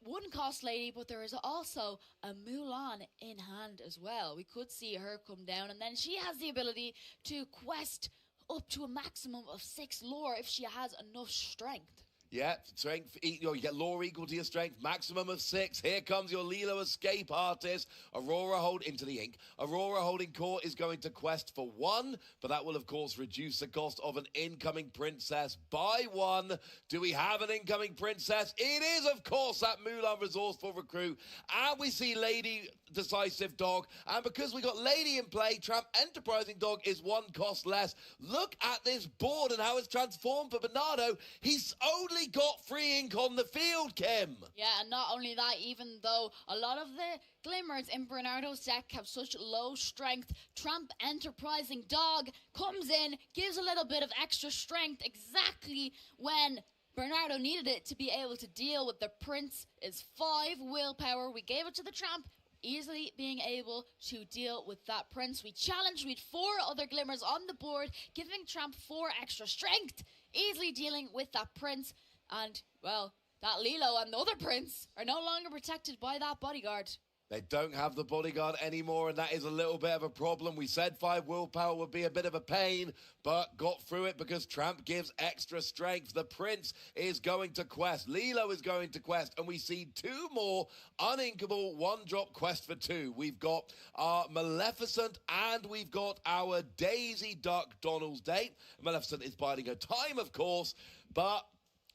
1-cost lady, but there is also a Mulan in hand as well. We could see her come down, and then she has the ability to quest up to a maximum of 6 lore if she has enough strength. Yeah, strength, you get law equal to your strength, maximum of 6. Here comes your Lilo escape artist. Aurora into the ink. Aurora holding court is going to quest for 1, but that will, of course, reduce the cost of an incoming princess by 1. Do we have an incoming princess? It is, of course, that Mulan resourceful recruit. And we see Lady decisive dog. And because we got Lady in play, Tramp enterprising dog is 1 cost less. Look at this board and how it's transformed for Bernardo. He's only got 3 ink on the field, Kim. Yeah, and not only that, even though a lot of the glimmers in Bernardo's deck have such low strength, Tramp enterprising dog comes in, gives a little bit of extra strength exactly when Bernardo needed it to be able to deal with the prince. Is 5 willpower. We gave it to the Tramp, easily being able to deal with that prince. We challenged with 4 other glimmers on the board, giving Tramp 4 extra strength, easily dealing with that prince. And, well, that Lilo and the other prince are no longer protected by that bodyguard. They don't have the bodyguard anymore, and that is a little bit of a problem. We said 5 willpower would be a bit of a pain, but got through it because Tramp gives extra strength. The prince is going to quest. Lilo is going to quest, and we see 2 more uninkable 1-drop quest for 2. We've got our Maleficent, and we've got our Daisy Duck Donald's date. Maleficent is biding her time, of course, but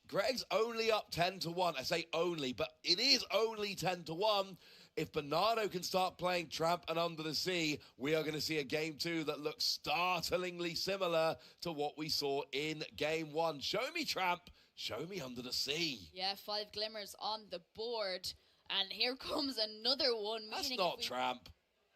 Greg's only up 10-1. I say only, but it is only 10-1. If Bernardo can start playing Tramp and Under the Sea, we are going to see a game 2 that looks startlingly similar to what we saw in game 1. Show me Tramp, show me Under the Sea. Yeah, 5 glimmers on the board. And here comes another one. That's not Tramp.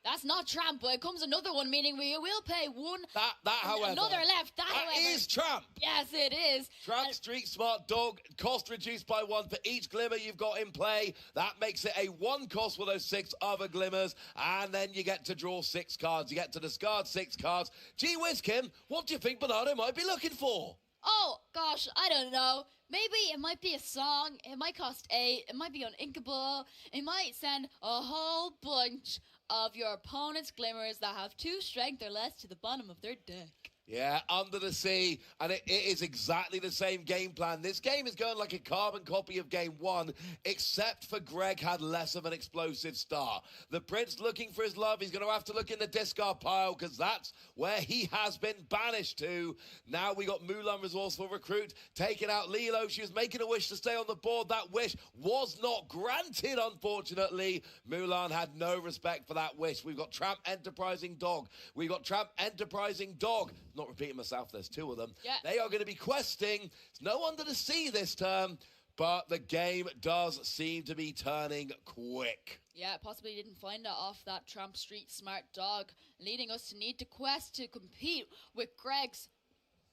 That's not Tramp, but it comes another one, meaning we will pay 1. However. Another left. That is Tramp. Yes, it is. Tramp, street smart dog, cost reduced by 1 for each glimmer you've got in play. That makes it a 1 cost for those 6 other glimmers. And then you get to draw 6 cards. You get to discard 6 cards. Gee whiz, Kim, what do you think Bernardo might be looking for? Oh, gosh, I don't know. Maybe it might be a song. It might cost 8. It might be uninkable. It might send a whole bunch of your opponent's glimmers that have 2 strength or less to the bottom of their deck. Yeah, Under the Sea, and it is exactly the same game plan. This game is going like a carbon copy of game 1, except for Greg had less of an explosive start. The prince looking for his love, he's going to have to look in the discard pile, because that's where he has been banished to. Now we got Mulan resourceful recruit, taking out Lilo. She was making a wish to stay on the board. That wish was not granted, unfortunately. Mulan had no respect for that wish. We've got Tramp enterprising dog. We've got Tramp enterprising dog. Not repeating myself, there's 2 of them. Yeah. They are going to be questing. There's no Under the Sea this term, but the game does seem to be turning quick. Yeah, possibly didn't find it off that Tramp Street Smart dog, leading us to need to quest to compete with Greg's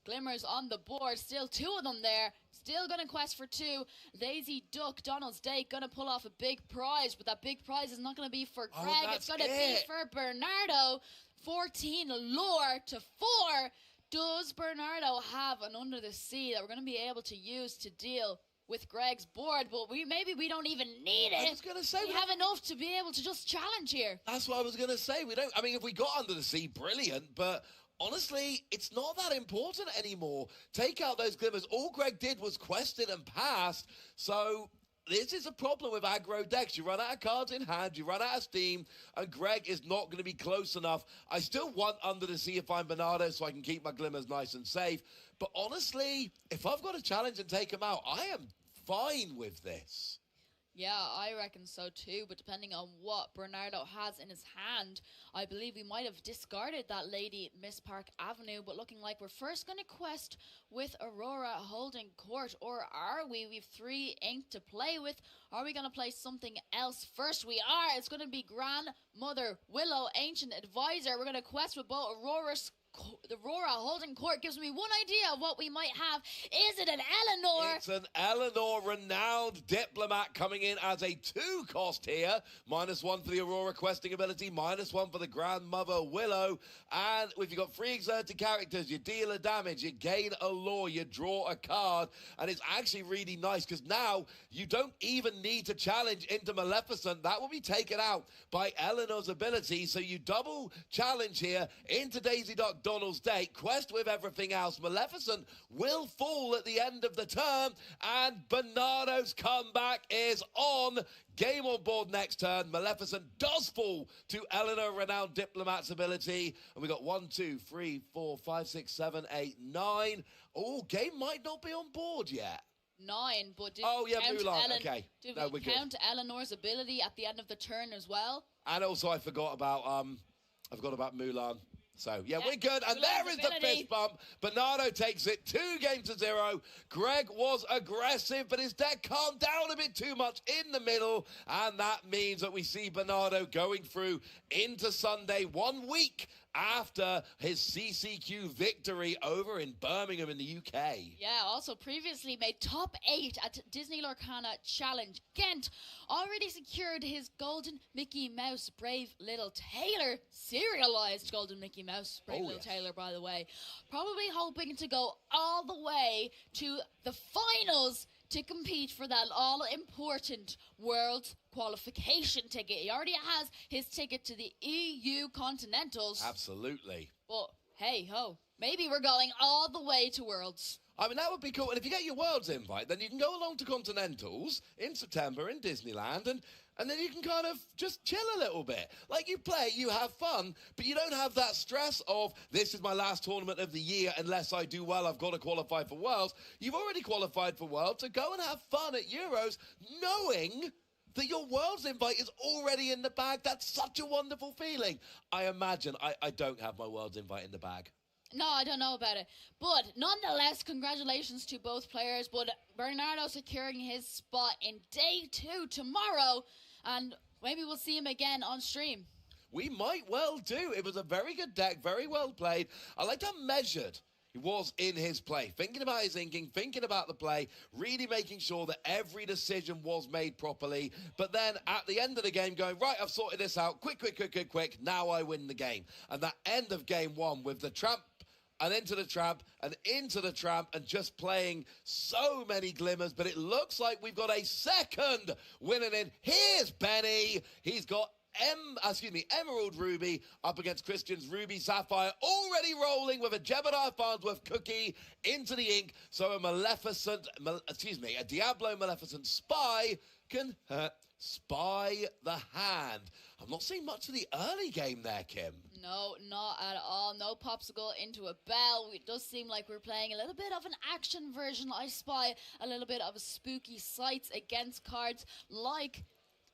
glimmers on the board. Still 2 of them there. Still going to quest for 2. Daisy Duck, Donald's Day, going to pull off a big prize, but that big prize is not going to be for Greg. It's going to be for Bernardo. 14 lore to 4. Does Bernardo have an Under the Sea that we're going to be able to use to deal with Greg's board? But maybe we don't even need it. I was going to say we have enough to be able to just challenge here. That's what I was going to say. We don't. I mean, if we got Under the Sea, brilliant, but honestly, it's not that important anymore. Take out those glimmers. All Greg did was question and passed, so this is a problem with aggro decks. You run out of cards in hand, you run out of steam, and Greg is not going to be close enough. I still want Under the Sea if I'm Bernardo so I can keep my glimmers nice and safe. But honestly, if I've got a challenge and take him out, I am fine with this. Yeah, I reckon so too, but depending on what Bernardo has in his hand, I believe we might have discarded that Lady Miss Park Avenue, but looking like we're first going to quest with Aurora holding court, or are we? We've 3 ink to play with. Are we going to play something else first? We are. It's going to be Grandmother Willow, Ancient Advisor. We're going to quest with both Aurora holding court. Gives me one idea of what we might have. Is it an Eleanor? It's an Eleanor, renowned diplomat, coming in as a 2 cost here. -1 for the Aurora questing ability, -1 for the Grandmother Willow. And if you've got 3 exerted characters, you deal a damage, you gain a law, you draw a card. And it's actually really nice because now you don't even need to challenge into Maleficent. That will be taken out by Eleanor's ability. So you double challenge here into Daisy Duck McDonald's date, quest with everything else, Maleficent will fall at the end of the turn, and Bernardo's comeback is on. Game on board next turn. Maleficent does fall to Eleanor, renowned diplomat's ability. And we got 1, 2, 3, 4, 5, 6, 7, 8, 9. Oh, game might not be on board yet. 9, but did oh, yeah, count Mulan. Okay. Did no, we count Eleanor's ability at the end of the turn as well? And also, I forgot about Mulan. So, yeah, we're good. And there is the fist bump. Bernardo takes it 2-0. Greg was aggressive, but his deck calmed down a bit too much in the middle. And that means that we see Bernardo going through into Sunday, 1 week after his CCQ victory over in Birmingham in the UK. Yeah, also previously made top 8 at Disney Lorcana Challenge. Ghent already secured his golden Mickey Mouse Brave Little Tailor, serialized golden Mickey Mouse Brave Little Tailor, by the way. Probably hoping to go all the way to the finals to compete for that all-important World qualification ticket. He already has his ticket to the EU Continentals. Absolutely. Well, hey ho, maybe we're going all the way to Worlds. I mean, that would be cool. And if you get your Worlds invite, then you can go along to Continentals in September in Disneyland, and then you can kind of just chill a little bit. Like, you play, you have fun, but you don't have that stress of, this is my last tournament of the year, unless I do well, I've got to qualify for Worlds. You've already qualified for Worlds, so go and have fun at Euros, knowing that your Worlds invite is already in the bag. That's such a wonderful feeling. I imagine I don't have my Worlds invite in the bag. No, I don't know about it. But nonetheless, congratulations to both players. But Bernardo securing his spot in day 2 tomorrow. And maybe we'll see him again on stream. We might well do. It was a very good deck, very well played. I liked how measured he was in his play. Thinking about his inking, thinking about the play, really making sure that every decision was made properly. But then at the end of the game going, right, I've sorted this out. Quick. Now I win the game. And that end of game 1 with the tramp and into the tramp, and into the tramp, and just playing so many glimmers. But it looks like we've got a second winner in. Here's Benny. He's got Emerald Ruby up against Christian's Ruby Sapphire, already rolling with a Gemini Farnsworth cookie into the ink. So a Diablo Maleficent Spy can spy the hand. I'm not seeing much of the early game there, Kim. No, not at all. No popsicle into a bell. It does seem like we're playing a little bit of an action version. I spy a little bit of a spooky sights against cards like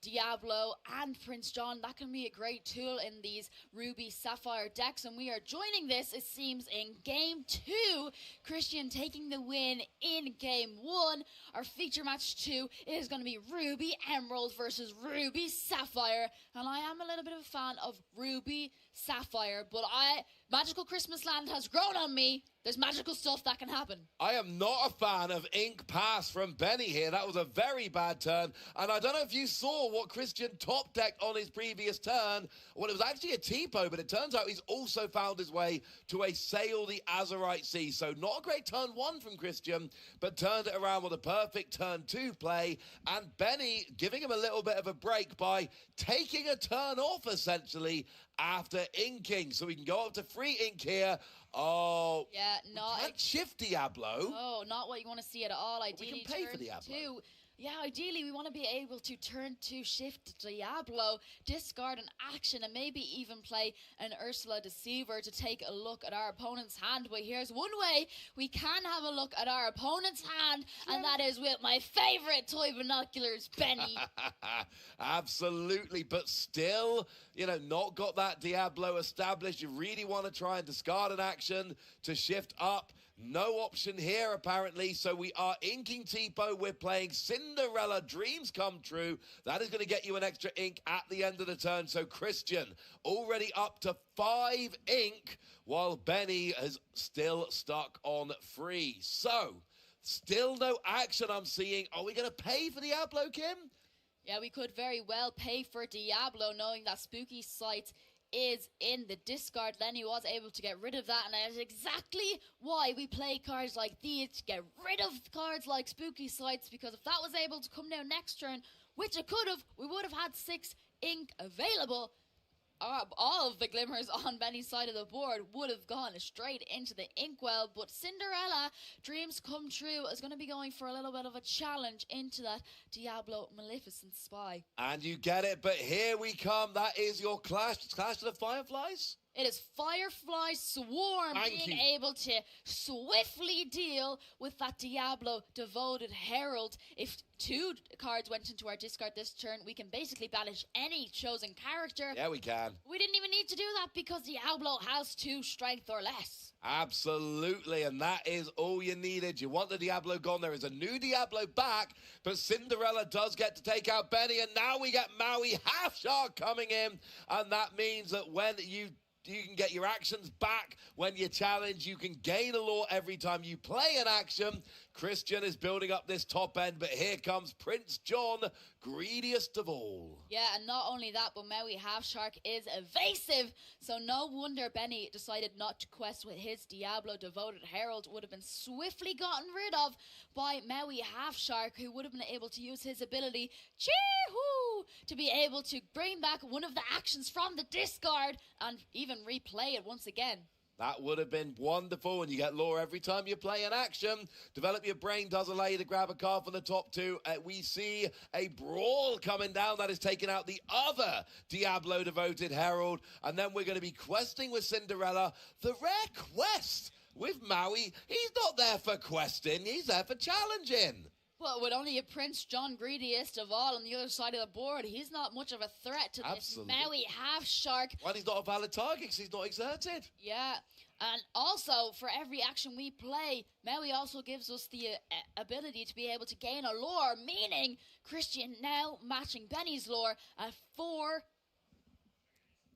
Diablo and Prince John. That can be a great tool in these Ruby Sapphire decks, and we are joining this, it seems, in game 2. Christian taking the win in game 1. Our feature match 2 is going to be Ruby Emerald versus Ruby Sapphire, and I am a little bit of a fan of Ruby Sapphire, but Magical Christmas Land has grown on me. There's magical stuff that can happen. I am not a fan of Ink Pass from Benny here. That was a very bad turn. And I don't know if you saw what Christian top decked on his previous turn. Well, it was actually a Tipo, but it turns out he's also found his way to a Sail the Azurite Sea. So not a great turn 1 from Christian, but turned it around with a perfect turn 2 play. And Benny giving him a little bit of a break by taking a turn off, essentially, after inking. So we can go up to 3 ink here. Oh, yeah, no. Can't shift Diablo. No, not what you want to see at all. Ideally, we can pay for Diablo. 2. Yeah, ideally, we want to be able to turn to shift Diablo, discard an action, and maybe even play an Ursula Deceiver to take a look at our opponent's hand. But here's one way we can have a look at our opponent's hand, and that is with my favorite toy binoculars, Benny. Absolutely, but still, not got that Diablo established. You really want to try and discard an action to shift up. No option here, apparently, so we are inking Tipo. We're playing Cinderella Dreams Come True. That is going to get you an extra ink at the end of the turn. So Christian already up to 5 ink, while Benny is still stuck on 3. So, still no action I'm seeing. Are we going to pay for Diablo, Kim? Yeah, we could very well pay for Diablo, knowing that Spooky Sight is in the discard. Lenny was able to get rid of that, and that is exactly why we play cards like these, to get rid of cards like Spooky Sights, because if that was able to come down next turn, which it could have, we would have had 6 ink available. all of the glimmers on Benny's side of the board would have gone straight into the inkwell, but Cinderella, dreams come true, is going to be going for a little bit of a challenge into that Diablo Maleficent spy. And you get it, but here we come. That is your Clash of the Fireflies? It is Firefly Swarm being able to swiftly deal with that Diablo Devoted Herald. If 2 cards went into our discard this turn, we can basically banish any chosen character. Yeah, we can. We didn't even need to do that because Diablo has 2 strength or less. Absolutely, and that is all you needed. You want the Diablo gone. There is a new Diablo back, but Cinderella does get to take out Benny, and now we get Maui Half Shark coming in, and that means that when you can get your actions back when you challenge. You can gain a lore every time you play an action. Christian is building up this top end, but here comes Prince John, greediest of all. Yeah, and not only that, but Maui Half Shark is evasive. So no wonder Benny decided not to quest with his Diablo Devoted Herald. Would have been swiftly gotten rid of by Maui Half Shark, who would have been able to use his ability, Chee-hoo, to be able to bring back one of the actions from the discard and even replay it once again. That would have been wonderful, and you get lore every time you play an action. Develop Your Brain does allow you to grab a card from the top 2. We see a brawl coming down that is taking out the other Diablo Devoted Herald, and then we're going to be questing with Cinderella. The rare quest with Maui, he's not there for questing, he's there for challenging. Well, with only a Prince John greediest of all on the other side of the board, he's not much of a threat to this Maui Half Shark. Well, he's not a valid target because he's not exerted. Yeah, and also, for every action we play, Maui also gives us the ability to be able to gain a lore, meaning Christian now matching Benny's lore at 4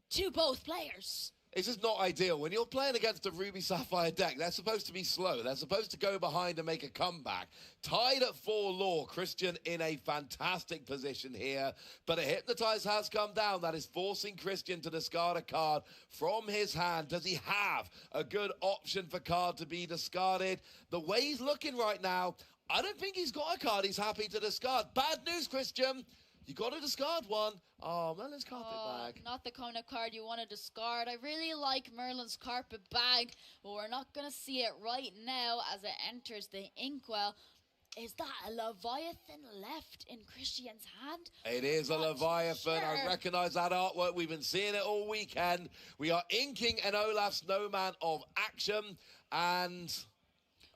to both players. This is not ideal. When you're playing against a Ruby Sapphire deck, they're supposed to be slow. They're supposed to go behind and make a comeback. Tied at 4 lore, Christian in a fantastic position here. But a Hypnotize has come down. That is forcing Christian to discard a card from his hand. Does he have a good option for card to be discarded? The way he's looking right now, I don't think he's got a card he's happy to discard. Bad news, Christian. You got to discard one. Oh, Merlin's carpet bag. Not the kind of card you want to discard. I really like Merlin's carpet bag, but we're not going to see it right now as it enters the inkwell. Is that a Leviathan left in Christian's hand? It is a Leviathan. Sure. I recognize that artwork. We've been seeing it all weekend. We are inking an Olaf Snowman of action, and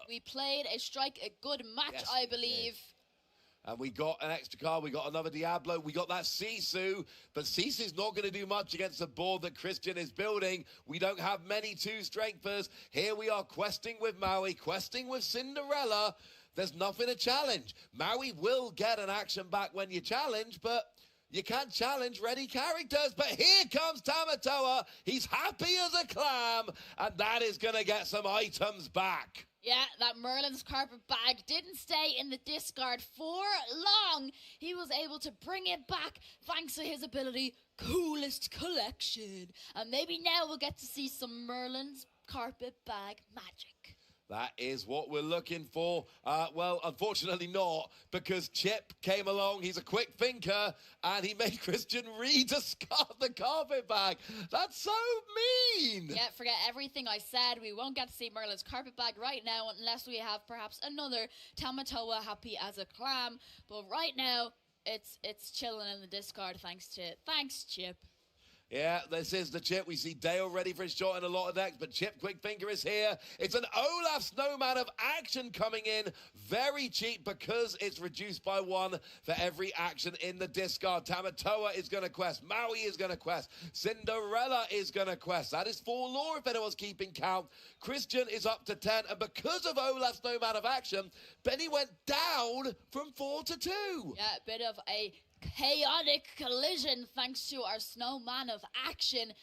we played a strike a good match, yes, I believe. And we got an extra card. We got another Diablo. We got that Sisu. But Sisu's not going to do much against the board that Christian is building. We don't have many 2-strengthers. Here we are questing with Maui, questing with Cinderella. There's nothing to challenge. Maui will get an action back when you challenge, but you can't challenge ready characters. But here comes Tamatoa. He's happy as a clam, and that is going to get some items back. Yeah, that Merlin's carpet bag didn't stay in the discard for long. He was able to bring it back thanks to his ability, Coolest Collection. And maybe now we'll get to see some Merlin's carpet bag magic. That is what we're looking for. Well, unfortunately not, because Chip came along. He's a quick thinker, and he made Christian rediscard the carpet bag. That's so mean. Yeah, forget everything I said. We won't get to see Merlin's carpet bag right now unless we have perhaps another Tamatoa happy as a clam. But right now, it's chilling in the discard thanks Chip. Yeah, this is the Chip. We see Dale ready for his shot in a lot of decks, but Chip Quickfinger is here. It's an Olaf Snowman of action coming in. Very cheap because it's reduced by 1 for every action in the discard. Tamatoa is going to quest. Maui is going to quest. Cinderella is going to quest. That is 4 lore if anyone's keeping count. Christian is up to 10, and because of Olaf Snowman of action, Benny went down from 4 to 2. Yeah, a bit of a chaotic collision thanks to our Snowman of action.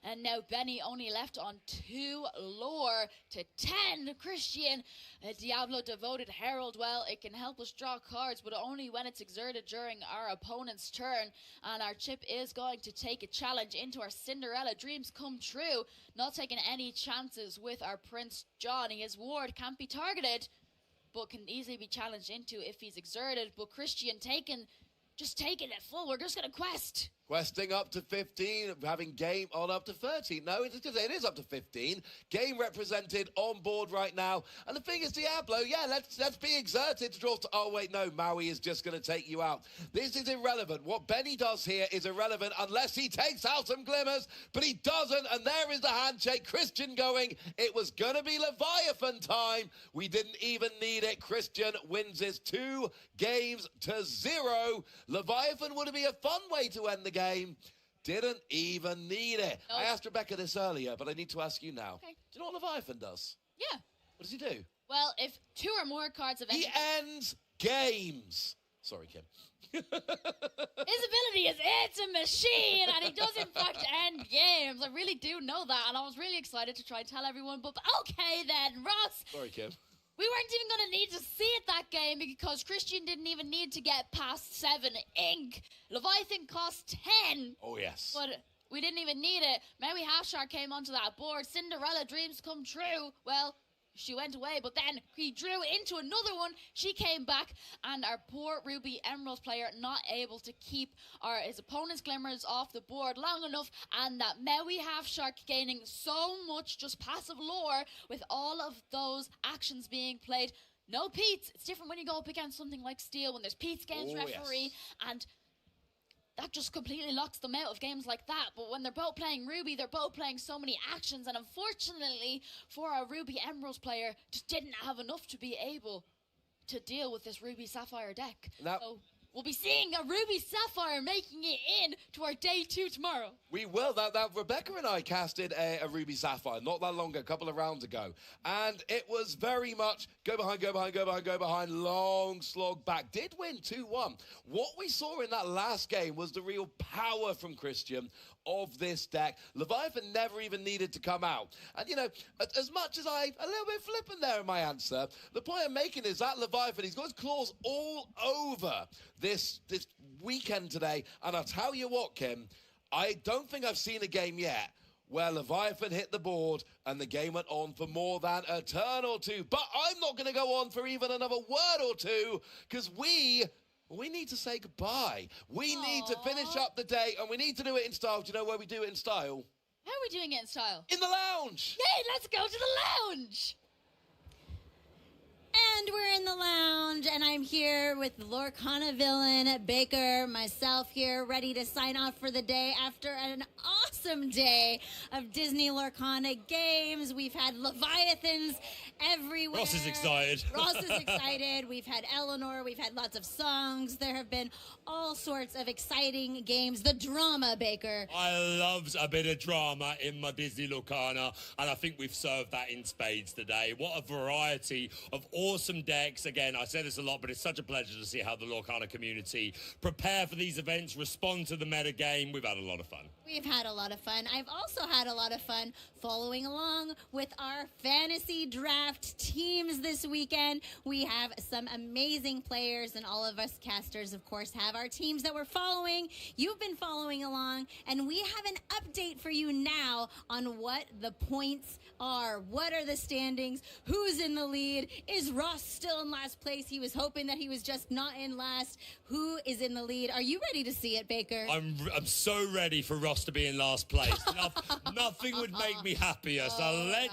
And now Benny only left on 2 lore to 10. Christian, a Diablo Devoted Herald. Well, it can help us draw cards, but only when it's exerted during our opponent's turn. And our Chip is going to take a challenge into our Cinderella Dreams Come True. Not taking any chances with our Prince John. His ward can't be targeted, but can easily be challenged into if he's exerted. But Christian just taking it full. We're just going to quest. Questing up to 15, having game on up to 13. No, it is up to 15. Game represented on board right now. And the thing is, Diablo, yeah, let's be exerted to draw to... Oh, wait, no, Maui is just going to take you out. This is irrelevant. What Benny does here is irrelevant unless he takes out some glimmers, but he doesn't, and there is the handshake. Christian going. It was going to be Leviathan time. We didn't even need it. Christian wins his 2 games to 0. Leviathan would be a fun way to end the game. Didn't even need it. Nope. I asked Rebecca this earlier, but I need to ask you now. Okay. Do you know what Leviathan does? Yeah. What does he do? Well, if 2 or more cards of He ends games. Sorry, Kim. His ability is it's a machine, and he does in fact end games. I really do know that, and I was really excited to try and tell everyone. But okay then, Ross. Sorry, Kim. We weren't even going to need to see it that game because Christian didn't even need to get past 7 ink. Leviathan cost 10. Oh, yes. But we didn't even need it. Maui Half Shark came onto that board. Cinderella dreams come true. Well, she went away, but then he drew into another one. She came back, and our poor Ruby Emerald player not able to keep his opponent's glimmers off the board long enough, and that Maui Half Shark gaining so much just passive lore with all of those actions being played. No Pete's. It's different when you go up against something like Steel, when there's Pete's games referee, and that just completely locks them out of games like that. But when they're both playing Ruby, they're both playing so many actions, and unfortunately for our Ruby Emeralds player, just didn't have enough to be able to deal with this Ruby Sapphire deck. So we'll be seeing a Ruby Sapphire making it in to our day 2 tomorrow. We will. That Rebecca and I casted a Ruby Sapphire not that long ago, a couple of rounds ago. And it was very much go behind, go behind, go behind, go behind, long slog back. Did win 2-1. What we saw in that last game was the real power from Christian of this deck. Leviathan never even needed to come out. And, you know, as much as a little bit flippant there in my answer, the point I'm making is that Leviathan, he's got his claws all over this weekend today. And I'll tell you what, Kim, I don't think I've seen a game yet where Leviathan hit the board and the game went on for more than a turn or 2. But I'm not going to go on for even another word or 2 because we need to say goodbye. We need to finish up the day, and we need to do it in style. Do you know where we do it in style? How are we doing it in style? In the lounge! Yay, let's go to the lounge! And we're in the lounge, and I'm here with Lorcana Villain, Baker, myself here, ready to sign off for the day after an awesome day of Disney Lorcana games. We've had Leviathans everywhere. Ross is excited. Ross is excited. We've had Eleanor. We've had lots of songs. There have been all sorts of exciting games. The drama, Baker. I love a bit of drama in my Disney Lorcana, and I think we've served that in spades today. What a variety of awesome decks. Again, I say this a lot, but it's such a pleasure to see how the Lorcana community prepare for these events, respond to the meta game. We've had a lot of fun. We've had a lot of fun. I've also had a lot of fun following along with our fantasy draft teams this weekend. We have some amazing players, and all of us casters, of course, have our teams that we're following. You've been following along, and we have an update for you now on what the points are. What are the standings? Who's in the lead? Is Ross still in last place? He was hoping that he was just not in last. Who is in the lead? Are you ready to see it, Baker? I'm so ready for Ross to be in last place. Nothing would make me happier. So let's